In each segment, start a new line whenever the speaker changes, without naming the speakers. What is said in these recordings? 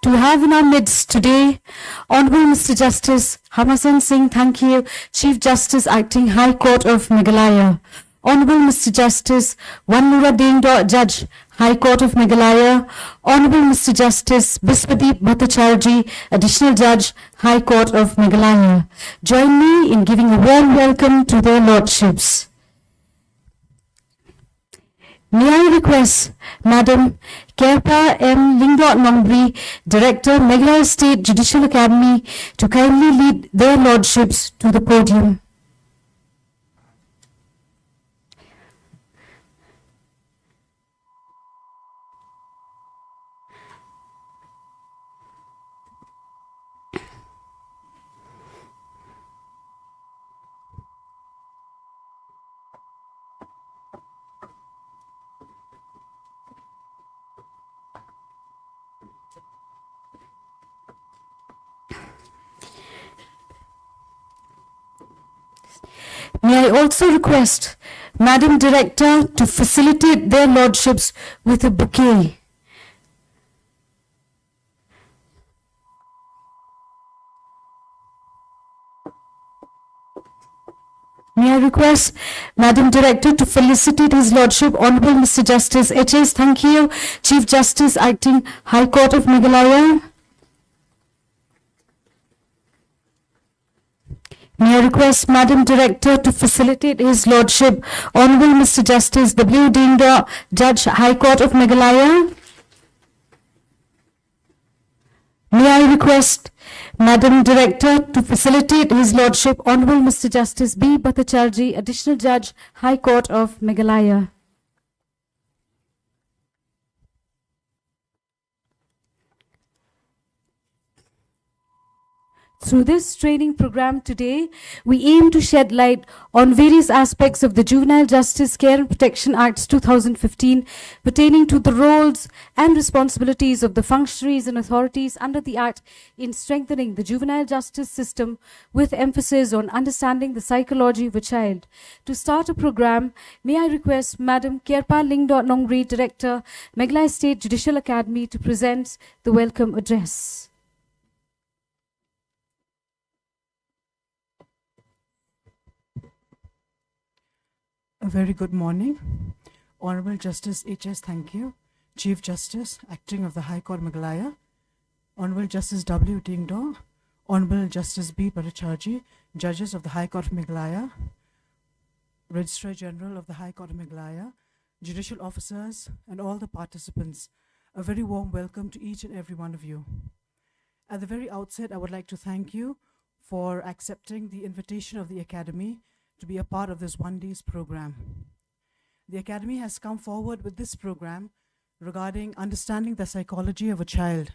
to have in our midst today Honorable Mr. Justice Hamasan Singh, thank you, Chief Justice Acting High Court of Meghalaya. Honorable Mr. Justice Vannuruddin Judge, High Court of Meghalaya. Honorable Mr. Justice Biswadeep Bhattacharjee, Additional Judge, High Court of Meghalaya. Join me in giving a warm welcome to their lordships. May I request Madam Kerpa M. Lingdot Nongri, Director, Meghalaya State Judicial Academy, to kindly lead their lordships to the podium. May I also request Madam Director to facilitate their lordships with a bouquet. May I request Madam Director to felicitate His Lordship Honorable Mr. Justice H.S. Thank you, Chief Justice Acting High Court of Meghalaya. May I request Madam Director to facilitate His Lordship Honorable Mr. Justice W. Dingda, Judge, High Court of Meghalaya. May I request Madam Director to facilitate His Lordship Honorable Mr. Justice B. Bhattacharjee, Additional Judge, High Court of Meghalaya. Through this training program today, we aim to shed light on various aspects of the Juvenile Justice Care and Protection Acts 2015 pertaining to the roles and responsibilities of the functionaries and authorities under the Act in strengthening the juvenile justice system with emphasis on understanding the psychology of a child. To start a program, may I request Madam Kerpa Lingdot Nongri, Director, Meghalaya State Judicial Academy, to present the welcome address.
A very good morning. Honorable Justice H.S. Thank you, Chief Justice Acting of the High Court Meghalaya. Honorable Justice W. Dingdo, Honorable Justice B. Bhattacharjee, Judges of the High Court of Meghalaya, Registrar General of the High Court of Meghalaya, Judicial Officers, and all the participants. A very warm welcome to each and every one of you. At the very outset, I would like to thank you for accepting the invitation of the Academy to be a part of this one-day's program. The Academy has come forward with this program regarding understanding the psychology of a child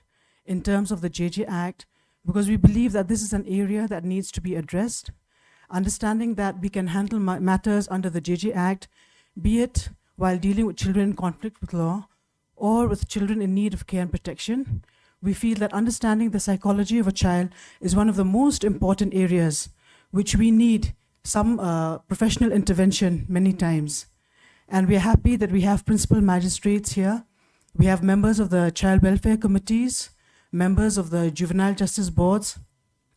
in terms of the JJ Act, because we believe that this is an area that needs to be addressed, understanding that we can handle matters under the JJ Act, be it while dealing with children in conflict with law or with children in need of care and protection. We feel that understanding the psychology of a child is one of the most important areas which we need some professional intervention many times. And we are happy that we have principal magistrates here. We have members of the child welfare committees, members of the juvenile justice boards,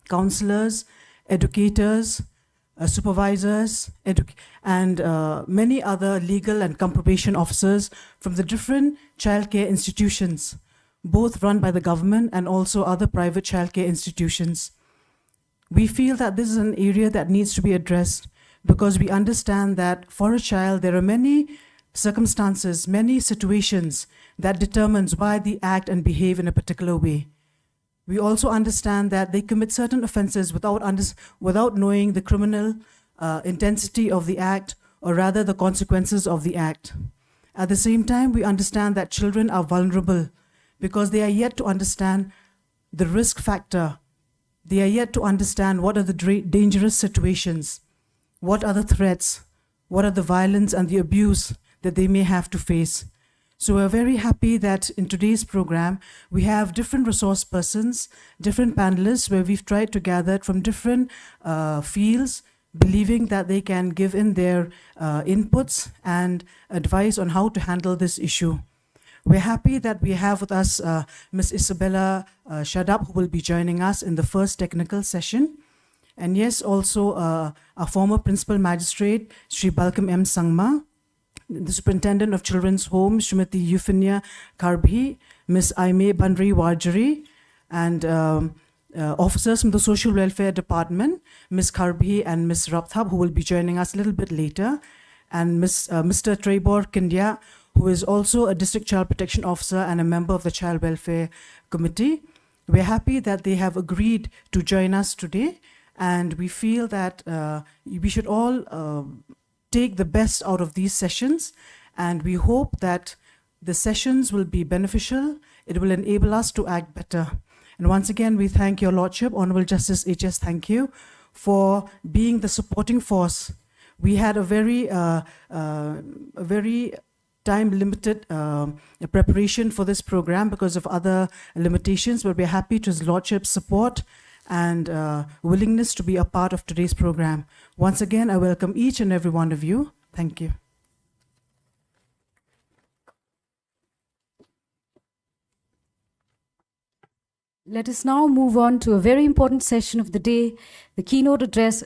counselors, educators, supervisors, and many other legal and probation officers from the different childcare institutions, both run by the government and also other private childcare institutions. We feel that this is an area that needs to be addressed because we understand that for a child, there are many circumstances, many situations that determines why they act and behave in a particular way. We also understand that they commit certain offenses without knowing the criminal intensity of the act, or rather the consequences of the act. At the same time, we understand that children are vulnerable because they are yet to understand the risk factor. They are yet to understand what are the dangerous situations, what are the threats, what are the violence and the abuse that they may have to face. So we're very happy that in today's program, we have different resource persons, different panelists, where we've tried to gather from different fields, believing that they can give in their inputs and advice on how to handle this issue. We're happy that we have with us Ms. Isabella Shadab, who will be joining us in the first technical session. And yes, also our former Principal Magistrate, Sri Balkam M. Sangma, the Superintendent of Children's Homes, Srimati Euphemia Karbhi, Ms. Aime Bandri Warjari, and officers from the Social Welfare Department, Ms. Karbhi and Ms. Rapthab, who will be joining us a little bit later, and Mr. Trebor Kindia, who is also a District Child Protection Officer and a member of the Child Welfare Committee. We're happy that they have agreed to join us today, and we feel that we should all take the best out of these sessions, and we hope that the sessions will be beneficial. It will enable us to act better. And once again, we thank Your Lordship, Honorable Justice H.S. Thank you for being the supporting force. We had a very time-limited preparation for this program because of other limitations, but we're happy to His Lordship's support and willingness to be a part of today's program. Once again, I welcome each and every one of you. Thank you.
Let us now move on to a very important session of the day, the keynote address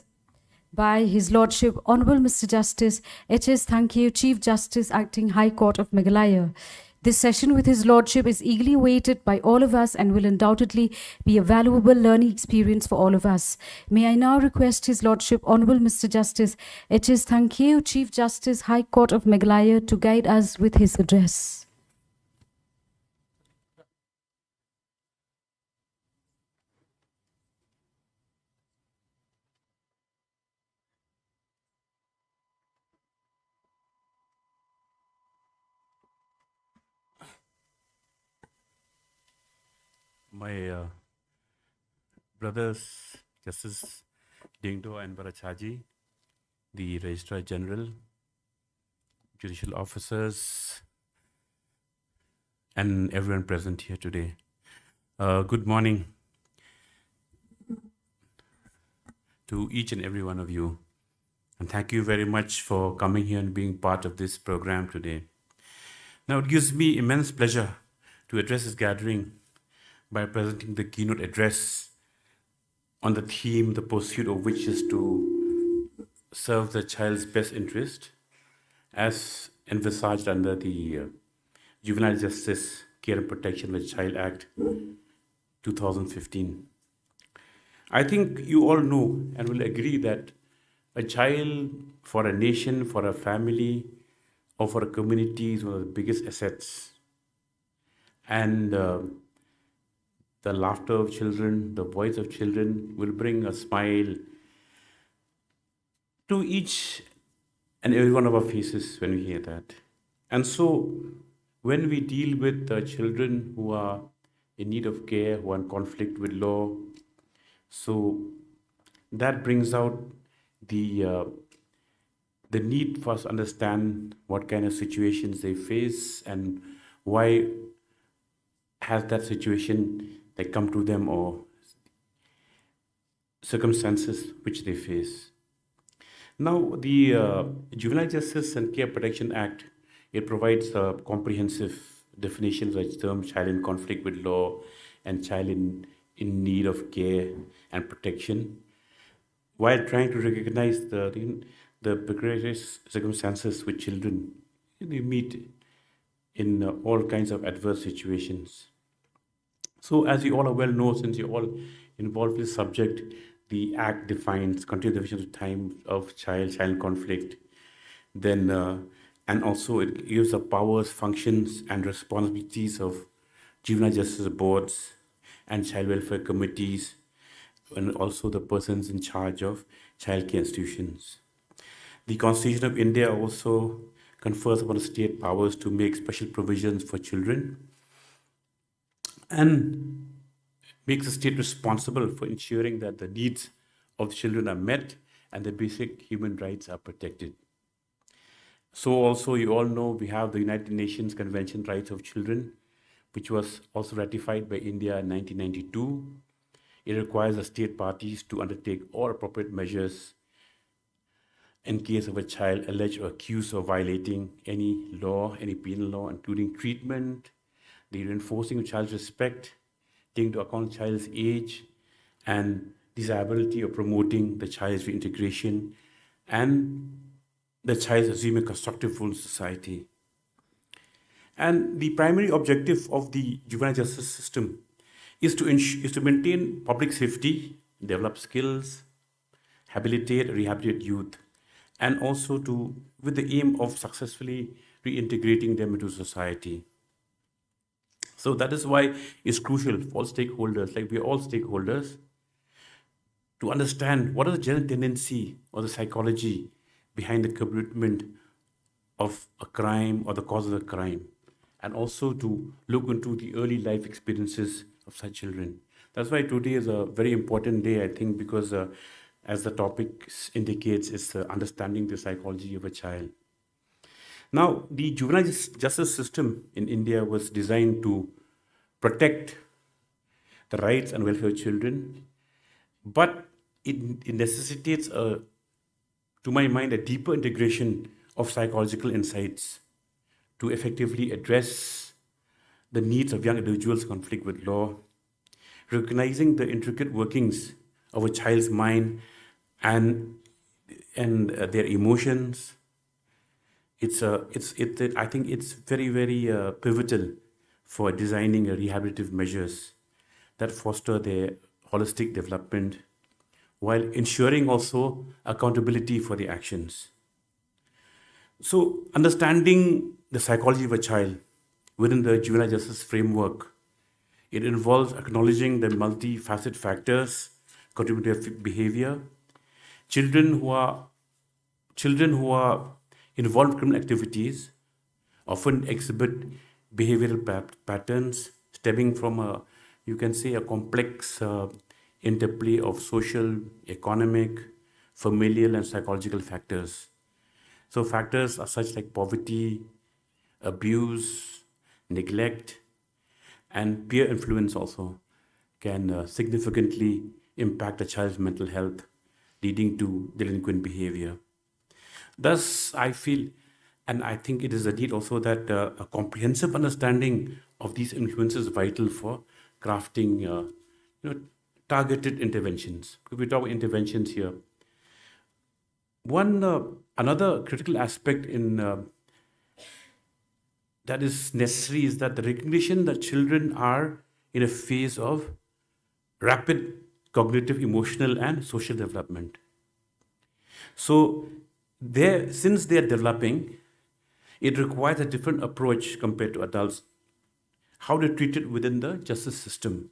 by His Lordship Honorable Mr. Justice H.S. Thankeu, Chief Justice, Acting High Court of Meghalaya. This session with His Lordship is eagerly awaited by all of us and will undoubtedly be a valuable learning experience for all of us. May I now request His Lordship Honorable Mr. Justice H.S. Thankeu, Chief Justice, High Court of Meghalaya, to guide us with his address.
My brothers, Justice Dingdo and Barachaji, the Registrar General, judicial officers, and everyone present here today. Good morning to each and every one of you. And thank you very much for coming here and being part of this program today. Now, it gives me immense pleasure to address this gathering by presenting the keynote address on the theme, the pursuit of which is to serve the child's best interest, as envisaged under the Juvenile Justice, Care and Protection of the Child Act 2015. I think you all know and will agree that a child for a nation, for a family, or for a community is one of the biggest assets. And the laughter of children, the voice of children will bring a smile to each and every one of our faces when we hear that. And so, when we deal with children who are in need of care, who are in conflict with law, so that brings out the need for us to understand what kind of situations they face and why has that situation come to them or circumstances which they face. Now, the Juvenile Justice and Care Protection Act, it provides comprehensive definitions of the term child in conflict with law and child in need of care and protection, while trying to recognize the precarious circumstances which children they meet in all kinds of adverse situations. So, as you all are well know, since you're all involved in this subject, the Act defines continuous division of time of child conflict. Then, and also it gives the powers, functions, and responsibilities of juvenile justice boards and child welfare committees, and also the persons in charge of child care institutions. The Constitution of India also confers upon the state powers to make special provisions for children and makes the state responsible for ensuring that the needs of the children are met and the basic human rights are protected. So also you all know we have the United Nations Convention on Rights of Children, which was also ratified by India in 1992. It requires the state parties to undertake all appropriate measures in case of a child alleged or accused of violating any law, any penal law, including treatment, the reinforcing of child's respect, taking into account child's age and disability, or promoting the child's reintegration and the child's assuming a constructive role in society. And the primary objective of the juvenile justice system is to maintain public safety, develop skills, rehabilitate youth, and also to with the aim of successfully reintegrating them into society. So that is why it's crucial for all stakeholders, like we are all stakeholders, to understand what is the general tendency or the psychology behind the commitment of a crime or the cause of the crime, and also to look into the early life experiences of such children. That's why today is a very important day, I think, because as the topic indicates, it's understanding the psychology of a child. Now, the juvenile justice system in India was designed to protect the rights and welfare of children, but it necessitates, to my mind, a deeper integration of psychological insights to effectively address the needs of young individuals in conflict with law, recognizing the intricate workings of a child's mind and their emotions. I think it's very pivotal for designing rehabilitative measures that foster their holistic development while ensuring also accountability for the actions. So, understanding the psychology of a child within the juvenile justice framework, it involves acknowledging the multifaceted factors contributing to behavior. Children who are involved in criminal activities often exhibit behavioral patterns stemming from you can say, a complex interplay of social, economic, familial, and psychological factors. So factors are such like poverty, abuse, neglect, and peer influence also can significantly impact a child's mental health, leading to delinquent behavior. Thus, I feel, and I think it is a need also that a comprehensive understanding of these influences is vital for crafting, targeted interventions. If we talk about interventions here, another critical aspect in that is necessary is that the recognition that children are in a phase of rapid cognitive, emotional, and social development. So, since they are developing, it requires a different approach compared to adults. How they're treated within the justice system.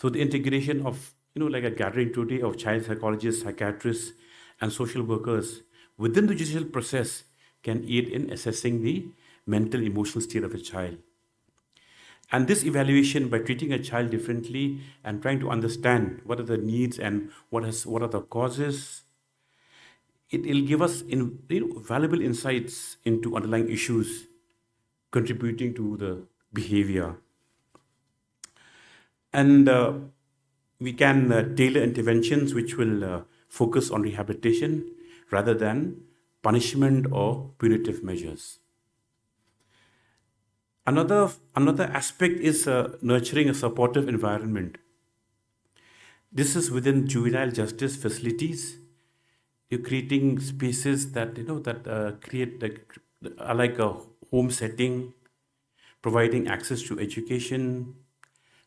So, the integration of, like a gathering today of child psychologists, psychiatrists, and social workers within the judicial process can aid in assessing the mental emotional state of a child. And this evaluation, by treating a child differently and trying to understand what are the needs and what are the causes, it'll give us valuable insights into underlying issues contributing to the behavior. And we can tailor interventions which will focus on rehabilitation rather than punishment or punitive measures. Another aspect is nurturing a supportive environment. This is within juvenile justice facilities. You're creating spaces that create like a home setting, providing access to education,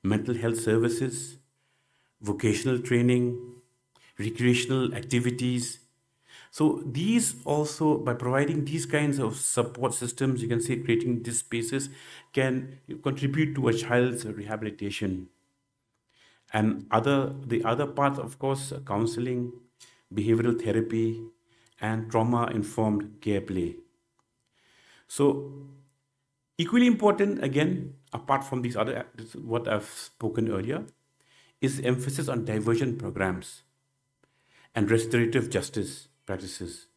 mental health services, vocational training, recreational activities. So these also, by providing these kinds of support systems, you can say creating these spaces can contribute to a child's rehabilitation. And the other part, of course, counseling, behavioral therapy, and trauma-informed care play. So equally important, again, apart from these other, what I've spoken earlier, is emphasis on diversion programs and restorative justice practices.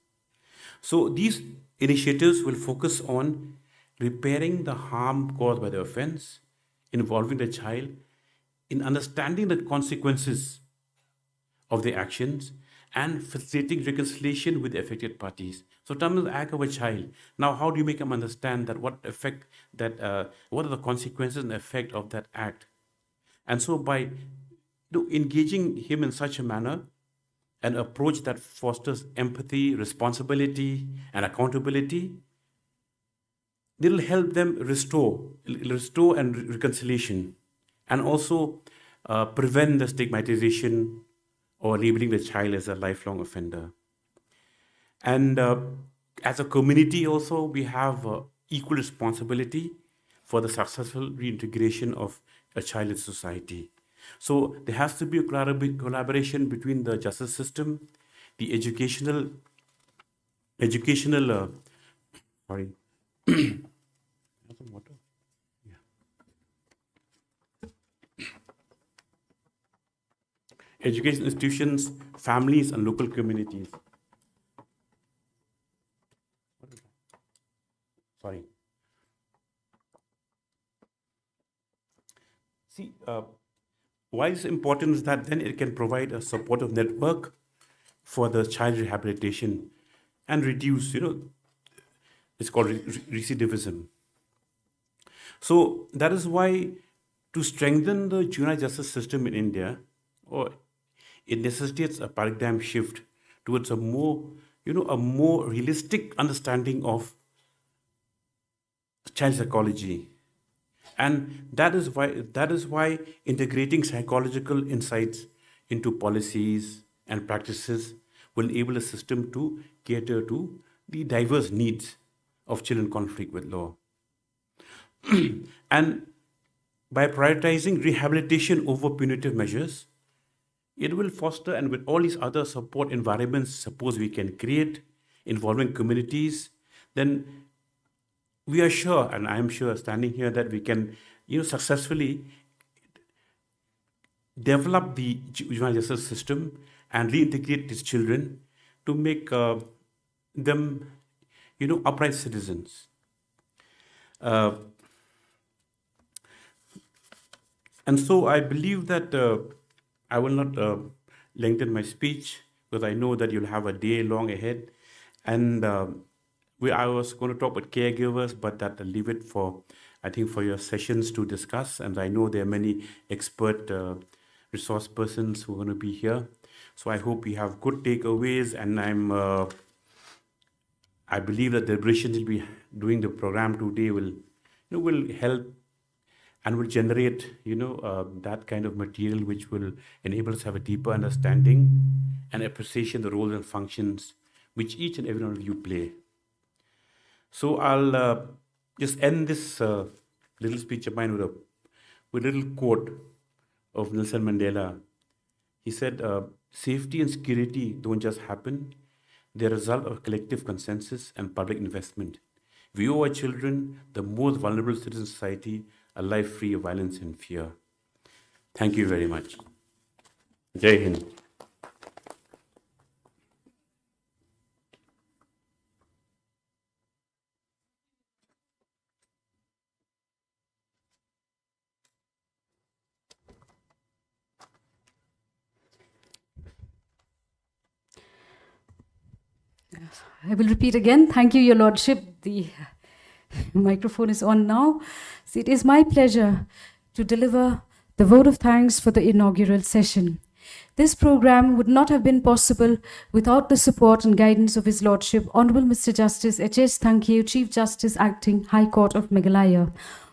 So these initiatives will focus on repairing the harm caused by the offense, involving the child in understanding the consequences of their actions, and facilitating reconciliation with the affected parties. So, terminal act of a child. Now, how do you make them understand that what are the consequences and effect of that act? And so, by engaging him in such a manner, an approach that fosters empathy, responsibility, and accountability, it'll help them restore and reconciliation, and also prevent the stigmatization or labeling the child as a lifelong offender. And as a community also, we have equal responsibility for the successful reintegration of a child in society. So there has to be a collaboration between the justice system, the educational, sorry, have some water? Yeah. Education institutions, families, and local communities. Sorry. See, why it's important is that then it can provide a supportive network for the child rehabilitation and reduce, it's called recidivism. So that is why, to strengthen the juvenile justice system in India, it necessitates a paradigm shift towards a more realistic understanding of child psychology. And that is why integrating psychological insights into policies and practices will enable a system to cater to the diverse needs of children in conflict with law. And by prioritizing rehabilitation over punitive measures, it will foster, and with all these other support environments, suppose we can create involving communities, then we are sure, and I am sure standing here, that we can successfully develop the juvenile justice system and reintegrate these children to make them upright citizens. And so I believe that I will not lengthen my speech, because I know that you'll have a day long ahead. And I was going to talk about caregivers, but that I'll leave it for your sessions to discuss. And I know there are many expert resource persons who are going to be here. So I hope we have good takeaways, and I believe that the deliberations will be doing the program today will help and will generate that kind of material which will enable us to have a deeper understanding and appreciation of the roles and functions which each and every one of you play. So I'll just end this little speech of mine with a little quote of Nelson Mandela. He said, "Safety and security don't just happen; they're a result of collective consensus and public investment. We owe our children, the most vulnerable citizens in society, a life free of violence and fear." Thank you very much. Jai Hind.
I will repeat again. Thank you, Your Lordship. The microphone is on now. So it is my pleasure to deliver the vote of thanks for the inaugural session. This program would not have been possible without the support and guidance of His Lordship, Honorable Mr. Justice H.S. Thankeu, Chief Justice Acting, High Court of Meghalaya.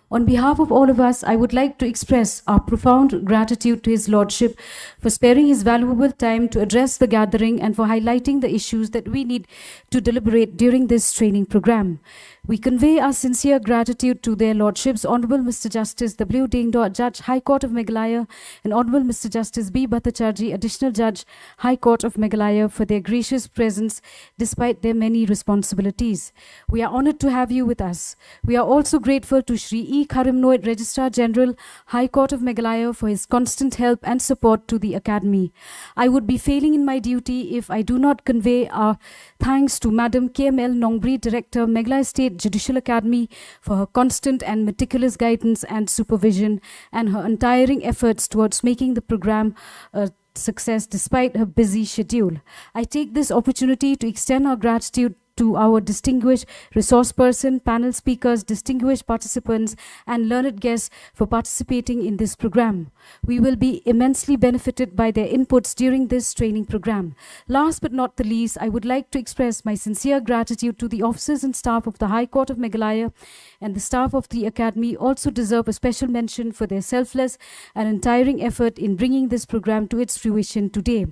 On behalf of all of us, I would like to express our profound gratitude to His Lordship for sparing his valuable time to address the gathering and for highlighting the issues that we need to deliberate during this training program. We convey our sincere gratitude to their Lordships, Honorable Mr. Justice W. Dingdo, Judge, High Court of Meghalaya, and Honorable Mr. Justice B. Bhattacharjee, Additional Judge, High Court of Meghalaya, for their gracious presence despite their many responsibilities. We are honored to have you with us. We are also grateful to Shri E. Karimnoit, Registrar General, High Court of Meghalaya, for his constant help and support to the Academy. I would be failing in my duty if I do not convey our thanks to Madam KML Nongbri, Director, Meghalaya State Judicial Academy, for her constant and meticulous guidance and supervision, and her untiring efforts towards making the program a success despite her busy schedule. I take this opportunity to extend our gratitude to our distinguished resource person, panel speakers, distinguished participants, and learned guests for participating in this program. We will be immensely benefited by their inputs during this training program. Last but not the least, I would like to express my sincere gratitude to the officers and staff of the High Court of Meghalaya, and the staff of the Academy also deserve a special mention for their selfless and untiring effort in bringing this program to its fruition today.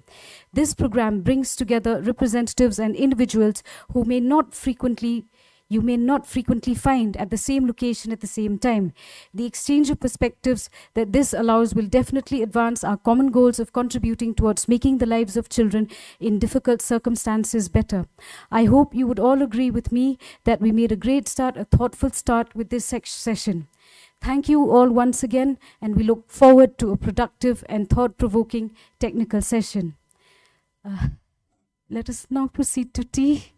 This program brings together representatives and individuals who you may not frequently find at the same location at the same time. The exchange of perspectives that this allows will definitely advance our common goals of contributing towards making the lives of children in difficult circumstances better. I hope you would all agree with me that we made a great start, a thoughtful start with this session. Thank you all once again, and we look forward to a productive and thought-provoking technical session. Let us now proceed to tea.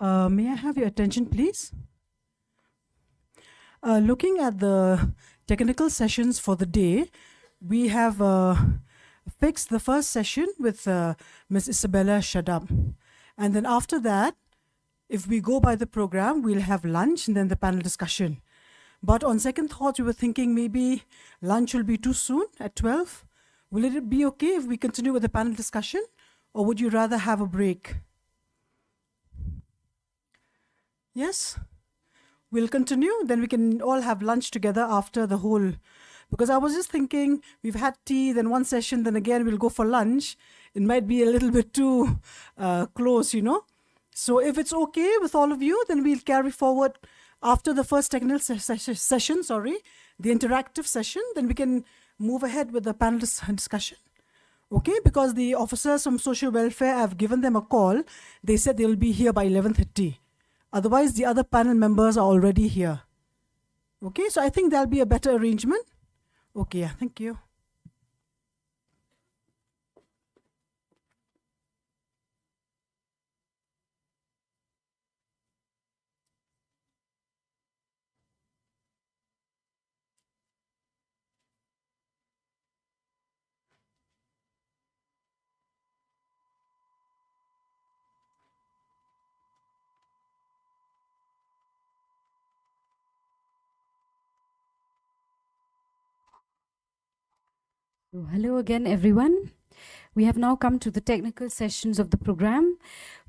May I have your attention, please? Looking at the technical sessions for the day, we have fixed the first session with Ms. Isabella Shadab. And then after that, if we go by the program, we'll have lunch and then the panel discussion. But on second thought, we were thinking maybe lunch will be too soon at 12. Will it be okay if we continue with the panel discussion? Or would you rather have a break? Yes? We'll continue, then we can all have lunch together after the whole. Because I was just thinking, we've had tea, then one session, then again we'll go for lunch. It might be a little bit too close, you know. So if it's okay with all of you, then we'll carry forward after the first technical session, the interactive session, then we can move ahead with the panel discussion. Okay, because the officers from social welfare, I've given them a call. They said they'll be here by 11:30. Otherwise, the other panel members are already here. Okay, so I think there'll be a better arrangement. Okay, yeah, thank you.
So, hello again, everyone. We have now come to the technical sessions of the program.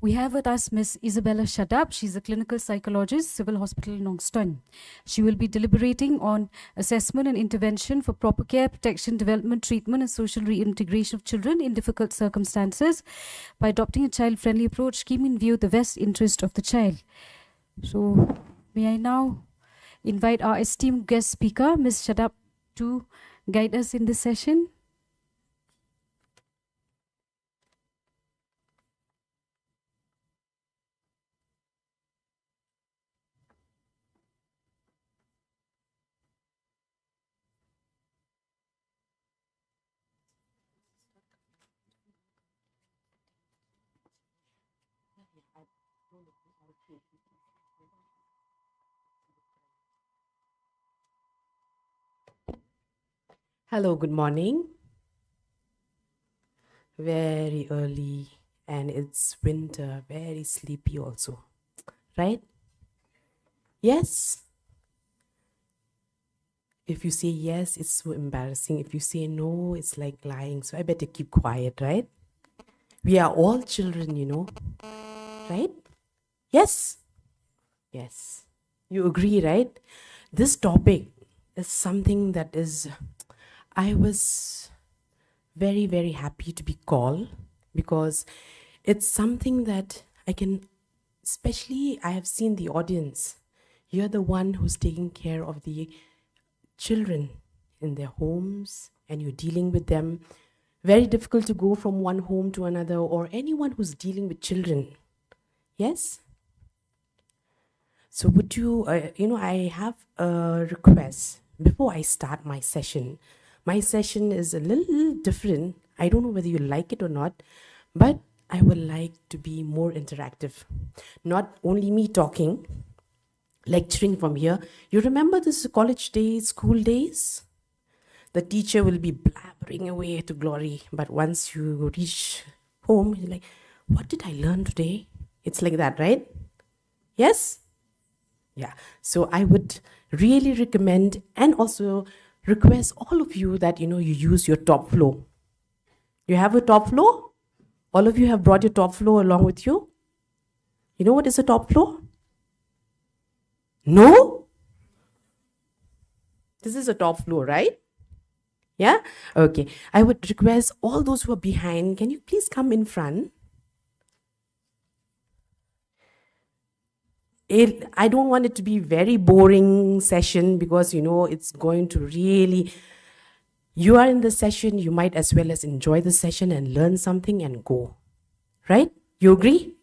We have with us Ms. Isabella Shadab. She's a clinical psychologist, Civil Hospital Nongstoin. She will be deliberating on assessment and intervention for proper care, protection, development, treatment, and social reintegration of children in difficult circumstances by adopting a child-friendly approach, keeping in view the best interest of the child. So, may I now invite our esteemed guest speaker, Ms. Shadab, to guide us in this session.
Hello, good morning. Very early and it's winter, very sleepy also, right? Yes? If you say yes, it's so embarrassing. If you say no, it's like lying. So I better keep quiet, right? We are all children, you know, right? Yes? Yes. You agree, right? This topic is something that is, I was very, very happy to be called because it's something that I can, especially I have seen the audience. You're the one who's taking care of the children in their homes and you're dealing with them. Very difficult to go from one home to another, or anyone who's dealing with children. Yes? So would you, I have a request before I start my session. My session is a little different. I don't know whether you like it or not, but I would like to be more interactive. Not only me talking, lecturing from here. You remember this college days, school days? The teacher will be blabbering away to glory, but once you reach home, you're like, what did I learn today? It's like that, right? Yes? Yeah, so I would really recommend and also request all of you that, you use your top floor. You have a top floor? All of you have brought your top floor along with you? You know what is a top floor? No? This is a top floor, right? Yeah? Okay. I would request all those who are behind, can you please come in front? I don't want it to be very boring session because, it's going to really, you are in the session, you might as well as enjoy the session and learn something and go. Right? You agree?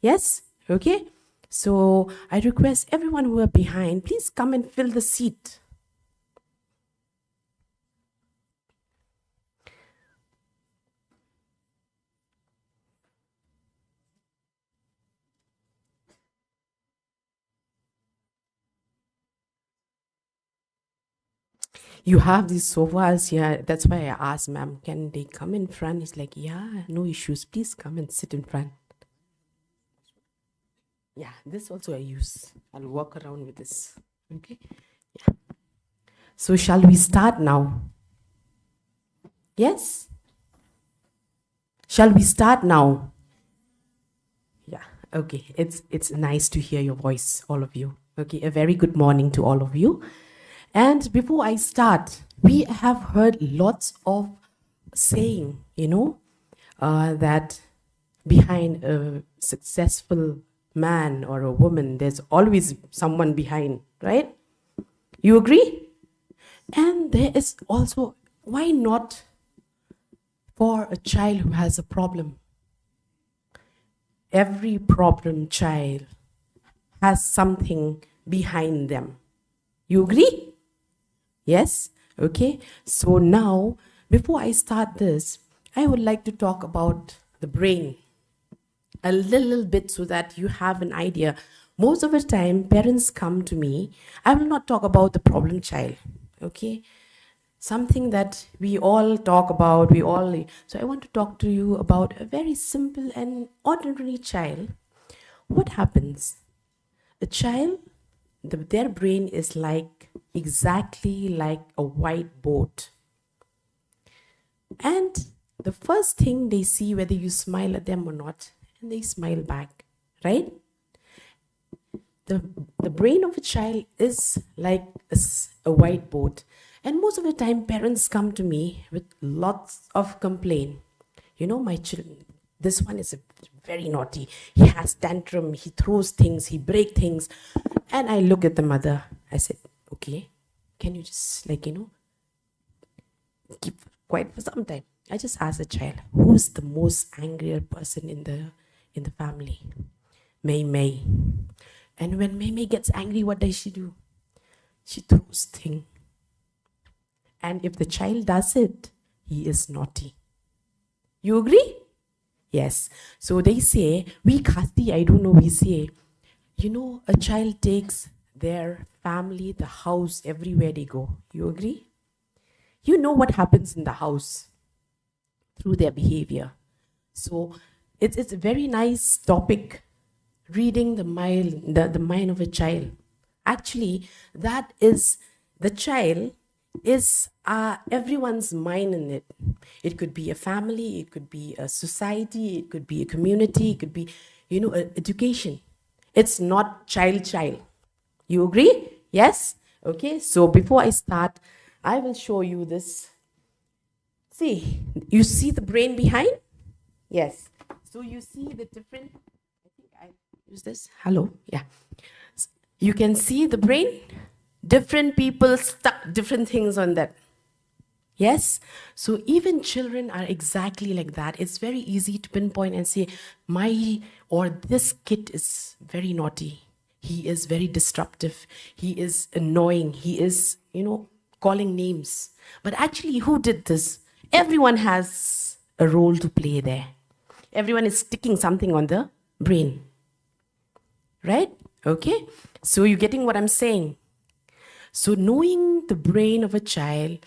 Yes? Okay. So I request everyone who are behind, please come and fill the seat. You have these sofas here. That's why I asked, ma'am, can they come in front? He's like, yeah, no issues. Please come and sit in front. Yeah, this also I use. I'll walk around with this. Okay? Yeah. So shall we start now? Yes? Shall we start now? Yeah, okay. It's nice to hear your voice, all of you. Okay, a very good morning to all of you. And before I start, we have heard lots of saying, that behind a successful man or a woman, there's always someone behind, right? You agree? And there is also, why not for a child who has a problem? Every problem child has something behind them. You agree? Yes? Okay. So now, before I start this, I would like to talk about the brain a little bit so that you have an idea. Most of the time, parents come to me. I will not talk about the problem child. Okay? Something that we all talk about, so I want to talk to you about a very simple and ordinary child. What happens? A child, their brain is exactly like a whiteboard. And the first thing they see, whether you smile at them or not, and they smile back, right? The brain of a child is like a whiteboard. And most of the time, parents come to me with lots of complaint. My children, this one is very naughty. He has tantrum, he throws things, he breaks things. And I look at the mother. I said, okay, can you just keep quiet for some time? I just asked the child, who's the most angrier person in the family? May May. And when May May gets angry, what does she do? She throws things. And if the child does it, he is naughty. You agree? Yes. So they say, we say, a child takes their family, the house, everywhere they go. You agree? You know what happens in the house through their behavior. So it's a very nice topic, reading the mind of a child. Actually, that is, the child is everyone's mind in it. It could be a family, it could be a society, it could be a community, it could be, education. It's not child. You agree? Yes? Okay, so before I start, I will show you this. See, you see the brain behind? Yes. So you see the different, I think I use this. Hello? Yeah. You can see the brain? Different people stuck different things on that. Yes? So even children are exactly like that. It's very easy to pinpoint and say, this kid is very naughty. He is very disruptive. He is annoying. He is, calling names. But actually, who did this? Everyone has a role to play there. Everyone is sticking something on the brain. Right? Okay? So you're getting what I'm saying? So knowing the brain of a child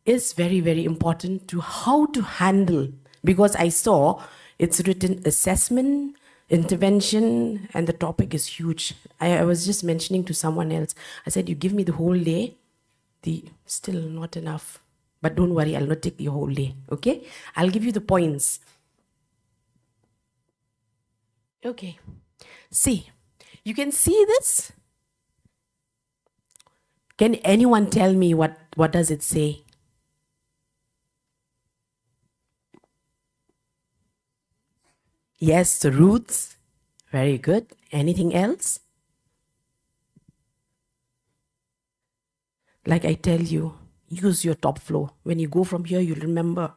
is very, very important to how to handle, because I saw it's written assessment, intervention, and the topic is huge. I was just mentioning to someone else, I said, you give me the whole day, still not enough. But don't worry, I'll not take your whole day, okay? I'll give you the points. Okay. See, you can see this? Can anyone tell me what does it say? Yes, the roots. Very good. Anything else? Like I tell you, use your top floor. When you go from here, you'll remember.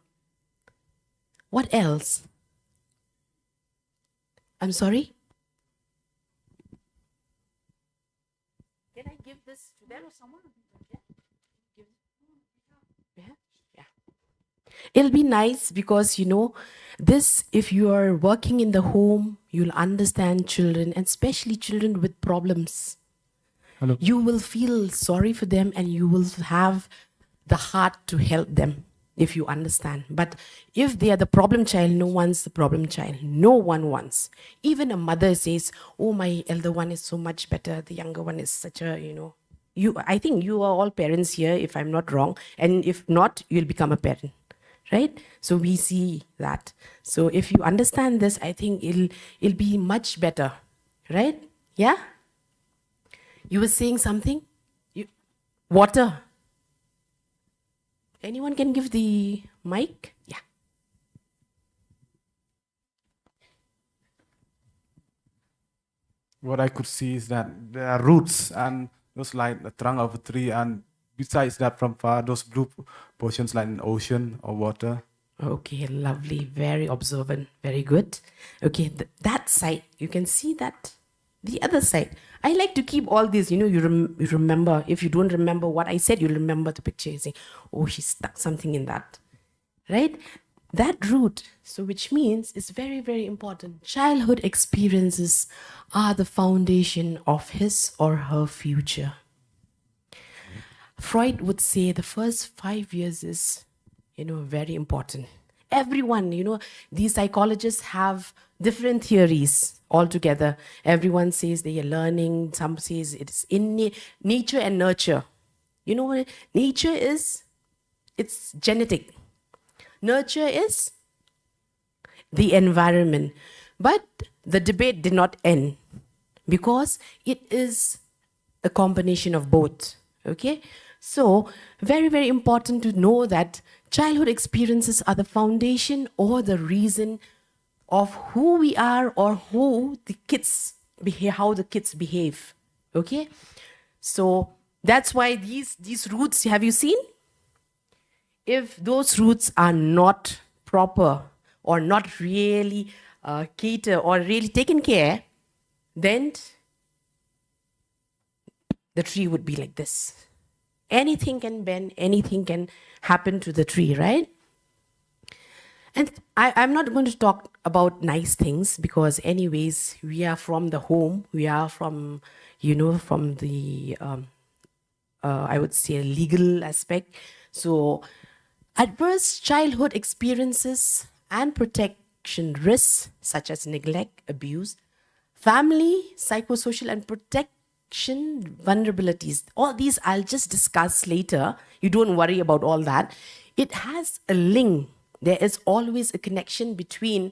What else? I'm sorry? Can I give this to them or someone? Yeah. It'll be nice because, this, if you are working in the home, you'll understand children, and especially children with problems.
Hello.
You will feel sorry for them and you will have the heart to help them, if you understand. But if they are the problem child, no one's the problem child. No one wants. Even a mother says, oh, my elder one is so much better. The younger one is such a, I think you are all parents here, if I'm not wrong. And if not, you'll become a parent, right? So we see that. So if you understand this, I think it'll be much better, right? Yeah? You were saying something? Water. Anyone can give the mic? Yeah.
What I could see is that there are roots and those like the trunk of a tree, and besides that, from far, those blue portions like an ocean or water.
Okay, lovely. Very observant. Very good. Okay, that side, you can see that. The other side. I like to keep all these, you remember. If you don't remember what I said, you'll remember the picture. You say, oh, she stuck something in that. Right? That root, so which means it's very, very important. Childhood experiences are the foundation of his or her future. Freud would say the first 5 years is, very important. Everyone, these psychologists have different theories altogether. Everyone says they are learning. Some says it's in nature and nurture. You know what nature is? It's genetic. Nurture is the environment. But the debate did not end because it is a combination of both. Okay? So, very, very important to know that childhood experiences are the foundation or the reason of who we are or who the kids behave, how the kids behave. Okay? So, that's why these roots, have you seen? If those roots are not proper or not really cater or really taken care, then the tree would be like this. Anything can bend, anything can happen to the tree, right? And I'm not going to talk about nice things because anyways, we are from the home, we are from, from the, I would say, legal aspect. So adverse childhood experiences and protection risks such as neglect, abuse, family, psychosocial and protection vulnerabilities. All these I'll just discuss later. You don't worry about all that. It has a link. There is always a connection between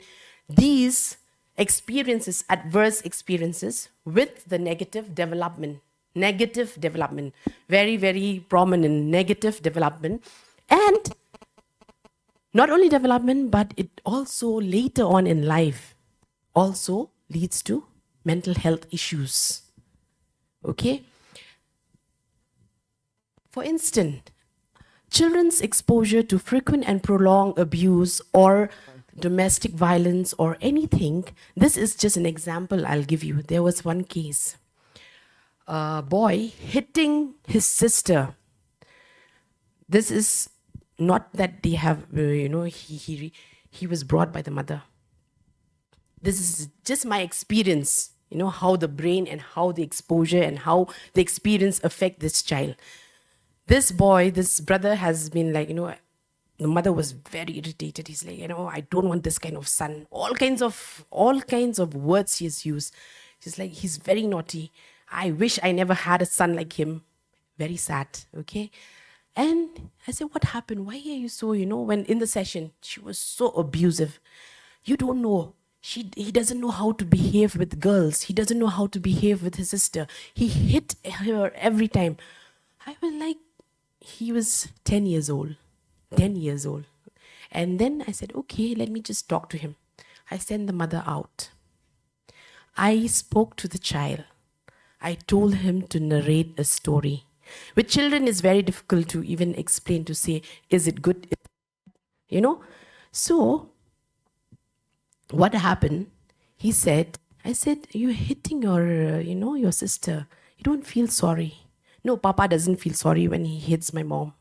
these experiences, adverse experiences, with the negative development. Negative development. Very, very prominent negative development. And not only development, but it also later on in life also leads to mental health issues. Okay? For instance, children's exposure to frequent and prolonged abuse or domestic violence or anything, this is just an example I'll give you. There was one case. A boy hitting his sister. This is not that they have, he was brought by the mother. This is just my experience, how the brain and how the exposure and how the experience affect this child. This boy, this brother has been like, the mother was very irritated. He's like, I don't want this kind of son. All kinds of words he has used. She's like, he's very naughty. I wish I never had a son like him. Very sad, okay? And I said, what happened? Why are you so, when in the session, she was so abusive. You don't know. He doesn't know how to behave with girls. He doesn't know how to behave with his sister. He hit her every time. I was like, he was 10 years old. 10 years old. And then I said, okay, let me just talk to him. I sent the mother out. I spoke to the child. I told him to narrate a story. With children, it's very difficult to even explain, to say, is it good? So, what happened? He said, I said, you're hitting your sister. You don't feel sorry. No, Papa doesn't feel sorry when he hits my mom.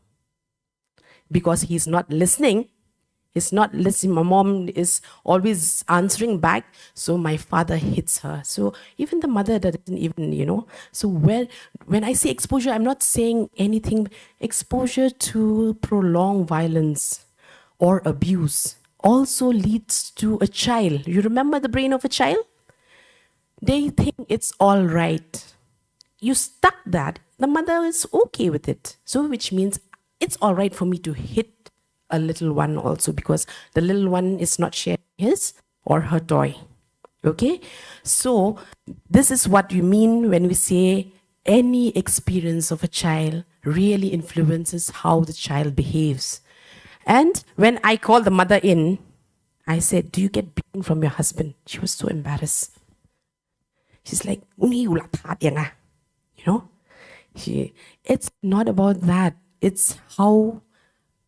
Because he's not listening. It's not, let's see, my mom is always answering back, so my father hits her. So even the mother doesn't even, So when I say exposure, I'm not saying anything. Exposure to prolonged violence or abuse also leads to a child. You remember the brain of a child? They think it's all right. You stuck that, the mother is okay with it. So which means it's all right for me to hit a little one also, because the little one is not sharing his or her toy. Okay? So this is what you mean when we say any experience of a child really influences how the child behaves. And when I called the mother in, I said, do you get beaten from your husband? She was so embarrassed. She's like, "Uni ulat hat yang ah." It's not about that. It's how,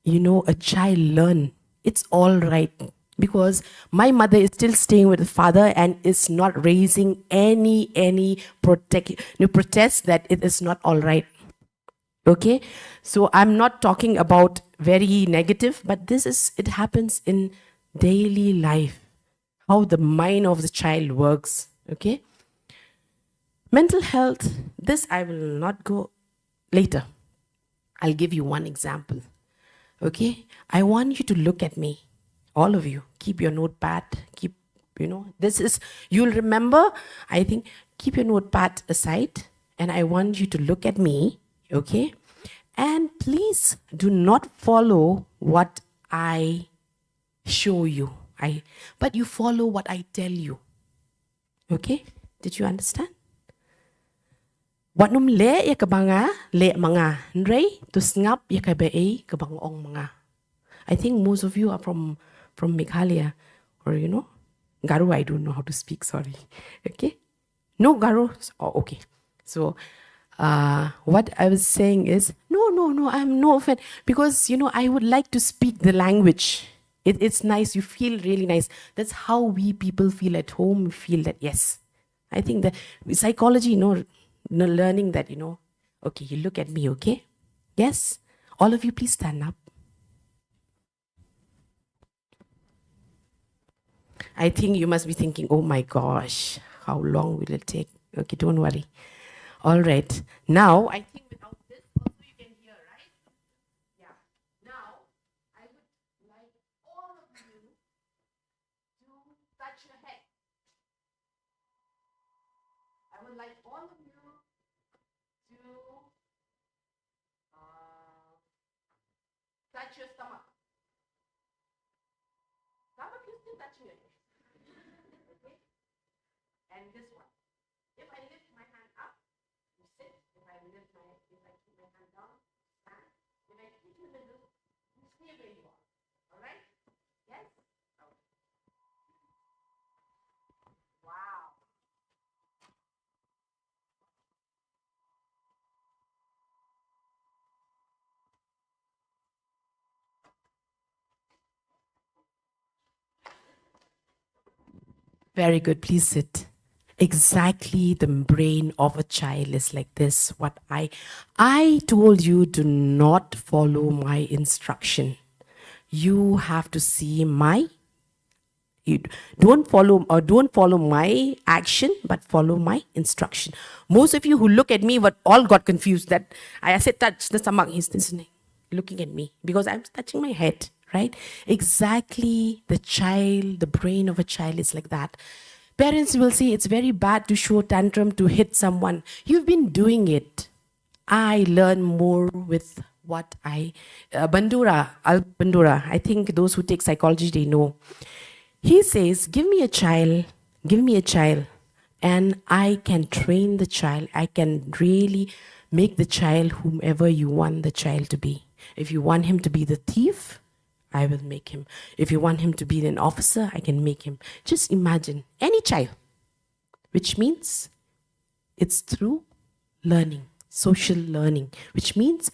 a child learn. It's all right. Because my mother is still staying with the father and is not raising any protest that it is not all right. Okay? So I'm not talking about very negative, but it happens in daily life. How the mind of the child works. Okay? Mental health, this I will not go later. I'll give you one example. Okay? I want you to look at me. All of you. Keep your notepad. You'll remember, I think, keep your notepad aside and I want you to look at me. Okay? And please do not follow what I show you. But you follow what I tell you. Okay? Did you understand? Wat num le ya kabanga le mga nrei to snap ya kabe kabangong mga. I think most of you are from Meghalaya, or Garu. I don't know how to speak. Sorry. Okay, no Garu. Oh, okay. So, what I was saying is no. I'm no offense, because I would like to speak the language. It's nice. You feel really nice. That's how we people feel at home. We feel that yes. I think that psychology, learning that, okay, you look at me, okay? Yes? All of you, please stand up. I think you must be thinking, oh my gosh, how long will it take? Okay, don't worry. All right. Now, I think without this, also you can hear, right? Yeah. Now, I would like all of you to touch your head. I would like all of you to touch your stomach. Some of you still touching your head. Okay? And this one. If I lift my hand up, you sit. If I keep my hand down, stand. If I keep you in the middle, you stay where you are. All right? Yes? Okay. Wow. Very good. Please sit. Exactly, the brain of a child is like this. What I told you, do not follow my instruction. You have to see you don't follow my action, but follow my instruction. Most of you who look at me all got confused that I said touch the stomach. He's listening, looking at me because I'm touching my head, right? Exactly, the brain of a child is like that. Parents will say it's very bad to show tantrum, to hit someone. You've been doing it. I learn more with what Al Bandura, I think those who take psychology, they know. He says, give me a child, and I can train the child. I can really make the child whomever you want the child to be. If you want him to be the thief, I will make him. If you want him to be an officer, I can make him. Just imagine, any child, which means it's through learning, social learning, which means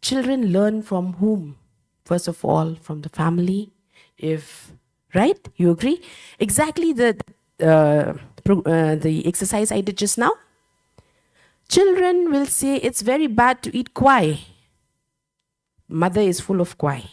children learn from whom? First of all, from the family. Right? You agree? Exactly the exercise I did just now. Children will say it's very bad to eat kwai. Mother is full of kwai.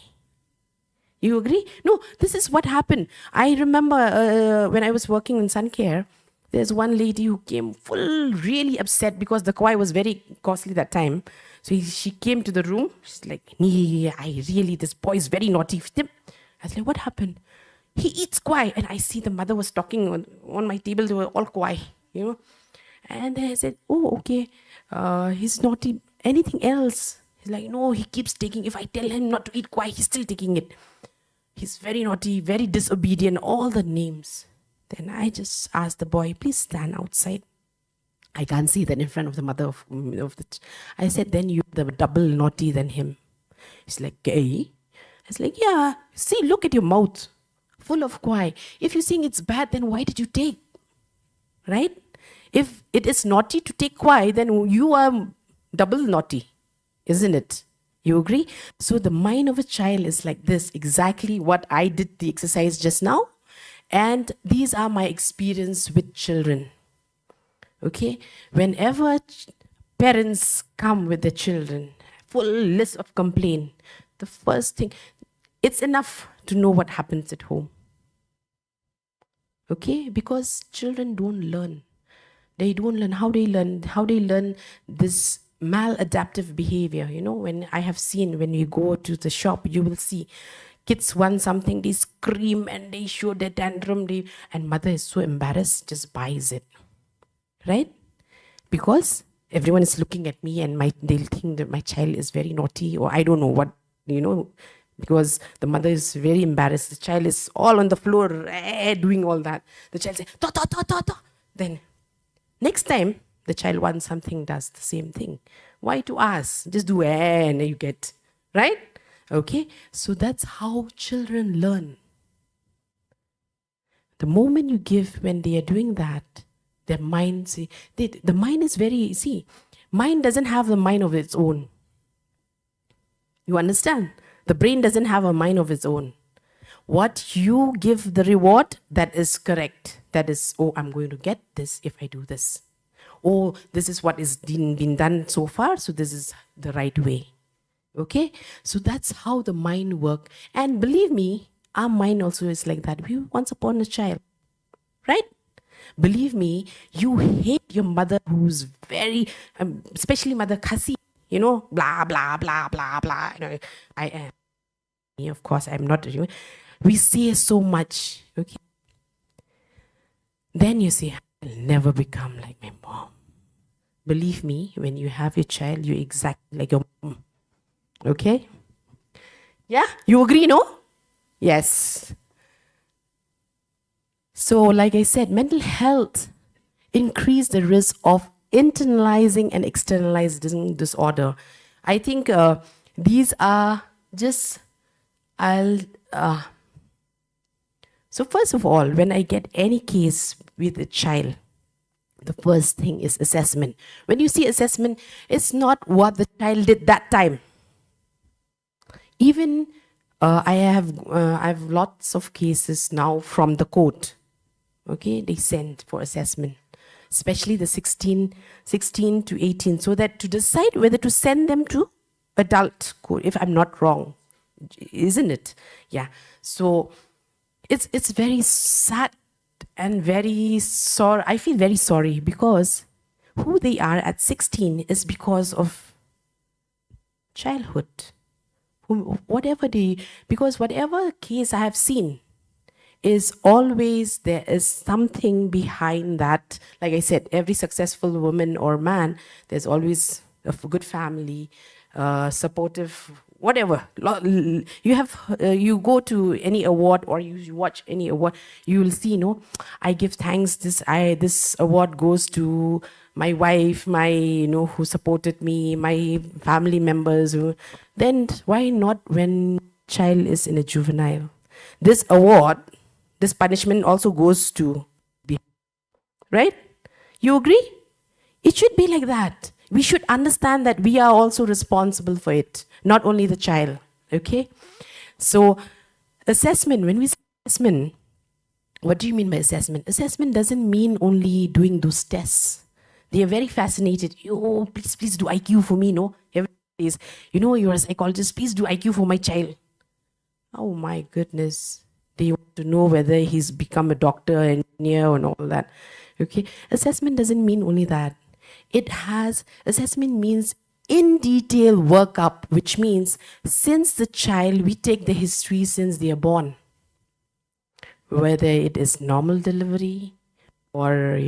You agree? No, this is what happened. I remember when I was working in sun care, there's one lady who came full really upset because the koi was very costly that time. So she came to the room. She's like, "Nee, this boy is very naughty." I was like, "What happened?" "He eats koi." And I see the mother was talking on my table. They were all koi, you know. And then I said, "Oh, okay. He's naughty. Anything else?" He's like, "No, he keeps taking. If I tell him not to eat koi, he's still taking it. He's very naughty, very disobedient," all the names. Then I just asked the boy, "Please stand outside." I can't say that in front of the mother of the. I said, "Then you're the double naughty than him." He's like, "Gay?" I was like, "Yeah. See, look at your mouth, full of koi. If you're saying it's bad, then why did you take? Right? If it is naughty to take koi, then you are double naughty, isn't it? You agree?" So the mind of a child is like this, exactly what I did the exercise just now. And these are my experience with children. Okay? Whenever parents come with their children, full list of complaint, the first thing, it's enough to know what happens at home. Okay? Because children don't learn. They don't learn. How they learn this maladaptive behavior. You know, when I have seen, when you go to the shop, you will see kids want something, they scream and they show their tantrum, and mother is so embarrassed, just buys it. Right? Because everyone is looking at me and they'll think that my child is very naughty, or I don't know what, you know, because the mother is very embarrassed. The child is all on the floor doing all that. The child says, "Ta, ta, ta, ta, ta." Then next time the child wants something, does the same thing. Why to ask? Just do and you get, right? Okay, so that's how children learn. The moment you give, when they are doing that, their mind, the mind is very, mind doesn't have a mind of its own. You understand? The brain doesn't have a mind of its own. What you give the reward, that is correct. That is, "Oh, I'm going to get this if I do this. Oh, this is what is been done so far, so this is the right way." Okay? So that's how the mind works. And believe me, our mind also is like that. We once upon a child, right? Believe me, you hate your mother who's very, especially Mother Kasi, you know, blah, blah, blah, blah, blah. You know, I am, of course, I'm not. We say so much, okay? Then you say, "I'll never become like my mom." Believe me, when you have your child, you're exactly like your mom. Okay? Yeah? You agree, no? Yes. So, like I said, mental health increase the risk of internalizing and externalizing disorder. I think these are just, so first of all, when I get any case with a child, the first thing is assessment. When you see assessment, it's not what the child did that time. Even I have lots of cases now from the court. Okay, they send for assessment, especially the 16 to 18, so that to decide whether to send them to adult court, if I'm not wrong, isn't it? Yeah. So it's very sad and very sorry. I feel very sorry because who they are at 16 is because of childhood. Because whatever case I have seen is always there is something behind that. Like I said, every successful woman or man, there's always a good family, supportive, whatever. You go to any award or you watch any award, you will see, I give thanks. This award goes to my wife, who supported me, my family members. Then why not when child is in a juvenile? This award, this punishment also goes to the, right? You agree? It should be like that. We should understand that we are also responsible for it, not only the child, okay? So assessment, when we say assessment, what do you mean by assessment? Assessment doesn't mean only doing those tests. They are very fascinated. Oh, please do IQ for me, no? Everybody is, you're a psychologist, please do IQ for my child. Oh my goodness. They want to know whether he's become a doctor, engineer, and all that. Okay. Assessment doesn't mean only that. Assessment means in detail workup, which means since the child, we take the history since they are born, whether it is normal delivery or,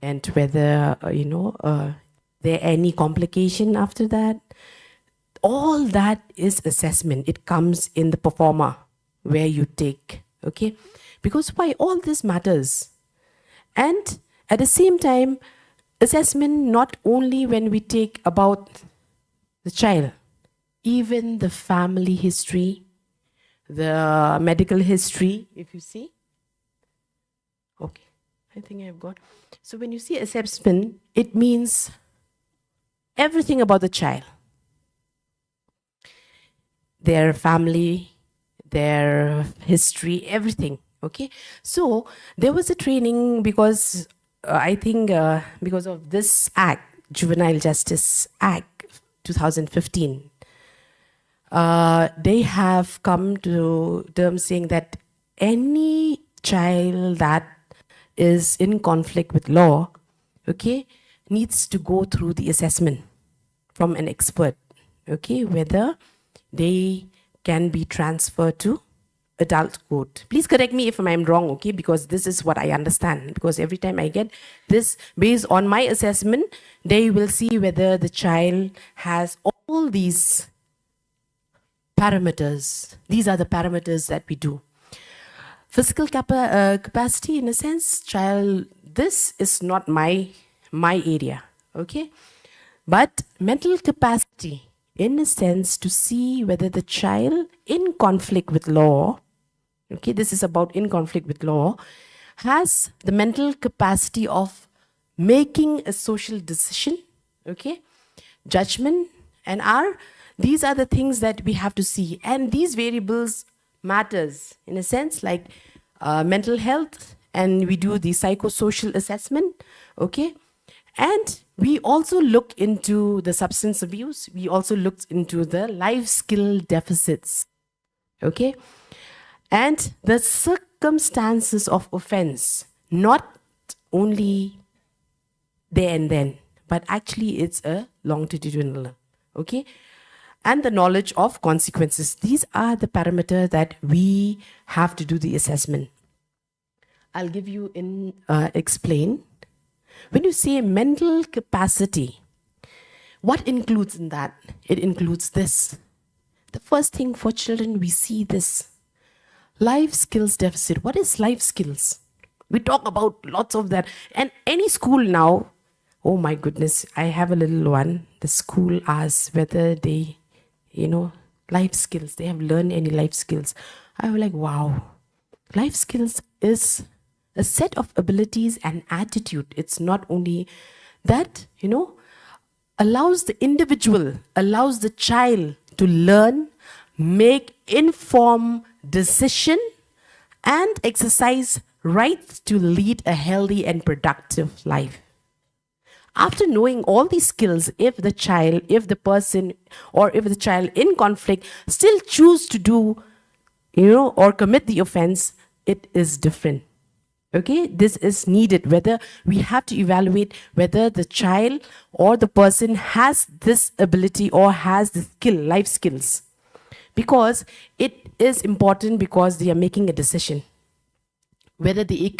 and whether, there any complication after that. All that is assessment. It comes in the performer where you take, okay? Because why? All this matters. And at the same time, assessment not only when we take about the child, even the family history, the medical history, if you see. Okay, I think I've got. So when you see assessment, it means everything about the child. Their family, their history, everything. Okay, so there was a training because I think because of this act, Juvenile Justice Act 2015, they have come to terms saying that any child that is in conflict with law, okay, needs to go through the assessment from an expert, okay, whether they can be transferred to adult court. Please correct me if I'm wrong, okay, because this is what I understand. Because every time I get this, based on my assessment, they will see whether the child has all these parameters. These are the parameters that we do. Physical capacity, in a sense, child, this is not my area, okay? But mental capacity, in a sense, to see whether the child in conflict with law, okay, this is about in conflict with law, has the mental capacity of making a social decision, okay, judgment, and these are the things that we have to see. And these variables matters, in a sense, like mental health, and we do the psychosocial assessment, okay? And we also look into the substance abuse. We also looked into the life skill deficits, okay? And the circumstances of offense, not only there and then, but actually it's a longitudinal, okay? And the knowledge of consequences. These are the parameters that we have to do the assessment. I'll give you explain. When you say mental capacity, what includes in that? It includes this. The first thing for children, we see this. Life skills deficit. What is life skills? We talk about lots of that. And any school now, oh my goodness, I have a little one. The school asks whether they, life skills, they have learned any life skills. I was like, wow. Life skills is a set of abilities and attitude. It's not only that, allows the individual, allows the child to learn, make informed decision, and exercise rights to lead a healthy and productive life. After knowing all these skills, if the child in conflict still choose to do, or commit the offense, it is different. Okay, this is needed, whether we have to evaluate whether the child or the person has this ability or has the skill, life skills. Because it is important, because they are making a decision. Whether they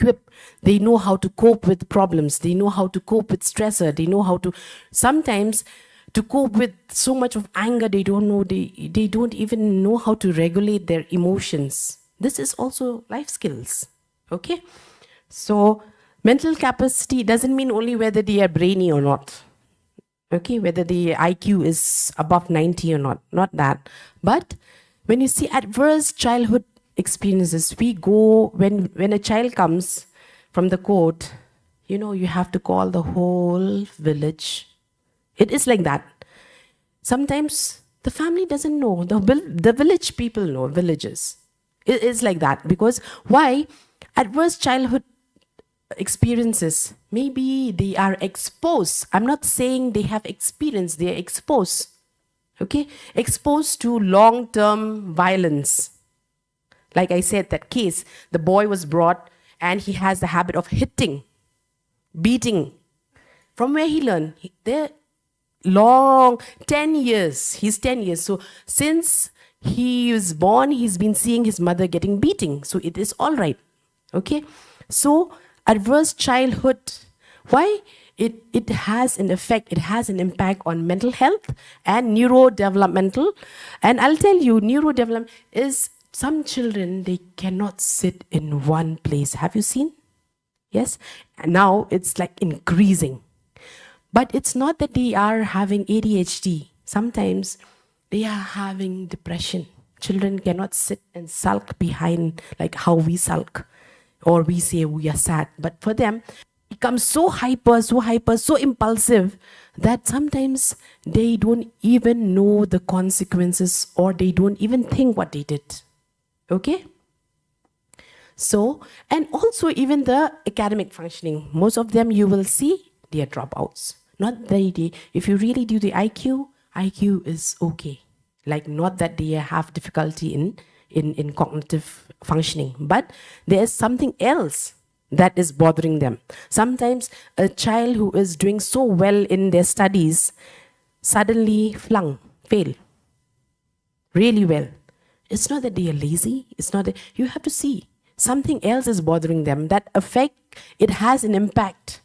know how to cope with problems, they know how to cope with stressor, they know how to, sometimes to cope with so much of anger, they don't even know how to regulate their emotions. This is also life skills, okay? So mental capacity doesn't mean only whether they are brainy or not, okay, whether the IQ is above 90 or not that. But when you see adverse childhood experiences, we go, when a child comes from the court, you have to call the whole village. It is like that. Sometimes the family doesn't know, the village people know, villages. It is like that. Because why? Adverse childhood experiences, maybe they are exposed. I'm not saying they have experience, they are exposed. Okay, exposed to long-term violence. Like I said, that case, the boy was brought and he has the habit of hitting, beating. From where he learned? There long 10 years. He's 10 years. So since he was born, he's been seeing his mother getting beating. So it is all right. Okay. So adverse childhood. Why? It has an effect, it has an impact on mental health and neurodevelopmental. And I'll tell you, neurodevelopment is some children, they cannot sit in one place. Have you seen? Yes. And now it's like increasing. But it's not that they are having ADHD. Sometimes they are having depression. Children cannot sit and sulk behind like how we sulk or we say we are sad. But for them, it becomes so hyper, so impulsive that sometimes they don't even know the consequences or they don't even think what they did. Okay? So, and also even the academic functioning, most of them you will see, they are dropouts. Not that they, if you really do the IQ is okay. Like not that they have difficulty in cognitive functioning, but there's something else that is bothering them. Sometimes a child who is doing so well in their studies suddenly fail, really well. It's not that they are lazy, it's not that, you have to see, something else is bothering them, that affect, it has an impact.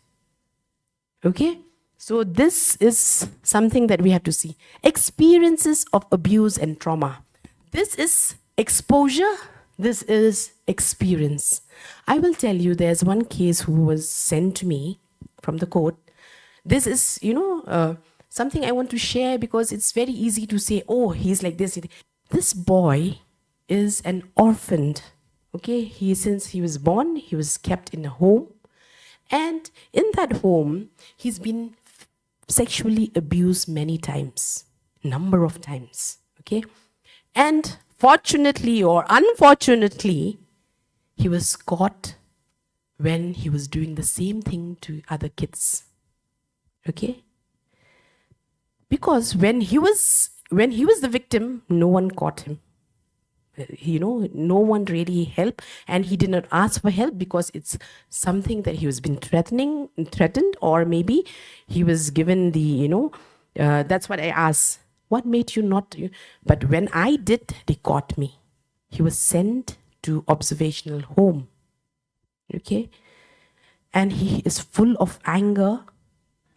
Okay? So this is something that we have to see. Experiences of abuse and trauma. This is exposure, this is experience. I will tell you, there's one case who was sent to me from the court. This is, something I want to share because it's very easy to say, oh, he's like this. This boy is an orphaned. Okay, since he was born, he was kept in a home. And in that home, he's been sexually abused many times, number of times, okay? And fortunately or unfortunately, he was caught when he was doing the same thing to other kids, okay? Because when he was the victim, no one caught him. No one really helped, and he did not ask for help because it's something that he was been threatened, or maybe he was given the, that's what I asked. What made you not? But when I did, they caught me. He was sent to observational home. Okay? And he is full of anger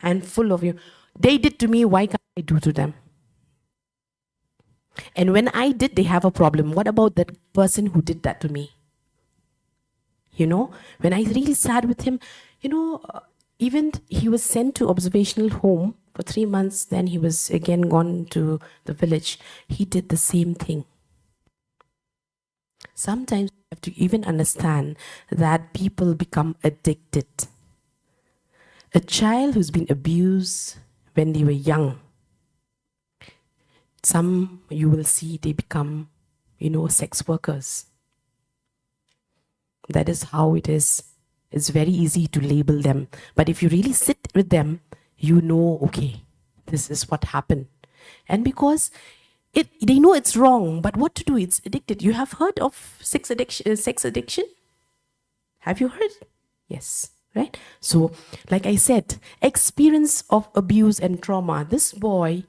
and full of they did to me, why can't I do to them? And when I did, they have a problem. What about that person who did that to me? When I really sat with him, even he was sent to observational home for 3 months, then he was again gone to the village. He did the same thing. Sometimes you have to even understand that people become addicted. A child who's been abused when they were young, some you will see they become, sex workers. That is how it is. It's very easy to label them. But if you really sit with them, okay, this is what happened. And because they know it's wrong, but what to do? It's addicted. You have heard of sex addiction? Have you heard? Yes, right? So, like I said, experience of abuse and trauma. This boy,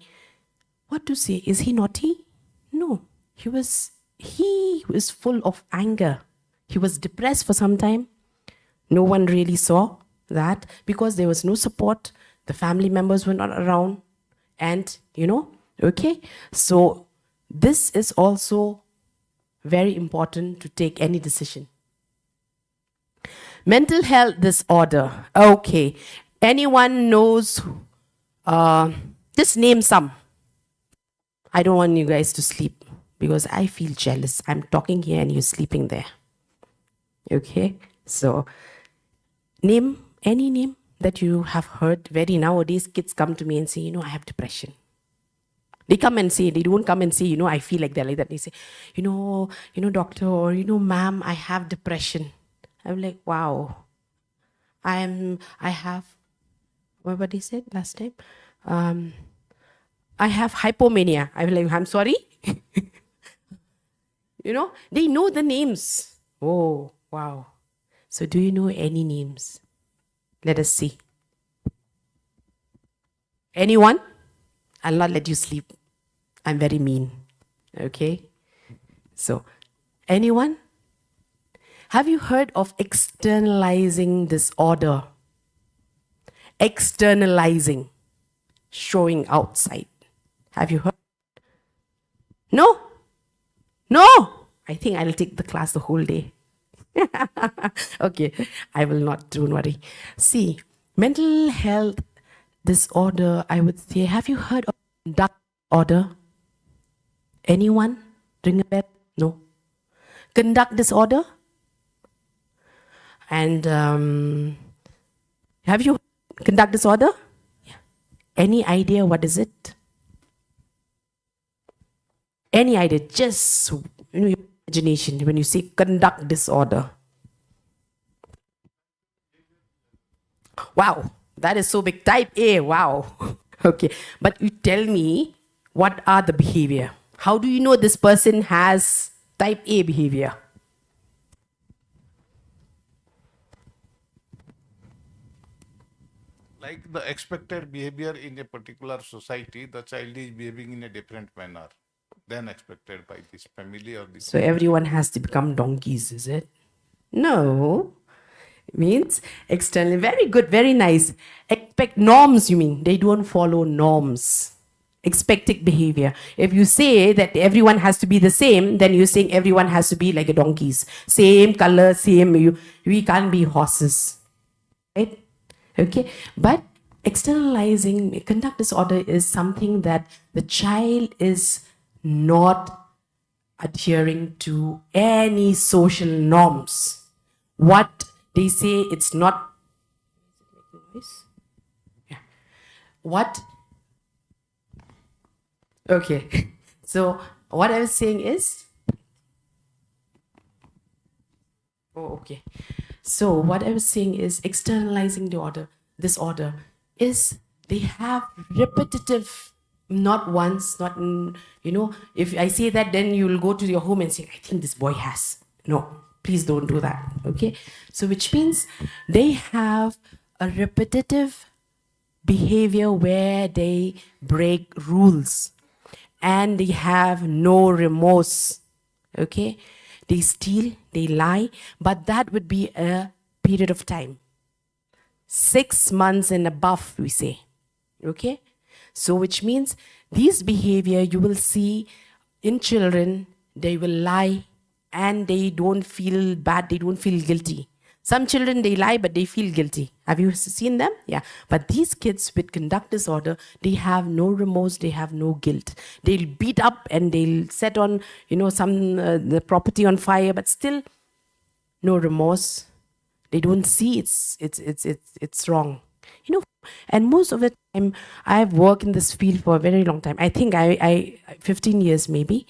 what to say? Is he naughty? No. He was full of anger. He was depressed for some time. No one really saw that because there was no support. The family members were not around. And, okay. So this is also very important to take any decision. Mental health disorder. Okay. Anyone knows? Just name some. I don't want you guys to sleep because I feel jealous. I'm talking here and you're sleeping there. Okay? So, name any name that you have heard. Very nowadays, kids come to me and say, I have depression. They come and say, they don't come and say, I feel like that. They say, doctor, or, ma'am, I have depression. I'm like, wow. I have, what he said last time? I have hypomania. I'm like, I'm sorry. They know the names. Oh, wow. So do you know any names? Let us see. Anyone? I'll not let you sleep. I'm very mean. Okay? So, anyone? Have you heard of externalizing disorder? Externalizing, showing outside. Have you heard? No? No? I think I'll take the class the whole day. Okay, I will not, don't worry. See, mental health disorder, I would say, have you heard of conduct disorder? Anyone? Ring a bell? No. Conduct disorder? And have you conduct disorder? Yeah. Any idea what is it? Any idea? Just your imagination when you say conduct disorder. Wow, that is so big. Type A, wow. Okay, but you tell me what are the behavior? How do you know this person has type A behavior?
Like the expected behavior in a particular society, the child is behaving in a different manner than expected by this family or the
So everyone has to become donkeys, is it? No. Means externally. Very good, very nice. Expect norms, you mean. They don't follow norms. Expected behavior. If you say that everyone has to be the same, then you're saying everyone has to be like a donkeys. Same color, same. We can't be horses. Right? Okay. But externalizing conduct disorder is something that the child is not adhering to any social norms. What they say, it's not. Yeah. What? Okay. So what I was saying is. Oh, okay. So what I was saying is externalizing disorder is they have repetitive, not once, not in, if I say that, then you'll go to your home and say, I think this boy has. No, please don't do that. Okay. So which means they have a repetitive behavior where they break rules and they have no remorse. Okay. They steal, they lie, but that would be a period of time. 6 months and above, we say. Okay? So which means this behavior you will see in children, they will lie and they don't feel bad, they don't feel guilty. Some children, they lie, but they feel guilty. Have you seen them? Yeah. But these kids with conduct disorder, they have no remorse, they have no guilt. They'll beat up and they'll set on, some the property on fire, but still no remorse. They don't see it's wrong. And most of the time, I've worked in this field for a very long time. I think I 15 years maybe.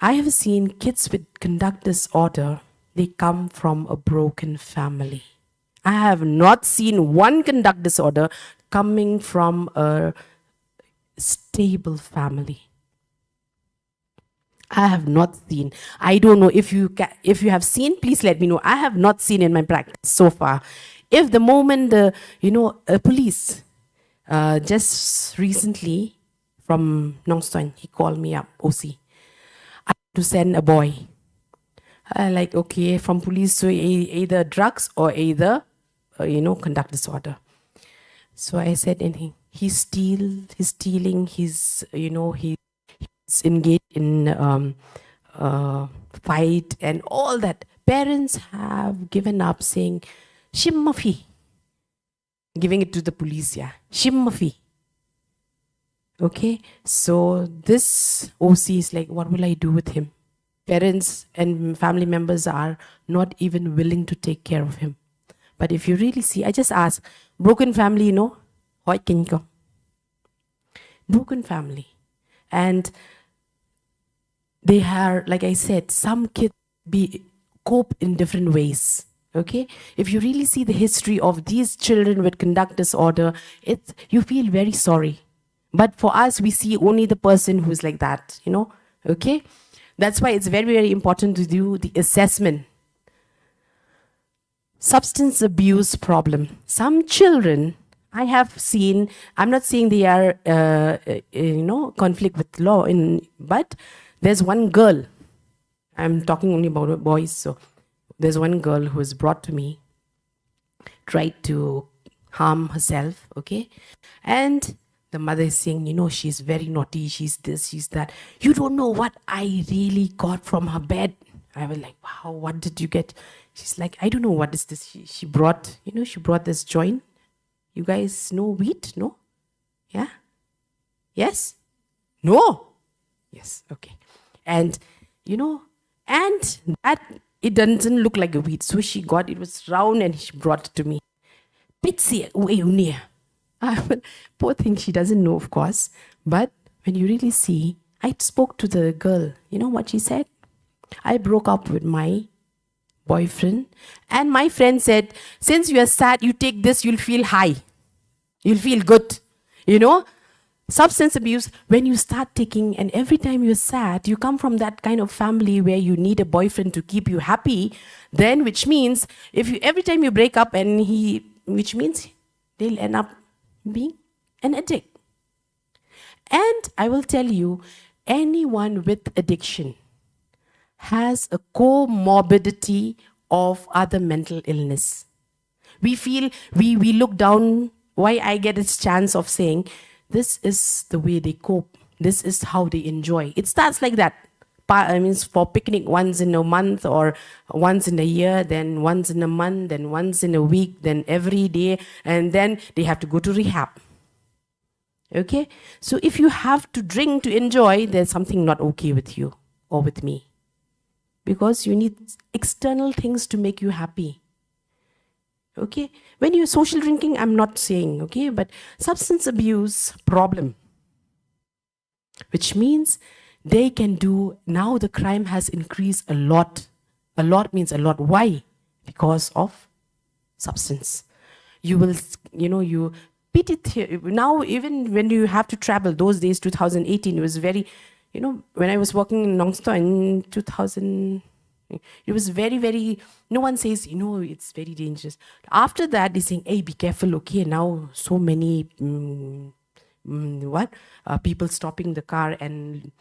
I have seen kids with conduct disorder, they come from a broken family. I have not seen one conduct disorder coming from a stable family. I have not seen. I don't know if you have seen, please let me know. I have not seen in my practice so far. If the moment the police just recently from Nongstoin, he called me up, OC. I have to send a boy. Like, okay, from police, so either drugs or either, conduct disorder. So I said, and he's stealing, he's engaged in fight and all that. Parents have given up saying, Shimmafi. Giving it to the police, yeah. Shimmafi. Okay, so this OC is like, what will I do with him? Parents and family members are not even willing to take care of him. But if you really see, I just ask, broken family, what can you go? Broken family. And they are, like I said, some kids cope in different ways. Okay, if you really see the history of these children with conduct disorder, you feel very sorry. But for us, we see only the person who's like that, okay? That's why it's very, very important to do the assessment. Substance abuse problem. Some children I have seen, I'm not saying they are, conflict with law, but there's one girl, I'm talking only about boys, so there's one girl who was brought to me, tried to harm herself, okay? And the mother is saying, she's very naughty, she's this, she's that. You don't know what I really got from her bed. I was like, wow, what did you get? She's like, I don't know, what is this? She brought, she brought this joint. You guys know wheat, no? Yeah? Yes? No? Yes, okay. And, and that, it doesn't look like a wheat. So she got, it was round and she brought it to me. Pitsy, poor thing, she doesn't know, of course. But when you really see, I spoke to the girl. You know what she said? I broke up with my boyfriend. And my friend said, since you are sad, you take this, you'll feel high. You'll feel good. Substance abuse, when you start taking, and every time you're sad, you come from that kind of family where you need a boyfriend to keep you happy, then which means, every time you break up which means they'll end up being an addict. And I will tell you, anyone with addiction has a comorbidity of other mental illness. We feel, we look down, why I get this chance of saying, this is the way they cope, this is how they enjoy. It starts like that. Means for picnic once in a month or once in a year, then once in a month, then once in a week, then every day, and then they have to go to rehab. Okay? So if you have to drink to enjoy, there's something not okay with you or with me. Because you need external things to make you happy. Okay? When you're social drinking, I'm not saying, okay? But substance abuse problem, which means they can do, now the crime has increased a lot. A lot means a lot. Why? Because of substance. You will, you pit it now, even when you have to travel, those days, 2018, it was very, when I was working in Nongsto in 2000, it was very, very, no one says, it's very dangerous. After that, they're saying, hey, be careful, okay, now so many, people stopping the car and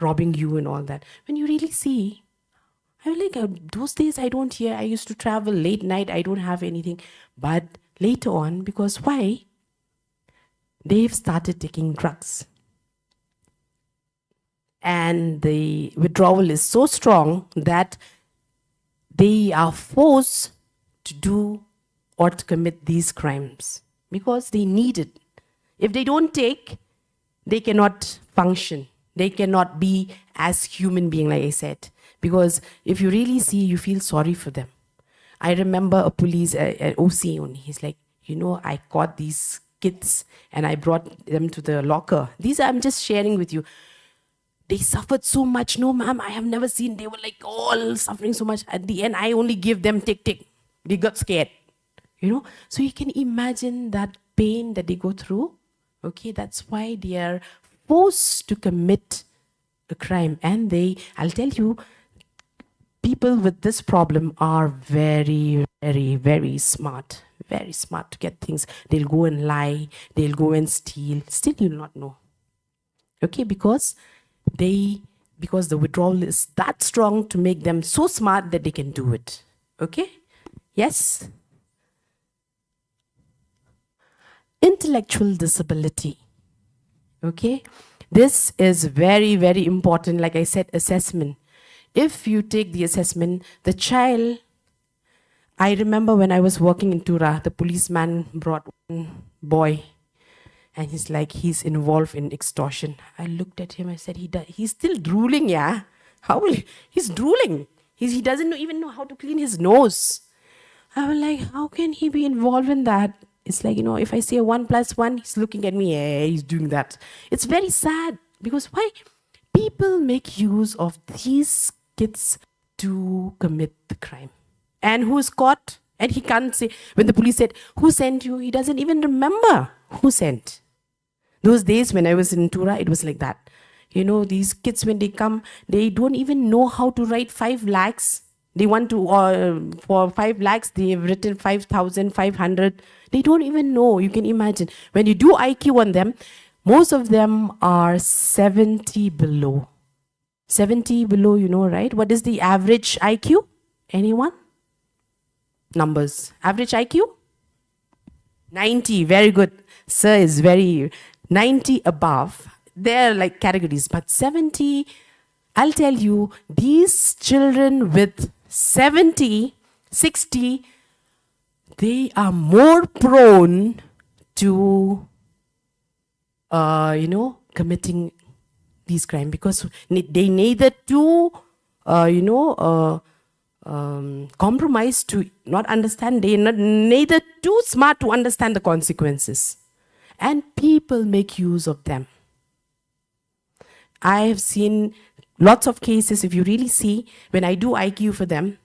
robbing you and all that. When you really see, I was like, those days I don't hear, I used to travel late night, I don't have anything. But later on, because why? They've started taking drugs. And the withdrawal is so strong that they are forced to do or to commit these crimes because they need it. If they don't take, they cannot function. They cannot be as human being, like I said. Because if you really see, you feel sorry for them. I remember a police, an OC only, he's like, I caught these kids and I brought them to the locker. These I'm just sharing with you. They suffered so much. No, ma'am, I have never seen. They were like all suffering so much. At the end, I only give them tick. They got scared. So you can imagine that pain that they go through. Okay, that's why they are forced to commit a crime. And I'll tell you, people with this problem are very, very, very smart. Very smart to get things. They'll go and lie. They'll go and steal. Still, you'll not know. Okay, because the withdrawal is that strong to make them so smart that they can do it. Okay? Yes? Intellectual disability. Okay? This is very, very important. Like I said, assessment. If you take the assessment, the child, I remember when I was working in Tura, the policeman brought one boy. And he's like, he's involved in extortion. I looked at him, I said, he's still drooling, yeah? He's drooling. He doesn't even know how to clean his nose. I was like, how can he be involved in that? It's like, if I say 1 + 1, he's looking at me, hey, he's doing that. It's very sad, because why? People make use of these kids to commit the crime. And who's caught? And he can't say, when the police said, who sent you? He doesn't even remember who sent. Those days when I was in Tura, it was like that. You know, these kids, when they come, they don't even know how to write 5 lakhs. They want to, for 5 lakhs, they have written 5,500. They don't even know. You can imagine. When you do IQ on them, most of them are 70 below. 70 below, you know, right? What is the average IQ? Anyone? Numbers. Average IQ? 90. Very good. Sir is very 90 above. They're like categories. But 70, I'll tell you, these children with 70, 60, they are more prone to, committing these crimes because they neither too, compromise to not understand. They are neither too smart to understand the consequences. And people make use of them. I have seen lots of cases, if you really see, when I do IQ for them,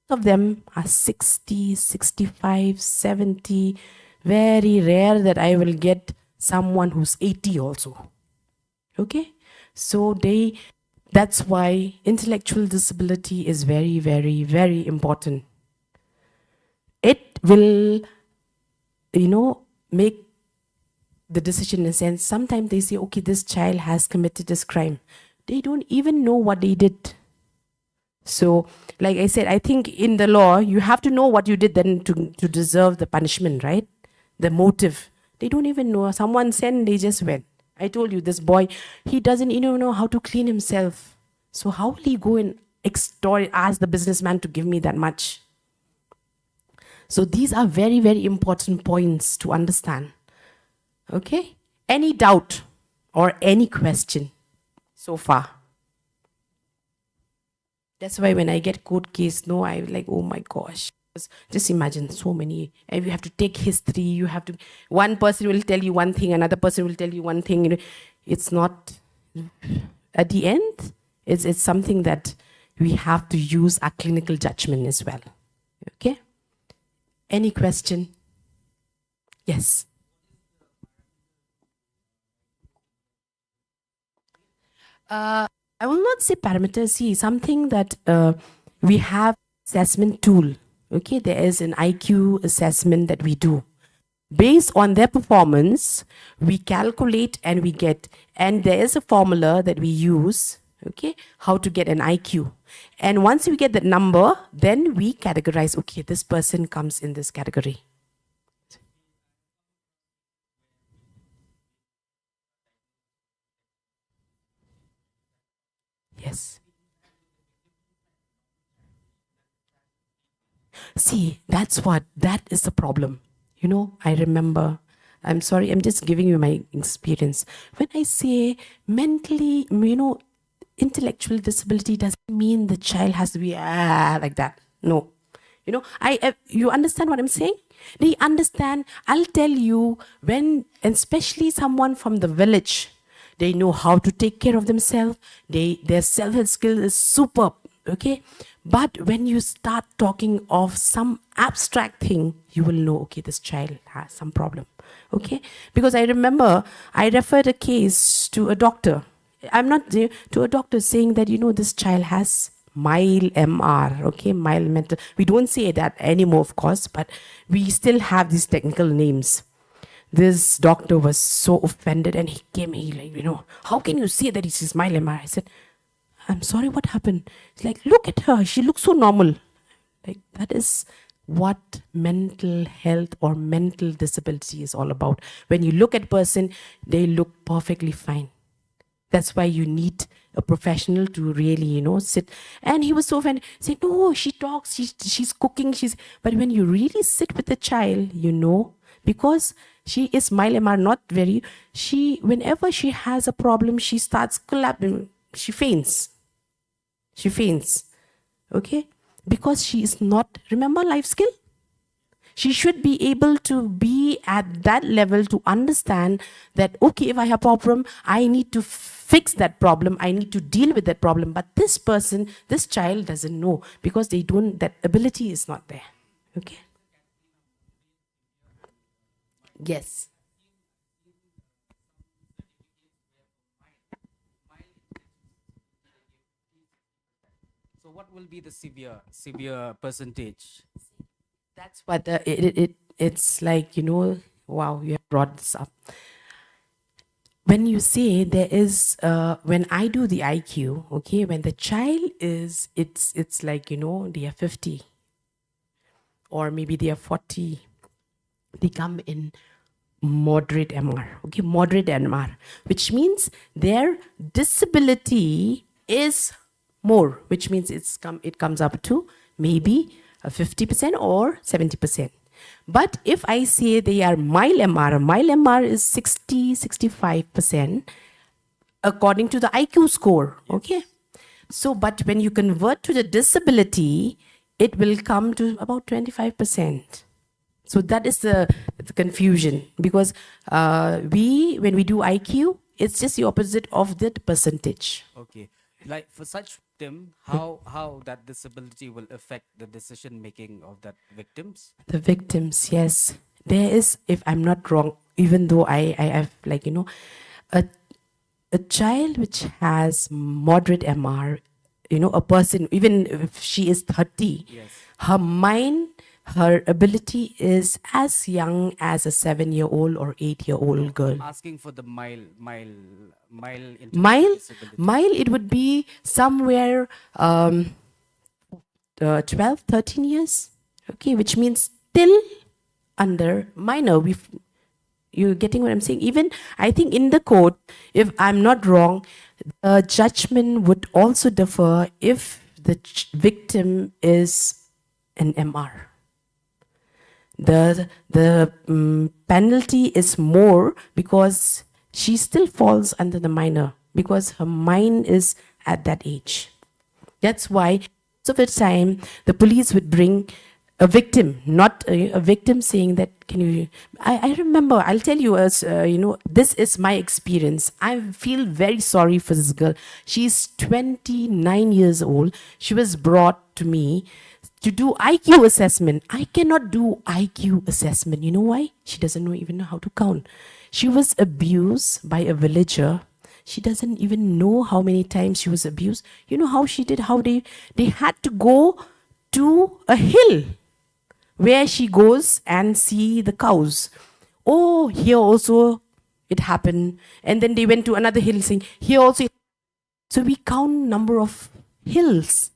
most of them are 60, 65, 70. Very rare that I will get someone who's 80 also. Okay? So that's why intellectual disability is very, very, very important. It will, make the decision in a sense. Sometimes they say, okay, this child has committed this crime. They don't even know what they did. So, like I said, I think in the law, you have to know what you did then to deserve the punishment, right? The motive. They don't even know. Someone sent, they just went. I told you, this boy, he doesn't even know how to clean himself. So how will he go and ask the businessman to give me that much? So these are very, very important points to understand. Okay? Any doubt or any question so far? That's why when I get court case, I'm like, oh my gosh. Just imagine so many, and you have to take history, you have to, one person will tell you one thing, another person will tell you one thing. It's not, at the end, it's something that we have to use our clinical judgment as well. Okay? Any question? Yes. I will not say parameters. See, something that we have assessment tool. Okay, there is an IQ assessment that we do. Based on their performance, we calculate and we get, and there is a formula that we use, okay, how to get an IQ. And once we get that number, then we categorize, okay, this person comes in this category. Yes. See, that is the problem. I remember, I'm sorry, I'm just giving you my experience. When I say mentally, intellectual disability doesn't mean the child has to be like that. No. You understand what I'm saying? They understand. I'll tell you, and especially someone from the village, they know how to take care of themselves. Their self-help skill is superb. Okay? But when you start talking of some abstract thing, you will know, okay, this child has some problem. Okay? Because I remember I referred a case to a doctor. To a doctor saying that, this child has mild MR, okay, mild mental. We don't say that anymore, of course, but we still have these technical names. This doctor was so offended and he came, how can you say that he's mild MR? I said, I'm sorry, what happened? It's like, look at her, she looks so normal. Like, that is what mental health or mental disability is all about. When you look at a person, they look perfectly fine. That's why you need a professional to really, sit. And he was so offended, saying, no, she talks, she's cooking, but when you really sit with the child, because she is mild MR, whenever she has a problem, she starts collapsing, she faints. Okay? Because she is not, remember life skill? She should be able to be at that level to understand that, okay, if I have a problem, I need to fix that problem. I need to deal with that problem. But this child doesn't know because that ability is not there. Okay? Yes.
what will be the severe percentage?
That's what it's like, wow, you have brought this up. When you say there is, when I do the IQ, okay, when the child is, it's like, they are 50 or maybe they are 40, they come in moderate MR, okay, moderate MR, which means their disability is more, which means it comes up to maybe 50% or 70%. But if I say they are mild MR is 60, 65% according to the IQ score, okay? So, but when you convert to the disability, it will come to about 25%. So that is the confusion, because when we do IQ, it's just the opposite of that percentage.
Okay. Like for such victim, how that disability will affect the decision making of that victims?
The victims, yes. There is, if I'm not wrong, even though I have like, a child which has moderate MR, a person, even if she is 30,
Yes.
her mind, her ability is as young as a 7-year-old or 8-year-old girl.
Asking for the mild intellectual
Mile,
disability.
mile, it would be somewhere 12, 13 years. Okay, which means still under minor. You're getting what I'm saying? Even I think in the court, if I'm not wrong, the judgment would also differ if the victim is an MR. The penalty is more because she still falls under the minor because her mind is at that age. That's why most of the time the police would bring a victim, not a victim saying that, can you, I remember, I'll tell you, as this is my experience. I feel very sorry for this girl. She's 29 years old. She was brought to me to do IQ assessment. I cannot do IQ assessment. You know why? She doesn't even know how to count. She was abused by a villager. She doesn't even know how many times she was abused. You know how she did, how they had to go to a hill where she goes and see the cows. Oh, here also it happened. And then they went to another hill saying, here also. So we count number of hills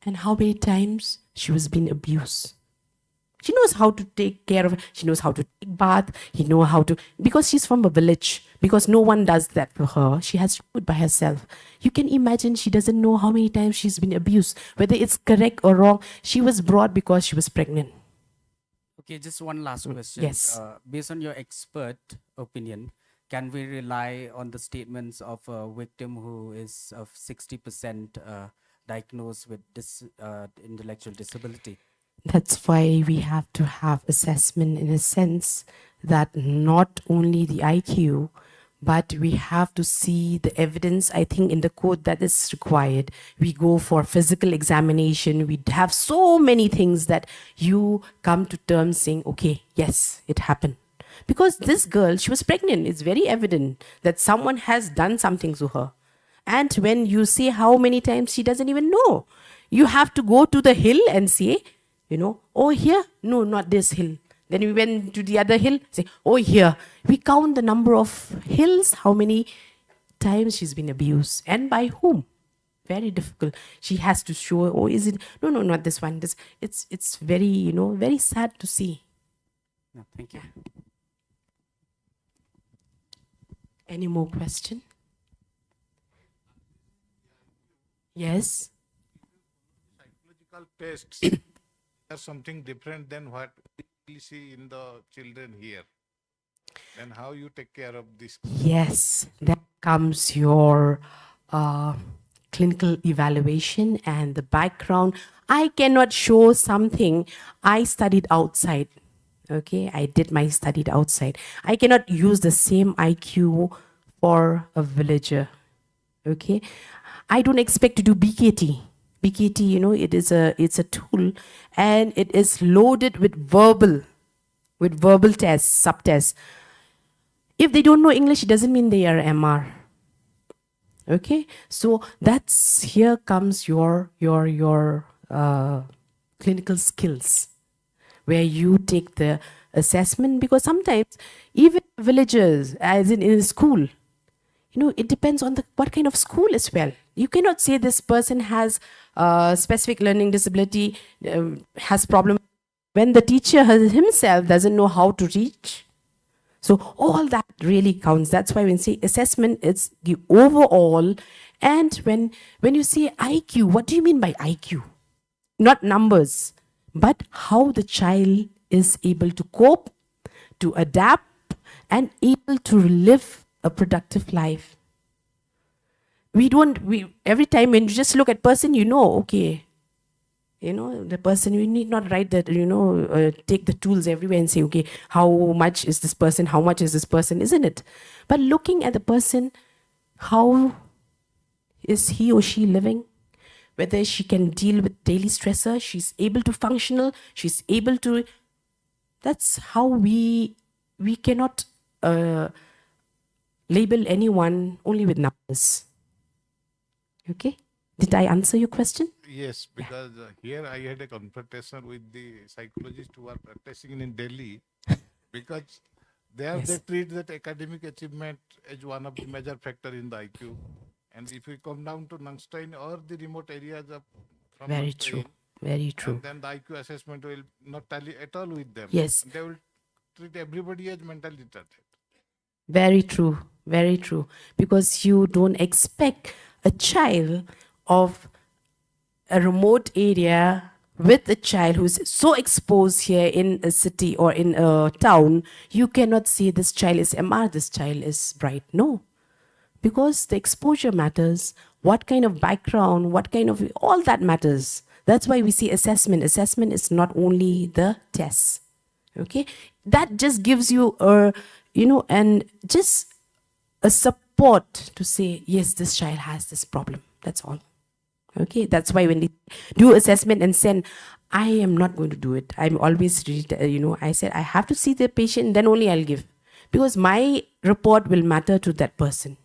and how many times she was being abused. She knows how to take care of, she knows how to take bath, he know how to, because she's from a village, because no one does that for her. She has to do it by herself. You can imagine she doesn't know how many times she's been abused, whether it's correct or wrong. She was brought because she was pregnant.
Okay, just one last question.
Yes.
Based on your expert opinion, can we rely on the statements of a victim who is of 60% diagnosed with intellectual disability?
That's why we have to have assessment in a sense that not only the IQ, but we have to see the evidence. I think in the court that is required. We go for physical examination. We have so many things that you come to terms saying, okay, yes, it happened. Because this girl, she was pregnant. It's very evident that someone has done something to her. And when you say how many times, she doesn't even know. You have to go to the hill and say, oh, here, no, not this hill. Then we went to the other hill, say, oh, here. We count the number of hills, how many times she's been abused, and by whom. Very difficult. She has to show, oh, is it, no, not this one. It's very, very sad to see.
No, thank you.
Any more question? Yes?
Psychological tests are something different than what we see in the children here. And how you take care of this?
Yes, that comes your clinical evaluation and the background. I cannot show something I studied outside. Okay, I did my studied outside. I cannot use the same IQ for a villager. Okay, I don't expect to do BKT. BKT, it's a tool, and it is loaded with verbal tests, subtests. If they don't know English, it doesn't mean they are MR. Okay, so that's here comes your clinical skills, where you take the assessment, because sometimes even villagers, as in a school, it depends on the what kind of school as well. You cannot say this person has specific learning disability, has problem, when the teacher himself doesn't know how to teach. So all that really counts. That's why when say assessment, it's the overall. And when you say IQ, what do you mean by IQ? Not numbers, but how the child is able to cope, to adapt, and able to live a productive life. We every time when you just look at person, okay, the person, you need not write that, take the tools everywhere and say, okay, how much is this person, isn't it? But looking at the person, how is he or she living, whether she can deal with daily stressor, she's able to functional, she's able to, that's how we cannot label anyone only with numbers. Okay, did I answer your question?
Yes, because here I had a confrontation with the psychologists who are practicing in Delhi, because there
Yes.
they treat that academic achievement as one of the major factor in the IQ. And if we come down to Nangstein or the remote areas of from
Very
Nangstein,
true. Very true.
and then the IQ assessment will not tally at all with them.
Yes.
They will treat everybody as mentally retarded.
Very true. Very true. Because you don't expect a child of a remote area with a child who's so exposed here in a city or in a town, you cannot say this child is MR, this child is bright. No. Because the exposure matters, what kind of background, what kind of, all that matters. That's why we see assessment. Assessment is not only the tests. Okay? That just gives you and just a support to say, yes, this child has this problem. That's all. Okay, that's why when they do assessment and send, I am not going to do it. I'm always, I said, I have to see the patient, then only I'll give. Because my report will matter to that person.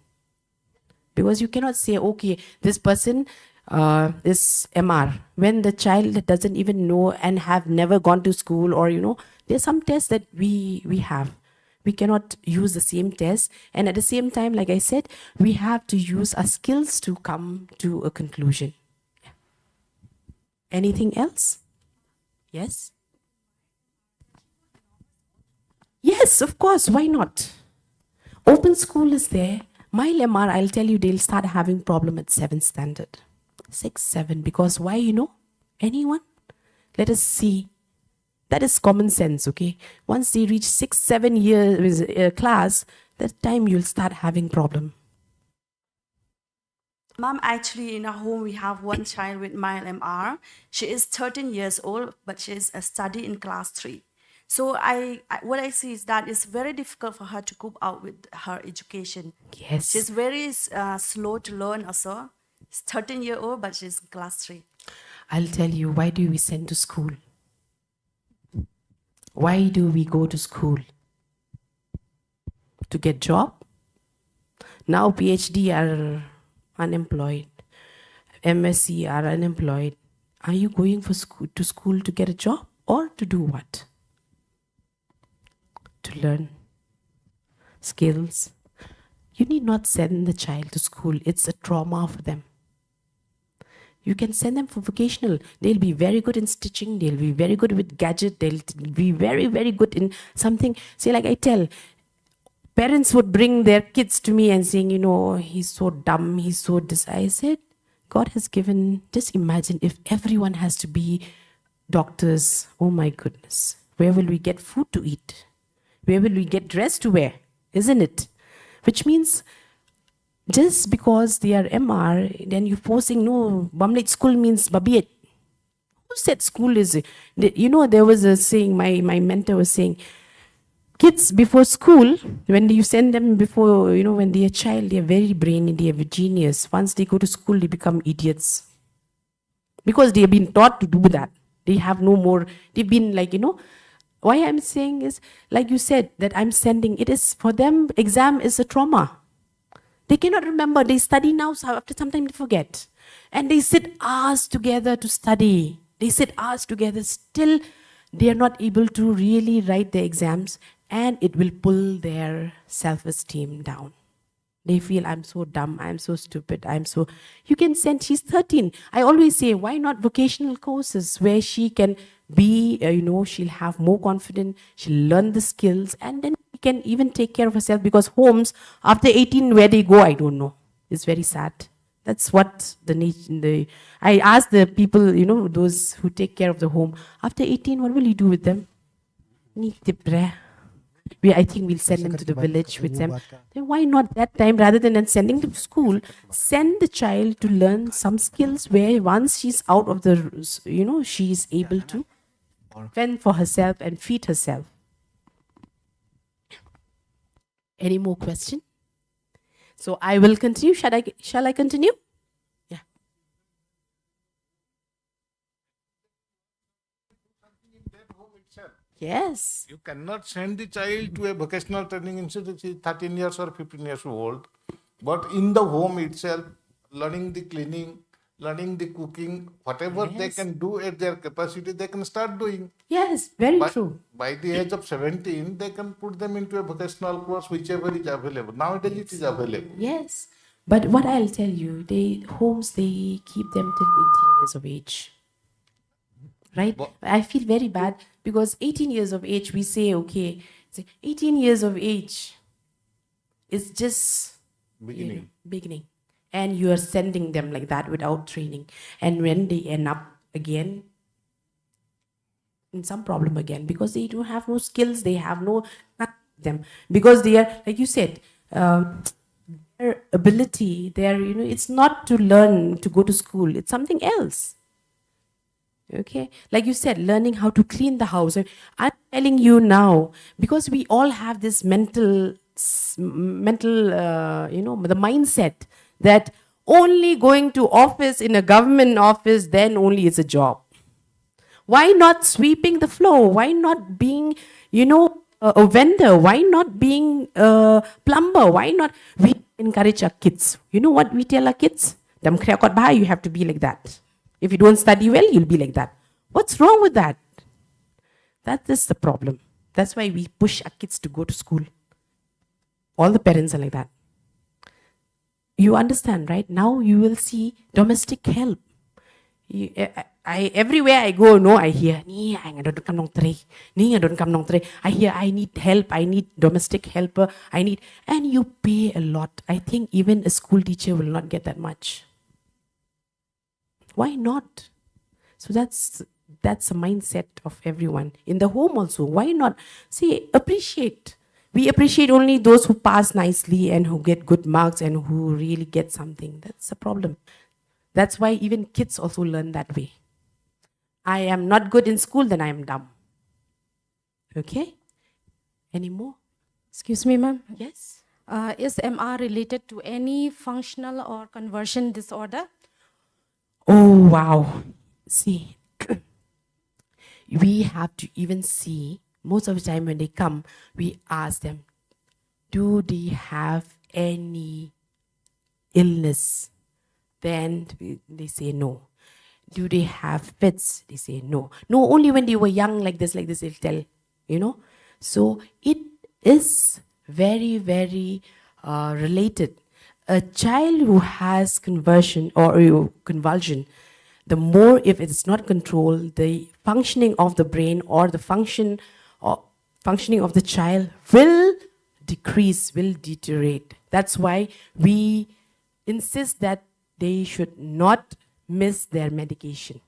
Because you cannot say, okay, this person is MR, when the child doesn't even know and have never gone to school, or, there's some tests that we have. We cannot use the same test. And at the same time, like I said, we have to use our skills to come to a conclusion. Yeah. Anything else? Yes? Yes, of course. Why not? Open school is there. My MR, I'll tell you, they'll start having problem at 7th standard. 6, 7. Because why, Anyone? Let us see. That is common sense, okay? Once they reach 6, 7 years class, that time you'll start having problem.
Mom, actually, in our home, we have one child with mild MR. She is 13 years old, but she is a study in class 3. So what I see is that it's very difficult for her to cope out with her education.
Yes.
She's very slow to learn also. She's 13-year-old, but she's in class 3.
I'll tell you, why do we send to school? Why do we go to school? To get job? Now PhD are unemployed. MSc are unemployed. Are you going to school to get a job or to do what? To learn skills. You need not send the child to school. It's a trauma for them. You can send them for vocational. They'll be very good in stitching. They'll be very good with gadget. They'll be very, very good in something. Say, like I tell, parents would bring their kids to me and saying, he's so dumb, he's so I said, God has given, just imagine if everyone has to be doctors. Oh my goodness. Where will we get food to eat? Where will we get dress to wear? Isn't it? Which means, just because they are MR, then you're forcing, no, Bamlet school means Babiet. Who said school is, there was a saying, my mentor was saying, kids before school, when you send them before, when they're a child, they're very brainy, they're genius. Once they go to school, they become idiots. Because they've been taught to do that. They have no more, they've been like, why I'm saying is, like you said, that I'm sending, it is, for them, exam is a trauma. They cannot remember. They study now, so after some time they forget. And they sit hours together to study. They sit hours together. Still, they are not able to really write their exams, and it will pull their self-esteem down. They feel, I'm so dumb, I'm so stupid, you can send, she's 13. I always say, why not vocational courses where she can be, she'll have more confidence, she'll learn the skills, and then she can even take care of herself, because homes, after 18, where they go, I don't know. It's very sad. That's what I ask the people, those who take care of the home, after 18, what will you do with them? I think we'll send them to the village with them. Then why not that time, rather than sending them to school, send the child to learn some skills where once she's out of the, she's able to fend for herself and feed herself. Any more question? So I will continue. Shall I continue? Yeah. Yes.
You cannot send the child to a vocational training institute, she's 13 years or 15 years old. But in the home itself, learning the cleaning, learning the cooking, whatever they can do at their capacity, they can start doing.
Yes, very true.
By the age of 17, they can put them into a vocational course, whichever is available. Nowadays it is available.
Yes. But what I'll tell you, homes, they keep them till 18 years of age. Right? I feel very bad because 18 years of age, we say, okay, 18 years of age is just beginning. And you are sending them like that without training. And when they end up again in some problem again, because they don't have no skills, they have no them, because they are, like you said, their ability, it's not to learn to go to school, it's something else. Okay, like you said, learning how to clean the house. I'm telling you now, because we all have this mental, the mindset that only going to office in a government office, then only it's a job. Why not sweeping the floor? Why not being, a vendor? Why not being a plumber? Why not? We encourage our kids. You know what we tell our kids? You have to be like that. If you don't study well, you'll be like that. What's wrong with that? That is the problem. That's why we push our kids to go to school. All the parents are like that. You understand, right? Now you will see domestic help. Everywhere I go, I hear, I hear, I need help, I need domestic helper, and you pay a lot. I think even a school teacher will not get that much. Why not? So that's a mindset of everyone. In the home also, why not? See, appreciate. We appreciate only those who pass nicely and who get good marks and who really get something. That's a problem. That's why even kids also learn that way. I am not good in school, then I am dumb. Okay? Any more?
Excuse me, ma'am.
Yes?
Is MR related to any functional or conversion disorder?
Oh, wow. See, we have to even see, most of the time when they come, we ask them, do they have any illness? Then they say no. Do they have fits? They say no. No, only when they were young, like this, they'll tell, So it is very, very related. A child who has conversion or convulsion, the more, if it's not controlled, the functioning of the brain or the functioning of the child will decrease, will deteriorate. That's why we insist that they should not miss their medication.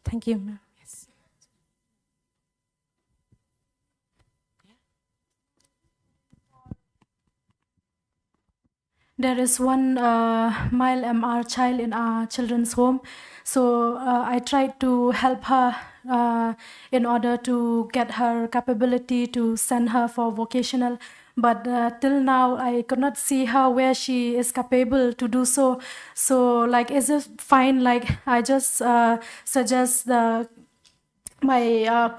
Thank you, ma'am.
Yes.
There is one mild MR child in our children's home. So I tried to help her in order to get her capability to send her for vocational. But till now, I could not see her where she is capable to do so. So, is it fine? I just suggest the
my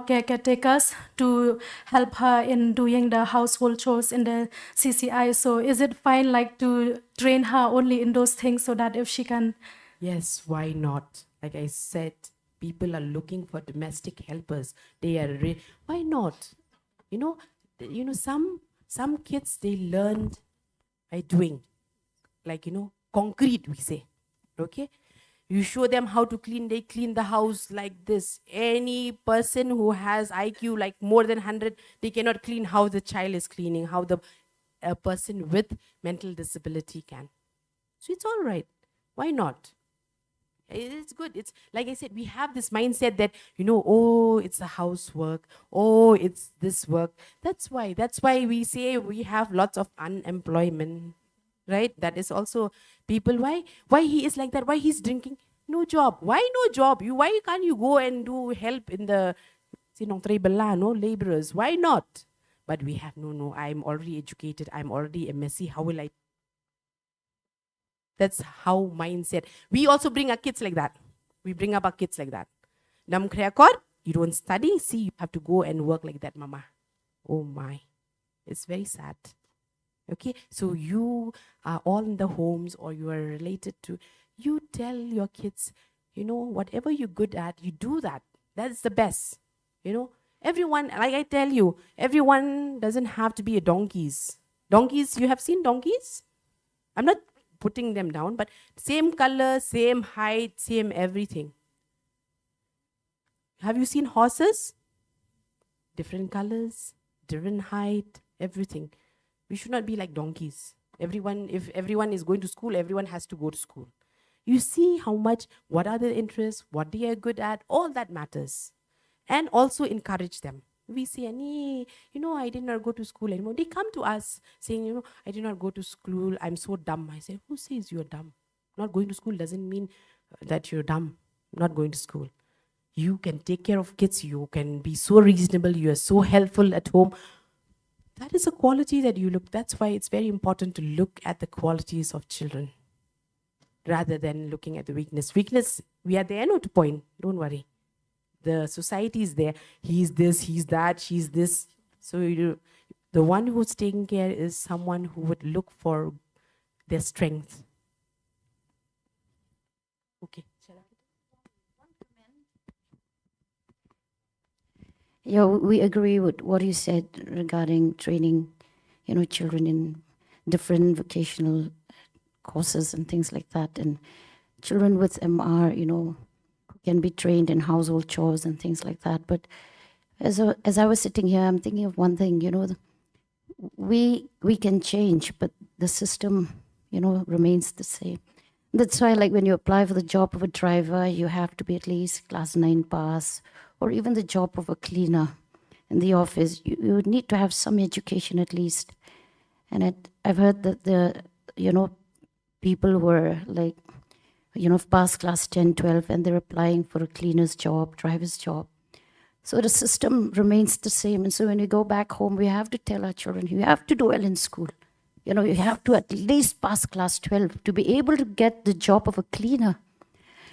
caretakers to help her in doing the household chores in the CCI. So is it fine, like, to train her only in those things so that if she can?
Yes, why not? Like I said, people are looking for domestic helpers. They are why not? You know, some kids they learned by doing, like concrete we say. Okay, you show them how to clean, they clean the house like this. Any person who has IQ like more than 100, they cannot clean how the child is cleaning, how the a person with mental disability can. So it's all right. Why not? It's good. It's like I said, we have this mindset that, oh, it's a housework. Oh, it's this work. That's why we say we have lots of unemployment, right? That is also people. Why he is like that? Why he's drinking? No job. Why no job? Why can't you go and do help in the no laborers? Why not? But we have no. I'm already educated. I'm already MSc. How will I? That's how mindset. We also bring our kids like that. We bring up our kids like that. Nam kreakor, you don't study, see, you have to go and work like that, mama. Oh my. It's very sad. Okay, so you are all in the homes or you are related to, you tell your kids, whatever you're good at, you do that. That's the best. Everyone, like I tell you, everyone doesn't have to be a donkeys. Donkeys, you have seen donkeys? I'm not putting them down, but same color, same height, same everything. Have you seen horses? Different colors, different height, everything. We should not be like donkeys. If everyone is going to school, everyone has to go to school. You see how much, what are their interests, what they are good at, all that matters. And also encourage them. We say, I did not go to school anymore. They come to us saying, I did not go to school. I'm so dumb. I say, who says you're dumb? Not going to school doesn't mean that you're dumb. Not going to school. You can take care of kids. You can be so reasonable. You are so helpful at home. That is a quality that you look. That's why it's very important to look at the qualities of children rather than looking at the weakness. Weakness, we are there, no to point. Don't worry. The society is there. He's this, he's that, she's this. So the one who's taking care is someone who would look for their strength. Okay.
Yeah, we agree with what you said regarding training, children in different vocational courses and things like that. And children with MR, can be trained in household chores and things like that. But as I was sitting here, I'm thinking of one thing, we can change, but the system, remains the same. That's why, like, when you apply for the job of a driver, you have to be at least class 9 pass, or even the job of a cleaner in the office. You need to have some education at least. And I've heard that the, people were like, past class 10, 12, and they're applying for a cleaner's job, driver's job. So the system remains the same. And so when we go back home, we have to tell our children, you have to do well in school. You have to at least pass class 12 to be able to get the job of a cleaner.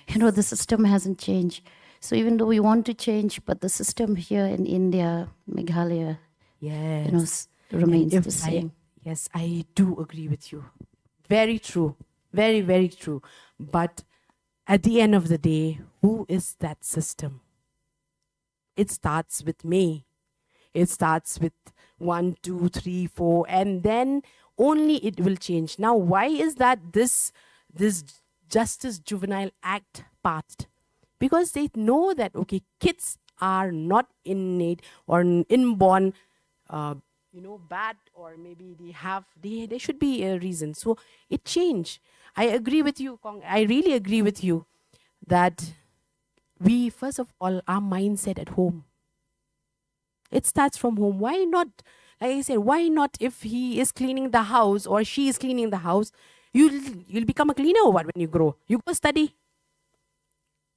The system hasn't changed. So even though we want to change, but the system here in India, Meghalaya,
yes,
remains the same.
Yes, I do agree with you. Very true. Very, very true. But at the end of the day, who is that system? It starts with me. It starts with 1, 2, 3, 4, and then only it will change. Now, why is that this Justice Juvenile Act passed? Because they know that, okay, kids are not innate or inborn, bad, or maybe there should be a reason. So it changed. I agree with you, Kong. I really agree with you that we, first of all, our mindset at home. It starts from home. Why not, like I said, why not if he is cleaning the house or she is cleaning the house, you'll become a cleaner or what when you grow? You go study.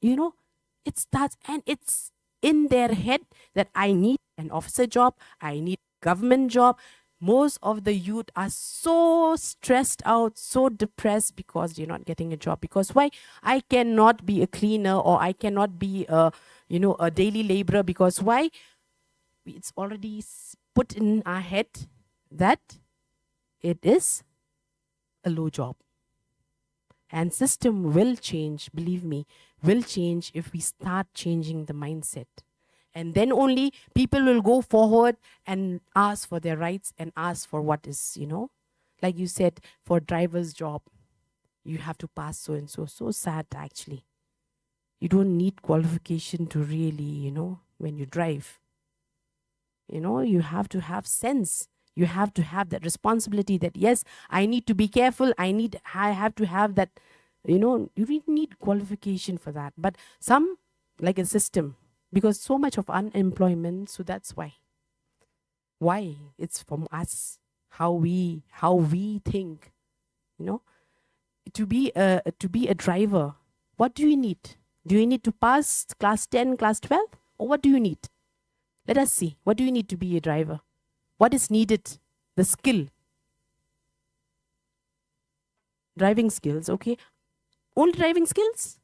It starts, and it's in their head that I need an officer job, I need a government job. most of the youth are so stressed out, so depressed because they're not getting a job. Because why? I cannot be a cleaner, or I cannot be a, a daily laborer. Because why? It's already put in our head that it is a low job. And system will change, believe me, will change if we start changing the mindset. And then only people will go forward and ask for their rights and ask for what is, like you said, for driver's job, you have to pass so and so. So sad, actually. You don't need qualification to really, when you drive. You have to have sense. You have to have that responsibility that, yes, I need to be careful. I have to have that, you really need qualification for that. But some, like a system, because so much of unemployment, so that's why. Why? It's from us, how we think, to be a driver. What do you need? Do you need to pass class 10, class 12? Or what do you need? Let us see. What do you need to be a driver? What is needed? The skill. Driving skills, okay. Only driving skills?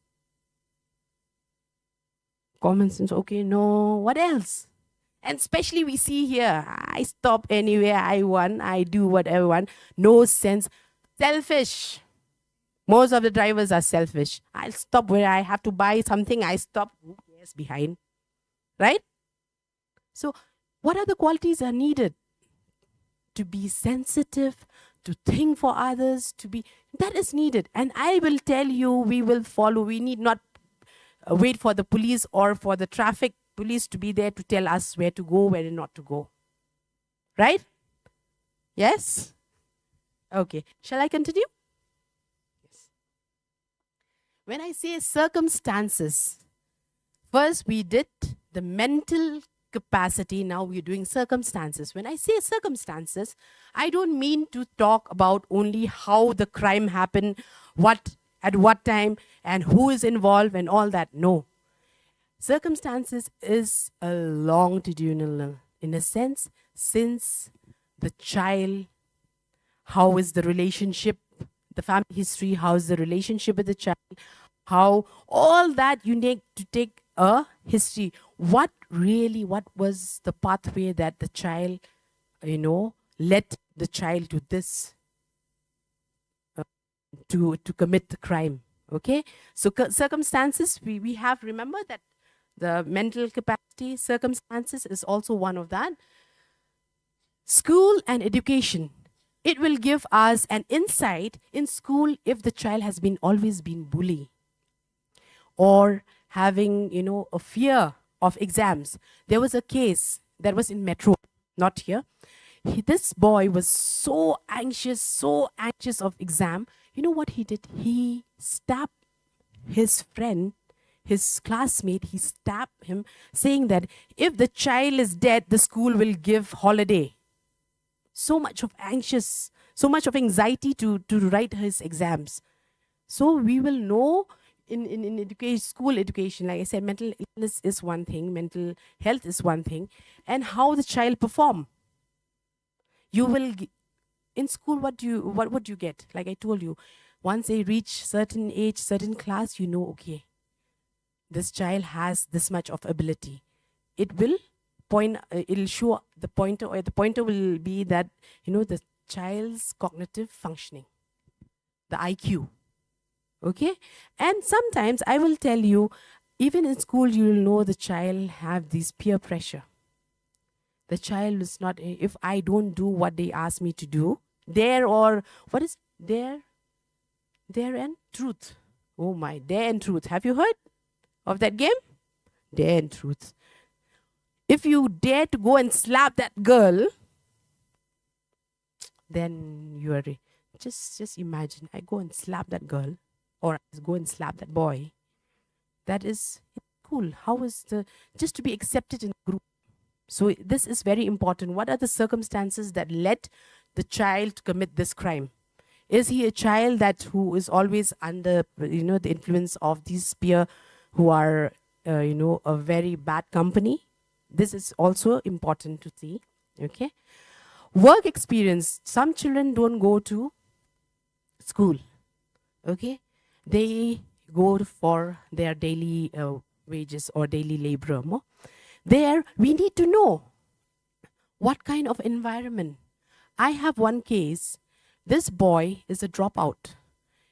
Common sense, okay, no. What else? And especially we see here, I stop anywhere I want, I do whatever I want. No sense. Selfish. Most of the drivers are selfish. I'll stop where I have to buy something, I stop. Who cares behind? Right? So what are the qualities are needed? To be sensitive, to think for others, that is needed. And I will tell you, we will follow. We need not wait for the police or for the traffic police to be there to tell us where to go, where not to go. Right? Yes? Okay. Shall I continue? Yes. When I say circumstances, first we did the mental capacity, now we're doing circumstances. When I say circumstances, I don't mean to talk about only how the crime happened, at what time, and who is involved and all that. No. Circumstances is a longitudinal, in a sense, since the child, how is the relationship, the family history, how is the relationship with the child, how all that you need to take a history. What was the pathway that the child, led the child to this, to commit the crime. Okay, so circumstances, we have, remember that the mental capacity, circumstances is also one of that. School and education, it will give us an insight in school if the child has always been bullied or having, a fear of exams. There was a case that was in Metro, not here. This boy was so anxious of exam. You know what he did? He stabbed his friend, his classmate, he stabbed him, saying that if the child is dead, the school will give holiday. So much of anxiety to write his exams. So we will know in education, school education, like I said, mental illness is one thing, mental health is one thing, and how the child perform. You will, in school, what would you get? Like I told you, once they reach certain age, certain class, okay, this child has this much of ability. It will it'll show the pointer, or the pointer will be that, the child's cognitive functioning, the IQ. Okay? And sometimes I will tell you, even in school, you will know the child have this peer pressure. The child is not, if I don't do what they ask me to do, dare and truth. Oh my, dare and truth. Have you heard of that game? Dare and truth. If you dare to go and slap that girl, then you are, just imagine, I go and slap that girl, or I go and slap that boy. That is cool. How is just to be accepted in a group? So this is very important. What are the circumstances that led the child to commit this crime? Is he a child who is always under, the influence of these peer who are, a very bad company? This is also important to see. Okay. Work experience. Some children don't go to school. Okay, they go for their daily wages or daily labor. There, we need to know what kind of environment. I have one case. This boy is a dropout.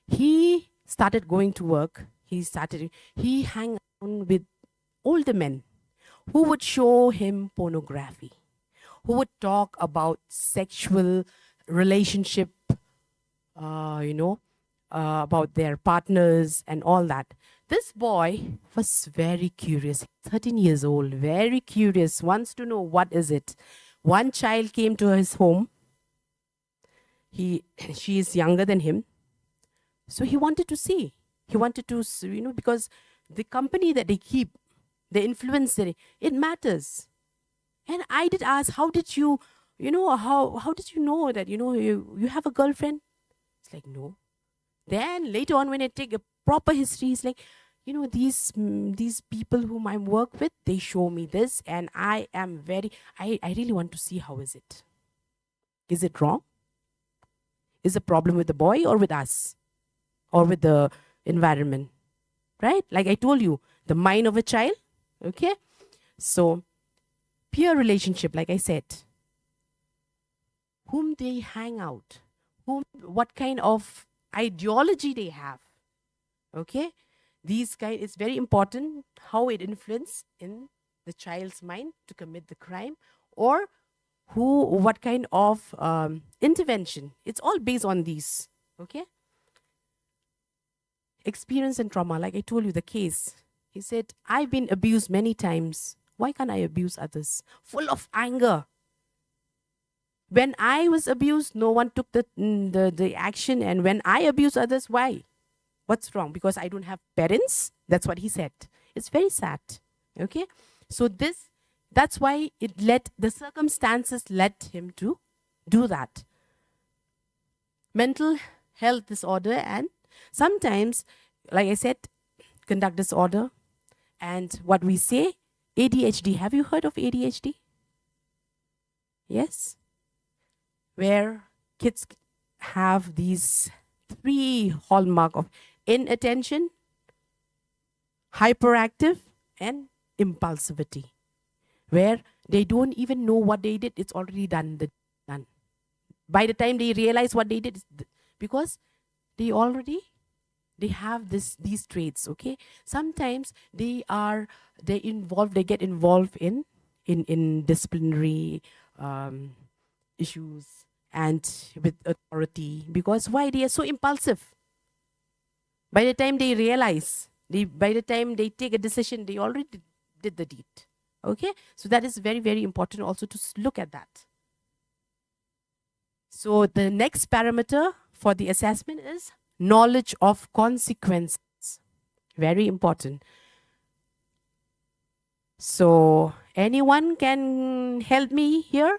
He started going to work. He hang around with older men who would show him pornography, who would talk about sexual relationship, about their partners and all that. This boy was very curious, 13 years old, very curious, wants to know what is it. One child came to his home. She is younger than him. So he wanted to see. He wanted to, because the company that they keep, the influence, it matters. And I did ask, how did you know that, you have a girlfriend? It's like, no. Then later on, when I take a proper history, it's like, these people whom I work with, they show me this, and I really want to see how is it. Is it wrong? Is the problem with the boy or with us? Or with the environment? Right? Like I told you, the mind of a child. Okay? So, peer relationship, like I said. Whom they hang out. What kind of ideology they have. Okay? It's very important how it influences in the child's mind to commit the crime, or what kind of intervention. It's all based on these. Okay? Experience and trauma, like I told you, the case. He said, I've been abused many times. Why can't I abuse others? Full of anger. When I was abused, no one took the action. And when I abuse others, why? What's wrong? Because I don't have parents? That's what he said. It's very sad. Okay? So that's why the circumstances led him to do that. Mental health disorder, and sometimes, like I said, conduct disorder, and what we say, ADHD. Have you heard of ADHD? Yes? Where kids have these 3 hallmark of inattention, hyperactive, and impulsivity, where they don't even know what they did. It's already done. By the time they realize what they did, because they have these traits. Okay, sometimes they get involved in disciplinary issues and with authority, because why? They are so impulsive. By the time they realize, by the time they take a decision, they already did the deed. Okay, so that is very, very important also to look at that. So the next parameter for the assessment is knowledge of consequences. Very important. So anyone can help me here?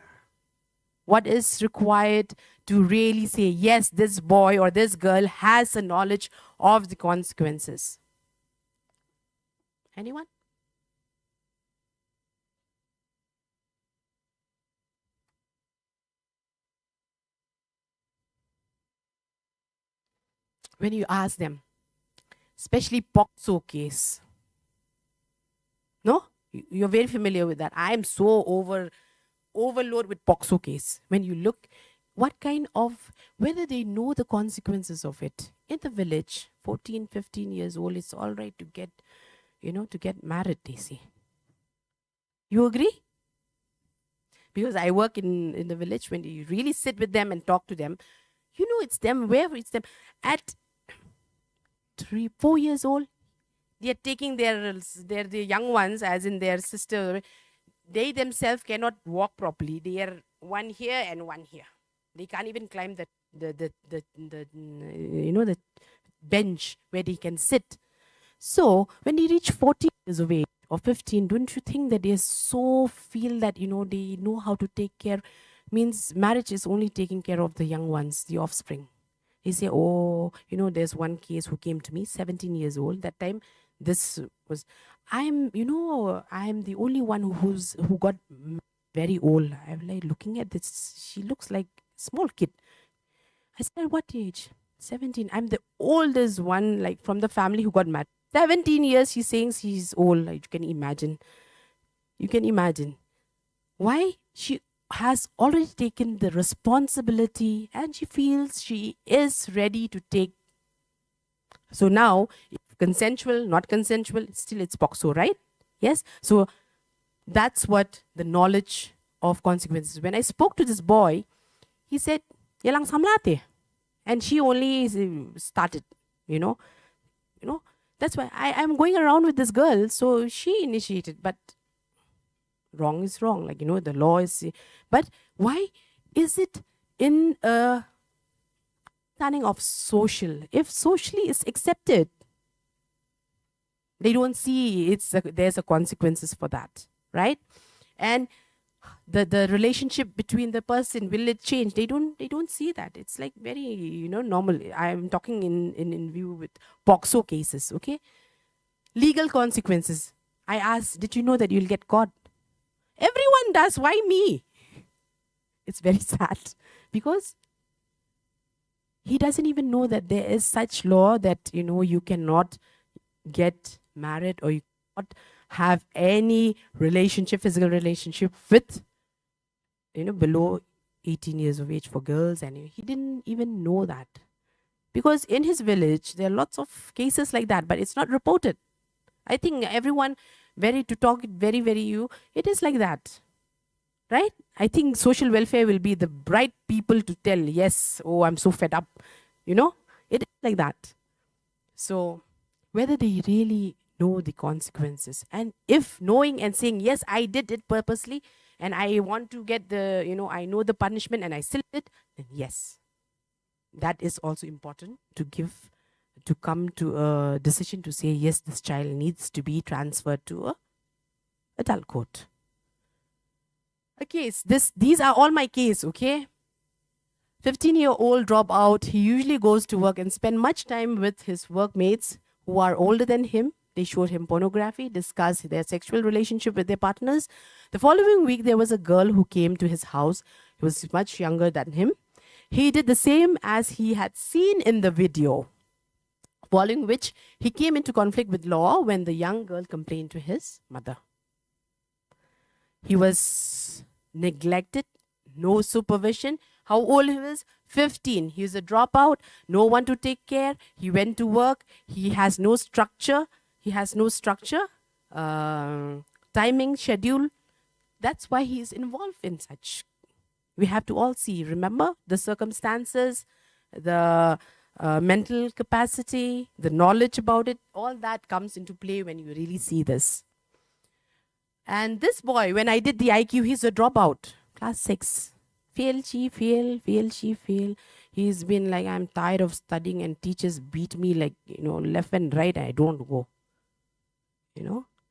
What is required to really say, yes, this boy or this girl has a knowledge of the consequences? Anyone? When you ask them, especially POXO case, no? You're very familiar with that. I am so overload with POXO case. When you look, whether they know the consequences of it. In the village, 14, 15 years old, it's all right to get married, they say. You agree? Because I work in the village, when you really sit with them and talk to them, it's them, wherever it's them. At 3, 4 years old, they are taking their young ones, as in their sister. They themselves cannot walk properly. They are one here and one here. They can't even climb the bench where they can sit. So when they reach 14 years of age or 15, don't you think that they so feel that they know how to take care? Means marriage is only taking care of the young ones, the offspring. They say, there's one case who came to me, 17 years old. That time, I am the only one who got very old. I'm like looking at this. She looks like small kid. I said, what age? 17. I'm the oldest one, like from the family who got married. 17 years, she's saying she's old. Like, you can imagine. You can imagine. Why? She has already taken the responsibility and she feels she is ready to take. So now, if consensual, not consensual, still it's POXO, right? Yes? So that's what the knowledge of consequences. When I spoke to this boy, he said, Yalang samlate. And she only started, you know. That's why I'm going around with this girl. So she initiated, but wrong is wrong. Like, the law is. But why is it in a standing of social? If socially is accepted, they don't see there's a consequences for that, right? And the relationship between the person, will it change? They don't see that. It's like very normal. I'm talking in view with POXO cases, okay? Legal consequences. I asked, did you know that you'll get caught? Everyone does. Why me? It's very sad because he doesn't even know that there is such law that you cannot get married or you cannot have any relationship, physical relationship with below 18 years of age for girls, and he didn't even know that. Because in his village, there are lots of cases like that, but it's not reported. I think everyone, to talk it very, it is like that, right? I think social welfare will be the bright people to tell, yes, oh, I'm so fed up, it is like that. So whether they really know the consequences, and if knowing and saying, yes, I did it purposely, and I want to get I know the punishment and I still did, then yes, that is also important to come to a decision to say, yes, this child needs to be transferred to a adult court. Okay, these are all my case, okay? 15-year-old dropout, he usually goes to work and spend much time with his workmates who are older than him. They showed him pornography, discussed their sexual relationship with their partners. The following week, there was a girl who came to his house. He was much younger than him. He did the same as he had seen in the video, following which he came into conflict with law when the young girl complained to his mother. He was neglected, no supervision. How old he was? 15. He was a dropout, no one to take care. He went to work. He has no structure. Timing, schedule. That's why he is involved in such. We have to all see, remember, the circumstances, the mental capacity, the knowledge about it, all that comes into play when you really see this. And this boy, when I did the IQ, he's a dropout, class 6. Fail. He's been like, I'm tired of studying and teachers beat me like, left and right, I don't go.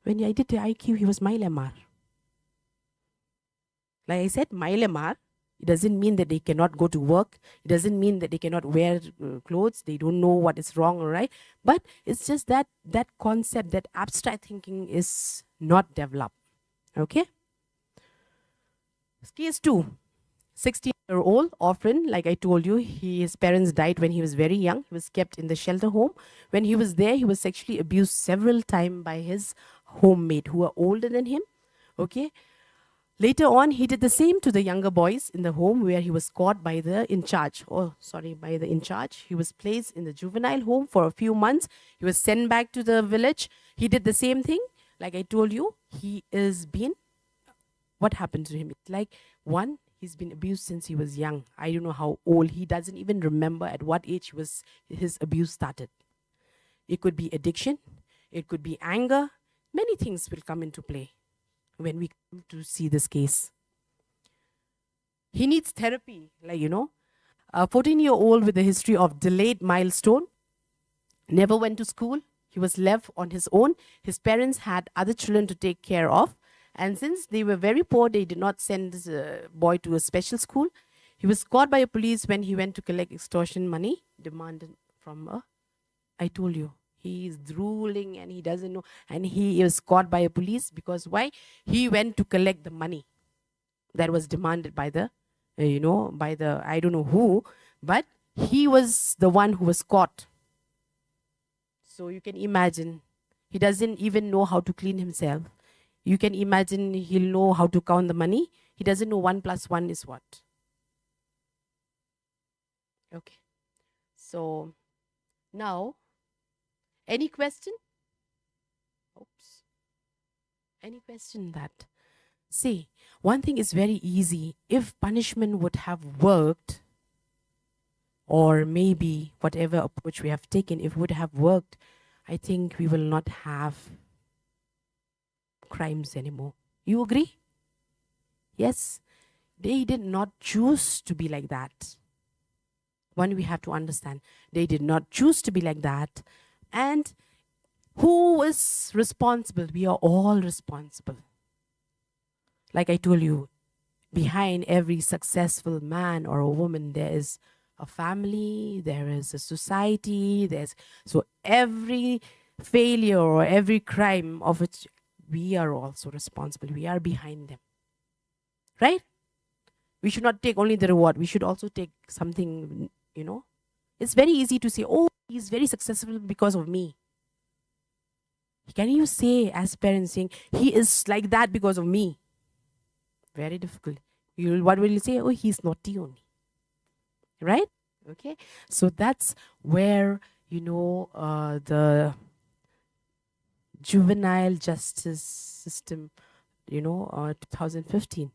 When I did the IQ, he was mile MR. Like I said, mile MR, it doesn't mean that they cannot go to work. It doesn't mean that they cannot wear clothes. They don't know what is wrong or right. But it's just that concept, that abstract thinking is not developed. Okay? Case 2. 16-year-old orphan, like I told you, his parents died when he was very young. He was kept in the shelter home. When he was there, he was sexually abused several times by his homemate who are older than him. Okay? Later on, he did the same to the younger boys in the home where he was caught by the in charge. He was placed in the juvenile home for a few months. He was sent back to the village. He did the same thing. Like I told you, what happened to him? It's like, one, he's been abused since he was young. I don't know how old. He doesn't even remember at what age his abuse started. It could be addiction. It could be anger. Many things will come into play when we come to see this case. He needs therapy, a 14-year-old with a history of delayed milestone, never went to school. He was left on his own. His parents had other children to take care of. And since they were very poor, they did not send this boy to a special school. He was caught by a police when he went to collect extortion money demanded from I told you, he is drooling and he doesn't know. And he was caught by a police because why? He went to collect the money. that was demanded by the, by the, I don't know who, but he was the one who was caught. So you can imagine, he doesn't even know how to clean himself. You can imagine he'll know how to count the money. He doesn't know 1 + 1 is what. Okay. So now, any question? Oops. Any question that? See, one thing is very easy. If punishment would have worked, or maybe whatever approach we have taken, if it would have worked, I think we will not have crimes anymore. You agree? Yes? They did not choose to be like that. One, we have to understand, they did not choose to be like that. And who is responsible? We are all responsible. Like I told you, behind every successful man or a woman, there is a family, there is a society, so every failure or every crime of which we are also responsible. We are behind them. Right? We should not take only the reward. We should also take something, It's very easy to say, oh, he's very successful because of me. Can you say, as parents, saying, he is like that because of me? Very difficult. What will you say? Oh, he's naughty only. Right? Okay. So that's where, the juvenile justice system, 2015,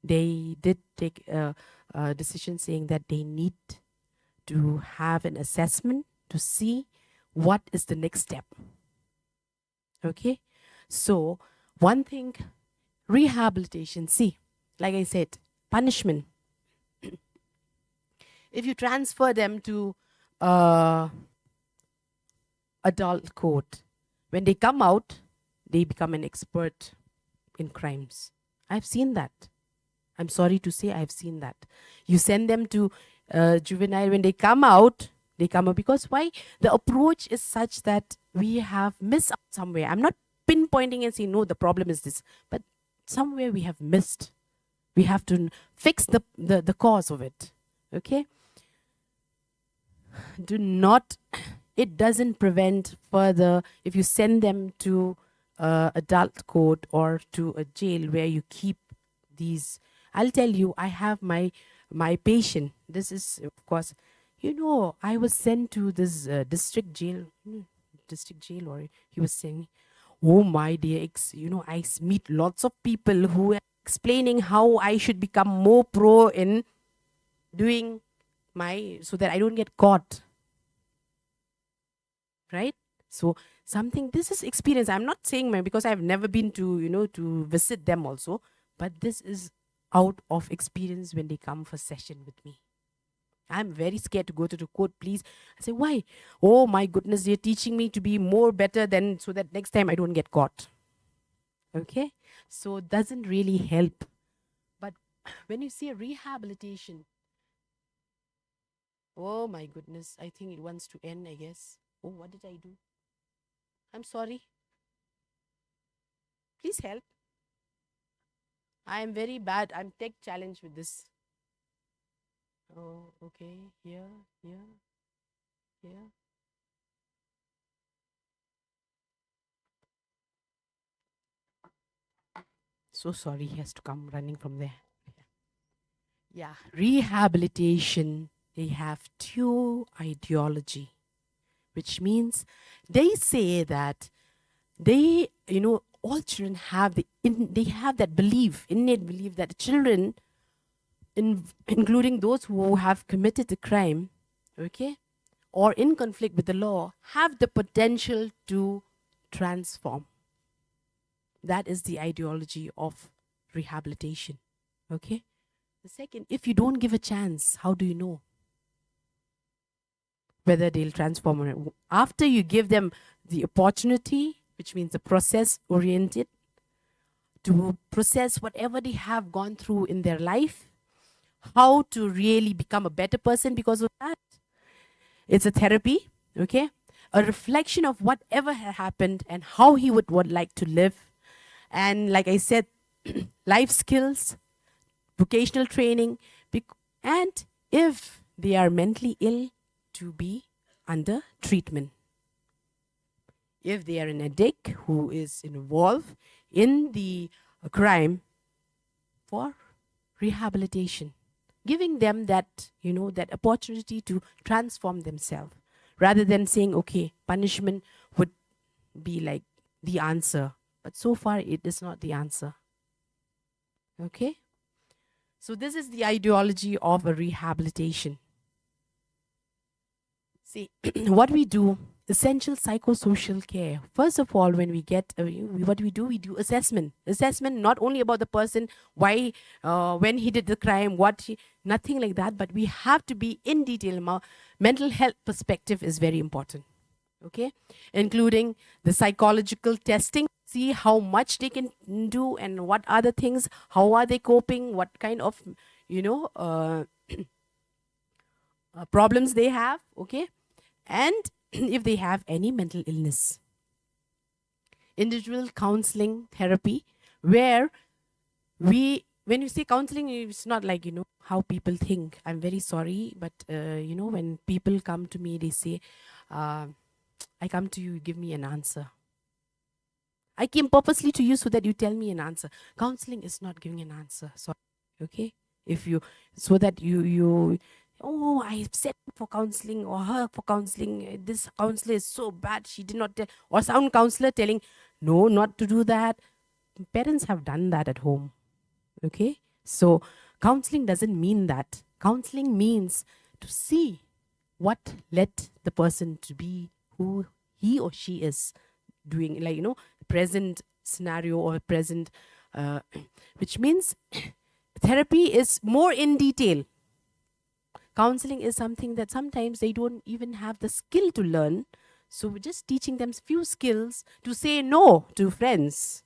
they did take a decision saying that they need to have an assessment to see what is the next step. Okay. So one thing, rehabilitation. See, like I said, punishment. If you transfer them to adult court, when they come out, they become an expert in crimes. I've seen that. I'm sorry to say I've seen that. You send them to juvenile, when they come out because why? The approach is such that we have missed out somewhere. I'm not pinpointing and saying, no, the problem is this, but somewhere we have missed. We have to fix the cause of it. Okay? It doesn't prevent further if you send them to adult court or to a jail where you keep these. I'll tell you, I have my patient. This is, of course, I was sent to this district jail, or he was saying, oh my dear, I meet lots of people who are explaining how I should become more pro in doing so that I don't get caught. Right? So this is experience. I'm not saying because I've never been to, to visit them also, but this is out of experience when they come for session with me. I'm very scared to go to the court, please. I say, why? Oh my goodness, they're teaching me to be more better so that next time I don't get caught. Okay? So it doesn't really help. But when you see rehabilitation, oh my goodness, I think it wants to end, I guess. Oh, what did I do? I'm sorry. Please help. I am very bad. I'm tech challenged with this. Oh, okay. Here. So sorry, he has to come running from there. Yeah, rehabilitation. They have two ideology, which means they say that they, all children have they have that innate belief that children, including those who have committed the crime, okay, or in conflict with the law, have the potential to transform. That is the ideology of rehabilitation. Okay. The second, if you don't give a chance, how do you know whether they'll transform or not? After you give them the opportunity, which means the process oriented, to process whatever they have gone through in their life, how to really become a better person because of that. It's a therapy, okay? A reflection of whatever had happened and how he would like to live. And like I said, life skills, vocational training, and if they are mentally ill, to be under treatment. If they are an addict who is involved in the crime, for rehabilitation, giving them that, that opportunity to transform themselves, rather than saying, okay, punishment would be like the answer. But so far, it is not the answer. Okay? So this is the ideology of a rehabilitation. See, what we do, essential psychosocial care. First of all, when we get, what we do assessment. Assessment not only about the person, why, when he did the crime, nothing like that, but we have to be in detail. Mental health perspective is very important. Okay, including the psychological testing, see how much they can do and what other things, how are they coping, what kind of, problems they have, okay, and if they have any mental illness. Individual counseling therapy, where when you say counseling, it's not like, how people think. I'm very sorry, but, when people come to me, they say, I come to you, give me an answer. I came purposely to you so that you tell me an answer. Counseling is not giving an answer. Sorry, okay? So that you oh, I said for counseling or her for counseling. This counselor is so bad. She did not tell. Or some counselor telling, no, not to do that. Parents have done that at home. Okay? So counseling doesn't mean that. Counseling means to see what led the person to be who he or she is doing, like, present scenario or present, which means therapy is more in detail. Counseling is something that sometimes they don't even have the skill to learn. So we're just teaching them few skills to say no to friends,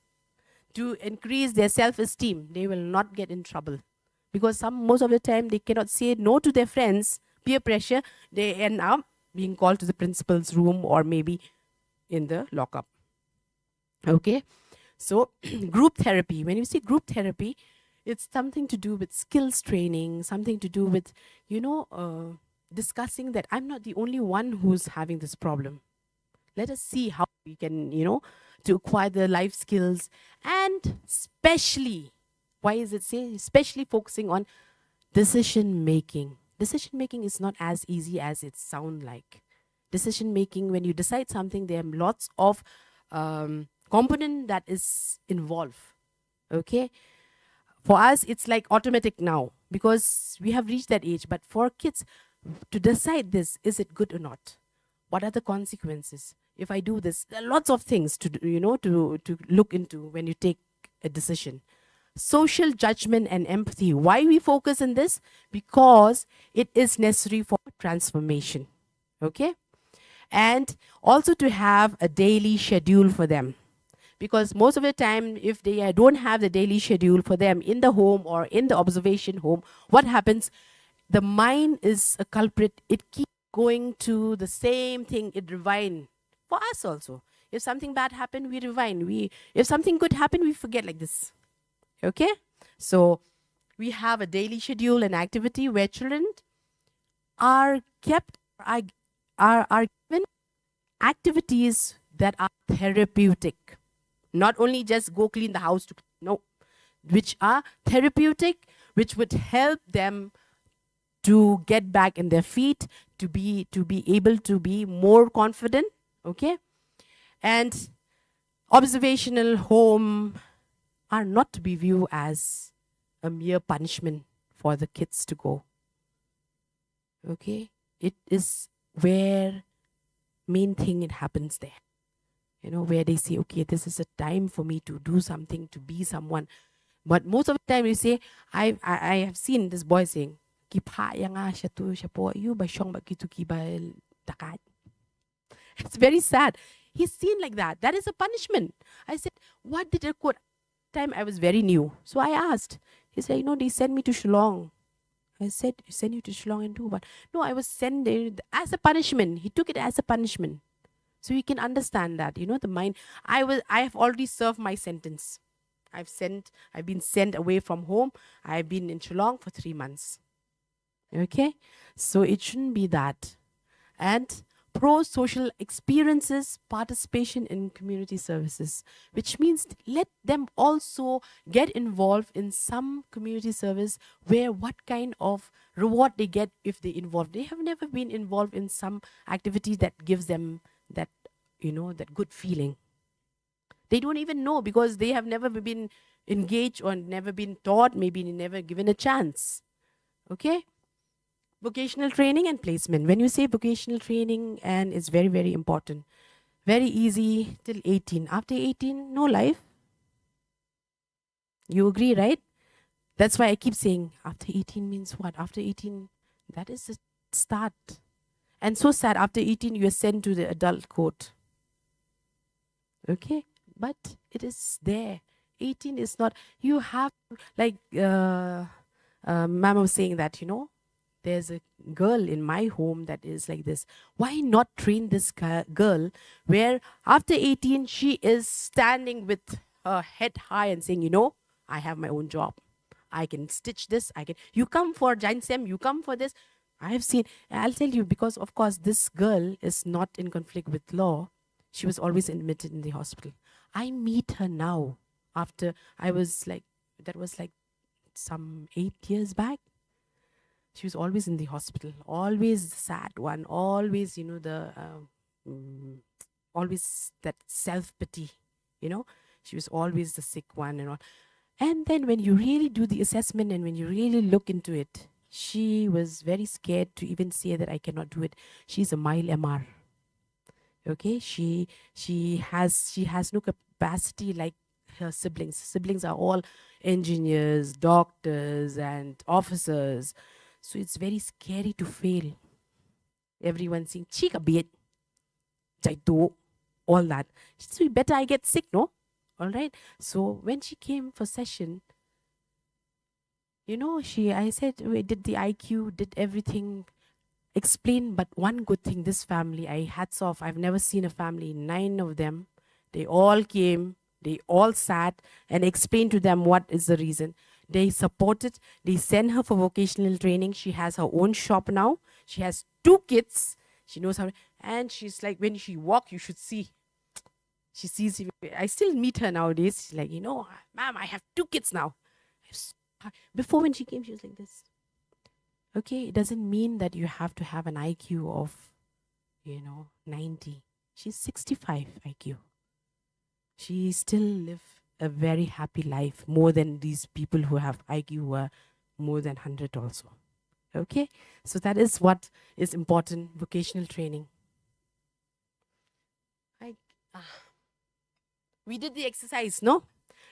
to increase their self-esteem. They will not get in trouble. Because most of the time they cannot say no to their friends, peer pressure, they end up being called to the principal's room or maybe in the lockup. Okay, so group therapy. When you say group therapy, it's something to do with skills training, something to do with, discussing that I'm not the only one who's having this problem. Let us see how we can, to acquire the life skills, and especially, why is it say, especially focusing on decision making. Decision making is not as easy as it sounds like. Decision making, when you decide something, there are lots of component that is involved. Okay, for us it's like automatic now because we have reached that age. But for kids to decide this, is it good or not? What are the consequences if I do this? There are lots of things to to look into when you take a decision. Social judgment and empathy. Why we focus on this? Because it is necessary for transformation. Okay, and also to have a daily schedule for them. Because most of the time, if they don't have the daily schedule for them in the home or in the observation home, what happens? The mind is a culprit. It keeps going to the same thing. It rewind. For us also. If something bad happened, we rewind. If something good happened, we forget like this. Okay? So we have a daily schedule and activity where children are kept, are given activities that are therapeutic. Not only just go clean the house, no, which are therapeutic, which would help them to get back in their feet, to be able to be more confident, okay? And observational home are not to be viewed as a mere punishment for the kids to go. Okay? It is where main thing it happens there. Where they say, okay, this is a time for me to do something, to be someone. But most of the time you say, I have seen this boy saying, it's very sad. He's seen like that. That is a punishment. I said, what did it quote? Time I was very new. So I asked. He said, they sent me to Shillong. I said, send you to Shillong and do what? No, I was sent there as a punishment. He took it as a punishment. So you can understand that, the mind. I have already served my sentence. I've been sent away from home. I've been in Shillong for 3 months. Okay? So it shouldn't be that. And pro-social experiences, participation in community services, which means let them also get involved in some community service where what kind of reward they get if they involve. They have never been involved in some activity that gives them that, that good feeling. They don't even know because they have never been engaged or never been taught, maybe never given a chance. Okay? Vocational training and placement. When you say vocational training, and it's very, very important. Very easy till 18. After 18, no life. You agree, right? That's why I keep saying after 18 means what? After 18, that is the start. And so sad, after 18, you are sent to the adult court. Okay? But it is there. 18 is not, you have, like Mama was saying that, there's a girl in my home that is like this. Why not train this girl where after 18, she is standing with her head high and saying, I have my own job. I can stitch this. You come for Jainsem, you come for this. I have seen, I'll tell you, because of course this girl is not in conflict with law. She was always admitted in the hospital. I meet her now after that was like some 8 years back. She was always in the hospital, always the sad one, always, always that self-pity, She was always the sick one and all. And then when you really do the assessment and when you really look into it, she was very scared to even say that I cannot do it. She's a mild MR. Okay, she has no capacity like her siblings. Siblings are all engineers, doctors, and officers. So it's very scary to fail. Everyone's saying, "Chika bit, jaito," all that. So better I get sick, no? All right. So when she came for session, I said, we did the IQ, did everything, explain. But one good thing, this family, hats off. I've never seen a family, 9 of them. They all came, they all sat and explained to them what is the reason. They supported, they sent her for vocational training. She has her own shop now. She has 2 kids. She knows how, and she's like, when she walks, you should see. She sees, I still meet her nowadays. She's like, Ma'am, I have 2 kids now. Before when she came, she was like this. Okay, it doesn't mean that you have to have an IQ of, 90. She's 65 IQ. She still live a very happy life, more than these people who have IQ who are more than 100 also. Okay, so that is what is important, vocational training. We did the exercise, no?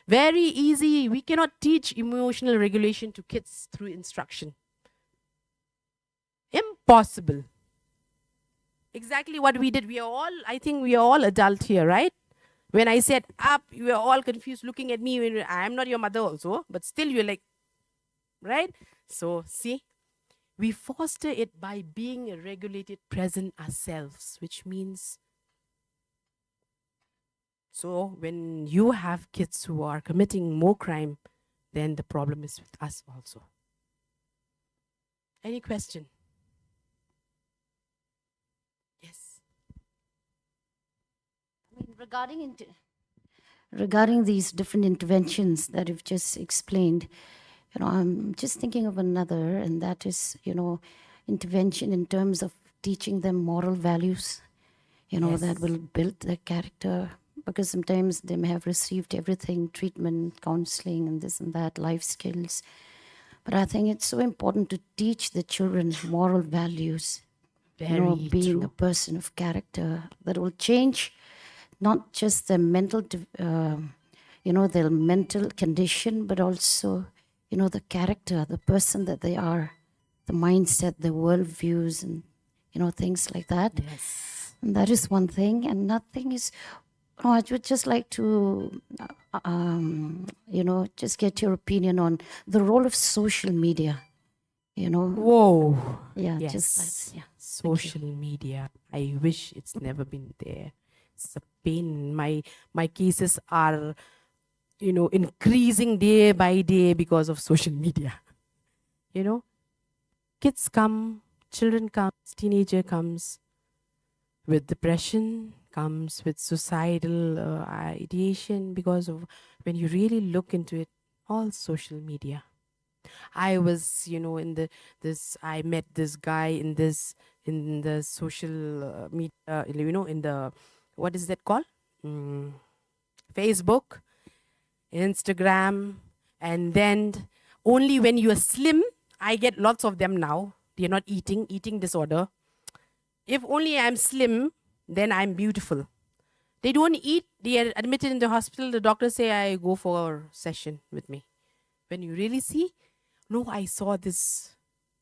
Very easy. We cannot teach emotional regulation to kids through instruction. Impossible. Exactly what we did. I think we are all adult here, right? When I said up, you were all confused looking at me. I am not your mother also, but still you're like, right? So see, we foster it by being a regulated present ourselves, which means, so when you have kids who are committing more crime, then the problem is with us also. Any question? Yes.
Regarding these different interventions that you've just explained, I'm just thinking of another, and that is, intervention in terms of teaching them moral values, that will build their character, because sometimes they may have received everything, treatment, counseling, and this and that, life skills. But I think it's so important to teach the children moral values, being a person of character that will change not just their mental, their mental condition, but also, the character, the person that they are, the mindset, the worldviews, and, things like that.
Yes.
And that is one thing. And nothing is, I would just like to, just get your opinion on the role of social media,
Whoa.
Yeah,
Yes.
just that. Yeah.
Social media. I wish it's never been there. It's a pain. My cases are increasing day by day because of social media. Kids come, children comes, teenager comes with depression, comes with suicidal ideation because of when you really look into it, all social media. I was, in I met this guy in the social media, in the, what is that called? Facebook, Instagram, and then only when you are slim, I get lots of them now. They're not eating disorder. If only I'm slim, then I'm beautiful. They don't eat, they are admitted in the hospital, the doctors say, I go for a session with me. When you really see, no, I saw this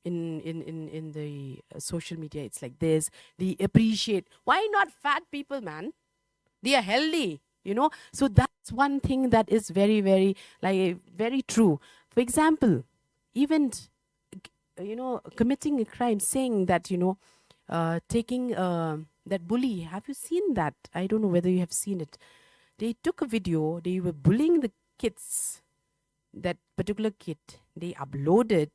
in the social media, it's like this, they appreciate. Why not fat people, man? They are healthy, so that's one thing that is very, very, like, very true. For example, even committing a crime, saying that, taking that bully, have you seen that? I don't know whether you have seen it. They took a video, they were bullying the kids, that particular kid, they uploaded,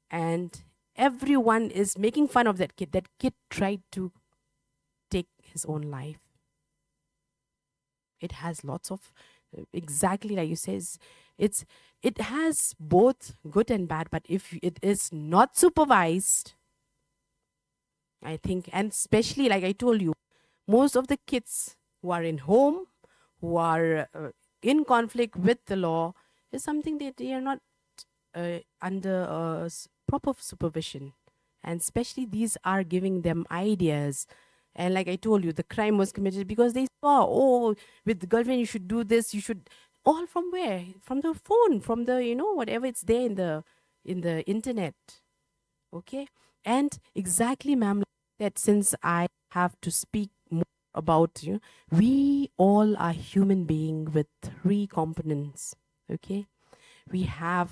and everyone is making fun of that kid. That kid tried to take his own life. It has lots of, exactly like you says, it has both good and bad, but if it is not supervised, I think, and especially like I told you, most of the kids who are in home, who are in conflict with the law, is something that they are not under proper supervision. And especially these are giving them ideas. And like I told you, the crime was committed because they saw, oh, with the girlfriend you should do this, you should, all from where? From the phone, from the, whatever it's there in the internet. Okay? And exactly, ma'am, that since I have to speak more about, we all are human being with 3 components. Okay? We have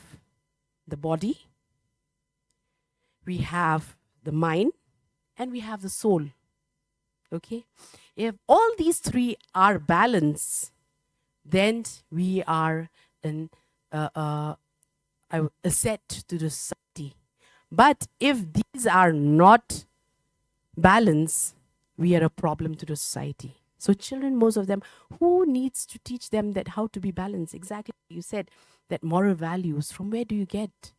the body, we have the mind, and we have the soul. Okay? If all these 3 are balanced, then we are an asset to the society. But if these are not balanced, we are a problem to the society. So children, most of them, who needs to teach them that how to be balanced? Exactly, you said that moral values, from where do you get?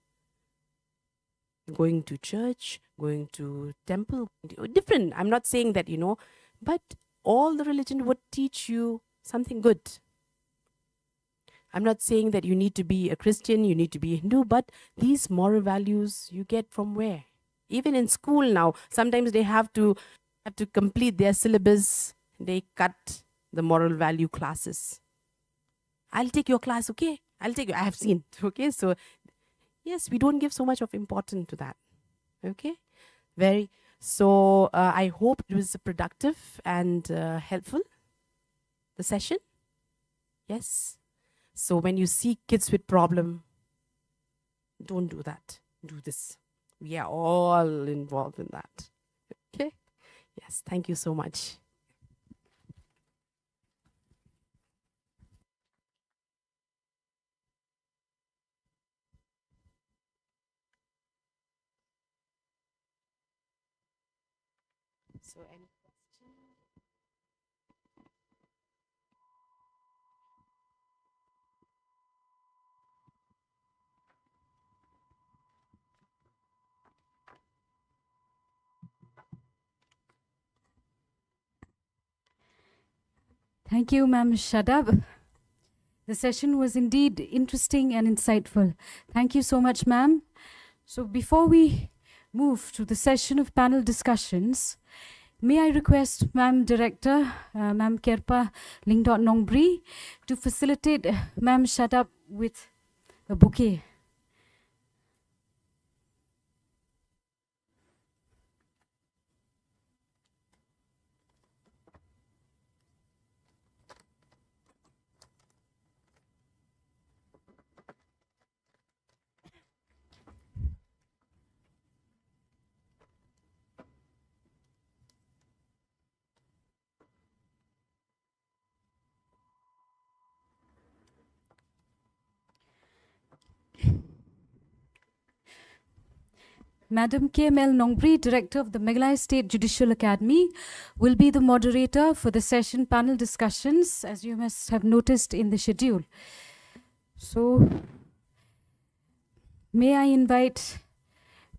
Going to church, going to temple, different. I'm not saying that, but all the religion would teach you something good. I'm not saying that you need to be a Christian, you need to be a Hindu, but these moral values you get from where? Even in school now, sometimes they have to complete their syllabus. They cut the moral value classes. I'll take your class, okay? I'll take you. I have seen, okay? So yes, we don't give so much of importance to that. Okay? So I hope it was productive and helpful, the session. Yes. So when you see kids with problem, don't do that. Do this. We are all involved in that. Okay? Yes, thank you so much. So any question?
Thank you, Ma'am Shadab. The session was indeed interesting and insightful. Thank you so much, ma'am. So before we move to the session of panel discussions, may I request Ma'am Director, Ma'am Kerpa Lingdot Nongbri, to facilitate Ma'am Shadab with a bouquet. Madam KML Nongbri, Director of the Meghalaya State Judicial Academy, will be the moderator for the session panel discussions, as you must have noticed in the schedule. So, may I invite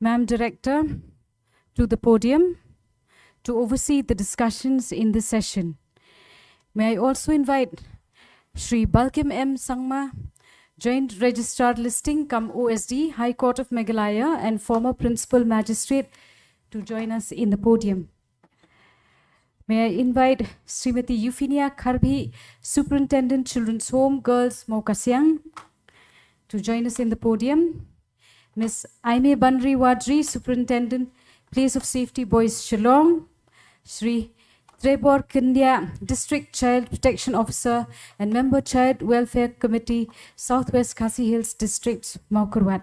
Ma'am Director to the podium to oversee the discussions in this session. May I also invite Shri Balkim M. Sangma, Joint Registrar Listing cum OSD, High Court of Meghalaya, and former Principal Magistrate to join us in the podium. May I invite Srimati Euphenia Karbhi, Superintendent Children's Home, Girls, Maukasyang, to join us in the podium. Ms. Aime Bandri Wadri, Superintendent, Place of Safety Boys, Shillong. Shri Trebor Kindia, District Child Protection Officer and Member Child Welfare Committee, Southwest Khasi Hills District, Maukarwat.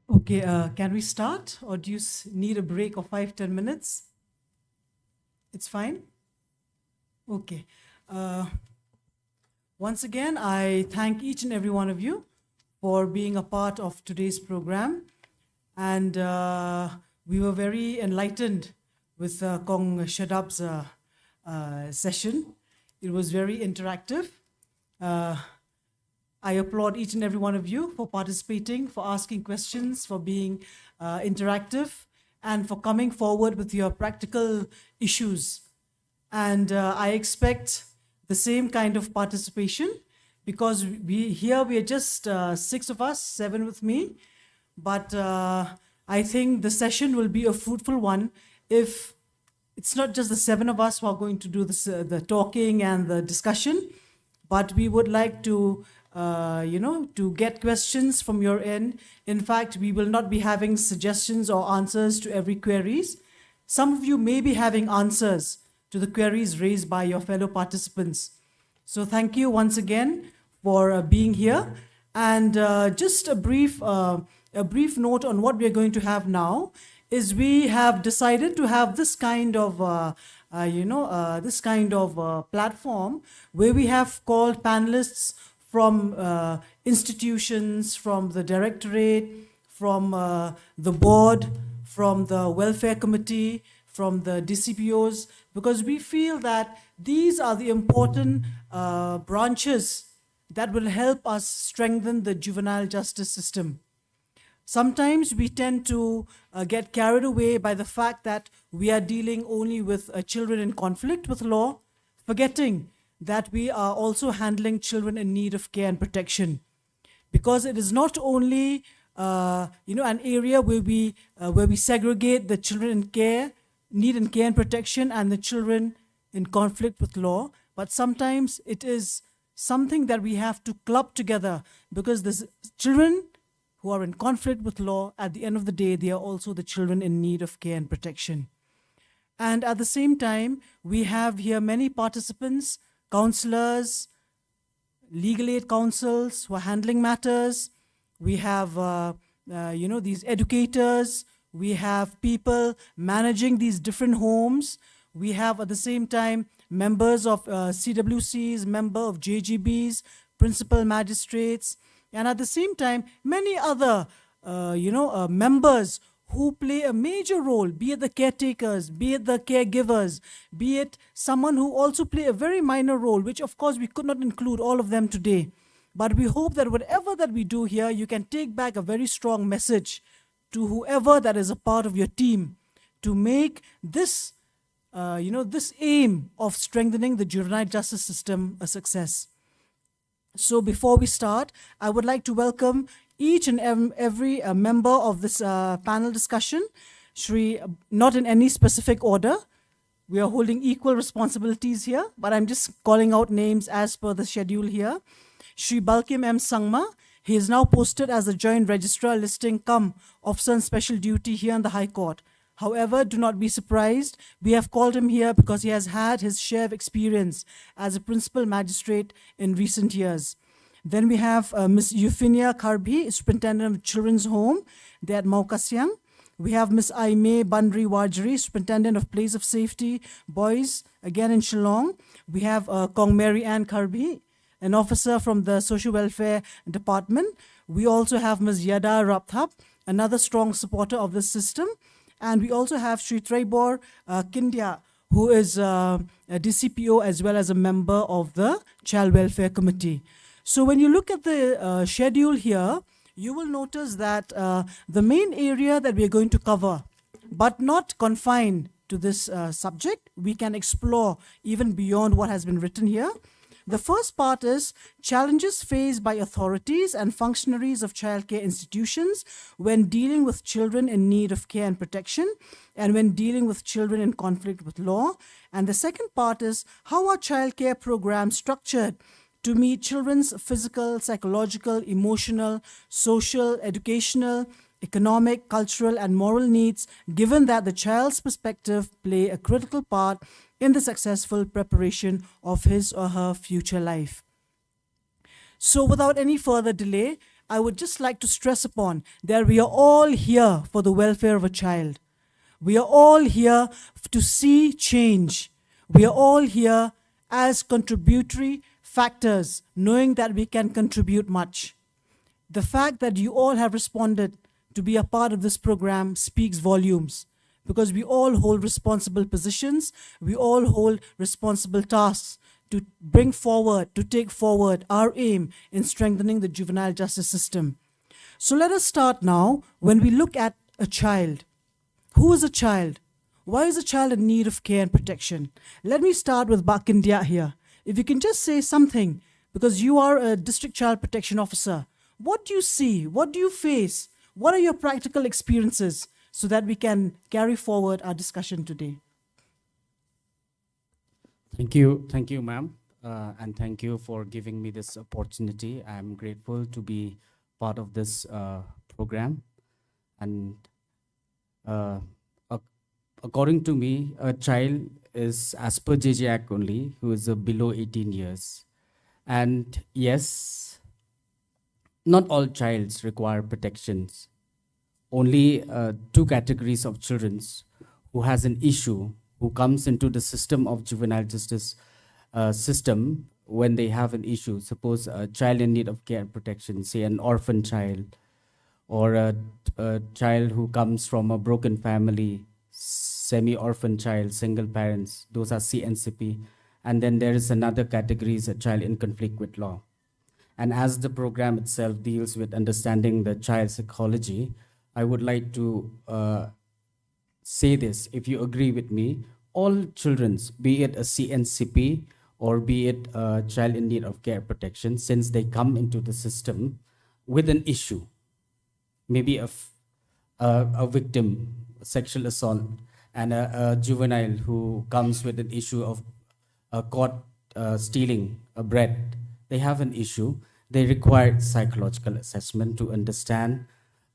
Okay, can we start, or do you need a break of 5-10 minutes? It's fine? Okay. Once again, I thank each and every one of you for being a part of today's program. And we were very enlightened with Kong Shadab's session. It was very interactive. I applaud each and every one of you for participating, for asking questions, for being interactive, and for coming forward with your practical issues. And I expect the same kind of participation, because we are just 6 of us, 7 with me. But I think the session will be a fruitful one if it's not just the 7 of us who are going to do this, the talking and the discussion, but we would like to, to get questions from your end. In fact, we will not be having suggestions or answers to every queries. Some of you may be having answers to the queries raised by your fellow participants. So thank you once again for being here. And just a brief note on what we are going to have now is we have decided to have this kind of platform where we have called panelists from institutions, from the directorate, from the board, from the welfare committee, from the DCPOs, because we feel that these are the important branches that will help us strengthen the juvenile justice system. Sometimes we tend to get carried away by the fact that we are dealing only with children in conflict with law, forgetting that we are also handling children in need of care and protection. Because it is not only an area where we segregate the children in need and care and protection, and the children in conflict with law, but sometimes it is something that we have to club together, because the children who are in conflict with law, at the end of the day, they are also the children in need of care and protection. And at the same time, we have here many participants, counselors, legal aid councils who are handling matters. We have, these educators. We have people managing these different homes. We have, at the same time, members of CWCs, member of JGBs, principal magistrates, and at the same time, many other, members who play a major role, be it the caretakers, be it the caregivers, be it someone who also play a very minor role, which of course we could not include all of them today. But we hope that whatever that we do here, you can take back a very strong message to whoever that is a part of your team to make this, this aim of strengthening the juvenile justice system a success. So before we start, I would like to welcome each and every member of this panel discussion. Shri, not in any specific order. We are holding equal responsibilities here, but I'm just calling out names as per the schedule here. Shri Balkim M. Sangma, he is now posted as the Joint Registrar Listing cum Officer on Special Duty here in the High Court. However, do not be surprised. We have called him here because he has had his share of experience as a principal magistrate in recent years. Then we have Ms. Euphemia Karbi, Superintendent of Children's Home, there at Maukasyang. We have Ms. Aime Bandri Wajri, Superintendent of Place of Safety, Boys, again in Shillong. We have Kong Mary Ann Karbi, an officer from the Social Welfare Department. We also have Ms. Yada Rapthap, another strong supporter of this system. And we also have Sri Trebor Kindia, who is a DCPO as well as a member of the Child Welfare Committee. So when you look at the schedule here, you will notice that the main area that we are going to cover, but not confined to this subject, we can explore even beyond what has been written here. The first part is challenges faced by authorities and functionaries of childcare institutions when dealing with children in need of care and protection, and when dealing with children in conflict with law. And the second part is how are childcare programs structured to meet children's physical, psychological, emotional, social, educational, economic, cultural, and moral needs, given that the child's perspective play a critical part in the successful preparation of his or her future life. So without any further delay, I would just like to stress upon that we are all here for the welfare of a child. We are all here to see change. We are all here as contributory factors, knowing that we can contribute much. The fact that you all have responded to be a part of this program speaks volumes, because we all hold responsible positions, we all hold responsible tasks to bring forward, to take forward our aim in strengthening the juvenile justice system. So let us start now when we look at a child. Who is a child? Why is a child in need of care and protection? Let me start with Bakindia here. If you can just say something, because you are a district child protection officer, what do you see? What do you face? What are your practical experiences, so that we can carry forward our discussion today?
Thank you, ma'am, and thank you for giving me this opportunity. I'm grateful to be part of this program. And according to me, a child is, as per JJ Act only, who is below 18 years. And yes, not all childs require protections. Only two categories of children who has an issue, who comes into the system of juvenile justice system when they have an issue. Suppose a child in need of care and protection, say an orphan child, or a child who comes from a broken family, semi-orphan child, single parents, those are CNCP. And then there is another category, is a child in conflict with law. And as the program itself deals with understanding the child psychology, I would like to say this, if you agree with me, all children's, be it a CNCP or be it a child in need of care protection, since they come into the system with an issue, maybe a victim, sexual assault, and a juvenile who comes with an issue of caught stealing a bread, they have an issue. They require psychological assessment to understand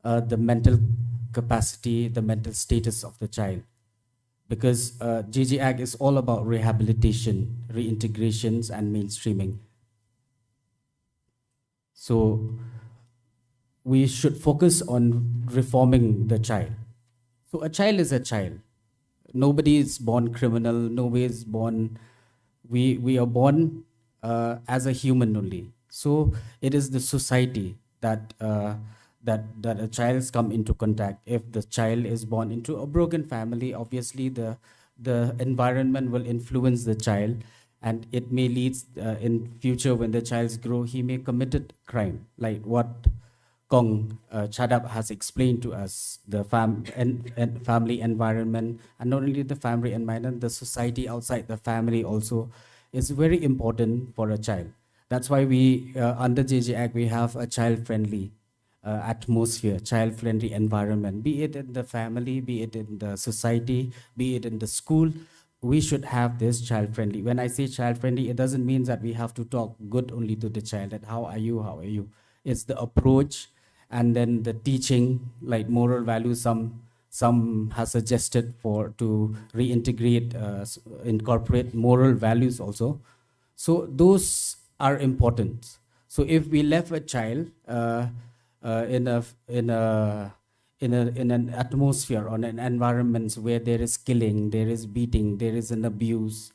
the mental capacity, the mental status of the child. Because JJ Ag is all about rehabilitation, reintegrations, and mainstreaming. So we should focus on reforming the child. So a child is a child. Nobody is born criminal. Nobody is born. We are born as a human only. So it is the society that that a child's come into contact. If the child is born into a broken family, obviously the environment will influence the child, and it may lead in future when the child's grow, he may committed crime, like what Kong Chadap has explained to us, the and family environment, and not only the family environment, the society outside the family also is very important for a child. That's why we, under JJ Act, we have a child-friendly atmosphere, child-friendly environment, be it in the family, be it in the society, be it in the school. We should have this child-friendly. When I say child-friendly, it doesn't mean that we have to talk good only to the child, that how are you, how are you? It's the approach, and then the teaching, like moral values. Some has suggested for to reintegrate, incorporate moral values also. So those are important. So if we left a child in an atmosphere, on an environment where there is killing, there is beating, there is an abuse,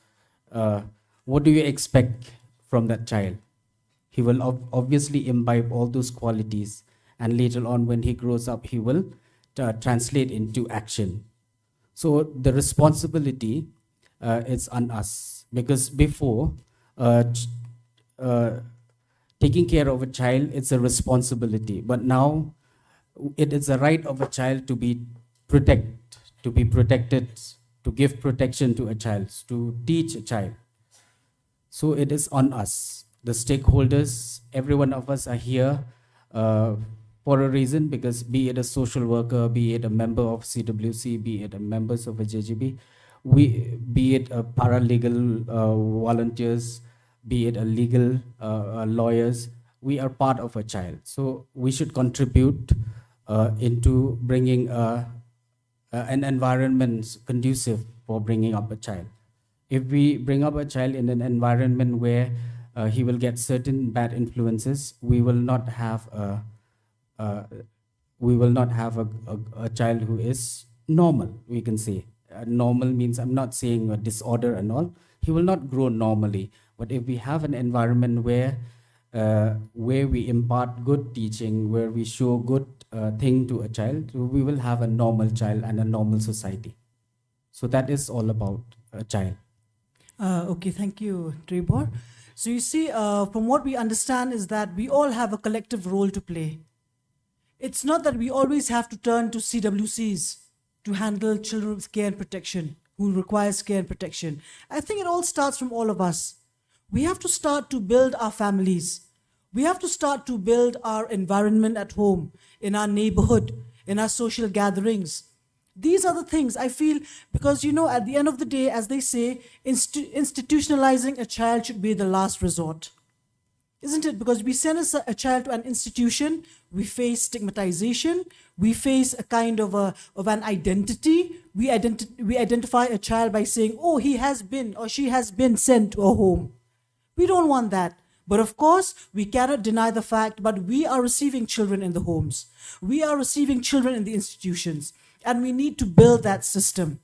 what do you expect from that child? He will obviously imbibe all those qualities, and later on when he grows up, he will translate into action. So the responsibility is on us, because before taking care of a child, it's a responsibility, but now it is a right of a child to be protected, to give protection to a child, to teach a child. So it is on us, the stakeholders. Every one of us are here for a reason, because be it a social worker, be it a member of CWC, be it a members of a JGB, be it a paralegal volunteers, be it a legal lawyers, we are part of a child. So we should contribute into bringing an environment conducive for bringing up a child. If we bring up a child in an environment where he will get certain bad influences, we will not have a child who is normal, we can say. Normal means, I'm not saying a disorder and all. He will not grow normally. But if we have an environment where we impart good teaching, where we show good thing to a child, we will have a normal child and a normal society. So that is all about a child.
Okay, thank you, Trebor. So you see, from what we understand is that we all have a collective role to play. It's not that we always have to turn to CWCs to handle children with care and protection, who requires care and protection. I think it all starts from all of us. We have to start to build our families. We have to start to build our environment at home, in our neighborhood, in our social gatherings. These are the things I feel, because, at the end of the day, as they say, institutionalizing a child should be the last resort. Isn't it? Because we send a child to an institution, we face stigmatization, we face a kind of an identity. We identify a child by saying, oh, he has been or she has been sent to a home. We don't want that. But of course, we cannot deny the fact, but we are receiving children in the homes. We are receiving children in the institutions. And we need to build that system.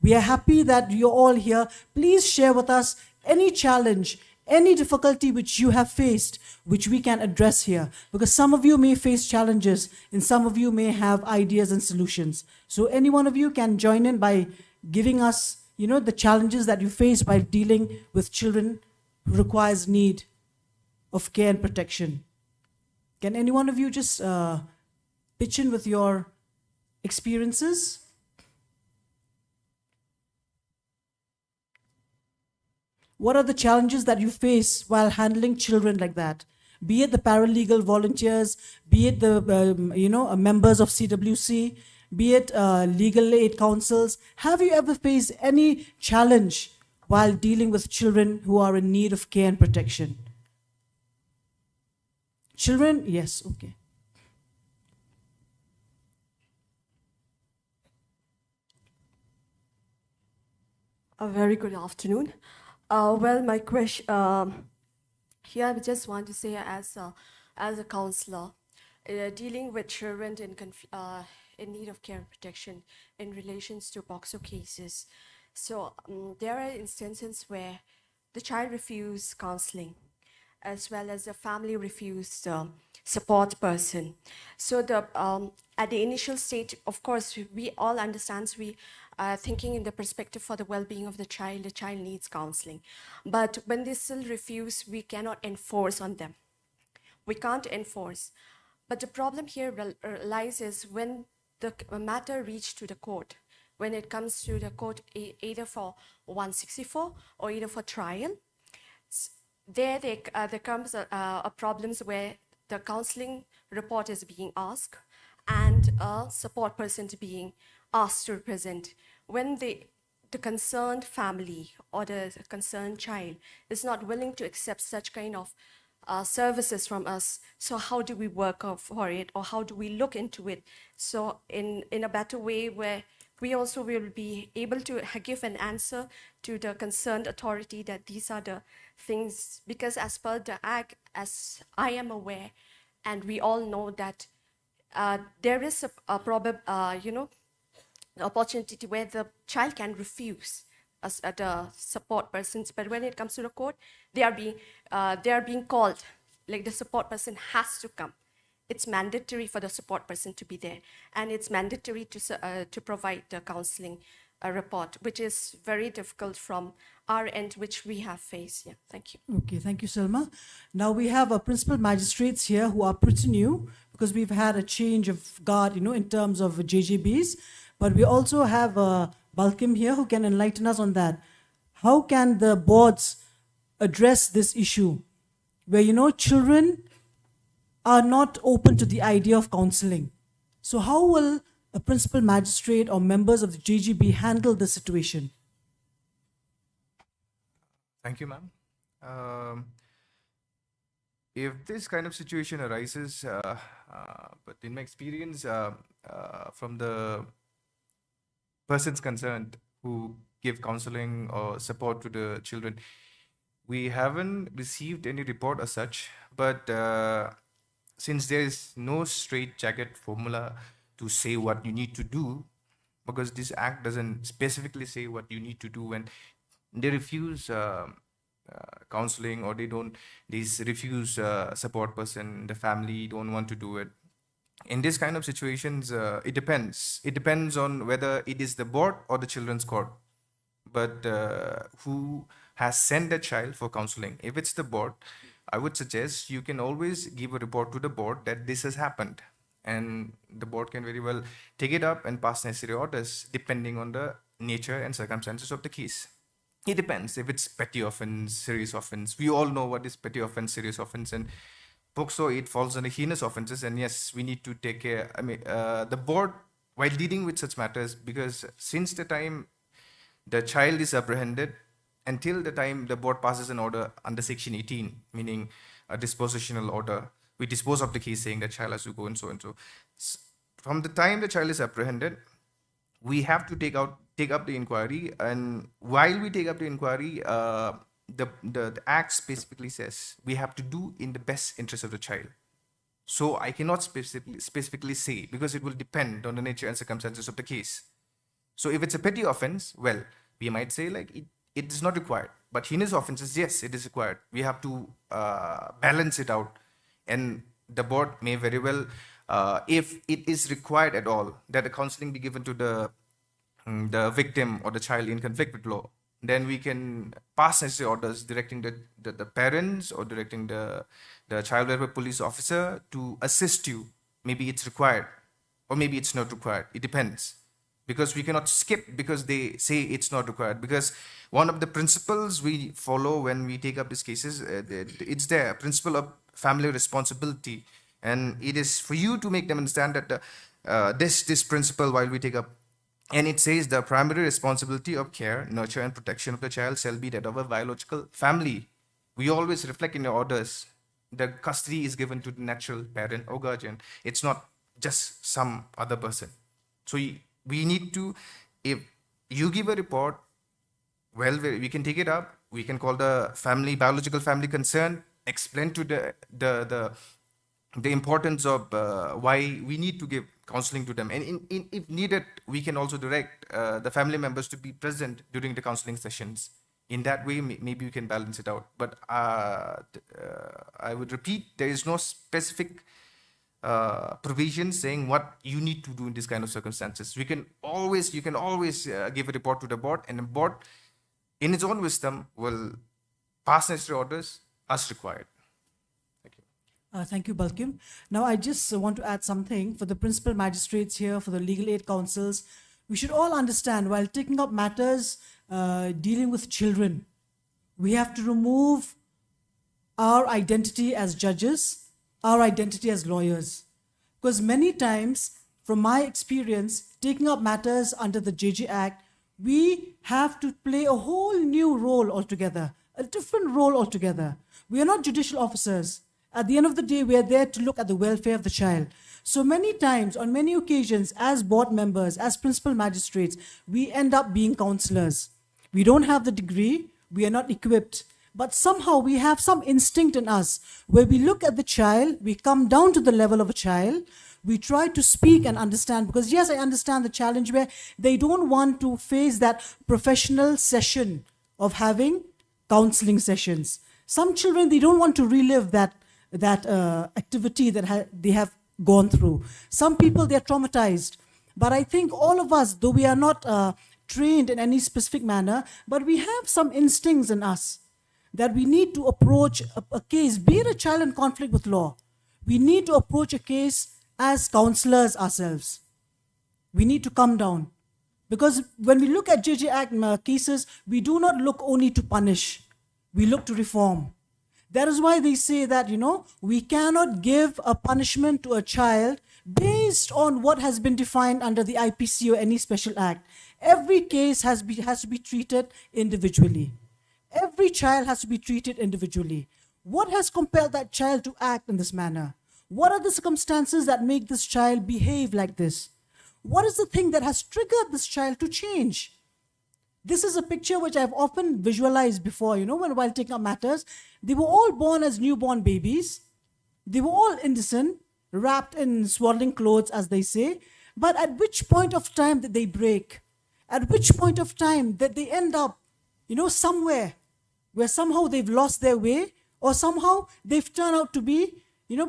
We are happy that you're all here. Please share with us any challenge, any difficulty which you have faced, which we can address here. Because some of you may face challenges, and some of you may have ideas and solutions. So any one of you can join in by giving us, the challenges that you face by dealing with children who requires need of care and protection? Can any one of you just pitch in with your experiences? What are the challenges that you face while handling children like that? Be it the paralegal volunteers, be it the members of CWC, be it legal aid councils. Have you ever faced any challenge while dealing with children who are in need of care and protection? Children, yes, okay.
A very good afternoon. Well, my question here, I just want to say, as a counselor, dealing with children in need of care and protection in relations to POCSO cases. So there are instances where the child refused counseling, as well as the family refused support person. So at the initial stage, of course, we all understand, we are thinking in the perspective for the well-being of the child needs counseling. But when they still refuse, we cannot enforce on them. We can't enforce. But the problem here lies is when the matter reached to the court, when it comes to the court either for 164 or either for trial, there comes a problems where the counseling report is being asked and a support person is being asked to represent. When the concerned family or the concerned child is not willing to accept such kind of services from us, so how do we work for it, or how do we look into it? So in a better way where we also will be able to give an answer to the concerned authority that these are the things, because as per the Act, as I am aware, and we all know that there is a opportunity where the child can refuse the support persons, but when it comes to the court, they are being called, like the support person has to come. It's mandatory for the support person to be there, and it's mandatory to provide the counseling report, which is very difficult from our end, which we have faced. Yeah, thank you.
Okay, thank you, Selma. Now we have our principal magistrates here who are pretty new because we've had a change of guard, in terms of JGBs. But we also have Balkim here who can enlighten us on that. How can the boards address this issue where, children are not open to the idea of counseling? So how will a principal magistrate or members of the JGB handle the situation?
Thank you, ma'am. If this kind of situation arises, but in my experience, from the persons concerned who give counseling or support to the children, we haven't received any report as such, but since there is no straight jacket formula to say what you need to do, because this act doesn't specifically say what you need to do when they refuse counseling, or they refuse support person, the family don't want to do it. In this kind of situations, it depends on whether it is the board or the children's court, but who has sent the child for counseling. If it's the board, I would suggest you can always give a report to the board that this has happened, and the board can very well take it up and pass necessary orders depending on the nature and circumstances of the case. It depends if it's petty offense, serious offense. We all know what is petty offense, serious offense, and POCSO, it falls under heinous offenses. And yes, we need to take care. I mean, the board, while dealing with such matters, because since the time the child is apprehended until the time the board passes an order under Section 18, meaning a dispositional order, we dispose of the case saying that child has to go and so and so. From the time the child is apprehended, we have to take up the inquiry, and while we take up the inquiry, the act specifically says we have to do in the best interest of the child. So I cannot specifically say, because it will depend on the nature and circumstances of the case. So if it's a petty offense, well, we might say like it is not required. But heinous offenses, yes, it is required. We have to balance it out, and the board may very well, if it is required at all, that a counseling be given to the victim or the child in conflict with law. then we can pass necessary orders directing the parents or directing the child welfare police officer to assist you. Maybe it's required or maybe it's not required. It depends. Because we cannot skip because they say it's not required. Because one of the principles we follow when we take up these cases, it's the principle of family responsibility. And it is for you to make them understand that this principle while we take up, and it says the primary responsibility of care, nurture, and protection of the child shall be that of a biological family. We always reflect in the orders. The custody is given to the natural parent or guardian. It's not just some other person. So we need to, if you give a report, well, we can take it up. We can call the biological family concerned, explain to the importance of why we need to give counseling to them, and if needed, we can also direct the family members to be present during the counseling sessions. In that way, maybe we can balance it out. But I would repeat, there is no specific provision saying what you need to do in this kind of circumstances. You can always give a report to the board, and the board, in its own wisdom, will pass necessary orders as required.
Thank you, Balkim. Now, I just want to add something for the principal magistrates here, for the legal aid councils. We should all understand, while taking up matters dealing with children, we have to remove our identity as judges, our identity as lawyers. Because many times, from my experience, taking up matters under the JJ Act, we have to play a whole new role altogether, a different role altogether. We are not judicial officers. At the end of the day, we are there to look at the welfare of the child. So many times, on many occasions, as board members, as principal magistrates, we end up being counselors. We don't have the degree, we are not equipped, but somehow we have some instinct in us where we look at the child, we come down to the level of a child, we try to speak and understand, because yes, I understand the challenge where they don't want to face that professional session of having counseling sessions. Some children, they don't want to relive that activity that they have gone through. Some people, they're traumatized. But I think all of us, though we are not trained in any specific manner, but we have some instincts in us that we need to approach a case, be it a child in conflict with law. We need to approach a case as counselors ourselves. We need to come down. Because when we look at JJ Act cases, we do not look only to punish. We look to reform. That is why they say that, we cannot give a punishment to a child based on what has been defined under the IPC or any special act. Every case has to be treated individually. Every child has to be treated individually. What has compelled that child to act in this manner? What are the circumstances that make this child behave like this? What is the thing that has triggered this child to change? This is a picture which I've often visualized before, while taking up matters. They were all born as newborn babies. They were all innocent, wrapped in swaddling clothes, as they say. But at which point of time did they break? At which point of time did they end up, somewhere where somehow they've lost their way, or somehow they've turned out to be,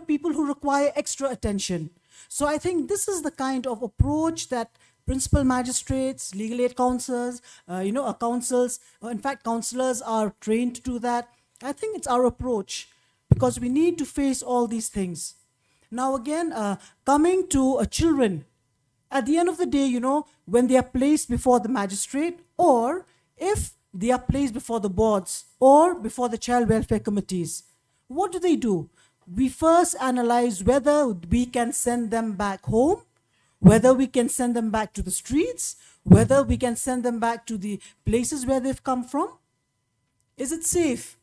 people who require extra attention. So I think this is the kind of approach that principal magistrates, legal aid counsellors, counsels, in fact, counselors are trained to do that. I think it's our approach because we need to face all these things. Now again, coming to children, at the end of the day, when they are placed before the magistrate, or if they are placed before the boards or before the child welfare committees, what do? We first analyze whether we can send them back home, whether we can send them back to the streets, whether we can send them back to the places where they've come from. Is it safe?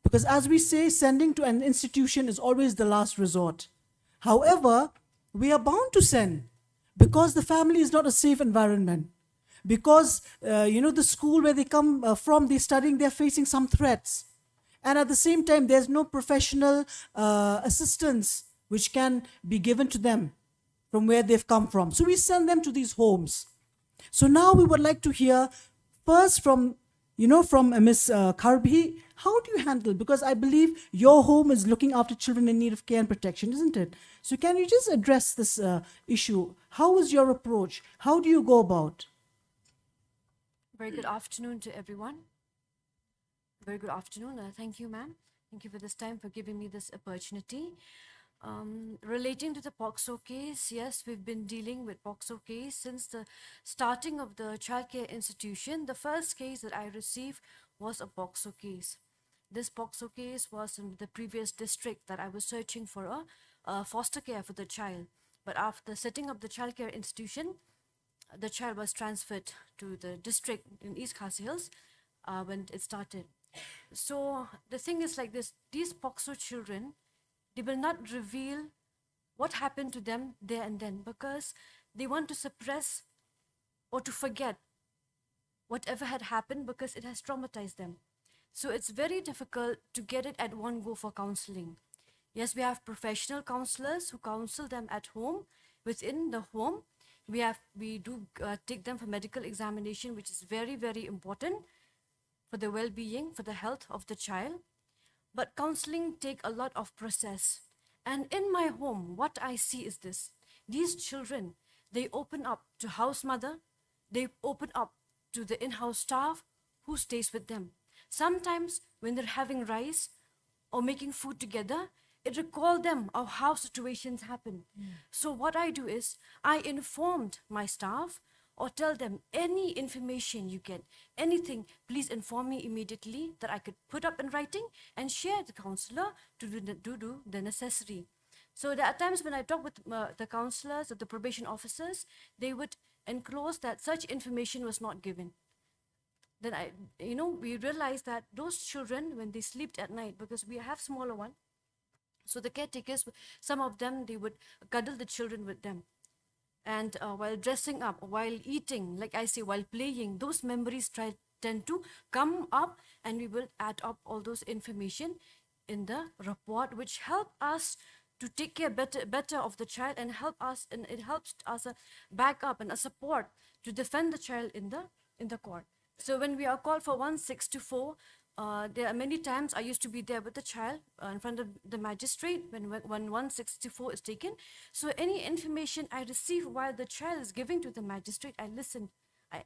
Because as we say, sending to an institution is always the last resort. However, we are bound to send because the family is not a safe environment. Because, the school where they come from, they're studying, they're facing some threats. And at the same time, there's no professional assistance which can be given to them from where they've come from. So we send them to these homes. So now we would like to hear first from Ms. Karbi, how do you handle, because I believe your home is looking after children in need of care and protection, isn't it? So can you just address this issue? How is your approach? How do you go about?
Very good afternoon to everyone. Very good afternoon. Thank you, ma'am. Thank you for this time, for giving me this opportunity. Relating to the POXO case, yes, we've been dealing with POXO case since the starting of the childcare institution. The first case that I received was a POXO case. This POXO case was in the previous district that I was searching for a foster care for the child. But after setting up the childcare institution, the child was transferred to the district in East Khasi Hills when it started. So the thing is like this, these POXO children, they will not reveal what happened to them there and then because they want to suppress or to forget whatever had happened because it has traumatized them. So it's very difficult to get it at one go for counseling. Yes, we have professional counselors who counsel them at home, within the home. We do take them for medical examination, which is very, very important for the well-being, for the health of the child. But counseling take a lot of process. And in my home, what I see is this. These children, they open up to house mother, they open up to the in-house staff who stays with them. Sometimes when they're having rice or making food together, it recalls them of how situations happen. So what I do is, I informed my staff or tell them any information you get, anything, please inform me immediately that I could put up in writing and share the counselor to do the necessary. So there are times when I talk with the counselors or the probation officers, they would enclose that such information was not given. Then we realized that those children, when they slept at night, because we have smaller one, so the caretakers, some of them, they would cuddle the children with them. And while dressing up, while eating, like I say, while playing, those memories tend to come up, and we will add up all those information in the report, which help us to take care better of the child and help us, and it helps us a backup and a support to defend the child in the court. So when we are called for 164, there are many times I used to be there with the child in front of the magistrate when 164 is taken. So any information I receive while the child is giving to the magistrate, I listen.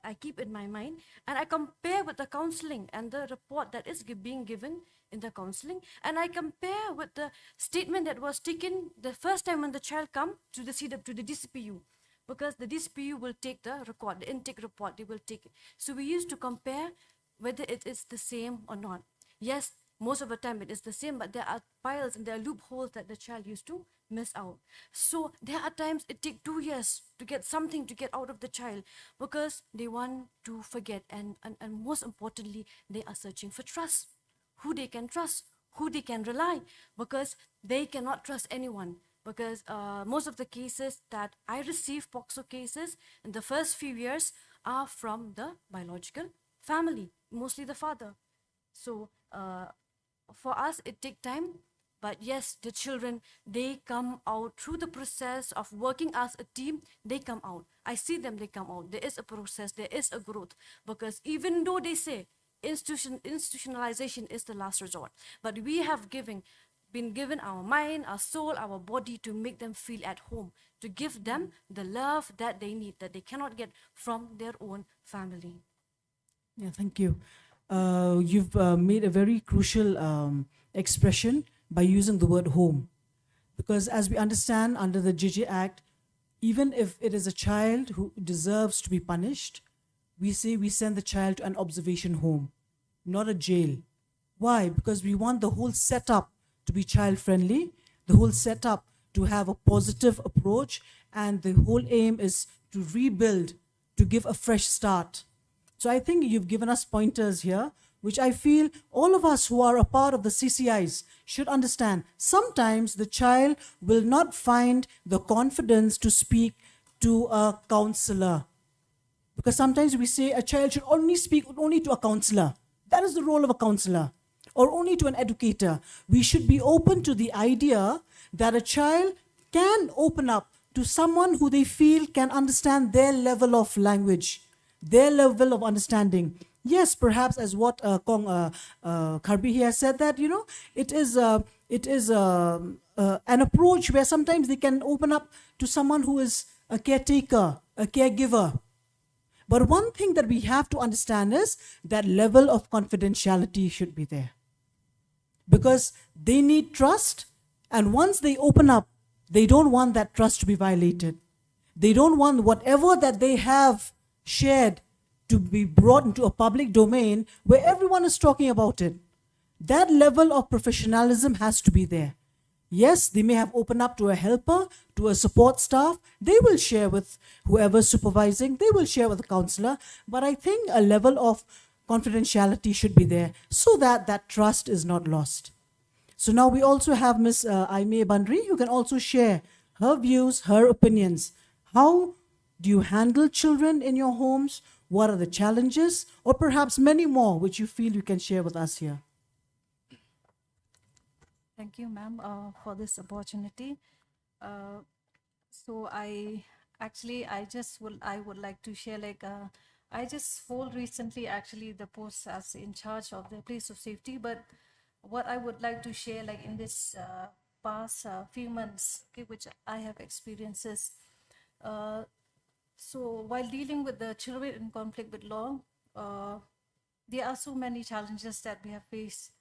I keep in my mind and I compare with the counseling and the report that is being given in the counseling, and I compare with the statement that was taken the first time when the child come to the DCPU, because the DCPU will take the record, the intake report, they will take it. So we used to compare whether it is the same or not. Yes, most of the time it is the same, but there are piles and there are loopholes that the child used to miss out. So there are times it takes 2 years to get something to get out of the child because they want to forget, and most importantly, they are searching for trust. Who they can trust, who they can rely, because they cannot trust anyone. Because most of the cases that I receive, POXO cases, in the first few years are from the biological family, mostly the father. So for us, it takes time. But yes, the children, they come out through the process of working as a team, they come out. I see them, they come out. There is a process, there is a growth. Because even though they say institutionalization is the last resort, but we have been given our mind, our soul, our body to make them feel at home, to give them the love that they need, that they cannot get from their own family.
Yeah, thank you. You've made a very crucial expression by using the word home. Because as we understand under the JJ Act, even if it is a child who deserves to be punished, we say we send the child to an observation home, not a jail. Why? Because we want the whole setup to be child-friendly, the whole setup to have a positive approach, and the whole aim is to rebuild, to give a fresh start. So I think you've given us pointers here, which I feel all of us who are a part of the CCIs should understand. Sometimes the child will not find the confidence to speak to a counselor. Because sometimes we say a child should only speak only to a counselor. That is the role of a counselor. Or only to an educator. We should be open to the idea that a child can open up to someone who they feel can understand their level of language, their level of understanding. Yes, perhaps as what Karbi here said, that it is an approach where sometimes they can open up to someone who is a caretaker, a caregiver. But one thing that we have to understand is that level of confidentiality should be there, because they need trust, and once they open up, they don't want that trust to be violated. They don't want whatever that they have shared to be brought into a public domain where everyone is talking about it. That level of professionalism has to be there. Yes, they may have opened up to a helper, to a support staff. They will share with whoever's supervising. They will share with the counselor. But I think a level of confidentiality should be there so that that trust is not lost. So now we also have Ms. Aimee Bandri, who can also share her views, her opinions. How do you handle children in your homes? What are the challenges? Or perhaps many more which you feel you can share with us here.
Thank you, ma'am, for this opportunity. So I would like to share I just hold recently actually the post as in charge of the place of safety, but what I would like to share in this past few months, okay, which I have experiences. So while dealing with the children in conflict with law, there are so many challenges that we have faced.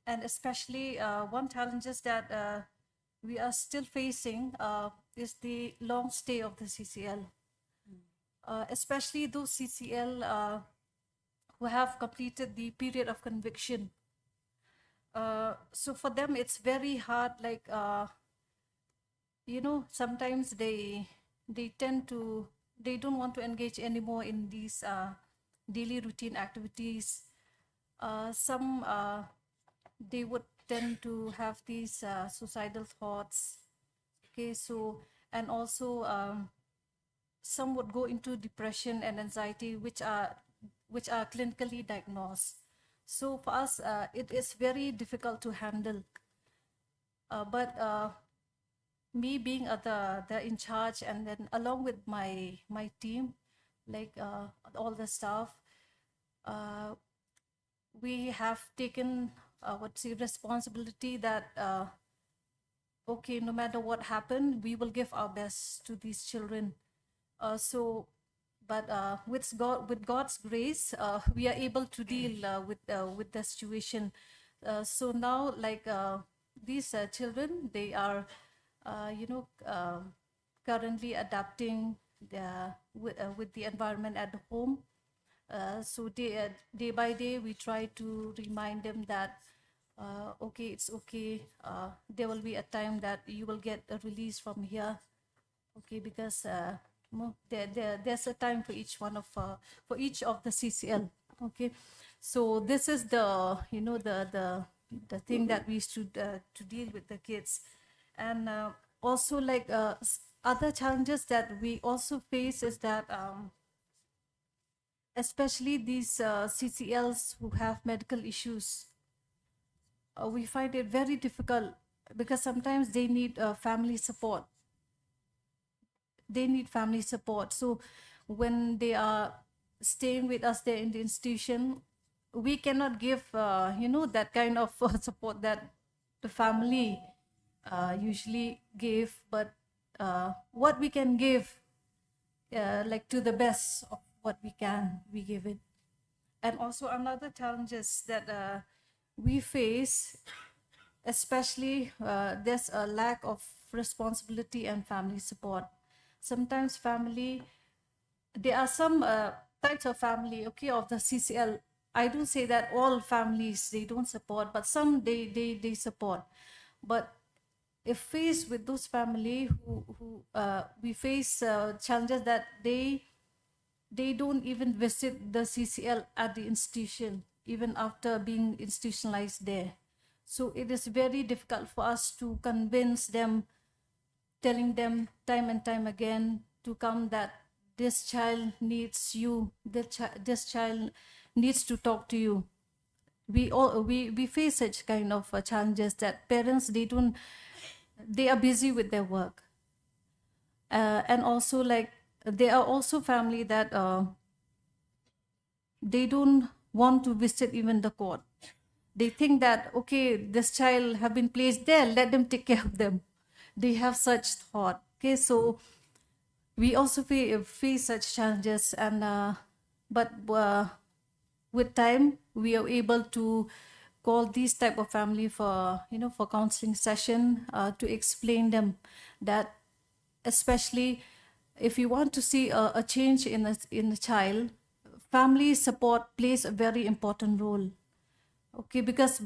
And especially one challenges that we are still facing is the long stay of the CCL. Especially those CCL who have completed the period of conviction. So for them, it's very hard, sometimes they don't want to engage anymore in these daily routine activities. Some they would tend to have these suicidal thoughts. Okay, so, and also some would go into depression and anxiety, which are clinically diagnosed. So for us, it is very difficult to handle. But me being the in charge, and then along with my team, all the staff, we have taken responsibility that okay, no matter what happened, we will give our best to these children. But with God's grace, we are able to deal with the situation. So now, these children, they are, currently adapting with the environment at home. So day by day, we try to remind them that, okay, it's okay. There will be a time that you will get a release from here. Okay, because there's a time for each one of for each of the CCL. Okay, so this is the the thing that we should to deal with the kids, and also other challenges that we also face is that especially these CCLs who have medical issues, we find it very difficult because sometimes they need family support. They need family support. So when they are staying with us there in the institution, we cannot give, that kind of support that the family usually give. But what we can give, to the best of what we can, we give it. And also another challenges that we face, especially there's a lack of responsibility and family support. Sometimes there are some types of family, okay, of the CCL. I don't say that all families, they don't support, but some they support. But if faced with those family who we face challenges that they don't even visit the CCL at the institution, even after being institutionalized there. So it is very difficult for us to convince them, telling them time and time again to come, that this child needs you, this child needs to talk to you. We face such kind of challenges that parents, they are busy with their work. And also there are also family that they don't want to visit even the court. They think that, okay, this child have been placed there, let them take care of them. They have such thought. Okay, so we also face such challenges, and but with time we are able to call these type of family for for counseling session, to explain them that, especially if you want to see a change in a child, family support plays a very important role. Okay, because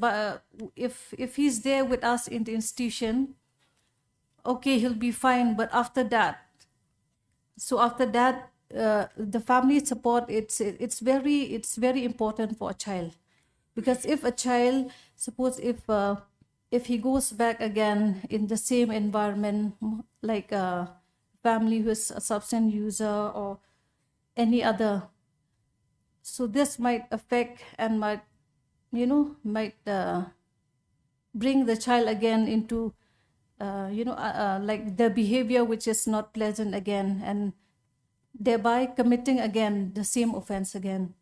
if he's there with us in the institution, okay, he'll be fine, but after that, the family support, it's very important for a child. Because if a child, suppose if he goes back again in the same environment, like a family who is a substance user or any other, so this might affect and might bring the child again into like the behavior which is not pleasant again, and thereby committing again the same offense again.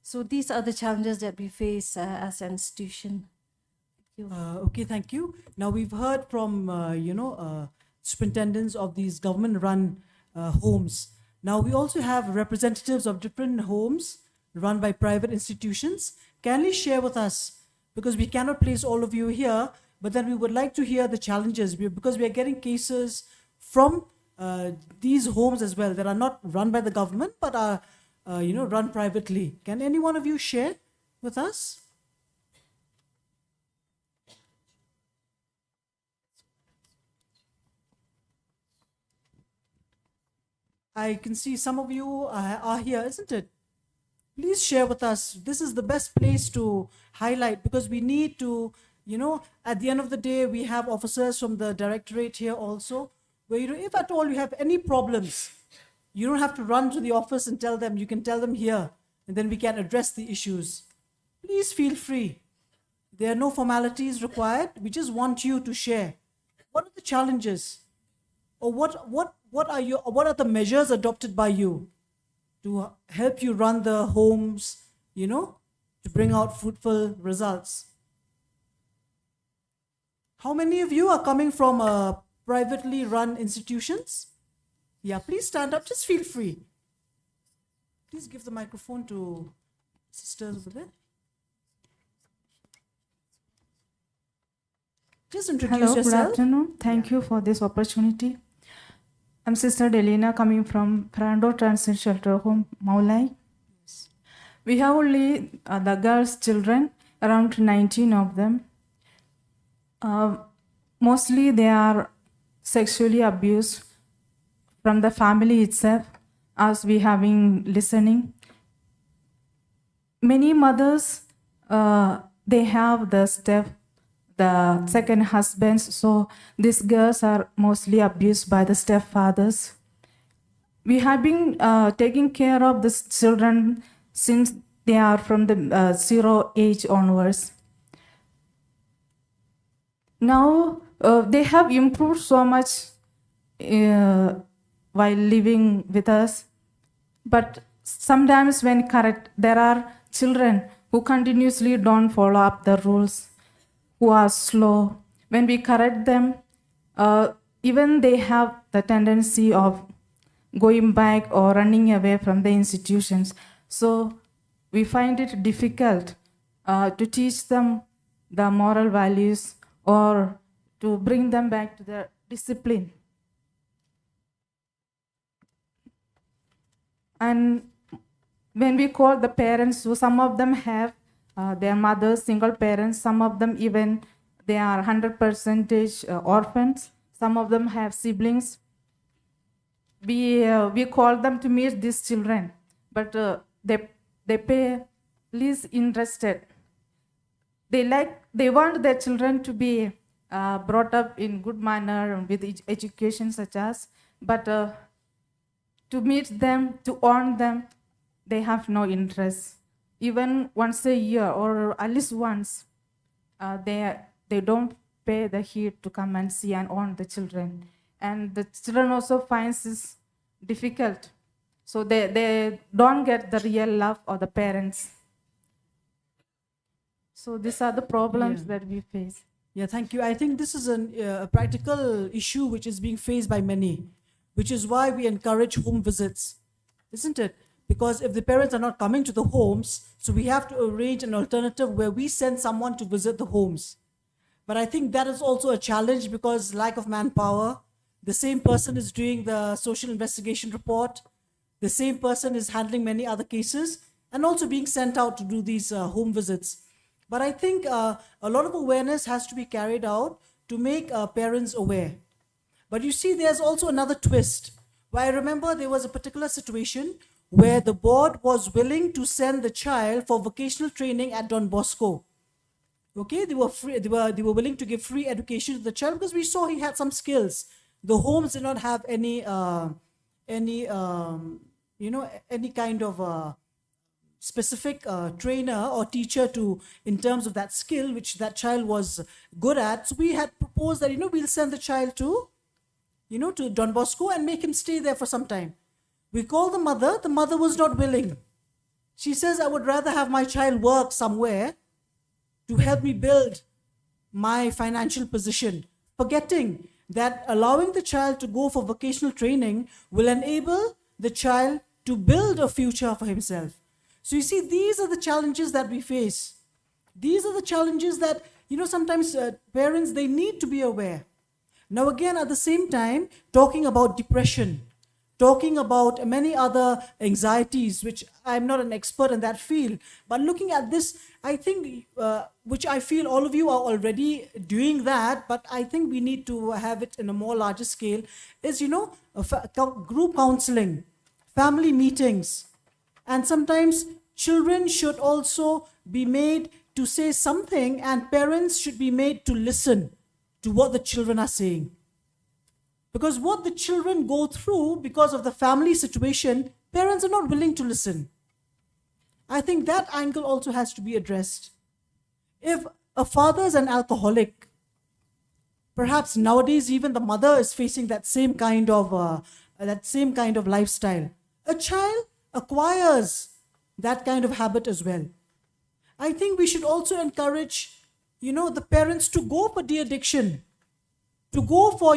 So these are the challenges that we face as an institution. Thank you.
Okay, thank you. Now we've heard from superintendents of these government-run homes. Now we also have representatives of different homes run by private institutions. Kindly share with us, because we cannot place all of you here, but then we would like to hear the challenges, because we are getting cases from these homes as well that are not run by the government but are run privately. Can any one of you share with us? I can see some of you are here, isn't it? Please share with us. This is the best place to highlight, because we need to, at the end of the day, we have officers from the directorate here also, where, if at all you have any problems, you don't have to run to the office and tell them. You can tell them here, and then we can address the issues. Please feel free. There are no formalities required. We just want you to share. What are the challenges? Or what are the measures adopted by you to help you run the homes, to bring out fruitful results? How many of you are coming from privately run institutions? Yeah, please stand up. Just feel free. Please give the microphone to sisters over there. Just introduce
Hello,
yourself.
good afternoon. Thank you for this opportunity. I'm Sister Delina, coming from Prando Transit Shelter Home, Maulai. We have only the girls' children, around 19 of them. Mostly they are sexually abused from the family itself, as we have been listening. Many mothers, they have the second husbands, so these girls are mostly abused by the stepfathers. We have been taking care of these children since they are from the 0 age onwards. Now they have improved so much while living with us, but sometimes when correct, there are children who continuously don't follow up the rules, who are slow. When we correct them, even they have the tendency of going back or running away from the institutions. So we find it difficult to teach them the moral values or to bring them back to the discipline. And when we call the parents, so some of them have their mothers, single parents, some of them even they are 100% orphans, some of them have siblings. We call them to meet these children, but they pay least interested. They want their children to be brought up in good manner with education such as, but to meet them, to earn them, they have no interest. Even once a year or at least once, they don't pay the heed to come and see and earn the children. And the children also finds this difficult. So they don't get the real love of the parents. So these are the problems that we face.
Yeah, thank you. I think this is a practical issue which is being faced by many. which is why we encourage home visits, isn't it? Because if the parents are not coming to the homes, so we have to arrange an alternative where we send someone to visit the homes. But I think that is also a challenge because lack of manpower. The same person is doing the social investigation report. The same person is handling many other cases and also being sent out to do these home visits. But I think a lot of awareness has to be carried out to make parents aware. But you see, there's also another twist. Where I remember there was a particular situation where the board was willing to send the child for vocational training at Don Bosco. Okay, they were willing to give free education to the child because we saw he had some skills. The homes did not have any kind of specific trainer or teacher in terms of that skill which that child was good at. So we had proposed that we'll send the child to Don Bosco and make him stay there for some time. We called the mother. The mother was not willing. She says, I would rather have my child work somewhere to help me build my financial position, forgetting that allowing the child to go for vocational training will enable the child to build a future for himself. So you see, these are the challenges that we face. These are the challenges that, sometimes parents, they need to be aware. Now again, at the same time, talking about depression, talking about many other anxieties, which I'm not an expert in that field, but looking at this, I think, which I feel all of you are already doing that, but I think we need to have it in a more larger scale, is, group counseling, family meetings, and sometimes children should also be made to say something and parents should be made to listen to what the children are saying. Because what the children go through because of the family situation, parents are not willing to listen. I think that angle also has to be addressed. If a father is an alcoholic, perhaps nowadays even the mother is facing that same kind of lifestyle. A child acquires that kind of habit as well. I think we should also encourage, the parents to go for de-addiction, to go for,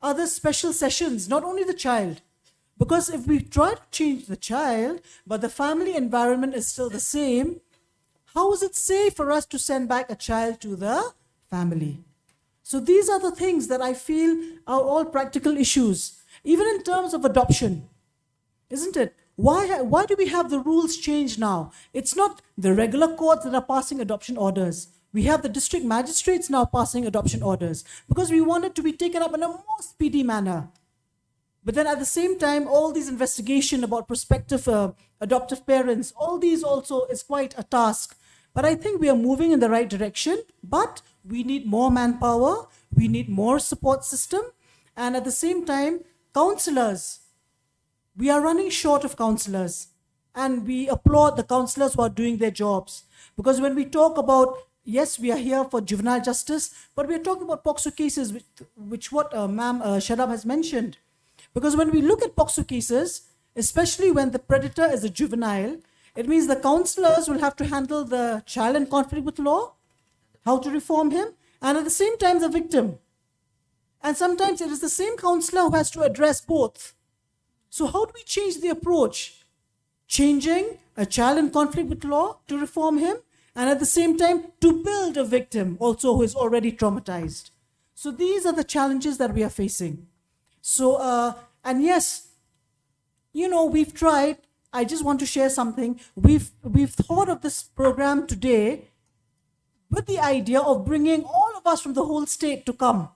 other special sessions, not only the child. Because if we try to change the child, but the family environment is still the same, how is it safe for us to send back a child to the family? So these are the things that I feel are all practical issues, even in terms of adoption, isn't it? Why do we have the rules changed now? It's not the regular courts that are passing adoption orders. We have the district magistrates now passing adoption orders because we want it to be taken up in a more speedy manner. But then at the same time, all these investigation about prospective adoptive parents, all these also is quite a task. But I think we are moving in the right direction, but we need more manpower, we need more support system, and at the same time, counselors. We are running short of counselors, and we applaud the counselors who are doing their jobs. Because when we talk about, yes, we are here for juvenile justice, but we are talking about POCSO cases, which what Ma'am Shadab has mentioned. Because when we look at POCSO cases, especially when the predator is a juvenile, it means the counselors will have to handle the child in conflict with law, how to reform him, and at the same time the victim. And sometimes it is the same counselor who has to address both. So how do we change the approach? Changing a child in conflict with law to reform him, and at the same time to build a victim also who is already traumatized. So these are the challenges that we are facing. So, and yes, we've tried. I just want to share something. We've thought of this program today with the idea of bringing all of us from the whole state to come.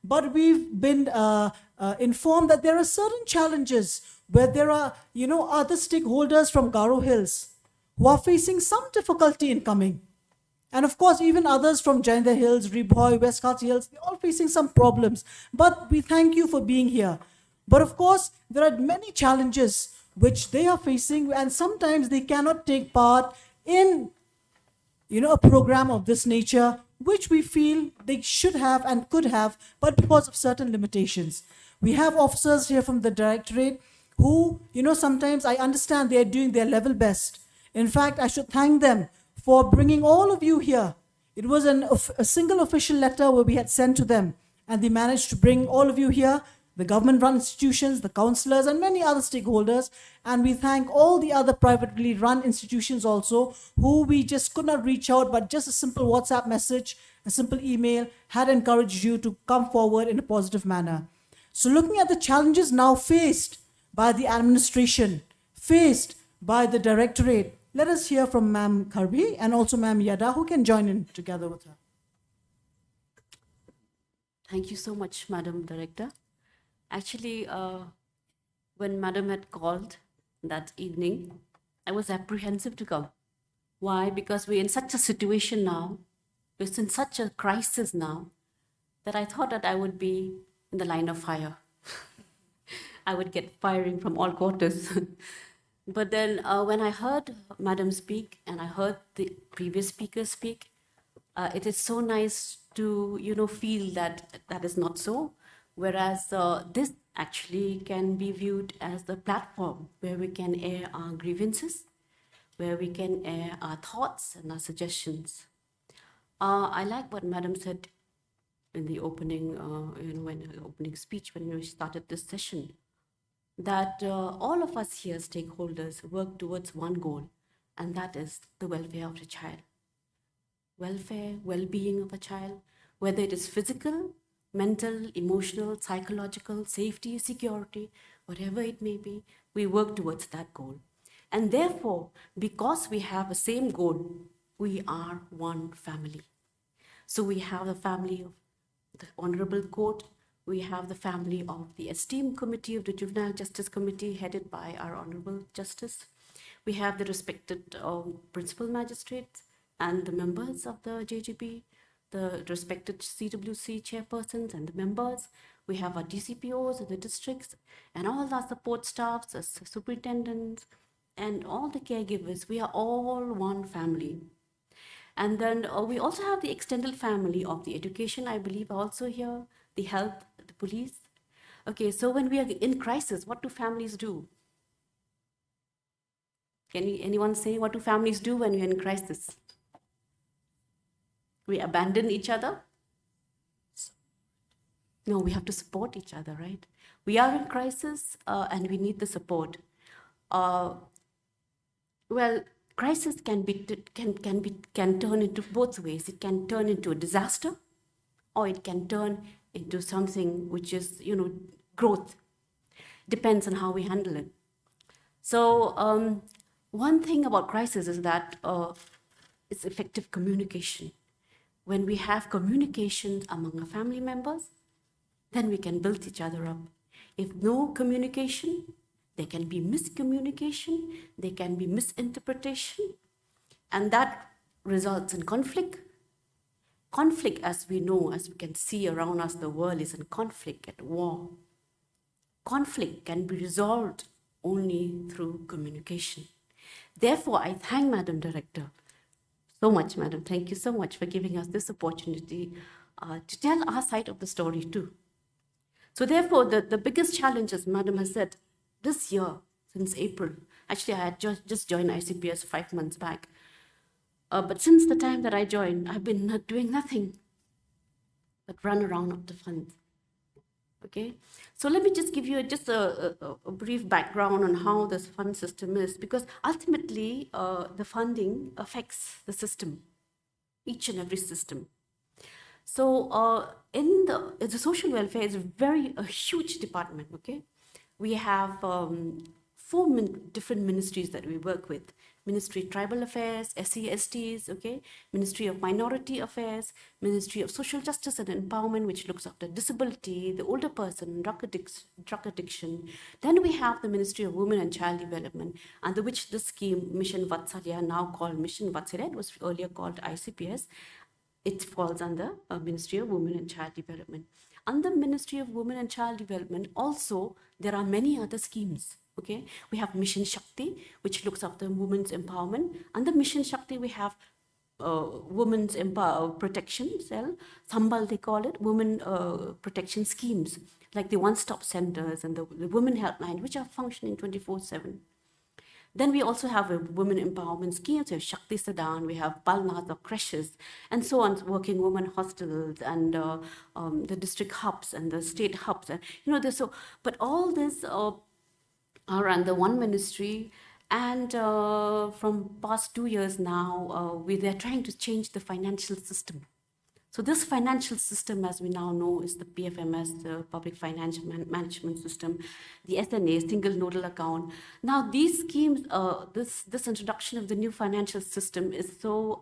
But we've been informed that there are certain challenges where there are, other stakeholders from Garo Hills who are facing some difficulty in coming. And of course, even others from Jainda Hills, Ribhoy, West Khalsi Hills, they're all facing some problems. But we thank you for being here. But of course, there are many challenges which they are facing, and sometimes they cannot take part in, a program of this nature, which we feel they should have and could have, but because of certain limitations. We have officers here from the directorate who, sometimes I understand they are doing their level best. In fact, I should thank them for bringing all of you here. It was a single official letter where we had sent to them, and they managed to bring all of you here. the government-run institutions, the councillors, and many other stakeholders. And we thank all the other privately run institutions also, who we just could not reach out, but just a simple WhatsApp message, a simple email had encouraged you to come forward in a positive manner. So looking at the challenges now faced by the administration, faced by the directorate, let us hear from Ma'am Karbi and also Ma'am Yada, who can join in together with her.
Thank you so much, Madam Director. Actually, when Madam had called that evening, I was apprehensive to come. Why? Because we're in such a situation now, we're in such a crisis now, that I thought that I would be in the line of fire. I would get firing from all quarters. But then when I heard Madam speak and I heard the previous speaker speak, it is so nice to, feel that that is not so. Whereas this actually can be viewed as the platform where we can air our grievances, where we can air our thoughts and our suggestions. I like what Madam said in the opening, when her opening speech, when we started this session, that all of us here, stakeholders, work towards one goal, and that is the welfare of the child. Welfare, well-being of a child, whether it is physical, mental, emotional, psychological, safety, security, whatever it may be, we work towards that goal. And therefore, because we have the same goal, we are one family. So we have the family of the Honorable Court, we have the family of the esteemed committee of the Juvenile Justice Committee headed by our Honorable Justice. We have the respected principal magistrates and the members of the JGB, the respected CWC chairpersons and the members. We have our DCPOs in the districts and all our support staffs, the superintendents, and all the caregivers. We are all one family. And then we also have the extended family of the education, I believe, also here, the health, the police. Okay, so when we are in crisis, what do families do? Can anyone say what do families do when we are in crisis? We abandon each other? No, we have to support each other, right? We are in crisis and we need the support. Well, crisis can turn into both ways. It can turn into a disaster, or it can turn into something which is, growth. Depends on how we handle it. So one thing about crisis is that it's effective communication. When we have communication among our family members, then we can build each other up. If no communication, there can be miscommunication, there can be misinterpretation, and that results in conflict. Conflict, as we know, as we can see around us, the world is in conflict, at war. Conflict can be resolved only through communication. Therefore, I thank Madam Director so much, Madam. Thank you so much for giving us this opportunity to tell our side of the story too. So therefore, the biggest challenge, as Madam has said, this year, since April, actually I had just joined ICPS 5 months back, but since the time that I joined, I've been doing nothing but run around up the funds. Okay, so let me just give you just a brief background on how this fund system is, because ultimately the funding affects the system, each and every system. So in the social welfare is a huge department. Okay, we have 4 different ministries that we work with. Ministry of Tribal Affairs, SC/STs, okay, Ministry of Minority Affairs, Ministry of Social Justice and Empowerment, which looks after disability, the older person, drug addiction. Then we have the Ministry of Women and Child Development, under which the scheme Mission Vatsalya, now called Mission Vatsalya, it was earlier called ICPS. It falls under Ministry of Women and Child Development. Under Ministry of Women and Child Development, also there are many other schemes. Okay, we have Mission Shakti, which looks after women's empowerment. Under Mission Shakti, we have women's protection cell, Sambal they call it, women protection schemes, like the one-stop centers and the women helpline, which are functioning 24/7. Then we also have a women empowerment schemes. We have Shakti Sadan, we have Balnath or creches, and so on, working women hostels and the district hubs and the state hubs. And, but all this are under one ministry. And from past 2 years now, they're trying to change the financial system. So this financial system, as we now know, is the PFMS, the Public Financial Management System, the SNA, Single Nodal Account. Now these schemes, this introduction of the new financial system is so,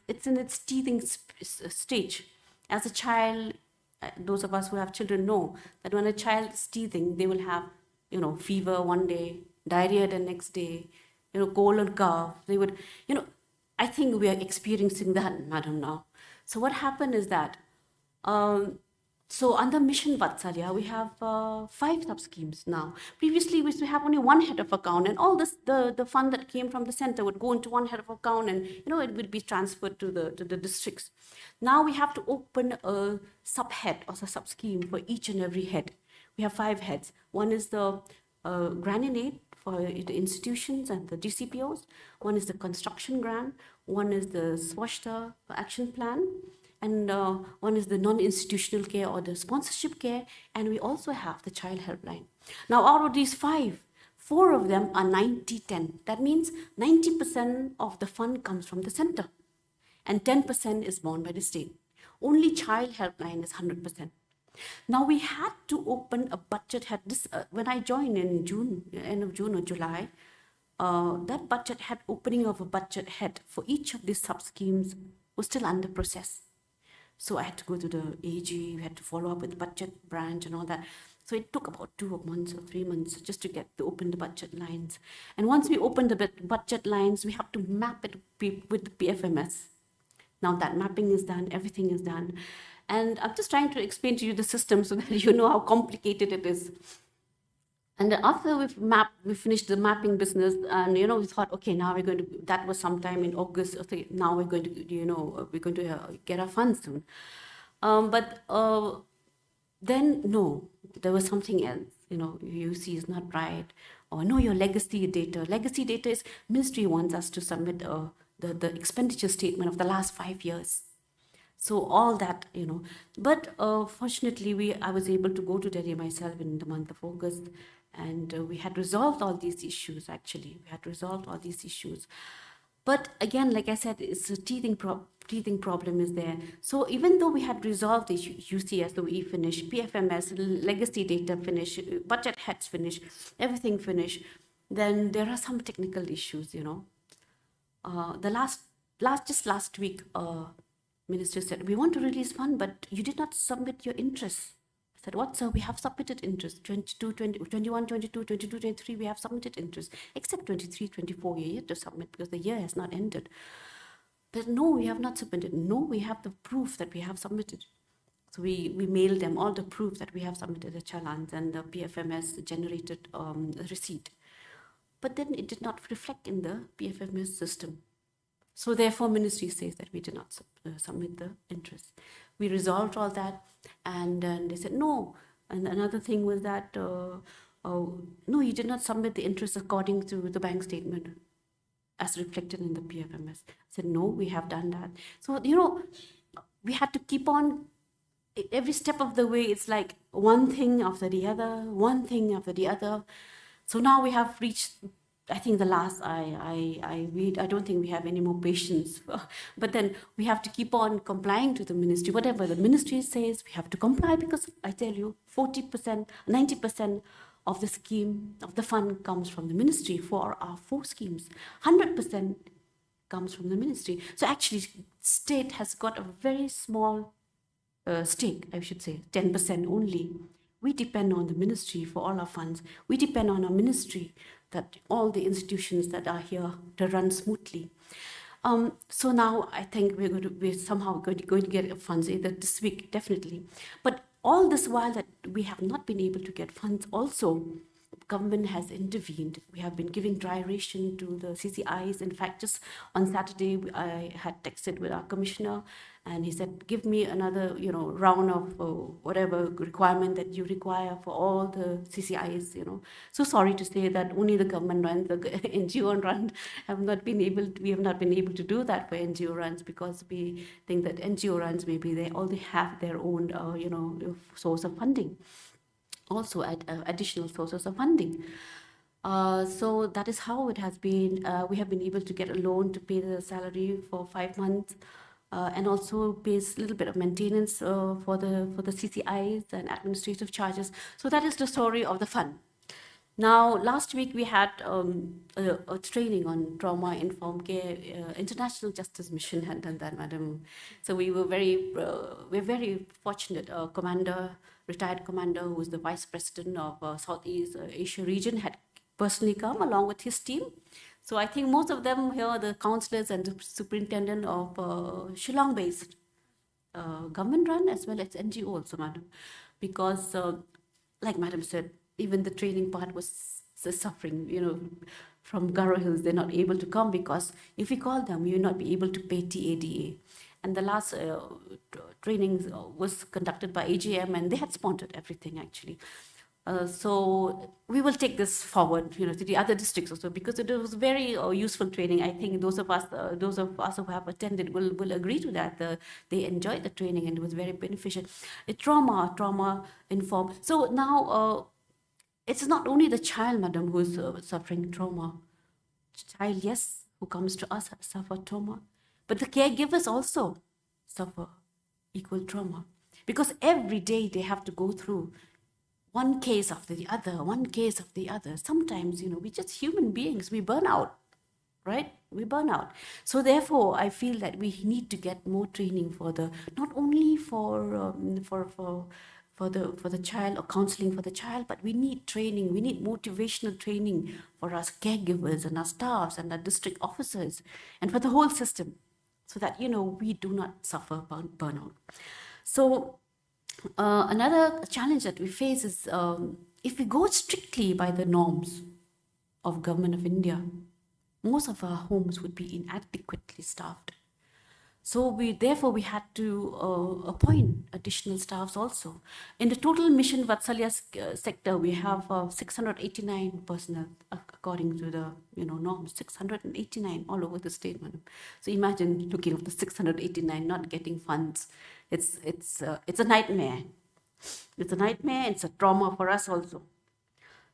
it's in its teething stage. As a child, those of us who have children know that when a child is teething, they will have, fever one day, diarrhea the next day, cold and cough. They would, I think we are experiencing that, madam, now. So what happened is that, so under Mission Vatsalya, we have 5 sub-schemes now. Previously, we used to have only one head of account, and all this, the fund that came from the center would go into one head of account, and it would be transferred to the districts. Now we have to open a sub-head or a sub-scheme for each and every head. We have 5 heads. One is the grant aid for the institutions and the GCPOs. One is the construction grant. One is the Swashta action plan. And one is the non-institutional care or the sponsorship care. And we also have the child helpline. Now, out of these 5, 4 of them are 90-10. That means 90% of the fund comes from the center. And 10% is borne by the state. Only child helpline is 100%. Now we had to open a budget head. This when I joined in June, end of June or July, that budget head, opening of a budget head for each of these sub-schemes was still under process. So I had to go to the AG, we had to follow up with the budget branch and all that. So it took about 2 months or 3 months just to get to open the budget lines. And once we opened the budget lines, we have to map it with the PFMS. Now that mapping is done, everything is done. And I'm just trying to explain to you the system so that you know how complicated it is. And after we finished the mapping business, and we thought, okay, now we're going to. That was sometime in August. Okay, now we're going to, get our funds soon. But then no, there was something else. You see, is not right, or no, your legacy data. Legacy data is ministry wants us to submit the expenditure statement of the last 5 years. So all that, but fortunately, I was able to go to Delhi myself in the month of August, and we had resolved all these issues, actually. We had resolved all these issues. But again, like I said, it's a teething problem is there. So even though we had resolved the UCS, the E finish, PFMS, legacy data finish, budget heads finish, everything finish, then there are some technical issues, Just last week, Minister said, we want to release fund, but you did not submit your interest. I said, what, sir? We have submitted interest. 21, 22, 23, we have submitted interest. Except 23, 24, you're yet to submit because the year has not ended. But no, we have not submitted. No, we have the proof that we have submitted. So we mailed them all the proof that we have submitted the challans, and the PFMS generated a receipt. But then it did not reflect in the PFMS system. So therefore, ministry says that we did not submit the interest. We resolved all that, and then they said no. And another thing was that no, you did not submit the interest according to the bank statement, as reflected in the PFMS. I said no, we have done that. So we had to keep on. Every step of the way, it's like one thing after the other, one thing after the other. So now we have reached. I think the last, I don't think we have any more patience. But then we have to keep on complying to the ministry. Whatever the ministry says, we have to comply, because I tell you, 40%, 90% of the scheme, of the fund comes from the ministry for our 4 schemes. 100% comes from the ministry. So actually, state has got a very small stake, I should say, 10% only. We depend on the ministry for all our funds. We depend on our ministry that all the institutions that are here to run smoothly. So now I think we're somehow going to get funds either this week, definitely. But all this while that we have not been able to get funds also, government has intervened. We have been giving dry ration to the CCIs. In fact, just on Saturday, I had texted with our commissioner, and he said, give me another, round of whatever requirement that you require for all the CCIs. So sorry to say that only the government runs, the NGO run we have not been able to do that for NGO runs, because we think that NGO runs, maybe they already have their own, source of funding, also additional sources of funding. So that is how it has been. We have been able to get a loan to pay the salary for 5 months, and also pays a little bit of maintenance for the CCIs and administrative charges. So that is the story of the fund. Now, last week we had a training on trauma-informed care. International Justice Mission had done that, madam. So we're very fortunate. Retired commander, who was the vice president of Southeast Asia region, had personally come along with his team. So I think most of them here, the councillors and the superintendent of Shillong-based government-run as well as NGO also, madam, because like madam said, even the training part was suffering, from Garo Hills, they're not able to come because if we call them, we will not be able to pay TADA. And the last training was conducted by AGM, and they had sponsored everything actually. So we will take this forward, to the other districts also, because it was very useful training. I think those of us who have attended will agree to that. They enjoyed the training and it was very beneficial. Trauma informed. So now it's not only the child, madam, who is suffering trauma. Child, yes, who comes to us suffer trauma, but the caregivers also suffer equal trauma, because every day they have to go through one case after the other. Sometimes, we're just human beings. We burn out, right? We burn out. So therefore, I feel that we need to get more training for not only for the child or counseling for the child, but we need training. We need motivational training for us caregivers and our staffs and our district officers and for the whole system, so that, we do not suffer burnout. So another challenge that we face is if we go strictly by the norms of Government of India, most of our homes would be inadequately staffed. So therefore we had to appoint additional staffs also. In the total Mission Vatsalya sector, we have 689 personnel according to the norms, 689 all over the state, madam. So imagine looking at the 689 not getting funds. It's a nightmare. It's a nightmare. It's a trauma for us also.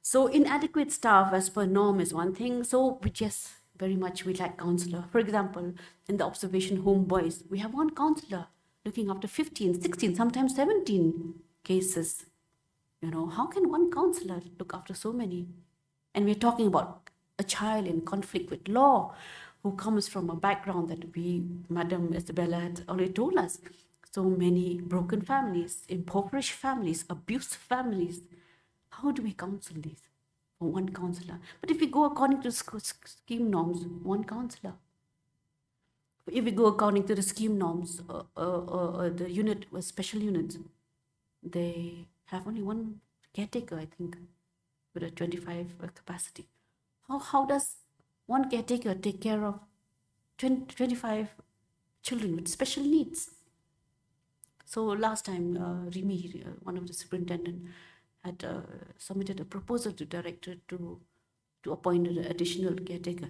So inadequate staff as per norm is one thing. So we just very much we lack counselor. For example, in the observation home boys, we have one counselor looking after 15, 16, sometimes 17 cases. How can one counselor look after so many? And we're talking about a child in conflict with law who comes from a background that Madam Isabella had already told us. So many broken families, impoverished families, abused families. How do we counsel these? One counselor. But if we go according to scheme norms, one counselor. If we go according to the scheme norms, the unit was special units, they have only one caretaker, I think, with a 25 capacity. How does one caretaker take care of 25 children with special needs? So last time, Rimi, one of the superintendent, had submitted a proposal to director to appoint an additional caretaker.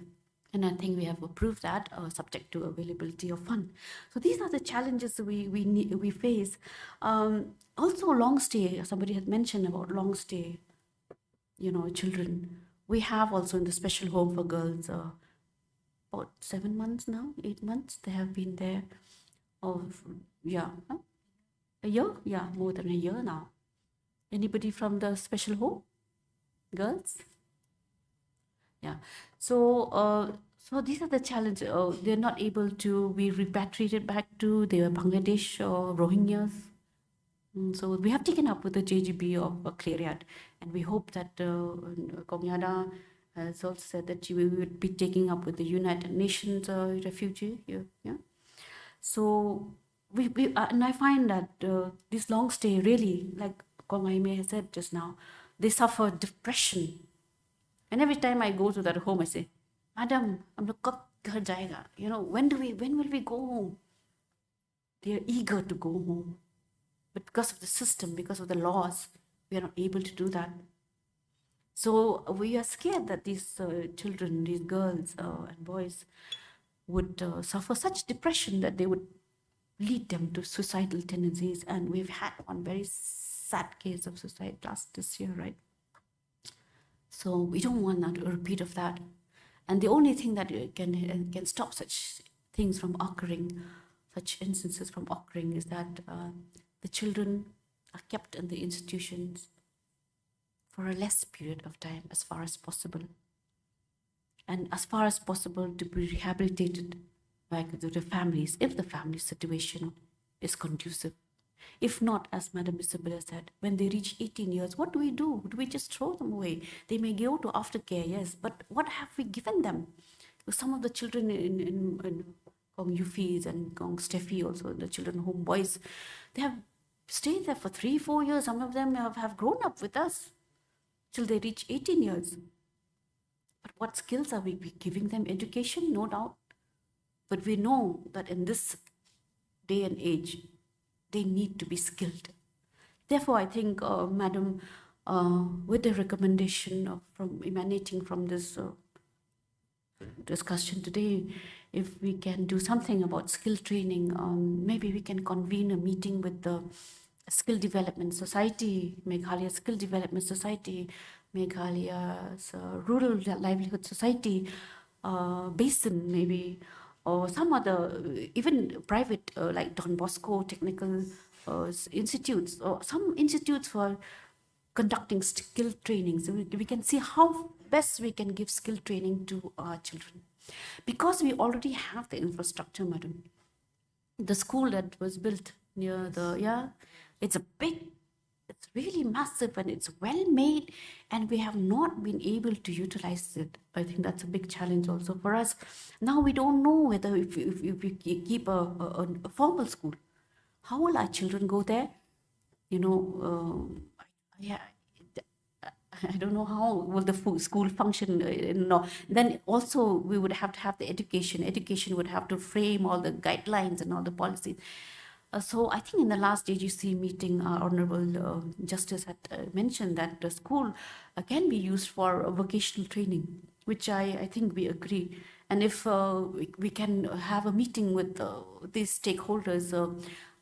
And I think we have approved that, subject to availability of fund. So these are the challenges we face. Also long stay, somebody had mentioned about long stay, children. We have also in the special home for girls, about 7 months now, 8 months, they have been there. A year? Yeah, more than a year now. Anybody from the special home? Girls? Yeah. So these are the challenges. They're not able to be repatriated back to their Bangladesh or Rohingyas. So we have taken up with the JGB of Cleariat, and we hope that Kongyada has also said that we would be taking up with the United Nations refugee here. Yeah. So and I find that this long stay really, like Kong Aime has said just now, they suffer depression. And every time I go to that home, I say, Madam, hum log kab ghar jayega? When will we go home? They are eager to go home. But because of the system, because of the laws, we are not able to do that. So we are scared that these children, these girls and boys would suffer such depression that they would lead them to suicidal tendencies. And we've had one very sad case of suicide this year, right? So we don't want a repeat of that. And the only thing that can stop such things from occurring, such instances from occurring, is that the children are kept in the institutions for a less period of time as far as possible. And as far as possible to be rehabilitated by the families, if the family situation is conducive. If not, as Madam Isabella said, when they reach 18 years, what do? Do we just throw them away? They may go to aftercare, yes, but what have we given them? Some of the children in Kong Yufis and Kong Steffi, also the children home boys, they have stayed there for 3-4 years. Some of them have grown up with us till they reach 18 years. But what skills are we giving them? Education, no doubt. But we know that in this day and age, they need to be skilled. Therefore, I think, Madam, with the recommendation emanating from this discussion today, if we can do something about skill training, maybe we can convene a meeting with the Skill Development Society, Meghalaya Skill Development Society, Meghalaya's Rural Livelihood Society, Basin maybe, or some other, even private, like Don Bosco Technical Institutes, or some institutes for conducting skill training. So we can see how best we can give skill training to our children. Because we already have the infrastructure, Madam. The school that was built near it's really massive and it's well made, and we have not been able to utilize it. I think that's a big challenge also for us. Now we don't know whether if we keep a formal school, how will our children go there? I don't know how will the school function. Then also we would have to have the education. Education would have to frame all the guidelines and all the policies. So I think in the last JGC meeting, our Honorable Justice had mentioned that the school can be used for vocational training, which I think we agree. And if we can have a meeting with these stakeholders,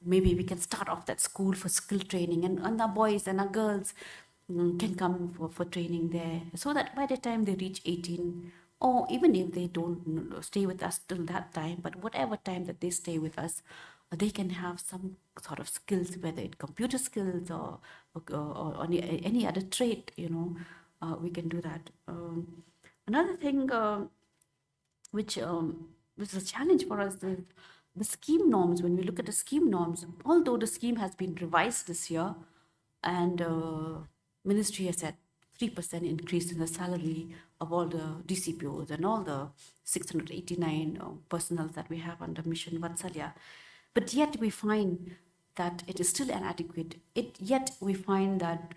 maybe we can start off that school for skill training, and our boys and our girls can come for training there, so that by the time they reach 18, or even if they don't stay with us till that time, but whatever time that they stay with us, they can have some sort of skills, whether it's computer skills or any other trade, we can do that. Another thing which is a challenge for us is the scheme norms. When we look at the scheme norms, although the scheme has been revised this year, and Ministry has said 3% increase in the salary of all the DCPOs and all the 689 personnel that we have under Mission Vatsalya. But yet we find that it is still inadequate. Yet we find that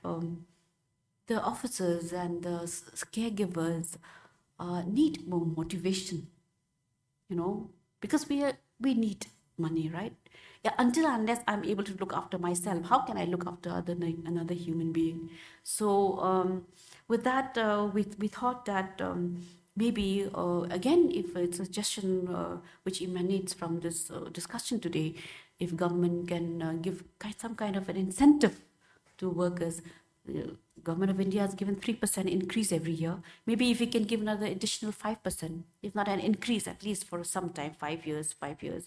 the officers and the caregivers need more motivation, because we need money, right? Yeah, unless I'm able to look after myself, how can I look after another human being? So with that, we thought that maybe, again, if it's a suggestion which emanates from this discussion today, if government can give some kind of an incentive to workers. Government of India has given 3% increase every year. Maybe if we can give another additional 5%, if not an increase, at least for some time, 5 years, 5%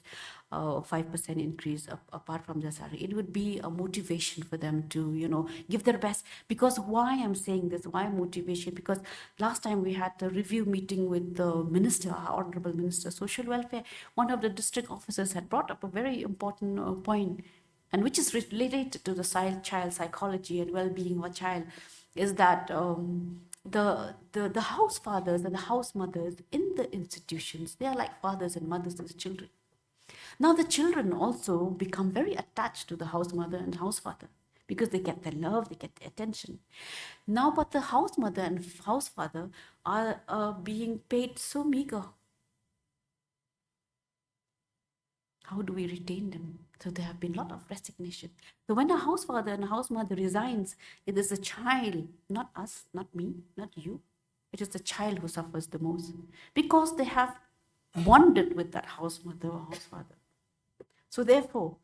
increase apart from the salary, it would be a motivation for them to, give their best. Because why I'm saying this, why motivation? Because last time we had the review meeting with the minister, our Honorable Minister, Social Welfare, one of the district officers had brought up a very important point, and which is related to the child psychology and well-being of a child, is that the house fathers and the house mothers in the institutions, they are like fathers and mothers to the children. Now the children also become very attached to the house mother and house father, because they get their love, they get their attention. Now, but the house mother and house father are being paid so meager. How do we retain them? So there have been a lot of resignation. So when a house father and a house mother resigns, it is the child, not us, not me, not you. It is the child who suffers the most because they have bonded with that house mother or house father. So therefore,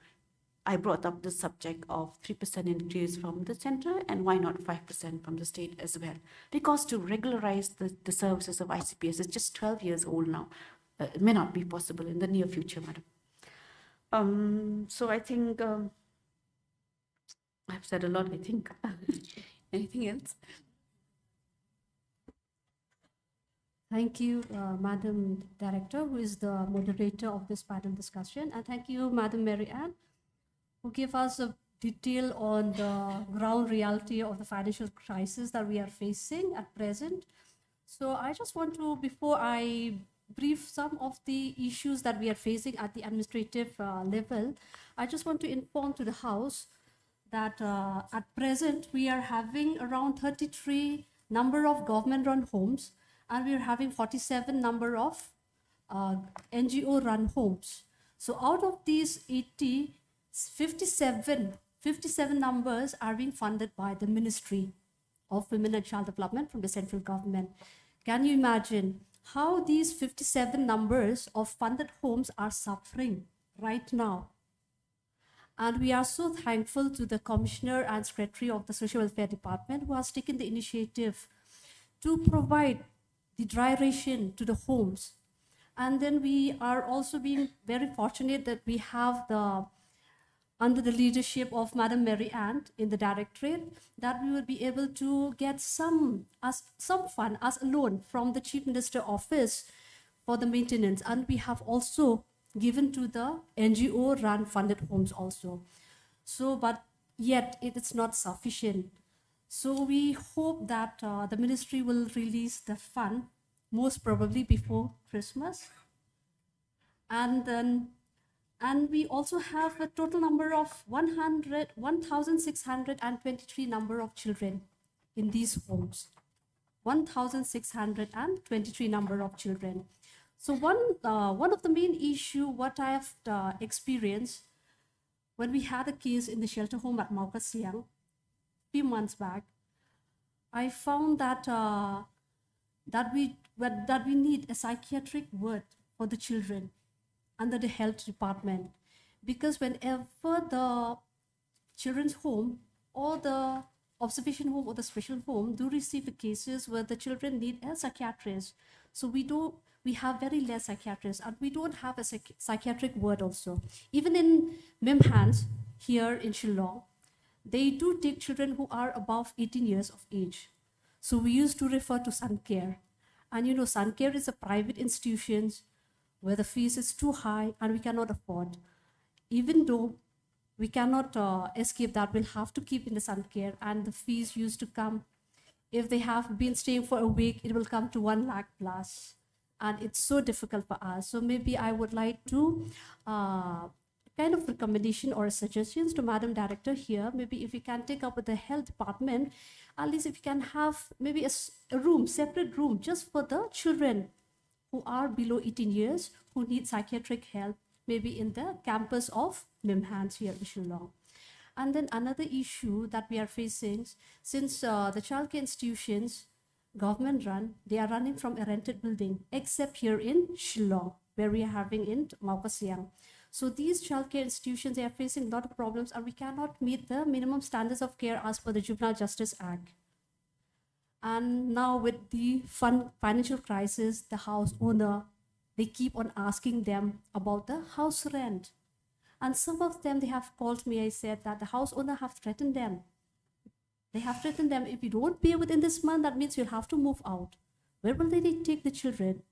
I brought up the subject of 3% increase from the center and why not 5% from the state as well? Because to regularize the services of ICPS is just 12 years old now. It may not be possible in the near future, madam. So I think I've said a lot, I think. Anything else?
Thank you, Madam Director, who is the moderator of this panel discussion. And thank you, Madam Mary Ann, who gave us a detail on the ground reality of the financial crisis that we are facing at present. So I just want to, before I brief some of the issues that we are facing at the administrative level, I just want to inform to the House that at present we are having around 33 number of government-run homes, and we are having 47 number of NGO-run homes. So out of these 80, 57 numbers are being funded by the Ministry of Women and Child Development from the central government. Can you imagine how these 57 numbers of funded homes are suffering right now? And we are so thankful to the Commissioner and Secretary of the Social Welfare Department who has taken the initiative to provide the dry ration to the homes. And then we are also being very fortunate that we have under the leadership of Madam Mary Ann in the Directorate, that we will be able to get some fund as a loan from the Chief Minister Office for the maintenance. And we have also given to the NGO-run funded homes also. So, but yet it is not sufficient. So we hope that the ministry will release the fund, most probably before Christmas. And we also have a total number of 1,623 number of children in these homes. 1,623 number of children. So one of the main issue what I have experienced when we had a case in the shelter home at Maukasiang a few months back, I found that that we need a psychiatric ward for the children under the health department, because whenever the children's home or the observation home or the special home do receive cases where the children need a psychiatrist, so we have very less psychiatrists, and we don't have a psychiatric ward also. Even in Mimhans here in Shillong, they do take children who are above 18 years of age. So we used to refer to Suncare. And you know, Suncare is a private institution where the fees is too high and we cannot afford. Even though we cannot escape that, we'll have to keep in the Suncare, and the fees used to come, if they have been staying for a week, it will come to 1 lakh plus. And it's so difficult for us. So maybe I would like to kind of recommendation or suggestions to Madam Director here. Maybe if we can take up with the health department, at least if you can have maybe a room, separate room, just for the children who are below 18 years, who need psychiatric help, maybe in the campus of Mimhans here in Shillong. And then another issue that we are facing, since the childcare institutions, government run, they are running from a rented building, except here in Shillong, where we are having in Maukasiang. So these childcare institutions, they are facing a lot of problems, and we cannot meet the minimum standards of care as per the Juvenile Justice Act. And now with the financial crisis, the house owner, they keep on asking them about the house rent. And some of them, they have called me, I said that the house owner have threatened them. They have threatened them, if you don't pay within this month, that means you'll have to move out. Where will they take the children?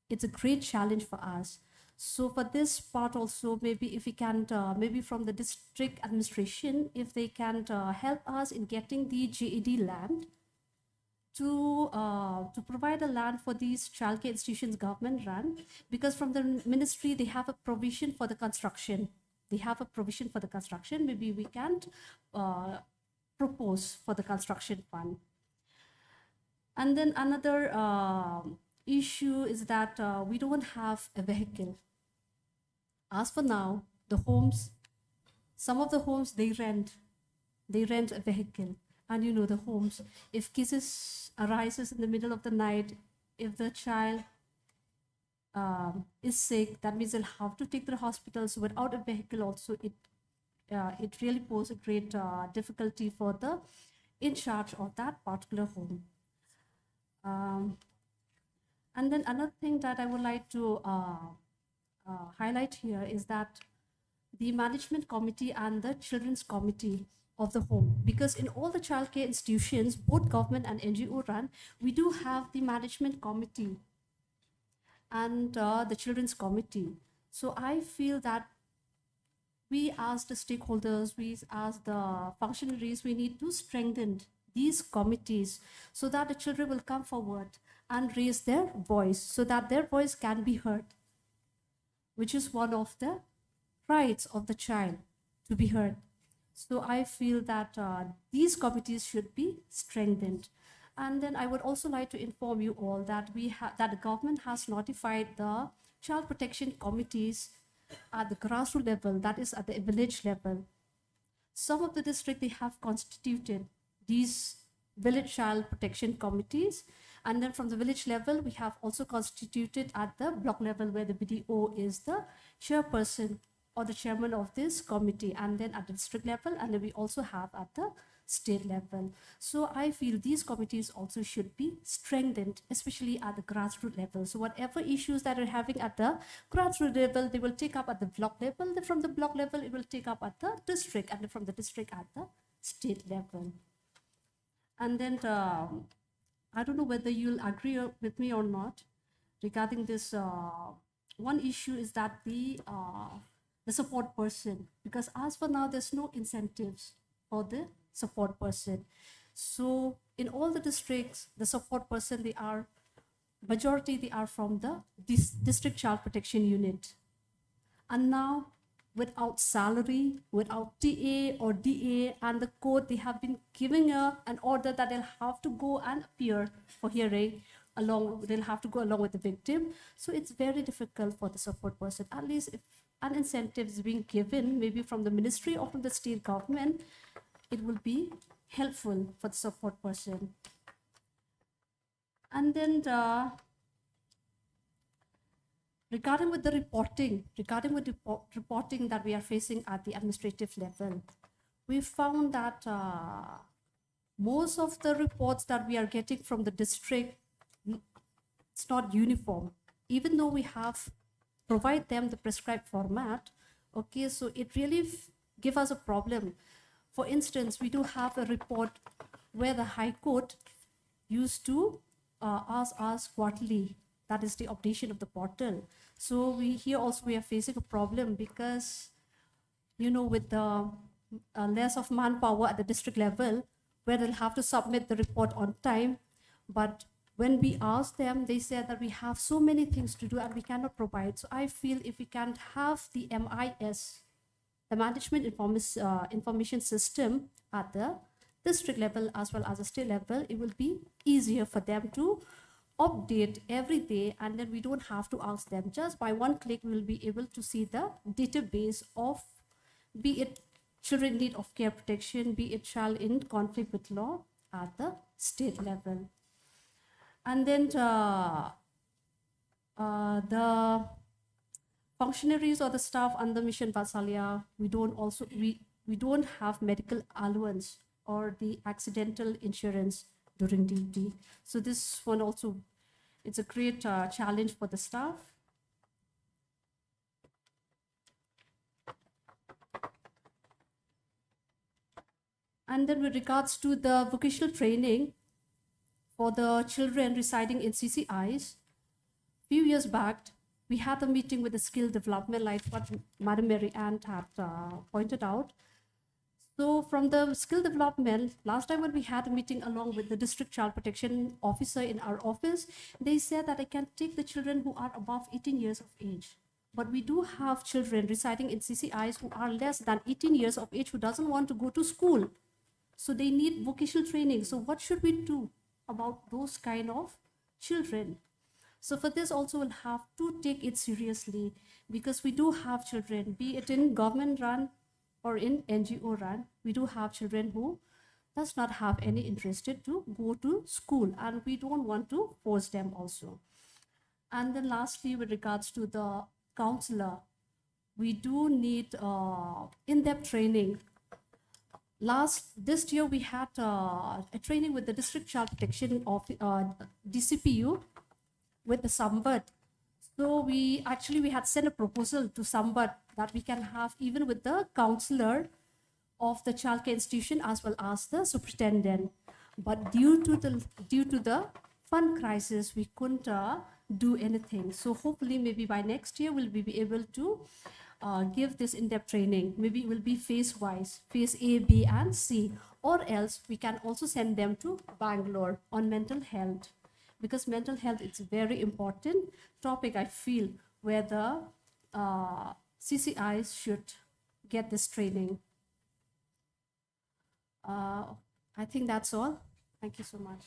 It's a great challenge for us. So for this part also, maybe if we can, maybe from the district administration, if they can help us in getting the JAD land to provide a land for these childcare institutions government run, because from the ministry, they have a provision for the construction. they have a provision for the construction, maybe we can't propose for the construction fund. And then another issue is that we don't have a vehicle. As for now, the homes, some of the homes they rent a vehicle. And you know the homes, if cases arises in the middle of the night, if the child is sick, that means they'll have to take to the hospital. So without a vehicle also, it really poses a great difficulty for the in charge of that particular home. And then another thing that I would like to highlight here is that the management committee and the children's committee of the home, because in all the childcare institutions, both government and NGO run, we do have the management committee and the children's committee. So I feel that we as the stakeholders, we as the functionaries, we need to strengthen these committees so that the children will come forward and raise their voice so that their voice can be heard, which is one of the rights of the child to be heard. So I feel that these committees should be strengthened. And then I would also like to inform you all that that the government has notified the child protection committees at the grassroots level, that is at the village level. Some of the districts, they have constituted these village child protection committees. And then from the village level, we have also constituted at the block level where the BDO is the chairperson or the chairman of this committee, and then at the district level, and then we also have at the state level. So I feel these committees also should be strengthened, especially at the grassroots level. So whatever issues that are having at the grassroots level, they will take up at the block level. Then from the block level, it will take up at the district, and then from the district at the state level. And then I don't know whether you'll agree with me or not regarding this. One issue is that the support person, because as for now, there's no incentives for the support person. So in all the districts, the support person, majority they are from the district child protection unit. And now without salary, without TA or DA, and the court, they have been giving an order that they'll have to go and appear for hearing they'll have to go along with the victim. So it's very difficult for the support person. At least if an incentive is being given, maybe from the ministry or from the state government, it will be helpful for the support person. And then regarding with the reporting that we are facing at the administrative level, we found that most of the reports that we are getting from the district, it's not uniform, even though we have provide them the prescribed format. Okay, so it really give us a problem. For instance, we do have a report where the High Court used to ask us quarterly, that is the updation of the portal. So we are facing a problem because, you know, with the less of manpower at the district level, where they'll have to submit the report on time. But when we ask them, they said that we have so many things to do and we cannot provide. So I feel if we can have the MIS, the management information system at the district level as well as the state level, it will be easier for them to update every day, and then we don't have to ask them. Just by one click, we will be able to see the database of, be it children in need of care protection, be it child in conflict with law at the state level. And then the functionaries or the staff under Mission Vatsalya, we don't have medical allowance or the accidental insurance during duty. So this one also, it's a great challenge for the staff. And then with regards to the vocational training for the children residing in CCIs, few years back, we had a meeting with the skill development, like what Madam Mary Ann had pointed out. So from the skill development, last time when we had a meeting along with the district child protection officer in our office, they said that I can take the children who are above 18 years of age. But we do have children residing in CCIs who are less than 18 years of age who doesn't want to go to school. So they need vocational training. So what should we do about those kind of children? So for this also we'll have to take it seriously, because we do have children, be it in government run or in NGO run, we do have children who does not have any interest to go to school, and we don't want to force them also. And then lastly, with regards to the counselor, we do need in-depth training. This year we had a training with the District Child Protection of DCPU with the Sambat. So we had sent a proposal to Sambat that we can have even with the counselor of the childcare institution as well as the superintendent. But due to the fund crisis, we couldn't do anything. So hopefully maybe by next year we'll be able to give this in-depth training. Maybe it will be phase-wise, phase A, B, and C. Or else we can also send them to Bangalore on mental health, because mental health is a very important topic, I feel, where the CCIs should get this training. I think that's all. Thank you so much.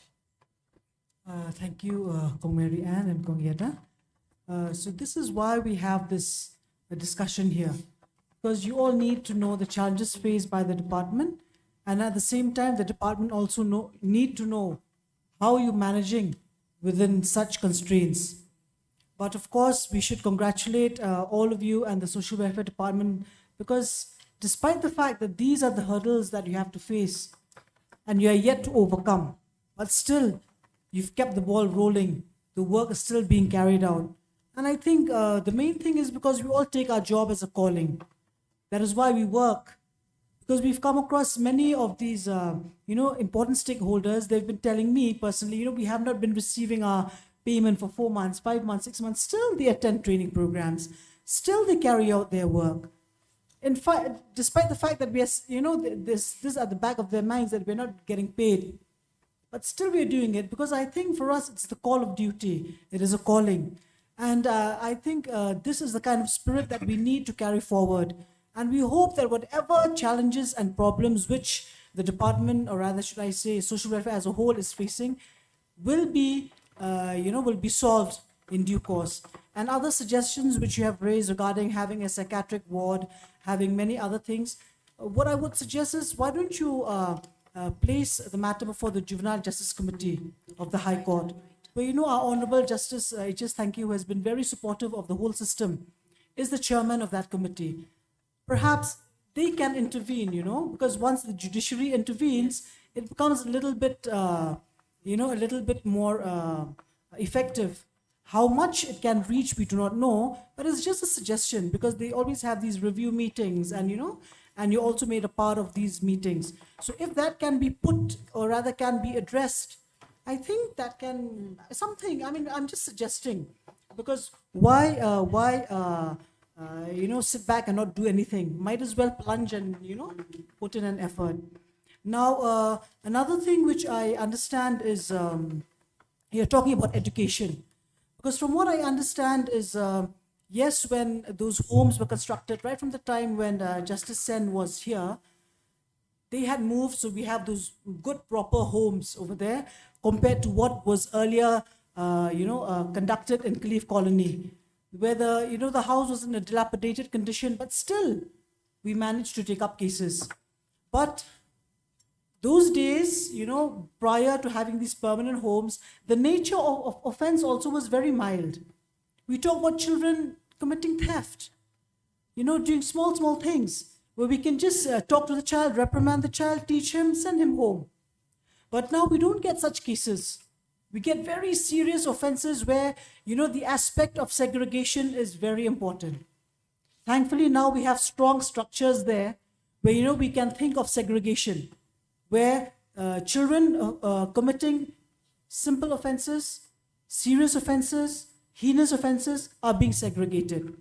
Thank you, Kong Mary Ann and Kong Yeda. So this is why we have this discussion here, because you all need to know the challenges faced by the department, and at the same time, the department also need to know how you're managing within such constraints. But of course, we should congratulate all of you and the Social Welfare Department, because despite the fact that these are the hurdles that you have to face and you are yet to overcome, but still, you've kept the ball rolling. The work is still being carried out. And I think the main thing is because we all take our job as a calling. That is why we work. Because we've come across many of these, important stakeholders. They've been telling me personally, we have not been receiving our payment for 4 months, 5 months, 6 months. Still, they attend training programs. Still, they carry out their work. In fact, despite the fact that we are, this at the back of their minds that we're not getting paid. But still, we're doing it because I think for us, it's the call of duty. It is a calling. And I think this is the kind of spirit that we need to carry forward. And we hope that whatever challenges and problems which the department, or rather should I say social welfare as a whole, is facing, will be solved in due course. And other suggestions which you have raised regarding having a psychiatric ward, having many other things, what I would suggest is, why don't you place the matter before the Juvenile Justice Committee of the High Court, where our Honorable Justice H.S. Thank you, who has been very supportive of the whole system, is the chairman of that committee. Perhaps they can intervene, because once the judiciary intervenes, it becomes a little bit, more effective. How much it can reach, we do not know, but it's just a suggestion, because they always have these review meetings, and you also made a part of these meetings. So if that can be put, or rather can be addressed, I think that can something. I mean, I'm just suggesting, because why sit back and not do anything? Might as well plunge and put in an effort. Now, another thing which I understand is you're talking about education, because from what I understand is yes, when those homes were constructed, right from the time when Justice Sen was here, they had moved, so we have those good proper homes over there compared to what was earlier conducted in Khalif Colony, where the house was in a dilapidated condition, but still we managed to take up cases. But those days, prior to having these permanent homes, the nature of offense also was very mild. We talk about children committing theft, doing small things, where we can just talk to the child, reprimand the child, teach him, send him home. But now we don't get such cases. We get very serious offenses where, the aspect of segregation is very important. Thankfully, now we have strong structures there where, we can think of segregation, where children committing simple offenses, serious offenses, heinous offenses are being segregated.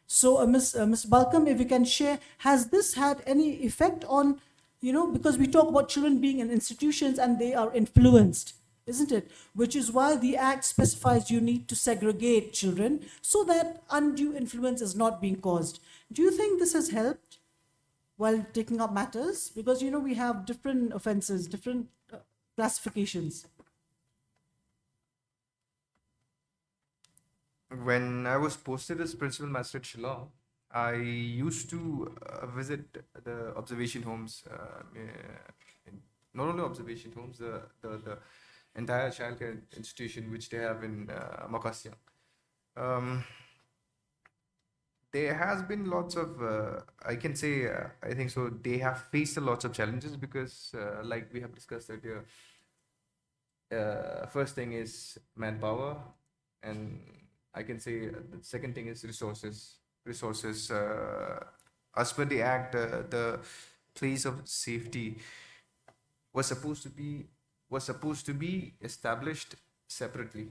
So, Ms. Balcom, if you can share, has this had any effect on, because we talk about children being in institutions and they are influenced. isn't it? Which is why the Act specifies you need to segregate children so that undue influence is not being caused. Do you think this has helped while taking up matters? Because, you know, we have different offenses, different classifications.
When I was posted as principal master at Shillong, I used to visit the observation homes, not only observation homes, the entire childcare institution which they have in Makassar. There has been lots of, I can say, I think so, they have faced a lots of challenges because, like we have discussed earlier, first thing is manpower, and I can say the second thing is resources. Resources. As per the act, the place of safety was supposed to be established separately.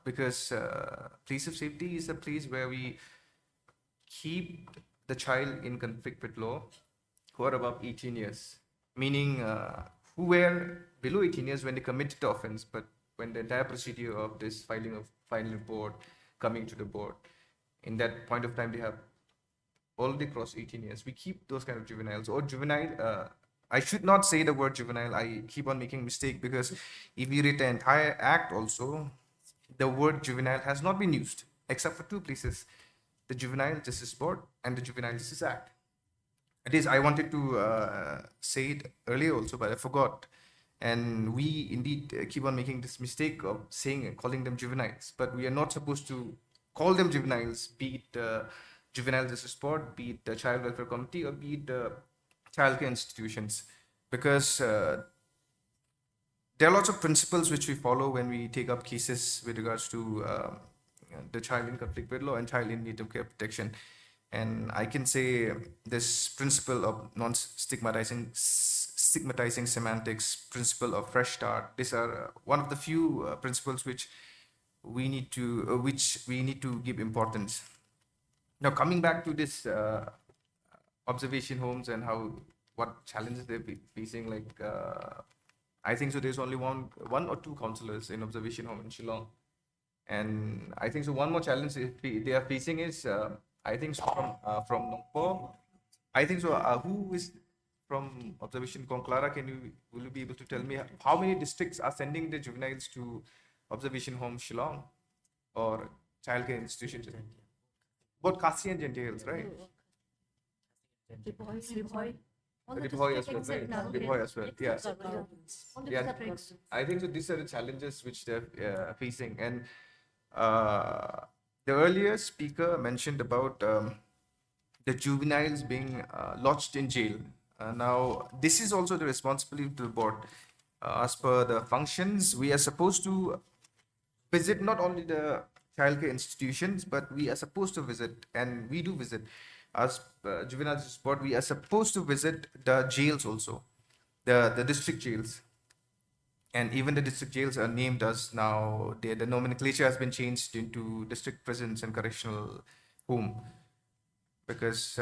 Because place of safety is a place where we keep the child in conflict with law who are above 18 years, meaning who were below 18 years when they committed the offense, but when the entire procedure of this filing of final report coming to the board, in that point of time they have already crossed 18 years. We keep those kind of juveniles or juvenile. I should not say the word juvenile. I keep on making mistake because if you read the entire act also, the word juvenile has not been used except for two places, the Juvenile Justice Board and the Juvenile Justice Act. It is, I wanted to say it earlier also, but I forgot. And we indeed keep on making this mistake of calling them juveniles, but we are not supposed to call them juveniles, be it Juvenile Justice Board, be it the Child Welfare Committee, or be it the childcare institutions, because there are lots of principles which we follow when we take up cases with regards to the child in conflict with law and child in need of care protection. And I can say this principle of non-stigmatizing semantics, principle of fresh start, these are one of the few principles which we need to give importance. Now, coming back to this observation homes and what challenges they're facing, like I think so there's only one or two counselors in observation home in Shillong, and I think so one more challenge they are facing is I think so from Nongpo. I think so who is from observation Clara, will you be able to tell me how many districts are sending the juveniles to observation home Shillong or childcare institutions? Both Kasi and Gentiles, right? Ripoy as well, right? Ripoy as well, yeah. Yeah, I think so these are the challenges which they're facing. And the earlier speaker mentioned about the juveniles being lodged in jail. Now, this is also the responsibility of the board. As per the functions, we are supposed to visit not only the childcare institutions, but we are supposed to visit, and we do visit. As Juvenile Justice Board, we are supposed to visit the jails also, the district jails. And even the district jails are named as now, the nomenclature has been changed into district prisons and correctional home. Because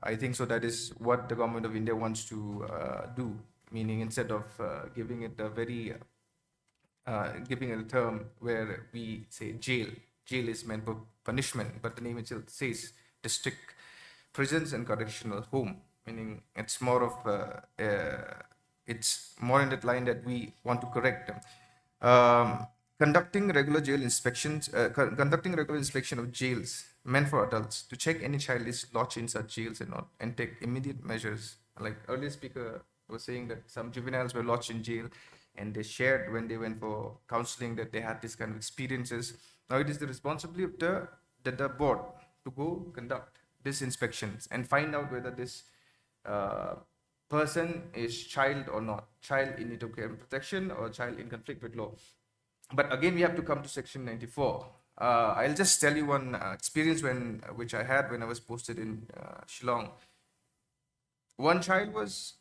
I think so that is what the government of India wants to do, meaning instead of giving it a very giving it a term where we say jail is meant for punishment, but the name itself says district prisons and correctional home, meaning it's more of it's more in that line that we want to correct them. Conducting regular inspection of jails meant for adults to check any child is lodged in such jails and take immediate measures. Like earlier speaker was saying that some juveniles were lodged in jail and they shared when they went for counseling that they had this kind of experiences. Now it is the responsibility of the board to go conduct these inspections and find out whether this person is child or not, child in need of care and protection or child in conflict with law. But again, we have to come to section 94. I'll just tell you one experience which I had when I was posted in Shillong. One child was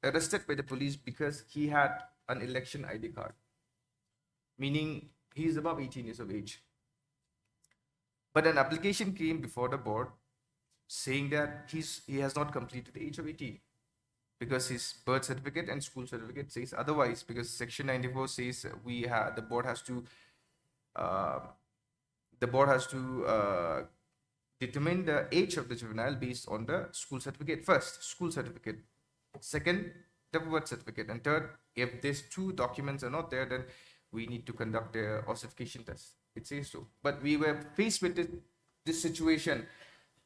arrested by the police because he had an election ID card, meaning he is above 18 years of age. But an application came before the board saying that he has not completed the age of 18 because his birth certificate and school certificate says otherwise, because section 94 says the board has to uh, determine the age of the juvenile based on the school certificate. First, school certificate. Second, the birth certificate. And third, if these two documents are not there, then we need to conduct a ossification test. It says so. But we were faced with this situation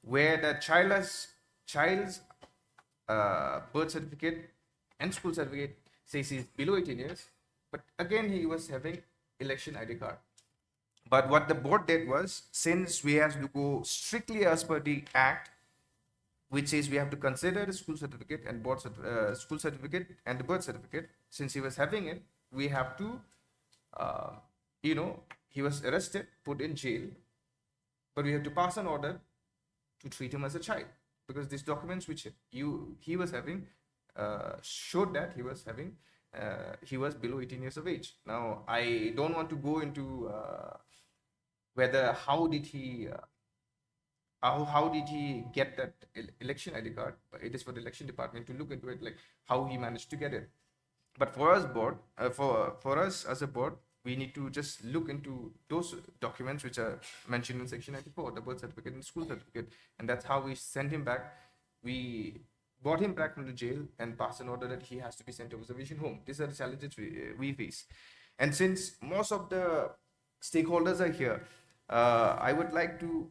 where the child's birth certificate and school certificate says he's below 18 years, but again he was having election ID card. But what the board did was, since we have to go strictly as per the act, which says we have to consider the school certificate and school certificate and the birth certificate, since he was having it, we have to, he was arrested, put in jail, but we have to pass an order to treat him as a child, because these documents which he was having showed that he was below 18 years of age. Now, I don't want to go into whether how did he get that election ID card. It is for the election department to look into it, like how he managed to get it. But for us for us as a board, we need to just look into those documents which are mentioned in section 94, the birth certificate and school certificate, and that's how we sent him back. We brought him back from the jail and passed an order that he has to be sent to observation home. These are the challenges we face. And since most of the stakeholders are here, I would like to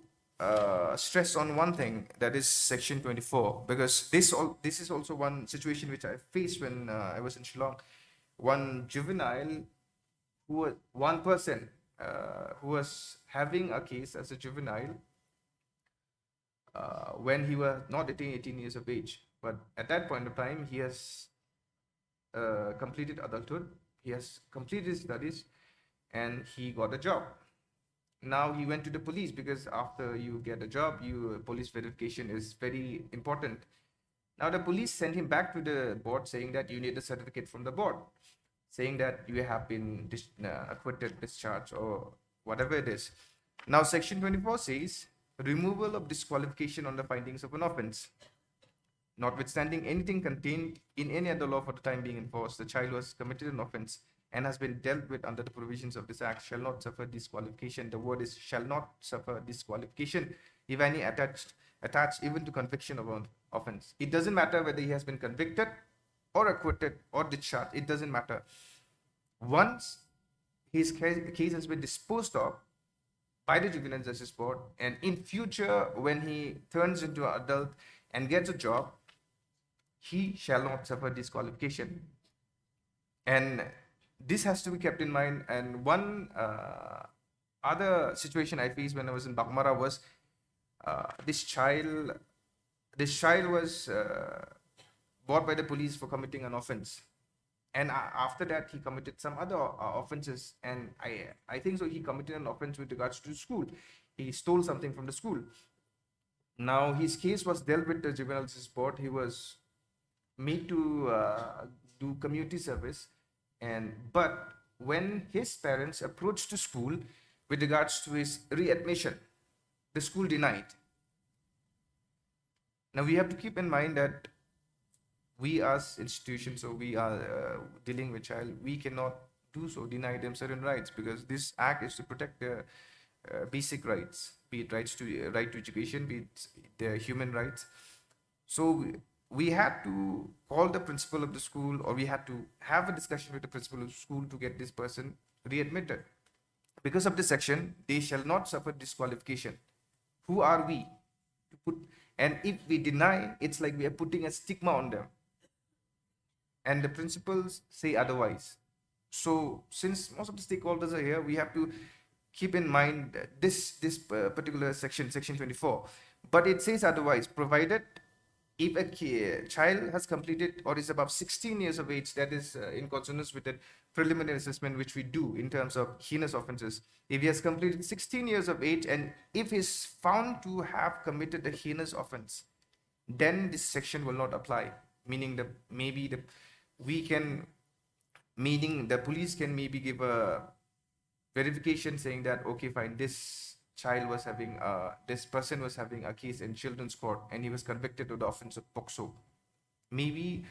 stress on one thing, that is section 24, because this is also one situation which I faced when I was in Shillong. One juvenile, one person who was having a case as a juvenile when he was not 18 years of age, but at that point of time he has completed adulthood, he has completed his studies, and he got a job. Now he went to the police, because after you get a job, police verification is very important. Now the police sent him back to the board saying that you need a certificate from the board, saying that you have been acquitted, discharged, or whatever it is. Now section 24 says removal of disqualification on the findings of an offense. Notwithstanding anything contained in any other law for the time being enforced, the child who has committed an offense and has been dealt with under the provisions of this act shall not suffer disqualification. The word is shall not suffer disqualification, if any attached even to conviction of an offense. It doesn't matter whether he has been convicted or acquitted or discharged. It doesn't matter. Once his case has been disposed of by the Juvenile Justice Board, and in future when he turns into an adult and gets a job, he shall not suffer disqualification. And this has to be kept in mind. And one other situation I faced when I was in Bagmara was this child was brought by the police for committing an offense, and after that he committed some other offenses, and I think so he committed an offense with regards to school. He stole something from the school. Now his case was dealt with the Juvenile Justice Board. He was made to do community service, but when his parents approached the school with regards to his readmission, the school denied. Now we have to keep in mind that we as institutions, so we are dealing with child, we cannot do so, deny them certain rights, because this act is to protect their basic rights, be it right to education, be it their human rights. So we had to call the principal of the school, or we had to have a discussion with the principal of the school to get this person readmitted. Because of this section, they shall not suffer disqualification. Who are we to put? And if we deny, it's like we are putting a stigma on them. And the principals say otherwise. So since most of the stakeholders are here, we have to keep in mind this particular section 24. But it says otherwise, provided if a child has completed or is above 16 years of age, that is in consonance with the preliminary assessment which we do in terms of heinous offenses. If he has completed 16 years of age, and if he is found to have committed a heinous offense, then this section will not apply. Meaning the police can maybe give a verification saying that, okay, fine, this person was having a case in children's court and he was convicted of the offense of POCSO. Maybe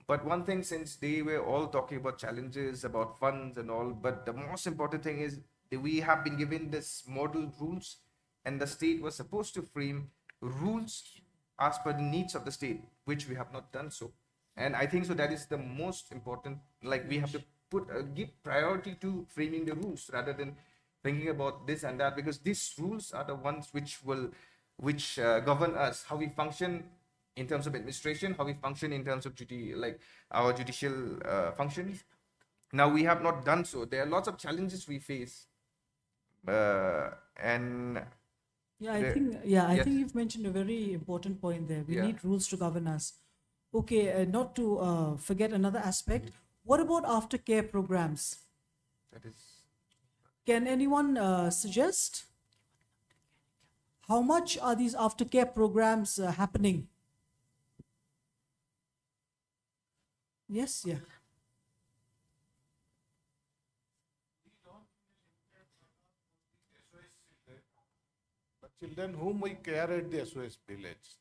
But one thing, since they were all talking about challenges, about funds and all, but the most important thing is that we have been given this model rules, and the state was supposed to frame rules as per the needs of the state, which we have not done so. And I think so that is the most important. Like, we have to give priority to framing the rules rather than thinking about this and that, because these rules are the ones which govern us, how we function in terms of administration, how we function in terms of like our judicial functions. Now we have not done so. There are lots of challenges we face, and
Yeah, I
there-
think
yes.
you've mentioned a very important point there. We
Yeah.
need rules to govern us. Okay, not to forget another aspect. What about aftercare programs?
That is
Can anyone suggest how much are these aftercare programs happening? Yes, yeah.
The children whom we care at the SOS village.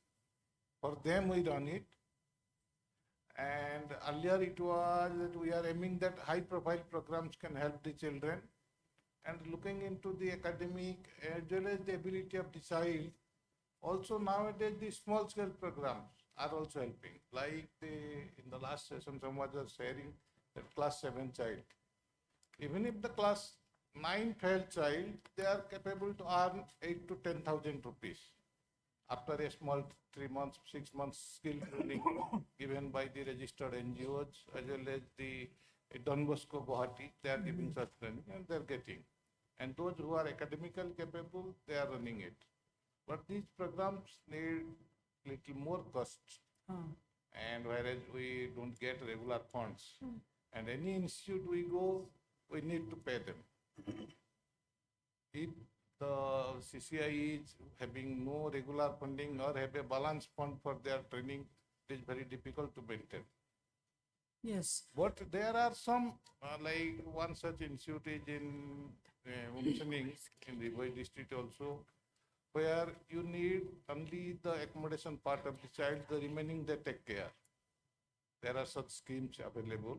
For them we run it. And earlier it was that we are aiming that high profile programs can help the children. And looking into the academic as well as the ability of the child, also nowadays the small scale programs are also helping. Like in the last session someone was sharing that class 7 child. Even if the class 9 failed child, they are capable to earn 8 to 10,000 rupees after a small 3 months, 6 months skill training given by the registered NGOs as well as the Don Bosco Guwahati. They are giving such training and they are getting. And those who are academically capable, they are running it. But these programs need little more costs. And whereas we don't get regular funds, and any institute we go, we need to pay them. If the CCI is having no regular funding or have a balance fund for their training, it is very difficult to maintain.
Yes.
But there are some, like one such institute is in Umsaning in the Boy district also, where you need only the accommodation part of the child, the remaining they take care. There are such schemes available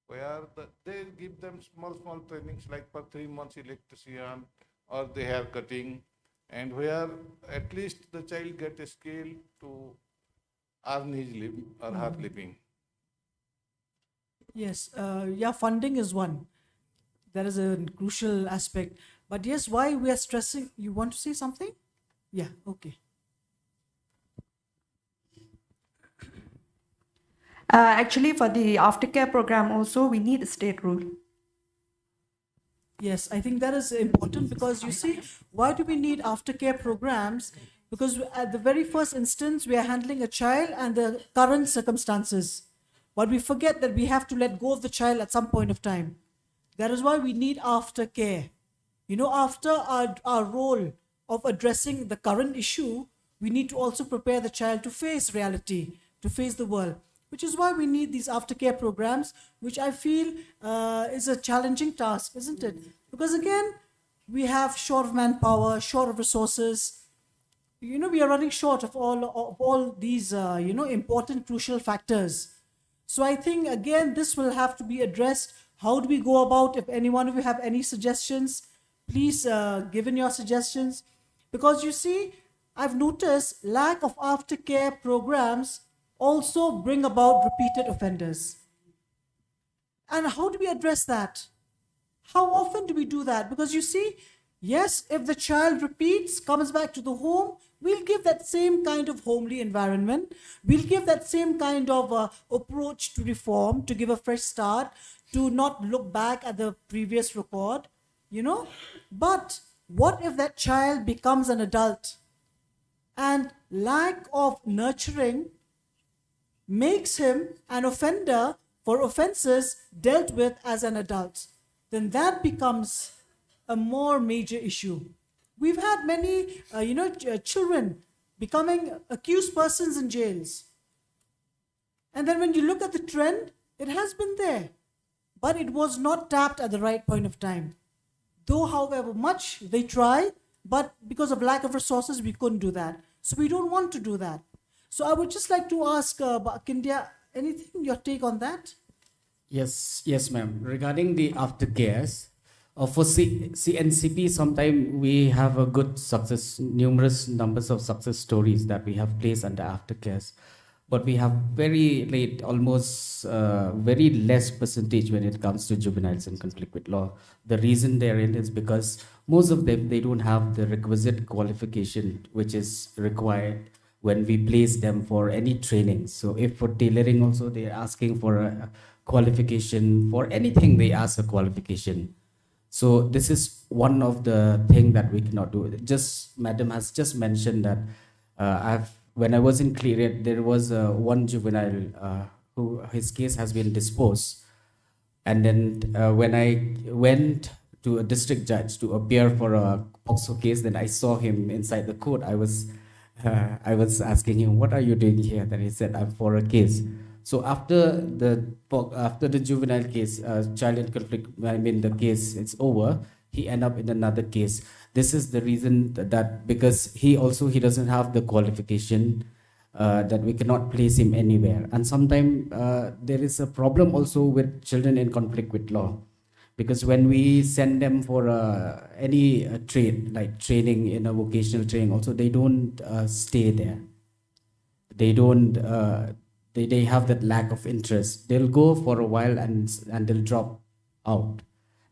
where they give them small trainings like for 3 months electrician or the hair cutting, and where at least the child get a skill to earn his living or her living.
Yes, yeah, funding is one. That is a crucial aspect. But yes, why we are stressing? You want to say something? Yeah, okay.
Actually, for the aftercare program also, we need a state rule.
Yes, I think that is important because you see, why do we need aftercare programs? Because at the very first instance, we are handling a child and the current circumstances. But we forget that we have to let go of the child at some point of time. That is why we need aftercare. You know, after our role of addressing the current issue, we need to also prepare the child to face reality, to face the world, which is why we need these aftercare programs, which I feel is a challenging task, isn't it? Because again, we have short of manpower, short of resources. You know, we are running short of all these, important, crucial factors. So I think, again, this will have to be addressed. How do we go about? If any one of you have any suggestions, please give in your suggestions. Because you see, I've noticed lack of aftercare programs also bring about repeated offenders. And how do we address that? How often do we do that? Because you see, yes, if the child repeats, comes back to the home, we'll give that same kind of homely environment. We'll give that same kind of approach to reform, to give a fresh start, to not look back at the previous record, you know. But what if that child becomes an adult and lack of nurturing makes him an offender for offenses dealt with as an adult? Then that becomes a more major issue. We've had many, children becoming accused persons in jails. And then when you look at the trend, it has been there, but it was not tapped at the right point of time. Though, however much they try, but because of lack of resources, we couldn't do that. So we don't want to do that. So I would just like to ask Kindia, Anything, your take on that?
Yes, ma'am. Regarding the aftercares, for CNCP, sometimes we have a good success, numerous numbers of success stories that we have placed under aftercares, but we have very late, almost very less percentage when it comes to juveniles in conflict with law. The reason therein is because most of them, they don't have the requisite qualification which is required when we place them for any training. So if for tailoring also they're asking for a qualification, for anything they ask a qualification. So this is one of the thing that we cannot do. Just Madam has just mentioned that when I was in Cleared, there was one juvenile who his case has been disposed, and then when I went to a district judge to appear for a POXO case, then I saw him inside the court. I was asking him, "What are you doing here?" Then he said, "I'm for a case." So after the juvenile case, child in conflict, I mean the case, it's over. He end up in another case. This is the reason that because he doesn't have the qualification, that we cannot place him anywhere. And sometimes there is a problem also with children in conflict with law, because when we send them for any trade, like training in a vocational training, also they don't stay there. They don't. They have that lack of interest. They'll go for a while and they'll drop out.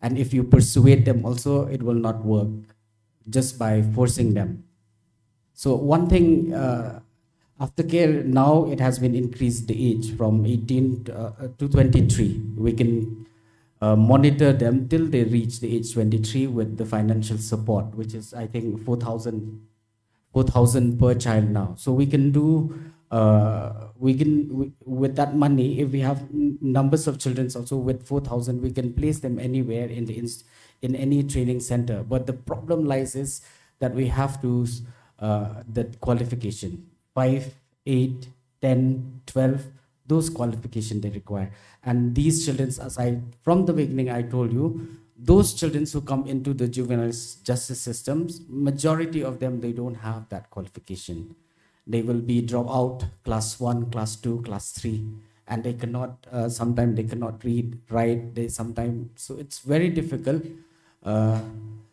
And if you persuade them also, it will not work just by forcing them. So one thing, aftercare now it has been increased the age from 18 to 23. We can monitor them till they reach the age 23 with the financial support, which is I think 4,000 per child now. So we can do with that money, if we have numbers of children also with 4,000, we can place them anywhere in any training center. But the problem lies is that we have to the qualification 5, 8, 10, 12, those qualifications they require. And these children, as from the beginning I told you, those children who come into the juvenile justice systems, majority of them, they don't have that qualification. They will be drop out class 1, class 2, class 3, and they cannot, sometimes they cannot read, write, so it's very difficult.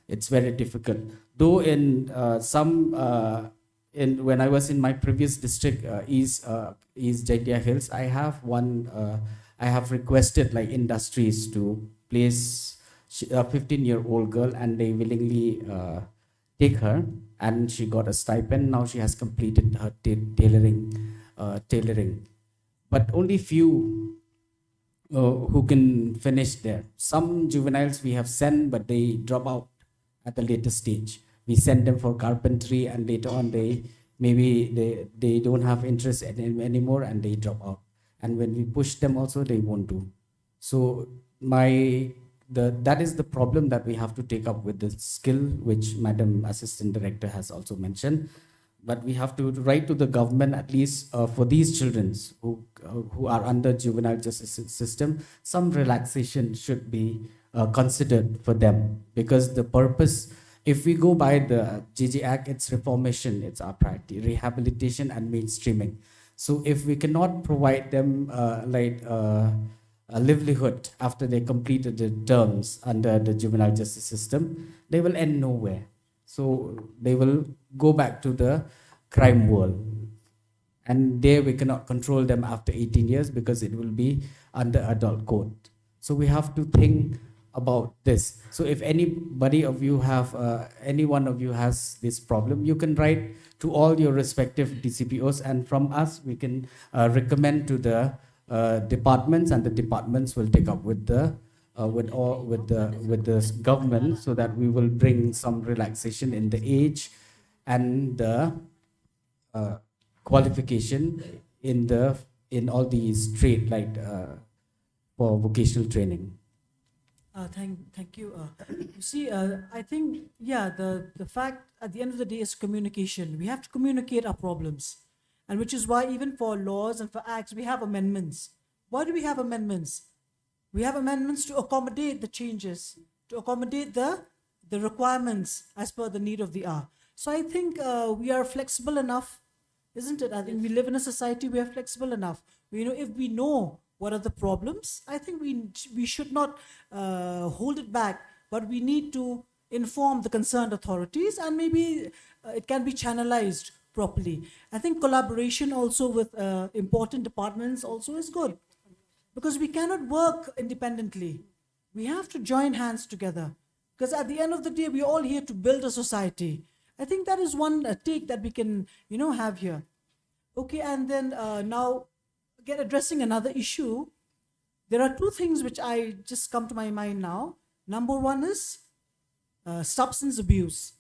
It's very difficult. Though in when I was in my previous district, East Jaitia Hills, I have requested like industries to place a 15-year-old girl, and they willingly take her, and she got a stipend. Now she has completed her tailoring, but only few who can finish there. Some juveniles we have sent, but they drop out at the later stage. We send them for carpentry, and later on they don't have interest anymore, and they drop out. And when we push them also, they won't do. So that is the problem that we have to take up with the skill, which Madam Assistant Director has also mentioned. But we have to write to the government, at least for these children who are under juvenile justice system, some relaxation should be considered for them, because the purpose, if we go by the GG Act, it's reformation, it's our priority, rehabilitation and mainstreaming. So if we cannot provide them a livelihood after they completed the terms under the juvenile justice system, they will end nowhere. So they will go back to the crime world. And there we cannot control them after 18 years because it will be under adult code. So we have to think about this. So if anybody of you have, any one of you has this problem, you can write to all your respective DCPOs, and from us we can recommend to the departments, and the departments will take up with the government, so that we will bring some relaxation in the age and the qualification in all these trade, like for vocational training.
Thank you. You see, I think, the fact at the end of the day is communication. We have to communicate our problems. And which is why even for laws and for acts, we have amendments. Why do we have amendments? We have amendments to accommodate the changes, to accommodate the requirements as per the need of the hour. So I think we are flexible enough isn't it? I think we live in a society we are flexible enough. If we know what are the problems, I think we should not hold it back, but we need to inform the concerned authorities, and maybe it can be channelized properly. I think collaboration also with important departments also is good, because we cannot work independently. We have to join hands together, because at the end of the day, we're all here to build a society. I think that is one take that we can, have here. Okay, and then now, again, addressing another issue, there are two things which I just come to my mind now. Number one is substance abuse.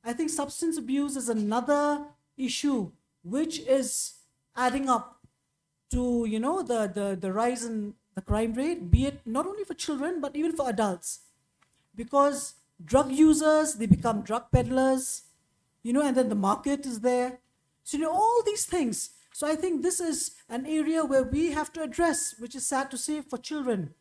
I think substance abuse is another issue which is adding up to the rise in the crime rate, be it not only for children but even for adults, because drug users, they become drug peddlers, and then the market is there. So all these things. So I think this is an area where we have to address, which is sad to say, for children.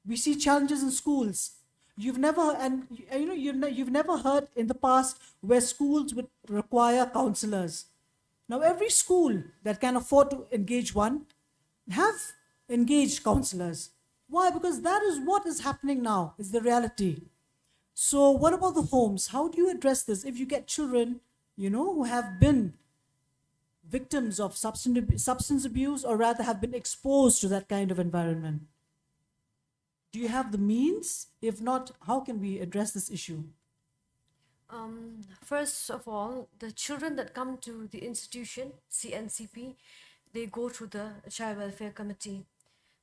We see challenges in schools. You've never heard in the past where schools would require counselors. Now every school that can afford to engage one have engaged counselors. Why? Because that is what is happening now, is the reality. So what about the homes? How do you address this if you get children, who have been victims of substance abuse, or rather have been exposed to that kind of environment? Do you have the means? If not, how can we address this issue?
First of all, the children that come to the institution, CNCP, they go through the Child Welfare Committee.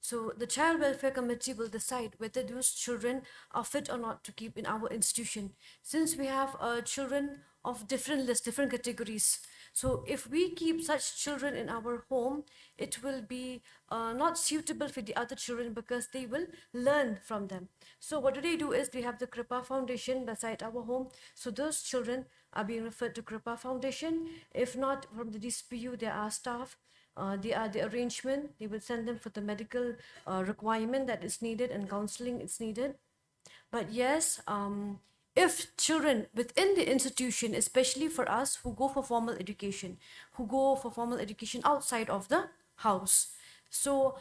So the Child Welfare Committee will decide whether those children are fit or not to keep in our institution. Since we have children of different lists, different categories, so if we keep such children in our home, it will be not suitable for the other children, because they will learn from them. So what do they do is, we have the Kripa Foundation beside our home. So those children are being referred to Kripa Foundation. If not, from the DCPU, there are staff. They are the arrangement. They will send them for the medical requirement that is needed, and counseling is needed. But yes, if children within the institution, especially for us who go for formal education, outside of the house, so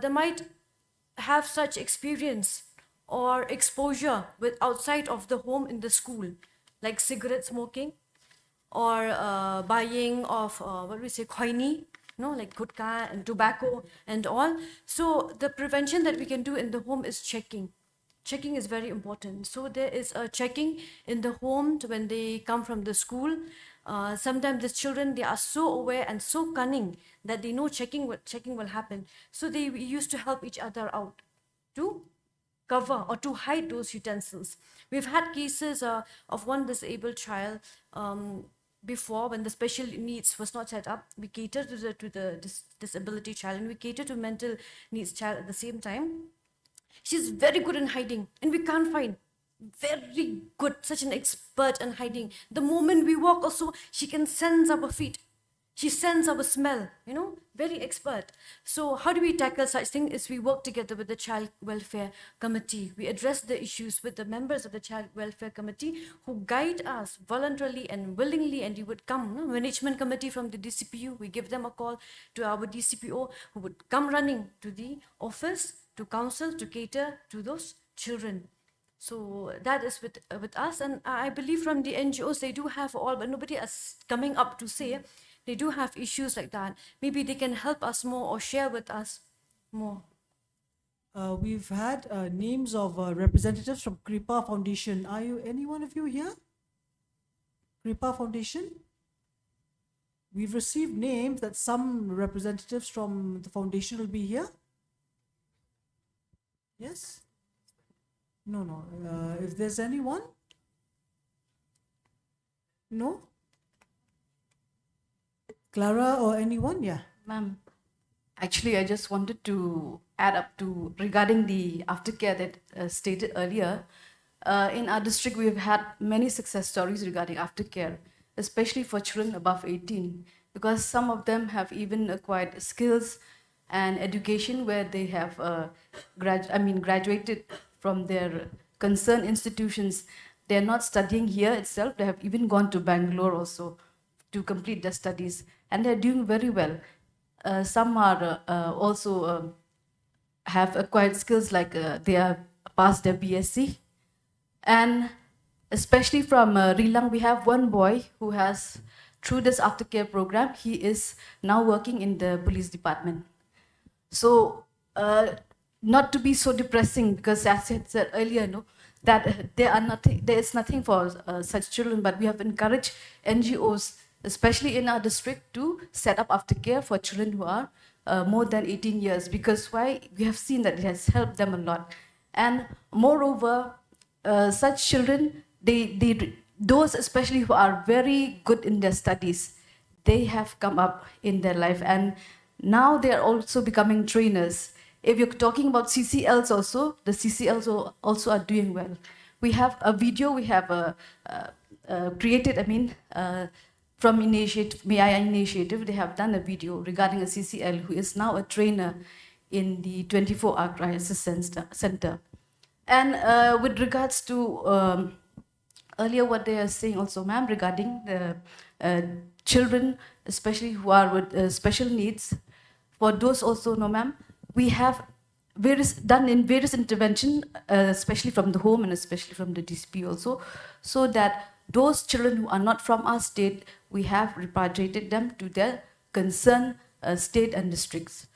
they might have such experience or exposure with outside of the home in the school, like cigarette smoking, or buying of what do we say, koini, like gutka and tobacco and all. So the prevention that we can do in the home is checking. Checking is very important. So there is a checking in the home when they come from the school. Sometimes the children, they are so aware and so cunning that they know checking will happen. So they used to help each other out to cover or to hide those utensils. We've had cases of one disabled child. Before, when the special needs was not set up, we cater to the disability child, and we cater to mental needs child at the same time. She's very good in hiding, and we can't find. Very good, such an expert in hiding. The moment we walk also, she can sense our feet. She senses our smell, very expert. So how do we tackle such things? Is we work together with the Child Welfare Committee. We address the issues with the members of the Child Welfare Committee, who guide us voluntarily and willingly, and you would come. Management committee from the DCPU, we give them a call to our DCPO, who would come running to the office to counsel, to cater to those children. So that is with us, and I believe from the NGOs, they do have all, but nobody is coming up to say they do have issues like that. Maybe they can help us more or share with us more.
We've had names of representatives from Kripa Foundation. Are you, any one of you here? Kripa Foundation? We've received names that some representatives from the foundation will be here. Yes? No. If there's anyone? No? Clara or anyone? Yeah.
Ma'am, actually, I just wanted to add up to regarding the aftercare that stated earlier. In our district, we've had many success stories regarding aftercare, especially for children above 18, because some of them have even acquired skills and education where they have graduated from their concerned institutions. They're not studying here itself. They have even gone to Bangalore also to complete their studies. and they're doing very well. Some are also have acquired skills like they are past their BSc. And especially from Rilang, we have one boy who has, through this aftercare program, he is now working in the police department. So, not to be so depressing, because as I said earlier, no, that there is nothing for such children, but we have encouraged NGOs, especially in our district, to set up aftercare for children who are more than 18 years, because why? We have seen that it has helped them a lot. And moreover, such children, those especially who are very good in their studies, they have come up in their life, and now they are also becoming trainers. If you're talking about CCLs also, the CCLs also are doing well. We have a video we have created, from May Initiative, they have done a video regarding a CCL who is now a trainer in the 24-hour crisis center. And with regards to earlier what they are saying also, ma'am, regarding the children, especially who are with special needs, for those also, no, ma'am, we have various intervention, especially from the home and especially from the DCP also, so that those children who are not from our state, we have repatriated them to their concerned state and districts,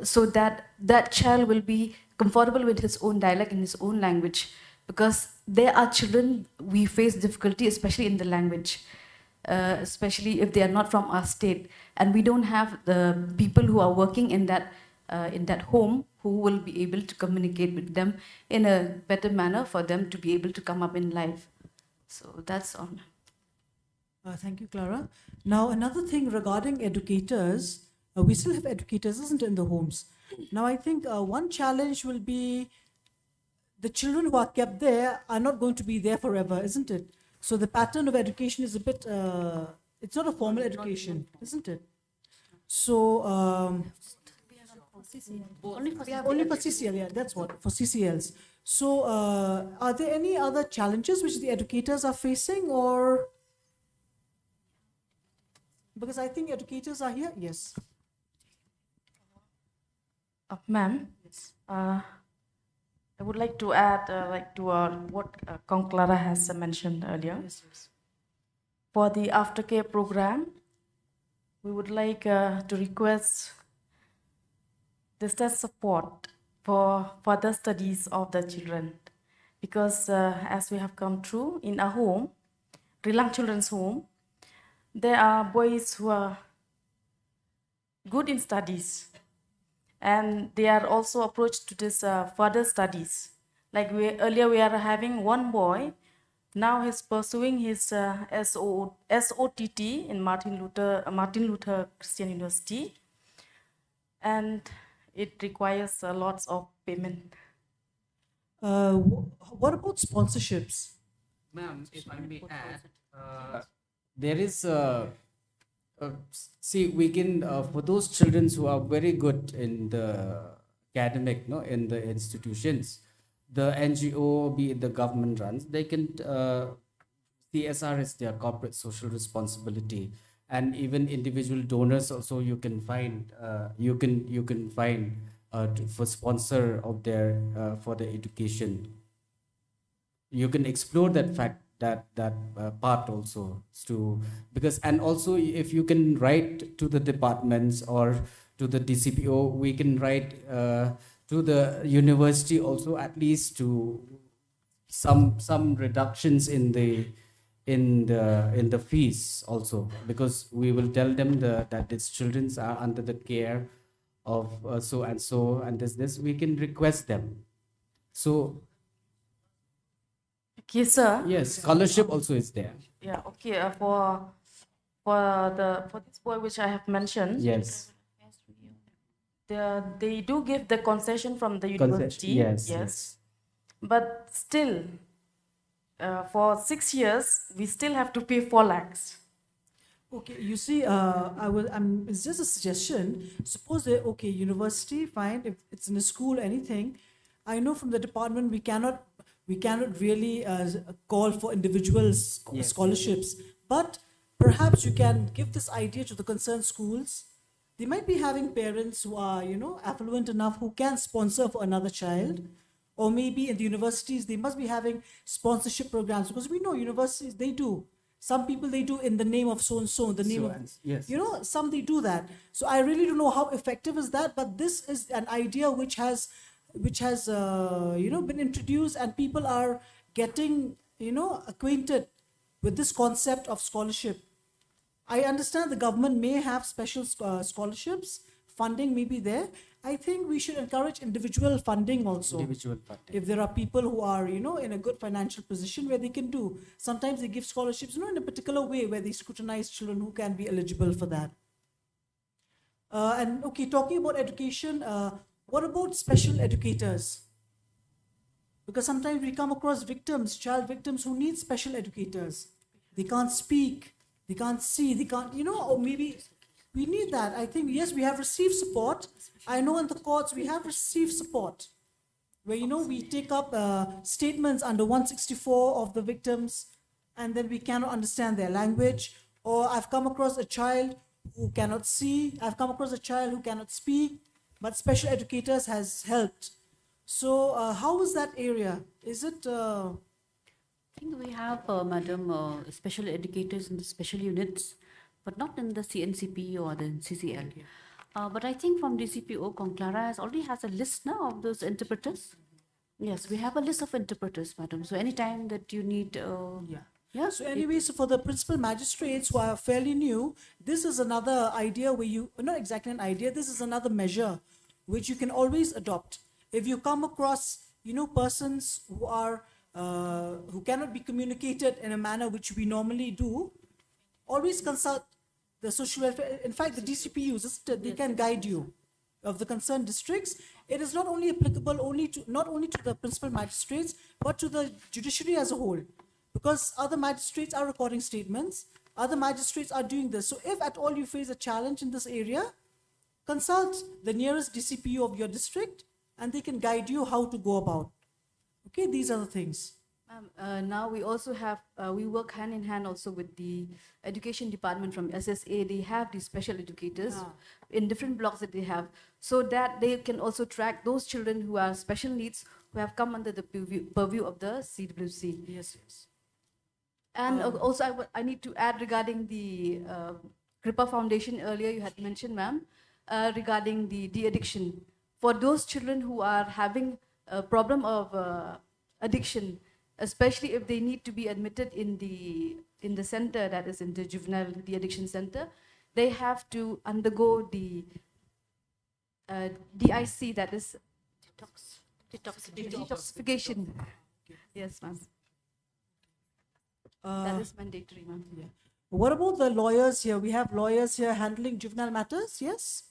so that that child will be comfortable with his own dialect and his own language, because there are children we face difficulty, especially in the language, especially if they are not from our state, and we don't have the people who are working in that home who will be able to communicate with them in a better manner for them to be able to come up in life. So that's all.
Thank you, Clara. Now, another thing regarding educators, we still have educators, isn't it, in the homes? Now, I think one challenge will be the children who are kept there are not going to be there forever, isn't it? So the pattern of education is a bit, it's not a formal education, isn't it? So, only for CCL, yeah, that's what, for CCLs. So, are there any other challenges which the educators are facing, or? Because I think educators are here, yes.
Ma'am, I would like to add to what Kong Clara has mentioned earlier.
Yes, yes.
For the aftercare program, we would like to request distance support for further studies of the children, because as we have come through in a home, Rilang Children's Home, there are boys who are good in studies, and they are also approached to this further studies. Like earlier we are having one boy, now he's pursuing his SOTT in Martin Luther Christian University, and it requires lots of payment.
What about sponsorships?
Ma'am, if I may add, there is see, we can for those children who are very good in the academic, no, in the institutions, the NGO, be it the government runs, they can CSR is their corporate social responsibility, and even individual donors also you can find for sponsor of their for the education. You can explore that fact, that part also, to because, and also if you can write to the departments or to the DCPO, we can write to the university also, at least to some reductions in the fees also, because we will tell them that these children are under the care of so and so, and this we can request them. So
okay, sir.
Yes, scholarship also is there.
Yeah, okay. For this boy which I have mentioned,
Yes.
They do give the concession from the university.
Yes.
But still, for 6 years, we still have to pay 4 lakhs.
Okay, you see, it's just a suggestion. Suppose they, university, fine, if it's in a school, anything. I know from the department we cannot really call for individual scholarships, but perhaps you can give this idea to the concerned schools. They might be having parents who are, affluent enough who can sponsor for another child. Or maybe in the universities, they must be having sponsorship programs, because we know universities, they do. Some people, they do in the name of so and so, the name
So,
of,
yes,
some they do that. So I really don't know how effective is that, but this is an idea which has been introduced, and people are getting, acquainted with this concept of scholarship. I understand the government may have special scholarships, funding may be there. I think we should encourage individual funding also.
individual funding.
If there are people who are, in a good financial position where they can do. Sometimes they give scholarships, in a particular way where they scrutinize children who can be eligible for that. And okay, talking about education, what about special educators? Because sometimes we come across victims, child victims who need special educators. They can't speak, they can't see, they can't, or maybe we need that. I think, yes, we have received support. I know in the courts we have received support where, we take up statements under 164 of the victims, and then we cannot understand their language. Or I've come across a child who cannot see, I've come across a child who cannot speak, but special educators has helped. So how is that area? Is it...
I think we have, Madam, special educators in the special units, but not in the CNCP or the CCL. But I think from DCPO, Conclara already has a list now of those interpreters. Yes, we have a list of interpreters, Madam. So anytime that you need... Yeah.
So anyway, so for the principal magistrates who are fairly new, this is another idea where you, not exactly an idea, this is another measure which you can always adopt. If you come across, persons who are, who cannot be communicated in a manner which we normally do, always consult the social welfare. In fact, the DCPUs, they can guide you of the concerned districts. It is not only applicable not only to the principal magistrates, but to the judiciary as a whole. Because other magistrates are recording statements, other magistrates are doing this. So if at all you face a challenge in this area, consult the nearest DCPU of your district, and they can guide you how to go about. Okay, these are the things.
Now we also have, we work hand in hand also with the education department from SSA. They have these special educators in different blocks that they have, so that they can also track those children who are special needs, who have come under the purview of the CWC.
Yes, yes.
And also I need to add regarding the Kripa Foundation, earlier you had mentioned, ma'am, regarding the de-addiction. For those children who are having a problem of addiction, especially if they need to be admitted in the center, that is in the juvenile de-addiction center, they have to undergo the DIC, that is detoxification. Yes, ma'am. That is mandatory, ma'am.
Yeah. What about the lawyers here? We have lawyers here handling juvenile matters, yes?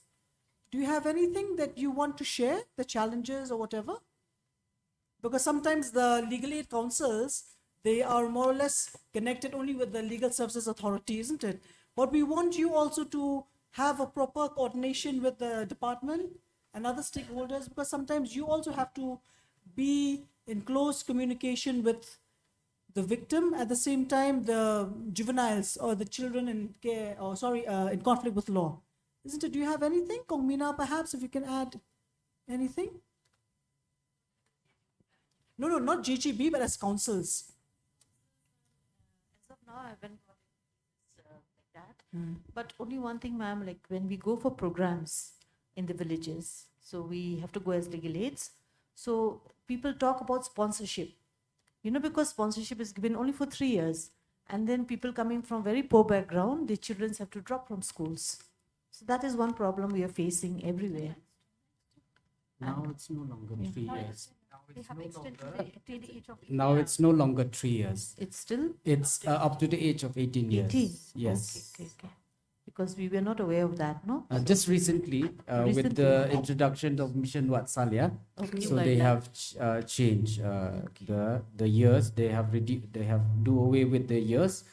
Do you have anything that you want to share, the challenges or whatever? Because sometimes the legal aid councils, they are more or less connected only with the legal services authority, isn't it? But we want you also to have a proper coordination with the department and other stakeholders, because sometimes you also have to be in close communication with the victim, at the same time the juveniles or the children in care, or in conflict with law, isn't it? Do you have anything, Kong Mina, perhaps if you can add anything? No, not GGB, but as councils.
As of now, I haven't got like that. But only one thing, ma'am, like when we go for programs in the villages, so we have to go as legal aids. So people talk about sponsorship. Because sponsorship is given only for 3 years. And then people coming from very poor background, the children have to drop from schools. So that is one problem we are facing everywhere.
Now it's no longer 3 years.
Now
it's no longer 3 years.
It's still?
It's up to the age of 18 years.
18?
Yes.
Okay. Because we were not aware of that, no?
Just recently, with the introduction of Mission Vatsalya, so they have changed the years. They have do away with the years.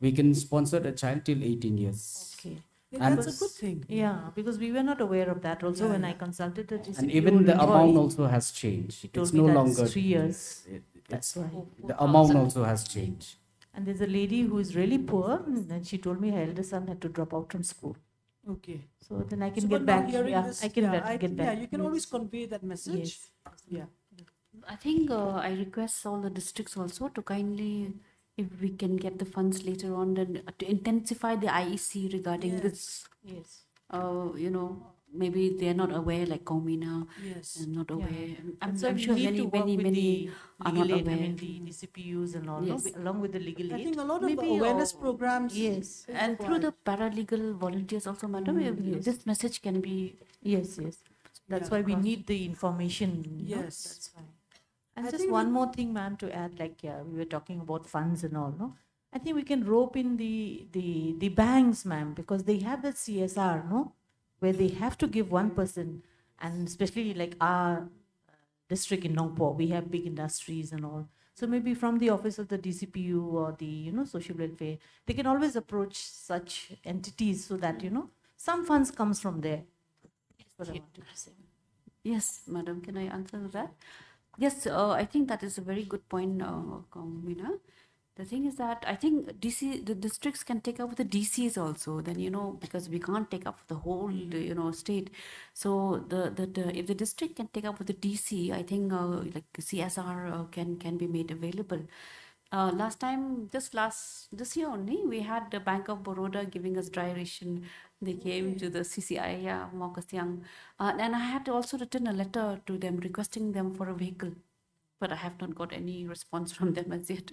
We can sponsor a child till 18 years.
Okay.
And that's a good thing.
Yeah, because we were not aware of that also when I consulted the
And even the amount also has changed. It's no longer
3 years.
That's why the amount also has changed.
And there's a lady who is really poor, and then she told me her eldest son had to drop out from school.
Okay.
So then I can
So,
get
but now
back.
hearing
Yeah,
this,
I can
yeah,
get back.
yeah, you can always convey that message.
Yes.
Yeah.
I think I request all the districts also to kindly, if we can get the funds later on, then to intensify the IEC regarding this.
Yes.
You know, maybe they're not aware, like Comina,
Yes.
and not
Yeah.
aware.
That's why
I'm
we
sure
need
many,
to work
many,
with
many
the
are not
legal aid,
aware.
I mean the DCPUs and all, no?
Yes.
Along with the legal aid.
I think a lot of
Maybe,
awareness programs.
Yes.
And through the paralegal volunteers also, madam,
Yes.
this message can be.
Yes, yes. That's why we need the information. you know,
Yes.
That's why. And
I
just
think
one more thing, ma'am, to add, like we were talking about funds and all, no? I think we can rope in the banks, ma'am, because they have that CSR, no? Where they have to give 1%, and especially like our district in Nongpo, we have big industries and all. So maybe from the office of the DCPU or the social welfare, they can always approach such entities so that some funds comes from there. That's what I wanted to say.
Yes, madam, can I answer that? Yes, I think that is a very good point, Meena. The thing is that I think the districts can take up the DCs also. Then because we can't take up the whole state. So if the district can take up with the DC, I think like CSR can be made available. Last time, this year only, we had the Bank of Baroda giving us dry ration. They came to the CCI, yeah, Maukasyang. And I had also written a letter to them requesting them for a vehicle, but I have not got any response from them as yet.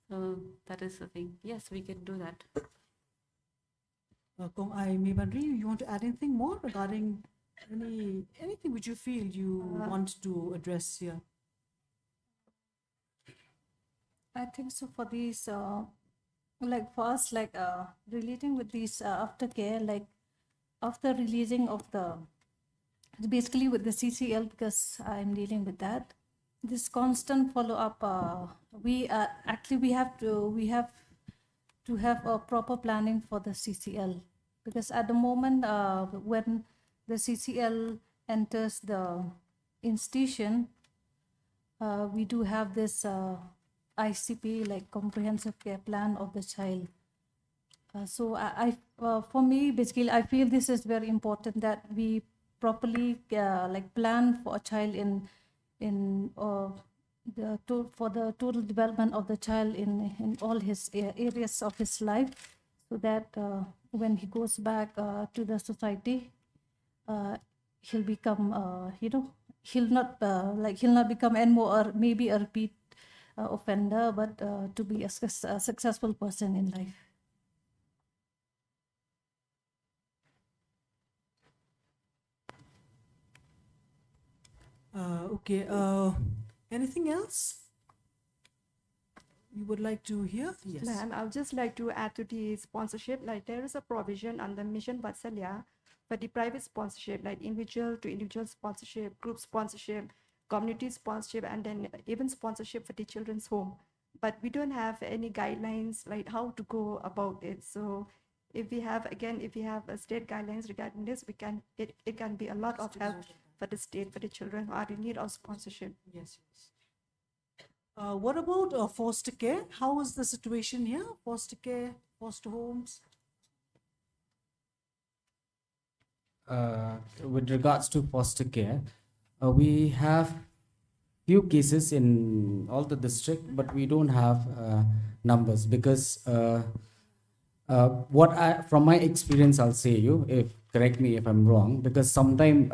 So that is the thing. Yes, we can do that.
Kong Ai Mibandri, you want to add anything more regarding anything which you feel you want to address here?
I think so for these, like for us, like relating with these aftercare, like after releasing of basically with the CCL, because I'm dealing with that, this constant follow-up, we have to have a proper planning for the CCL, because at the moment when the CCL enters the institution, we do have this ICP, like comprehensive care plan of the child. So for me, basically, I feel this is very important that we properly like plan for a child for the total development of the child in all his areas of his life, so that when he goes back to the society, he'll become he'll not become any more or maybe a repeat offender, but to be a successful person in life.
Okay. Anything else you would like to hear? Yes.
Ma'am, I would just like to add to the sponsorship. Like there is a provision under Mission Vatsalya for the private sponsorship, like individual to individual sponsorship, group sponsorship, community sponsorship, and then even sponsorship for the children's home. But we don't have any guidelines like how to go about it. So if we have state guidelines regarding this, it can be a lot of help for the state, for the children who are in need of sponsorship.
Yes. What about foster care? How is the situation here? Foster care, foster homes?
With regards to foster care, we have few cases in all the district, but we don't have numbers because from my experience, I'll say correct me if I'm wrong, because sometimes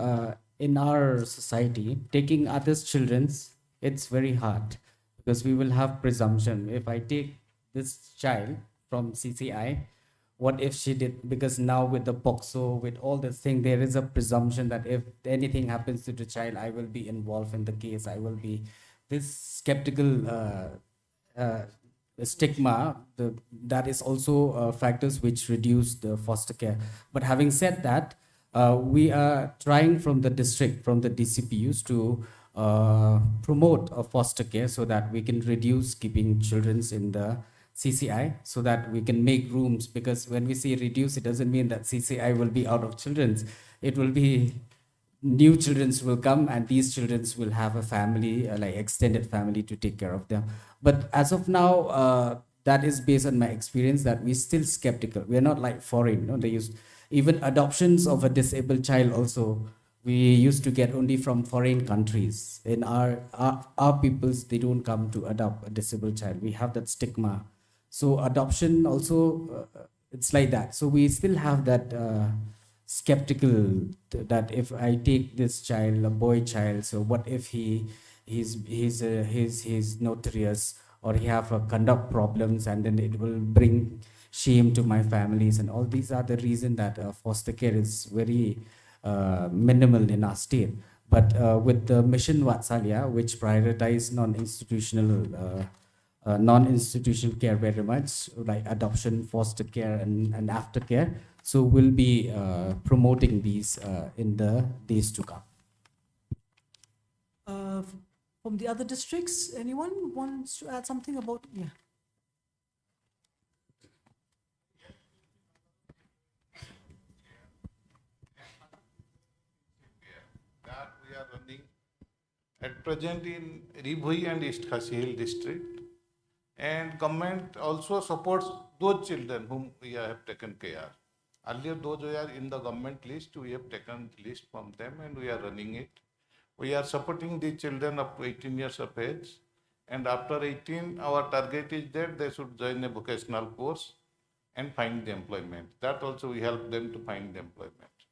in our society, taking others' children's, it's very hard because we will have presumption. If I take this child from CCI, what if she did? Because now with the POXO, with all this thing, there is a presumption that if anything happens to the child, I will be involved in the case. I will be this skeptical stigma. That is also factors which reduce the foster care. But having said that, we are trying from the district, from the DCPUs to promote a foster care so that we can reduce keeping children in the CCI, so that we can make rooms, because when we say reduce, it doesn't mean that CCI will be out of children. It will be new children will come, and these children will have a family, like extended family, to take care of them. But as of now, that is based on my experience that we're still skeptical. We're not like foreign. You know, they use even adoptions of a disabled child also. We used to get only from foreign countries. In our peoples, they don't come to adopt a disabled child. We have that stigma. So adoption also, it's like that. So we still have that skeptical that if I take this child, a boy child, so what if he's notorious or he have conduct problems, and then it will bring shame to my families, and all these are the reason that foster care is very minimal in our state. But with the Mission Vatsalya, which prioritize non-institutional care very much, like adoption, foster care, and aftercare. So we'll be promoting these in the days to come.
From the other districts, anyone wants to add something about? Yeah.
That we are running at present in Ribhui and East Khasi Hill district, and government also supports those children whom we have taken care. Earlier, those who are in the government list, we have taken the list from them and we are running it. We are supporting the children up to 18 years of age, and after 18, our target is that they should join a vocational course and find the employment. That also we help them to find the employment.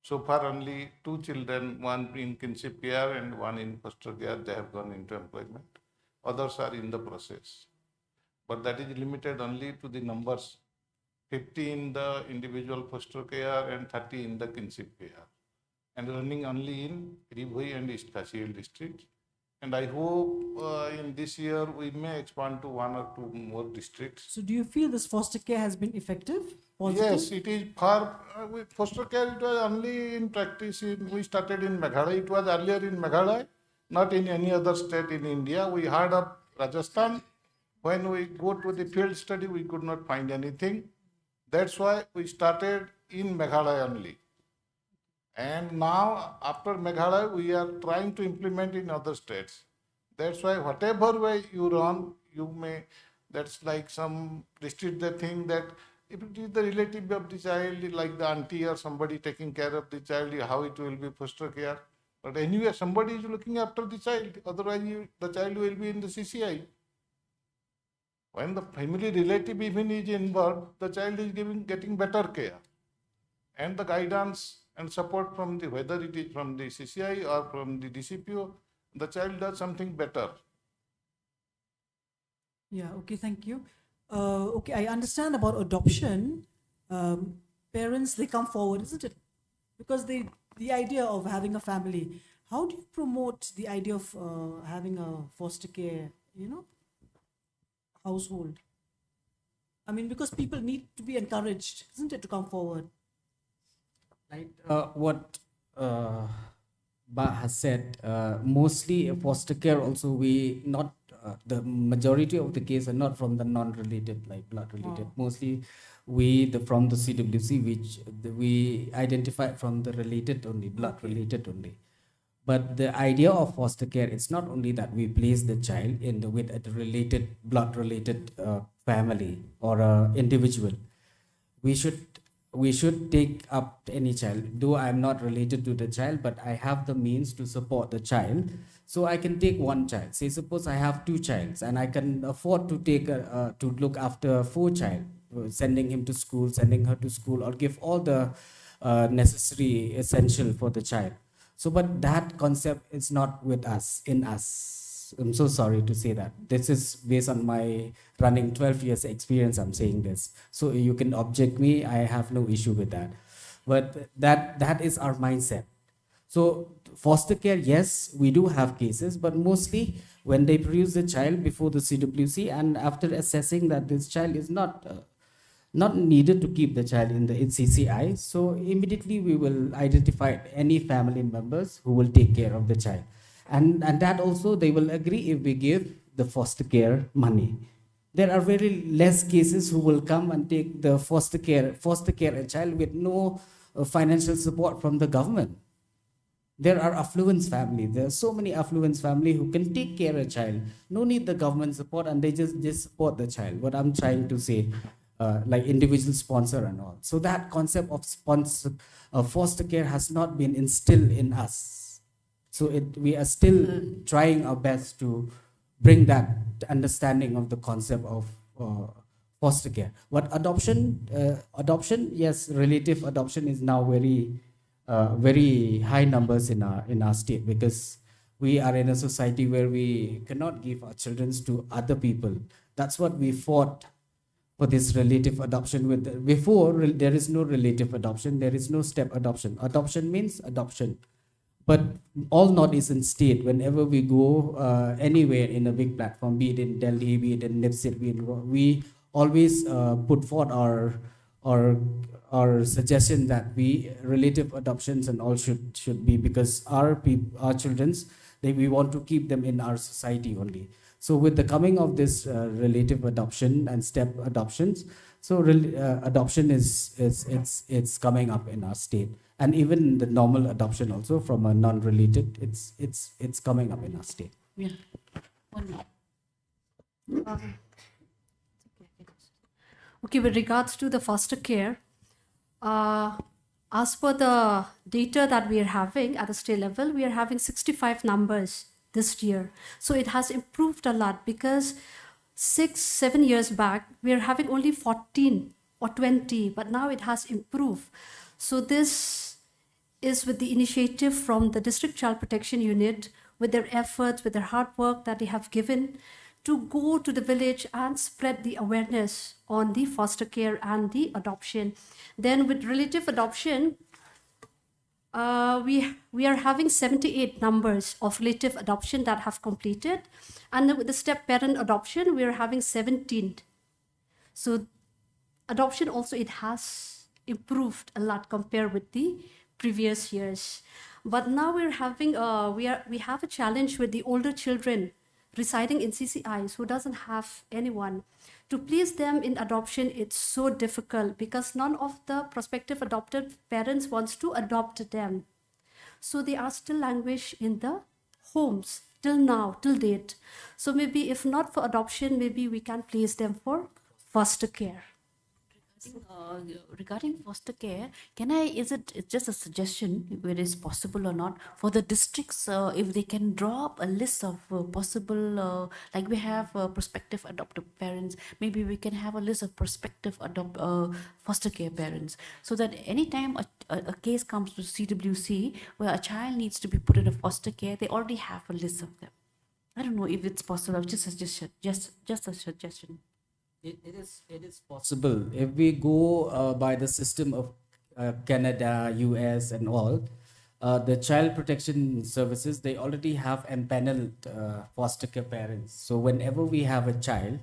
So far, only 2 children, one in kinship care and one in foster care, they have gone into employment. Others are in the process. But that is limited only to the numbers, 50 in the individual foster care and 30 in the kinship care, and running only in Ribhui and East Khasi Hill district. And I hope in this year we may expand to 1 or 2 more districts.
So do you feel this foster care has been effective? Positive?
Yes, it is for with foster care. It was only in practice. We started in Meghalaya. It was earlier in Meghalaya, not in any other state in India. We heard of Rajasthan. When we go to the field study, we could not find anything. That's why we started in Meghalaya only. And now, after Meghalaya, we are trying to implement in other states. That's why whatever way you run, you may, that's like some district, they think that if it is the relative of the child, like the auntie or somebody taking care of the child, how it will be foster care. But anyway, somebody is looking after the child, otherwise the child will be in the CCI. When the family relative even is involved, the child is getting better care. And the guidance and support from the, whether it is from the CCI or from the DCPO, the child does something better.
Yeah, okay, thank you. Okay, I understand about adoption. Parents, they come forward, isn't it? Because the idea of having a family, how do you promote the idea of having a foster care, household? I mean, because people need to be encouraged, isn't it, to come forward?
Right. What Ba has said, mostly foster care also we not, the majority of the case are not from the non-related, like blood related. Mostly from the CWC, which we identify from the related only, blood related only. But the idea of foster care, it's not only that we place the child with a related, blood related family or individual. We should take up any child. Though I'm not related to the child, but I have the means to support the child. So I can take one child. Say suppose I have 2 childs and I can afford to take to look after 4 child, sending him to school, sending her to school, or give all the necessary essential for the child. So, but that concept is not with us, in us. I'm so sorry to say that. This is based on my running 12 years experience, I'm saying this. So you can object me, I have no issue with that. But that is our mindset. So foster care, yes, we do have cases, but mostly when they produce the child before the CWC and after assessing that this child is not needed to keep the child in the CCI, so immediately we will identify any family members who will take care of the child. And that also they will agree if we give the foster care money. There are very less cases who will come and take the foster care a child with no financial support from the government. There are affluent family. There are so many affluent family who can take care of a child. No need the government support, and they just support the child. What I'm trying to say, like individual sponsor and all. So that concept of sponsor, foster care has not been instilled in us. So we are still trying our best to bring that understanding of the concept of foster care. What adoption? Adoption, yes, relative adoption is now very high numbers in our state, because we are in a society where we cannot give our children to other people. That's what we fought for this relative adoption with. Before, there is no relative adoption, there is no step adoption. Adoption means adoption. But all not is in state. Whenever we go anywhere in a big platform, be it in Delhi, be it in Nipsit, we always put forth our suggestion that we relative adoptions and all should be, because our children's, we want to keep them in our society only. So with the coming of this relative adoption and step adoptions, so adoption it's coming up in our state, and even the normal adoption also from a non-related, it's coming up in our state.
Yeah. One more.
Okay, with regards to the foster care, as per the data that we are having at the state level, we are having 65 numbers this year. So it has improved a lot, because 6-7 years back, we are having only 14 or 20, but now it has improved. So this is with the initiative from the District Child Protection Unit, with their efforts, with their hard work that they have given to go to the village and spread the awareness on the foster care and the adoption. Then with relative adoption, we are having 78 numbers of relative adoption that have completed, and with the step parent adoption, we are having 17. So adoption also, it has improved a lot compared with the previous years. But now we're having we have a challenge with the older children residing in CCIs who doesn't have anyone. To please them in adoption, it's so difficult, because none of the prospective adopted parents wants to adopt them. So they are still languish in the homes till now, till date. So maybe if not for adoption, maybe we can place them for foster care.
Regarding foster care, is it just a suggestion, whether it's possible or not, for the districts, if they can draw up a list of possible, like we have prospective adoptive parents, maybe we can have a list of prospective foster care parents, so that anytime a case comes to CWC where a child needs to be put in a foster care, they already have a list of them. I don't know if it's possible, just a suggestion, just a suggestion.
It is possible if we go by the system of Canada, US, and all. The child protection services, they already have empaneled foster care parents. So whenever we have a child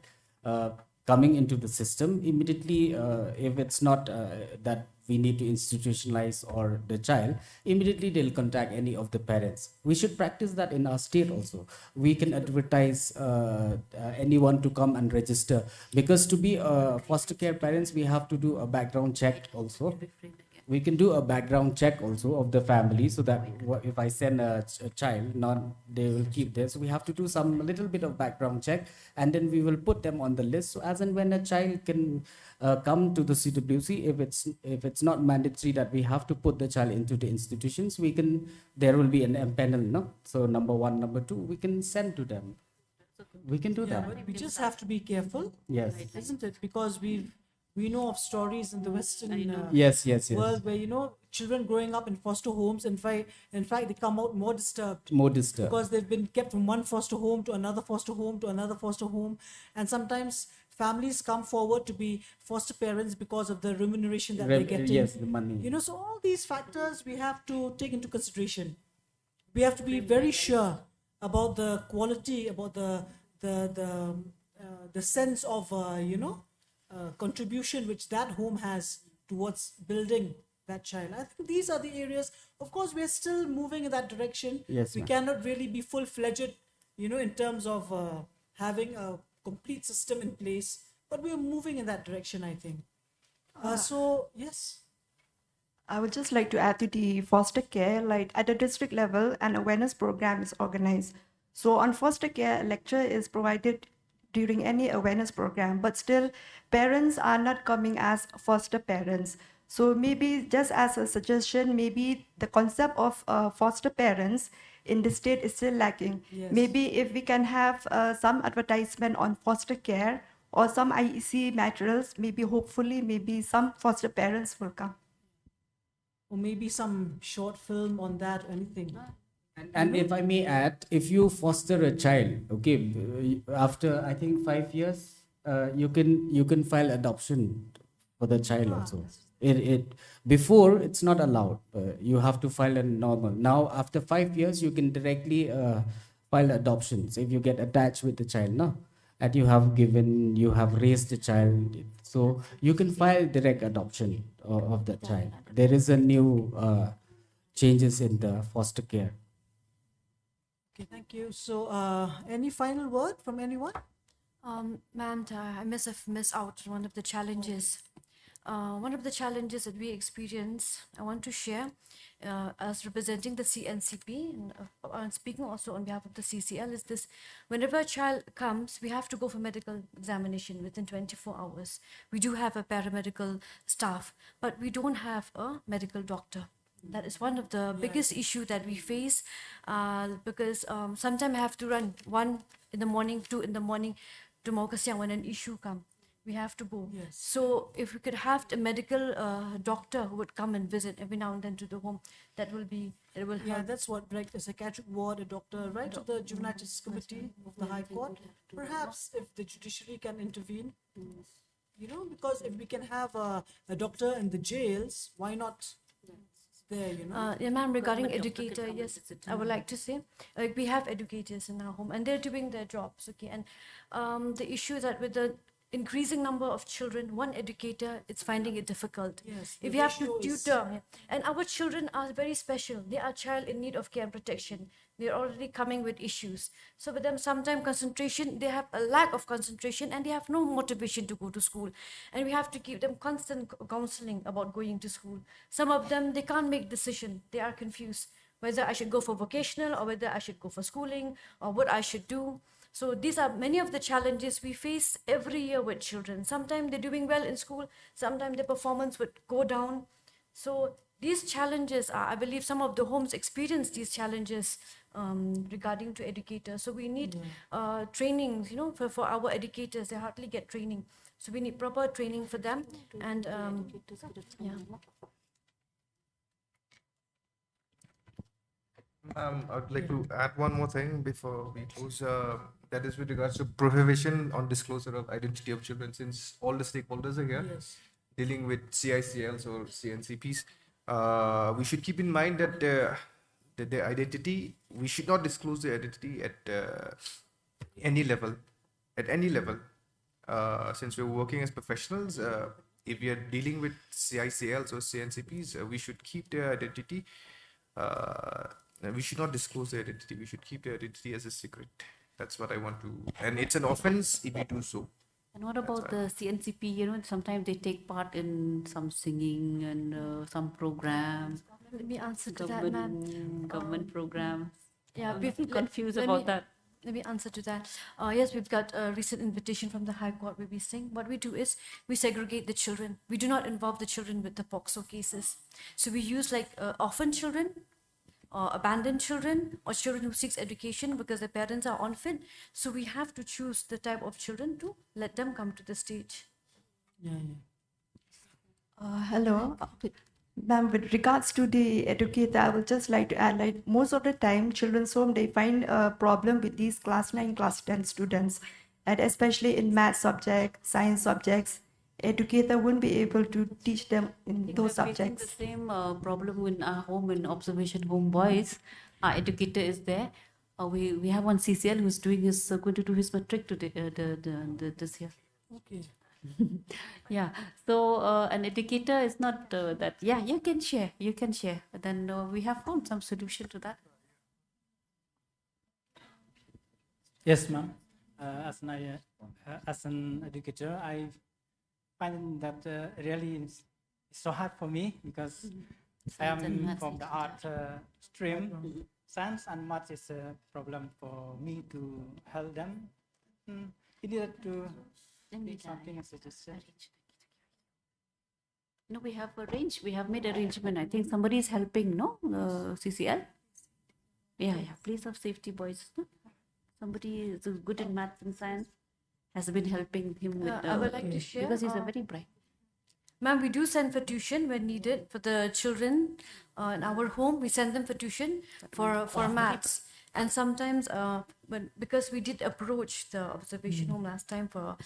coming into the system, immediately, if it's not that we need to institutionalize or the child, immediately they'll contact any of the parents. We should practice that in our state also. We can advertise anyone to come and register, because to be foster care parents, we have to do a background check also. We can do a background check also of the family, so that if I send a child, they will keep there. So we have to do a little bit of background check, and then we will put them on the list. So as and when a child can come to the CWC, if it's not mandatory that we have to put the child into the institutions, there will be an empanel, no? So number 1, number 2, we can send to them. We can do that.
But we just have to be careful.
Yes.
Isn't it? Because we know of stories in the Western
Yes.
world where children growing up in foster homes, in fact they come out more disturbed. Because they've been kept from one foster home to another foster home to another foster home, and sometimes families come forward to be foster parents because of the remuneration that they're getting.
Yes, the money.
So all these factors we have to take into consideration. We have to be very sure about the quality, about the sense of contribution which that home has towards building that child. I think these are the areas. Of course, we are still moving in that direction.
Yes,
we cannot really be full-fledged, in terms of having a complete system in place. But we are moving in that direction, I think. So yes.
I would just like to add to the foster care, like at the district level, an awareness program is organized. So on foster care, a lecture is provided during any awareness program, but still parents are not coming as foster parents. So maybe just as a suggestion, maybe the concept of foster parents in the state is still lacking.
Yes.
Maybe if we can have some advertisement on foster care or some IEC materials, maybe hopefully maybe some foster parents will come.
Or maybe some short film on that, anything.
And if I may add, if you foster a child, okay, after I think 5 years, you can file adoption for the child also. It before it's not allowed. You have to file a normal. Now after 5 years, you can directly file adoptions if you get attached with the child, no, and you have raised the child, so you can file direct adoption of the child. There is a new changes in the foster care.
Okay, thank you. So, any final word from anyone?
Ma'am, I must have missed out one of the challenges. One of the challenges that we experience, I want to share as representing the CNCP, and speaking also on behalf of the CCL, is this: whenever a child comes, we have to go for medical examination within 24 hours. We do have a paramedical staff, but we don't have a medical doctor. That is one of the biggest issue that we face, because sometimes I have to run 1 in the morning, 2 in the morning to Maukasiang when an issue comes. We have to go.
Yes.
So if we could have a medical doctor who would come and visit every now and then to the home, it will
Yeah,
help.
that's what, like a psychiatric ward, a doctor, right to the Juvenile Justice Committee of the High Court. Perhaps if the judiciary can intervene, because if we can have a doctor in the jails, why not there,
Yeah, ma'am, regarding educator, yes, I would like to say, like, we have educators in our home and they're doing their jobs, okay? And the issue is that with the increasing number of children, one educator is finding it difficult.
Yes,
If
the
you have to
ratio is-
tutor, yeah. And our children are very special. They are child in need of care and protection. They're already coming with issues. So with them, sometimes concentration, they have a lack of concentration and they have no motivation to go to school. And we have to give them constant counseling about going to school. Some of them, they can't make decision. They are confused whether I should go for vocational or whether I should go for schooling or what I should do. So these are many of the challenges we face every year with children. Sometimes they're doing well in school, sometimes their performance would go down. So these challenges are, I believe some of the homes experience these challenges regarding to educators. So we need trainings, for our educators. They hardly get training. So we need proper training for them. And yeah.
I'd like to add one more thing before we close. That is with regards to prohibition on disclosure of identity of children, since all the stakeholders are here dealing with CICLs or CNCPs. We should keep in mind that the identity, we should not disclose the identity at any level. At any level. Since we're working as professionals, if we are dealing with CICLs or CNCPs, we should keep their identity. We should not disclose their identity. We should keep their identity as a secret. That's what I want to. And it's an offense if we do so.
And what about the CNCP? Sometimes they take part in some singing and some program.
Let me answer to that, ma'am.
Government programs.
Yeah,
I'm
we've
a little confused about that.
Let me answer to that. Yes, we've got a recent invitation from the High Court where we sing. What we do is we segregate the children. We do not involve the children with the POCSO cases. So we use like orphan children, or abandoned children, or children who seeks education because their parents are unfit. So we have to choose the type of children to let them come to the stage.
Hello. Ma'am, with regards to the educator, I would just like to add, like most of the time, children's home, they find a problem with these class 9, class 10 students, and especially in math subject, science subjects, educator wouldn't be able to teach them in those
We're facing
subjects.
the same problem in our home, in observation home boys. Our educator is there. We have one CCL who's doing his going to do his matric today, this year.
Okay.
Yeah. So an educator is not that. Yeah, you can share. You can share. Then we have found some solution to that.
Yes, ma'am. As an educator, I find that really it's so hard for me because I
Science and
am
maths
from the
is
art stream.
Mhm.
Science and maths is a problem for me to help them. You needed to think something as a suggestion.
No, we have made arrangement. I think somebody is helping, no? CCL? Yeah. Place of safety boys. No? Somebody is good in maths and science has been helping him with
I would like to share.
because he's a very bright.
Ma'am, we do send for tuition when needed for the children in our home. We send them for tuition for maths. And sometimes, because we did approach the observation home last time for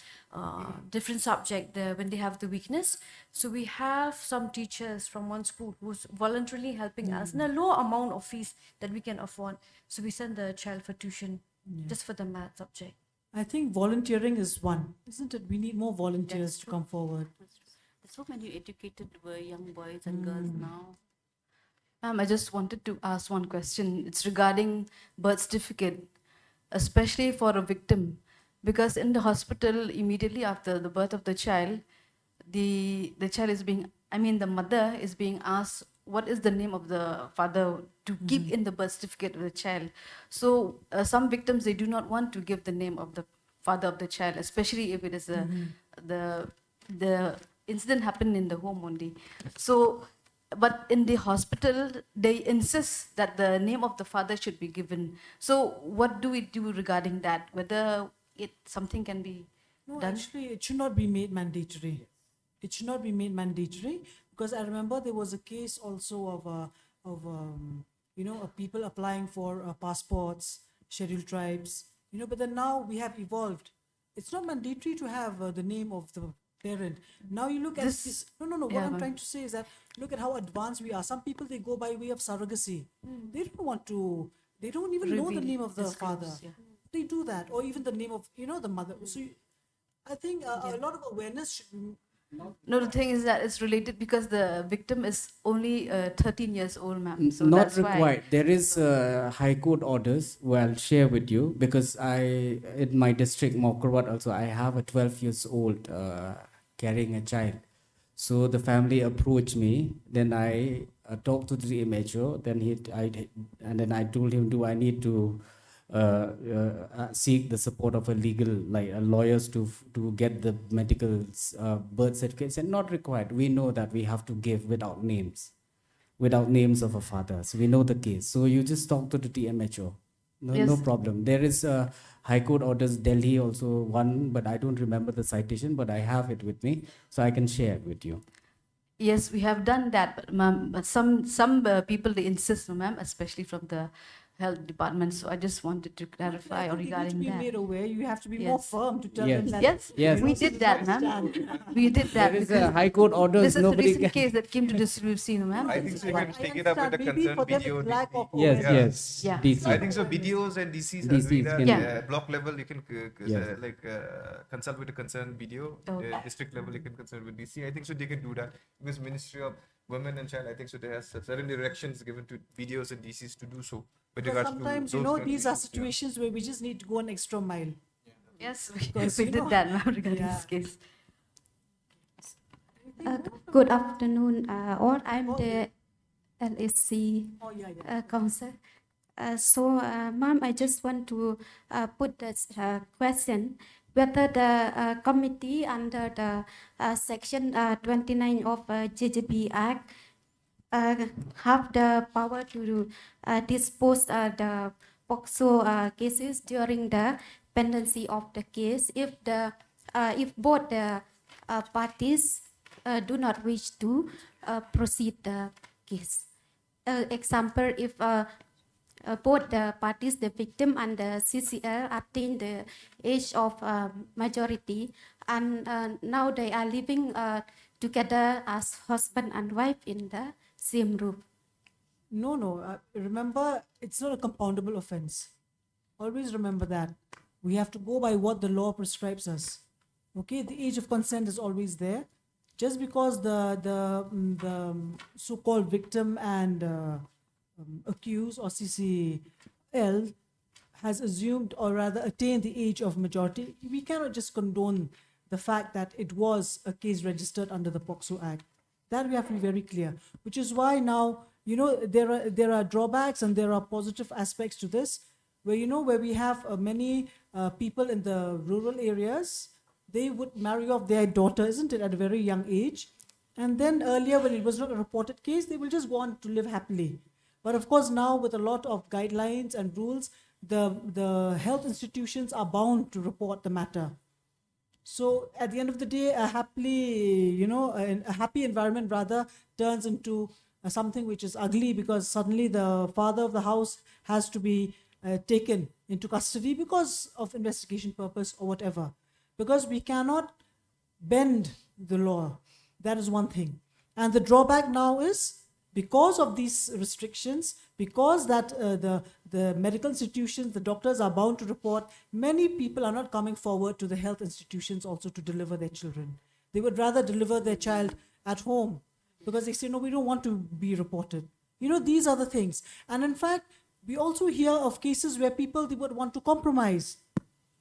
different subject when they have the weakness, so we have some teachers from one school who's voluntarily helping us in a low amount of fees that we can afford. So we send the child for tuition just for the math subject.
I think volunteering is one, isn't it? We need more volunteers to come forward.
There's so many educated young boys and girls now.
Ma'am, I just wanted to ask one question. It's regarding birth certificate, especially for a victim, because in the hospital immediately after the birth of the child, the child is being, I mean, the mother is being asked what is the name of the father to keep in the birth certificate of the child. So some victims, they do not want to give the name of the father of the child, especially if it is the incident happened in the home only. So, but in the hospital, they insist that the name of the father should be given. So what do we do regarding that? Whether something can be
No,
done?
actually, it should not be made mandatory. It should not be made mandatory because I remember there was a case also of people applying for passports, scheduled tribes. But then now we have evolved. It's not mandatory to have the name of the parent. Now you look at this. No. What
Yeah,
I'm
ma'am.
trying to say is that look at how advanced we are. Some people, they go by way of surrogacy. They don't want to. They don't even know the
Reveal,
name of the
disclose,
father.
yeah.
They do that, or even the name of the mother. So I think a lot of awareness should be.
No, the thing is that it's related because the victim is only 13 years old, ma'am. So
Not
that's
required.
why.
There is high court orders. Well, I'll share with you because in my district, Maukarwat, also I have a 12 years old carrying a child. So the family approached me. Then I talked to the MHO. And then I told him, do I need to seek the support of a legal, like lawyers to get the medical birth certificates? And not required. We know that we have to give without names of a father. So we know the case. So you just talk to the TMHO. No
Yes.
problem. There is a High Court orders, Delhi also one, but I don't remember the citation, but I have it with me, so I can share it with you.
Yes, we have done that, but ma'am, but some people, they insist, ma'am, especially from the health department. So I just wanted to clarify or
They need to
regarding
be
that.
made aware. You have to be more
Yes.
firm to tell
Yes.
them that.
Yes,
Yes.
we did that, ma'am. We did that.
There is
because
a High Court orders.
This is a
Nobody
recent
can.
case that came to district. We've seen, ma'am.
I think so you can take it up with the
Maybe
concerned
for them
BDO.
it's lack of
Yes,
awareness.
yes.
Yeah.
DC.
I think so. BDOs and DCs are
DCs
doing that.
can
do
At block level, you can
Yes.
consult with the concerned BDO.
Okay.
District level, you can consult with DC. I think so. They can do that because Ministry of Women and Child, I think so. There has certain directions given to BDOs and DCs to do so. With
Because
regards
sometimes,
to those
these are
conditions, yeah.
situations where we just need to go an extra mile.
Yes,
Because,
we
you
did
know,
that, ma'am, regarding
yeah.
this case.
Good afternoon, all. I'm the LSC
Oh, yeah.
council. Ma'am, I just want to put this question whether the committee under the section 29 of JJB Act have the power to dispose the POCSO cases during the pendency of the case if both the parties do not wish to proceed the case. Example, if both the parties, the victim and the CCL, attain the age of majority, and now they are living together as husband and wife in the same room.
No. Remember, it's not a compoundable offense. Always remember that. We have to go by what the law prescribes us. Okay, the age of consent is always there. Just because the so-called victim and accused or CCL has assumed or rather attained the age of majority, we cannot just condone the fact that it was a case registered under the POCSO Act. That we have to be very clear, which is why now, there are drawbacks and there are positive aspects to this, where we have many people in the rural areas, they would marry off their daughter, isn't it, at a very young age. And then earlier, when it was not a reported case, they will just go on to live happily. But of course, now with a lot of guidelines and rules, the health institutions are bound to report the matter. So at the end of the day, a happy environment rather turns into something which is ugly, because suddenly the father of the house has to be taken into custody because of investigation purpose or whatever. Because we cannot bend the law. That is one thing. And the drawback now is, because of these restrictions, because that the medical institutions, the doctors are bound to report, many people are not coming forward to the health institutions also to deliver their children. They would rather deliver their child at home, because they say, no, we don't want to be reported. These are the things. And in fact, we also hear of cases where people, they would want to compromise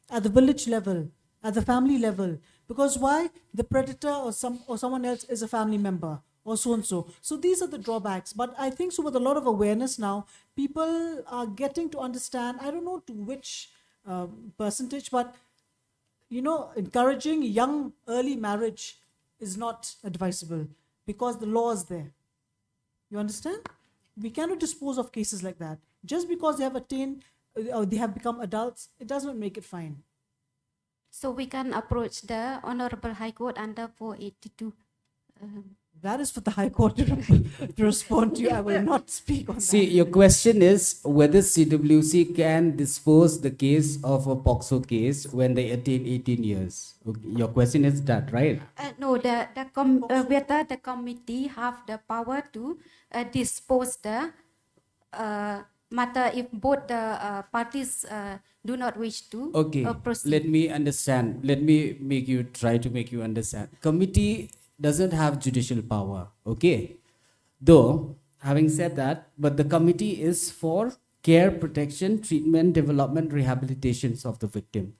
at the village level, at the family level. Because why? The predator or someone else is a family member, or so and so. So these are the drawbacks. But I think so with a lot of awareness now, people are getting to understand, I don't know to which percentage, but encouraging young early marriage is not advisable, because the law is there. You understand? We cannot dispose of cases like that. Just because they have attained or they have become adults, it does not make it fine.
So we can approach the Honorable High Court under 482.
That is for the High Court to respond to you. I will not speak on
See,
that.
your question is whether CWC can dispose the case of a POXO case when they attain 18 years. Okay, your question is that, right?
No, whether the committee have the power to dispose the matter if both the parties do not wish to
Okay,
proceed.
let me understand. Let me try to make you understand. Committee doesn't have judicial power, okay? Though, having said that, but the committee is for care, protection, treatment, development, rehabilitations of the victim.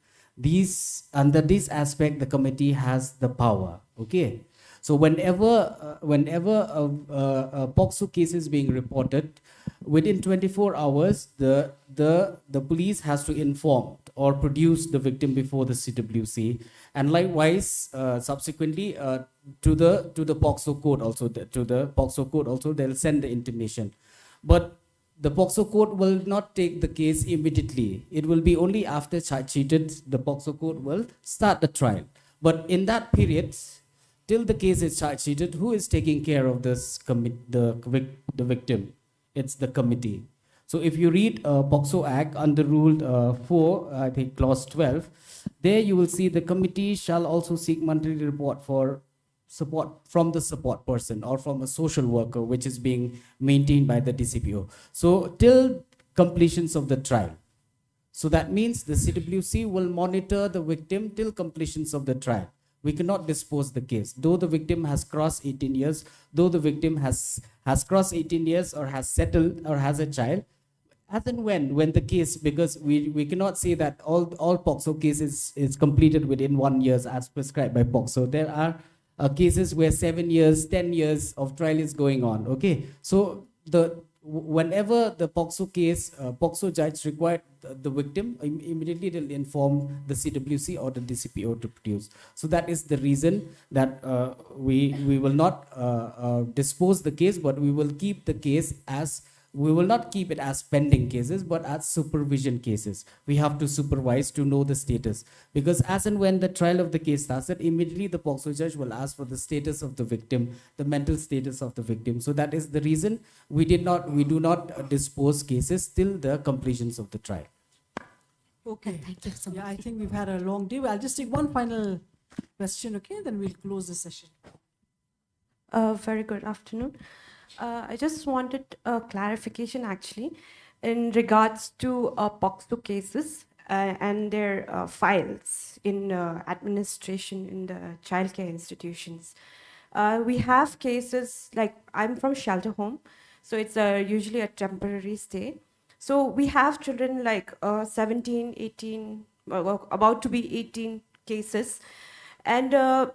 Under this aspect, the committee has the power, okay? So whenever a POXO case is being reported, within 24 hours, the police has to inform or produce the victim before the CWC, and likewise, subsequently, to the POXO court also, they'll send the intimation. But the POXO court will not take the case immediately. It will be only after charge sheeted, the POXO court will start the trial. But in that period, till the case is charge sheeted, who is taking care of this the victim? It's the committee. So if you read POXO Act under Rule 4, I think Clause 12, there you will see the committee shall also seek monthly report for support from the support person or from a social worker which is being maintained by the DCPO. So till completions of the trial. So that means the CWC will monitor the victim till completions of the trial. We cannot dispose the case. Though the victim has crossed 18 years, though the victim has crossed 18 years or has settled or has a child, as and when the case, because we cannot say that all POXO cases is completed within 1 year as prescribed by POXO. There are cases where 7 years, 10 years of trial is going on. Okay, so whenever the POXO case, POXO judge required the victim, immediately they'll inform the CWC or the DCPO to produce. So that is the reason that we will not dispose the case, but we will keep the case as, we will not keep it as pending cases, but as supervision cases. We have to supervise to know the status. Because as and when the trial of the case starts, immediately the POXO judge will ask for the status of the victim, the mental status of the victim. So that is the reason we do not dispose cases till the completions of the trial.
Okay. Thank you so much. Yeah, I think we've had a long day. I'll just take one final question, okay? Then we'll close the session.
Very good afternoon. I just wanted a clarification actually in regards to POXO cases and their files in administration in the childcare institutions. We have cases like, I'm from shelter home, so it's usually a temporary stay. So we have children like 17, 18, about to be 18 cases. And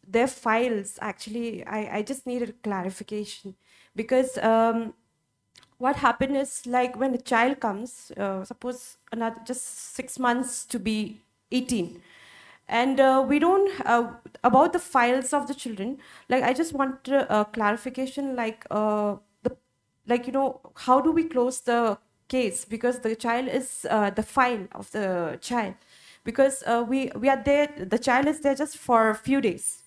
their files, actually, I just needed clarification because what happened is like when a child comes, suppose another just 6 months to be 18, and we don't about the files of the children. Like I just want clarification, like the like how do we close the case because the child is the file of the child because we are there, the child is there just for a few days,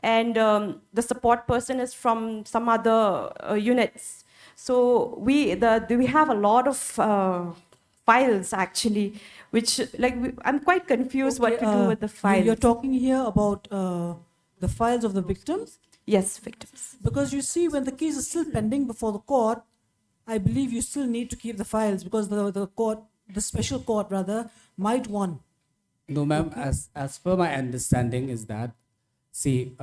and the support person is from some other units. So we have a lot of files actually, which like I'm quite confused what to do with the files.
You're talking here about the files of the victims?
Yes, victims.
Because you see, when the case is still pending before the court, I believe you still need to keep the files because the special court rather, might want.
No, ma'am. As per my understanding is that, see,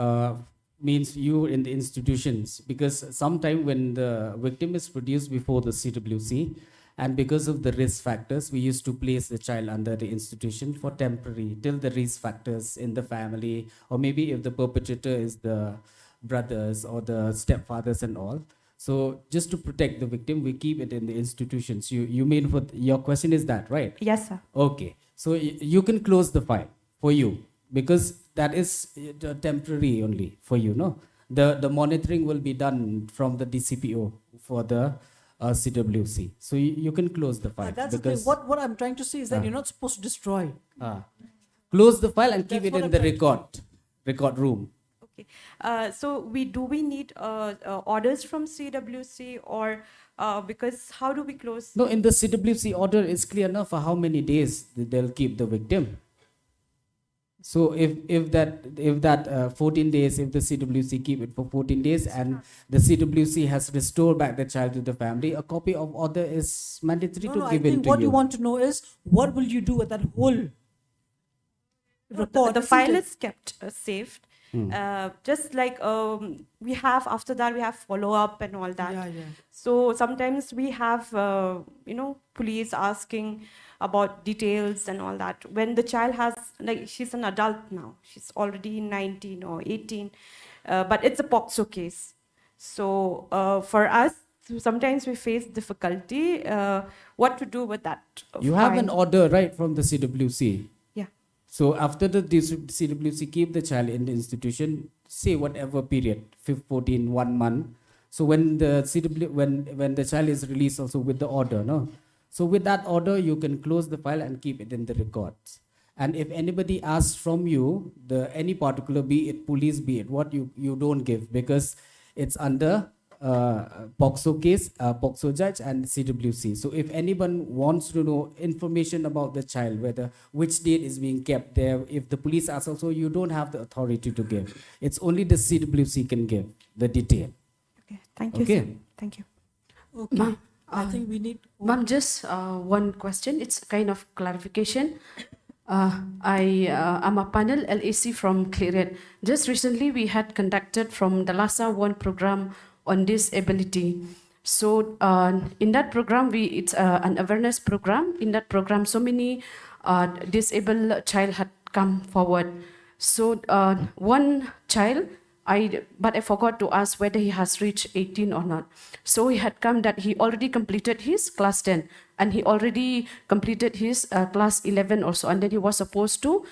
means you in the institutions, because sometime when the victim is produced before the CWC, and because of the risk factors, we used to place the child under the institution for temporary till the risk factors in the family, or maybe if the perpetrator is the brothers or the stepfathers and all. So just to protect the victim, we keep it in the institutions. You mean for your question is that, right?
Yes, sir.
Okay. So you can close the file for you because that is temporary only for you, no? The monitoring will be done from the DCPO for the CWC. So you can close the file.
That's the thing. What I'm trying to say is that you're not supposed to destroy.
Close the file and keep
That's
it
what
in
I'm
the
trying
record room.
Okay. So do we need orders from CWC or because how do we close?
No, in the CWC order is clear enough for how many days they'll keep the victim. So if that 14 days, if the CWC keep it for 14 days and the CWC has restored back the child to the family, a copy of order is mandatory to
I
give it
think
to
what
you.
you want to know is what will you do with that whole report?
The
isn't
file
it?
is kept saved. Just like we have after that we have follow up and all that.
Yeah.
So sometimes we have police asking about details and all that. When the child has, like, she's an adult now, she's already 19 or 18, but it's a POXO case. So for us, sometimes we face difficulty what to do with that.
You have an
file.
order, right, from the CWC.
Yeah.
So after the CWC keep the child in the institution, say whatever period, 14, 1 month. So when the when the child is released also with the order, no? So with that order, you can close the file and keep it in the records. And if anybody asks from you, any particular, be it police, be it what, you don't give because it's under POXO case, POXO judge and CWC. So if anyone wants to know information about the child, whether which date is being kept there, if the police asks also, you don't have the authority to give. It's only the CWC can give the detail.
Okay, thank you.
Okay.
Sir. Thank you.
Okay.
Ma'am,
I think we need.
Ma'am, just one question. It's kind of clarification. I'm a panel LAC from Clarion. Just recently, we had conducted from the LASA 1 program on disability. So in that program, it's an awareness program. In that program, so many disabled child had come forward. So one child, but I forgot to ask whether he has reached 18 or not. So he had come that he already completed his class 10 and he already completed his class 11 also, and then he was supposed to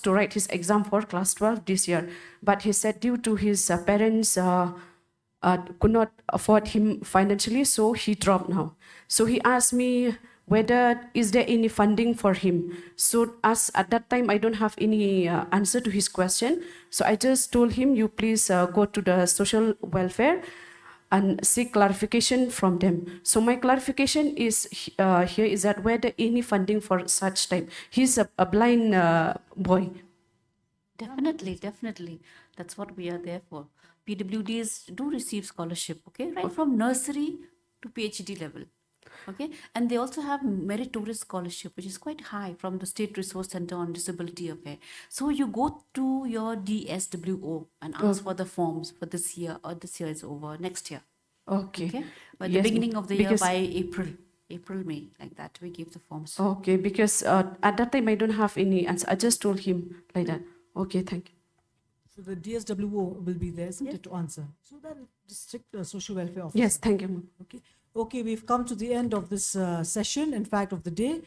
write his exam for class 12 this year, but he said due to his parents could not afford him financially, so he dropped now. So he asked me whether is there any funding for him. So as at that time I don't have any answer to his question, so I just told him, you please go to the social welfare and seek clarification from them. So my clarification is here is that whether any funding for such type. He's a blind boy.
Definitely. That's what we are there for. PWDs do receive scholarship, okay? Right from nursery to PhD level. Okay, and they also have meritorious scholarship, which is quite high from the State Resource Center on Disability Affairs. So you go to your DSWO and ask for the forms for this year, or this year is over, next year.
Okay.
Okay, by
Yes,
the beginning of the year,
because-
by April. April, May, like that. We give the forms.
Okay, because at that time I don't have any answer. I just told him like that. Okay, thank you.
So the DSWO will be there, isn't it, to answer? So that district social welfare officer.
Yes, thank you, ma'am.
Okay. Okay, we've come to the end of this session, in fact, of the day.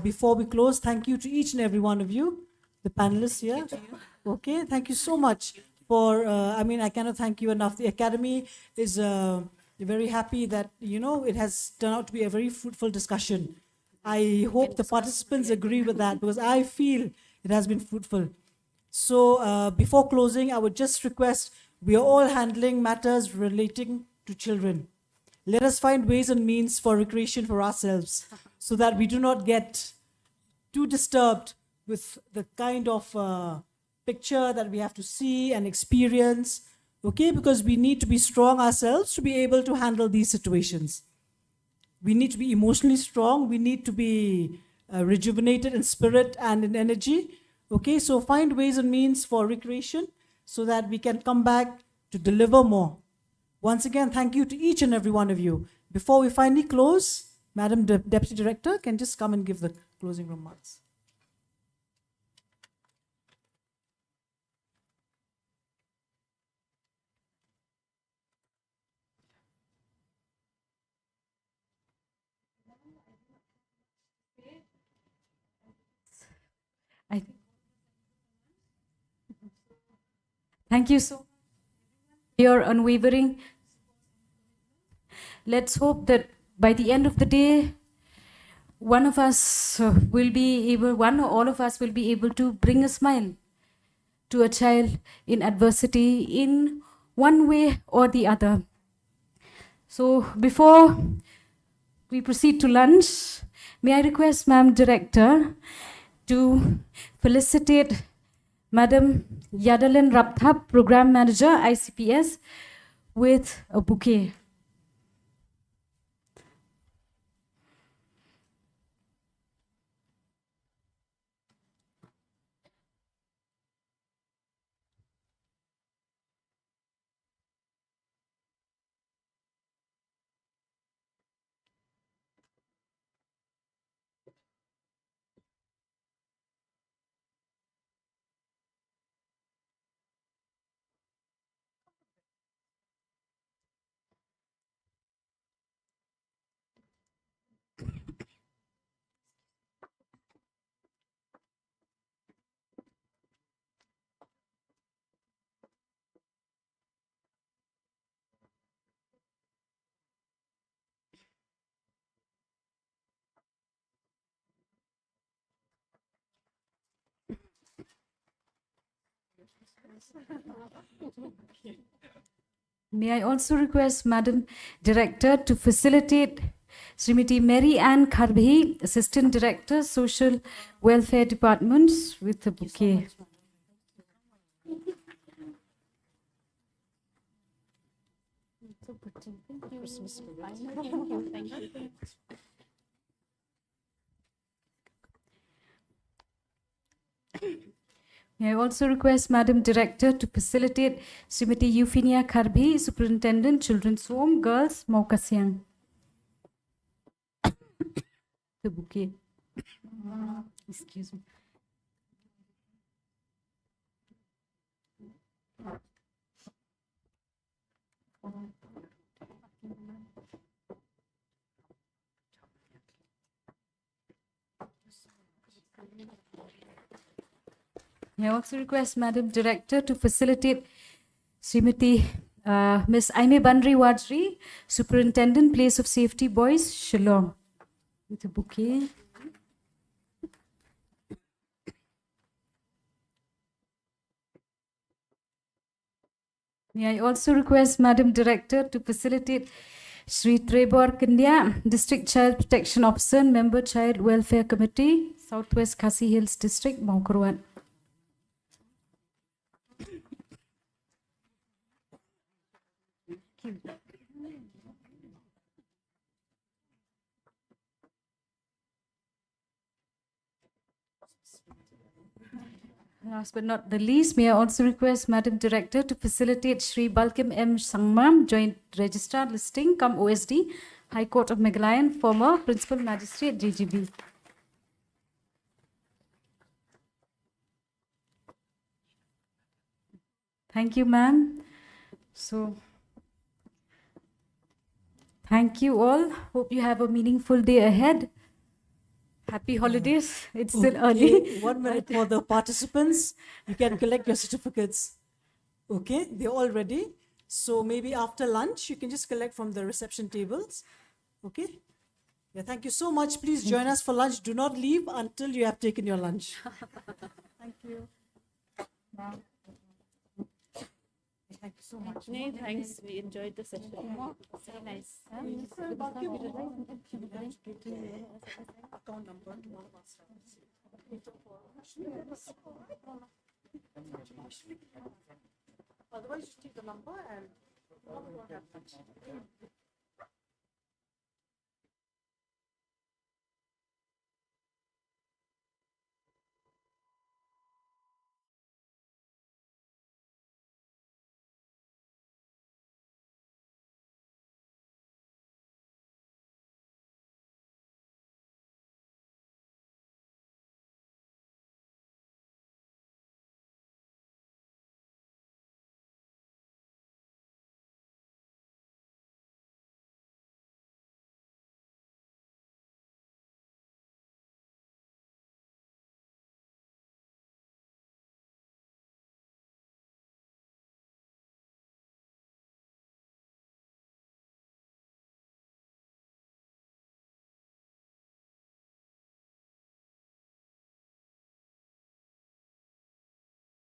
Before we close, thank you to each and every one of you, the panelists here. Okay, thank you so much for, I cannot thank you enough. The Academy is very happy that, it has turned out to be a very fruitful discussion. I hope the participants agree with that because I feel it has been fruitful. So before closing, I would just request, we are all handling matters relating to children. Let us find ways and means for recreation for ourselves so that we do not get too disturbed with the kind of picture that we have to see and experience, okay? Because we need to be strong ourselves to be able to handle these situations. We need to be emotionally strong. We need to be rejuvenated in spirit and in energy. Okay, so find ways and means for recreation so that we can come back to deliver more. Once again, thank you to each and every one of you. Before we finally close, Madam Deputy Director can just come and give the closing remarks.
Thank you so much for your unwavering. Let's hope that by the end of the day, one or all of us will be able to bring a smile to a child in adversity in one way or the other. So before we proceed to lunch, may I request Ma'am Director to felicitate Madam Yadalin Rapthap, Program Manager, ICPS, with a bouquet. May I also request Madam Director to facilitate Srimati Mary Ann Kharbhi, Assistant Director, Social Welfare Department, with a bouquet. May I also request Madam Director to facilitate Srimati Euphemia Kharbhi, Superintendent, Children's Home, Girls, Maukasiang. The bouquet. Excuse me. May I also request Madam Director to facilitate Srimati Ms. Aime Bandri Wadri, Superintendent, Place of Safety, Boys, Shillong, with a bouquet. May I also request Madam Director to facilitate Sri Trebor Kandya, District Child Protection Officer, Member Child Welfare Committee, Southwest Khasi Hills District, Maukaruan. Last but not the least, may I also request Madam Director to facilitate Sri Balkim M. Sangmam, Joint Registrar Listing, come OSD, High Court of Meghalaya and former Principal Magistrate, JGB. Thank you, ma'am. So, thank you all. Hope you have a meaningful day ahead. Happy holidays. It's still early.
1 minute for the participants. You can collect your certificates. Okay, they're all ready. So maybe after lunch, you can just collect from the reception tables. Okay. Yeah, thank you so much. Please join us for lunch. Do not leave until you have taken your lunch. Thank you. Thank you so much.
Nee, thanks. We enjoyed the session. Very nice.
Account number. Otherwise, you take the number and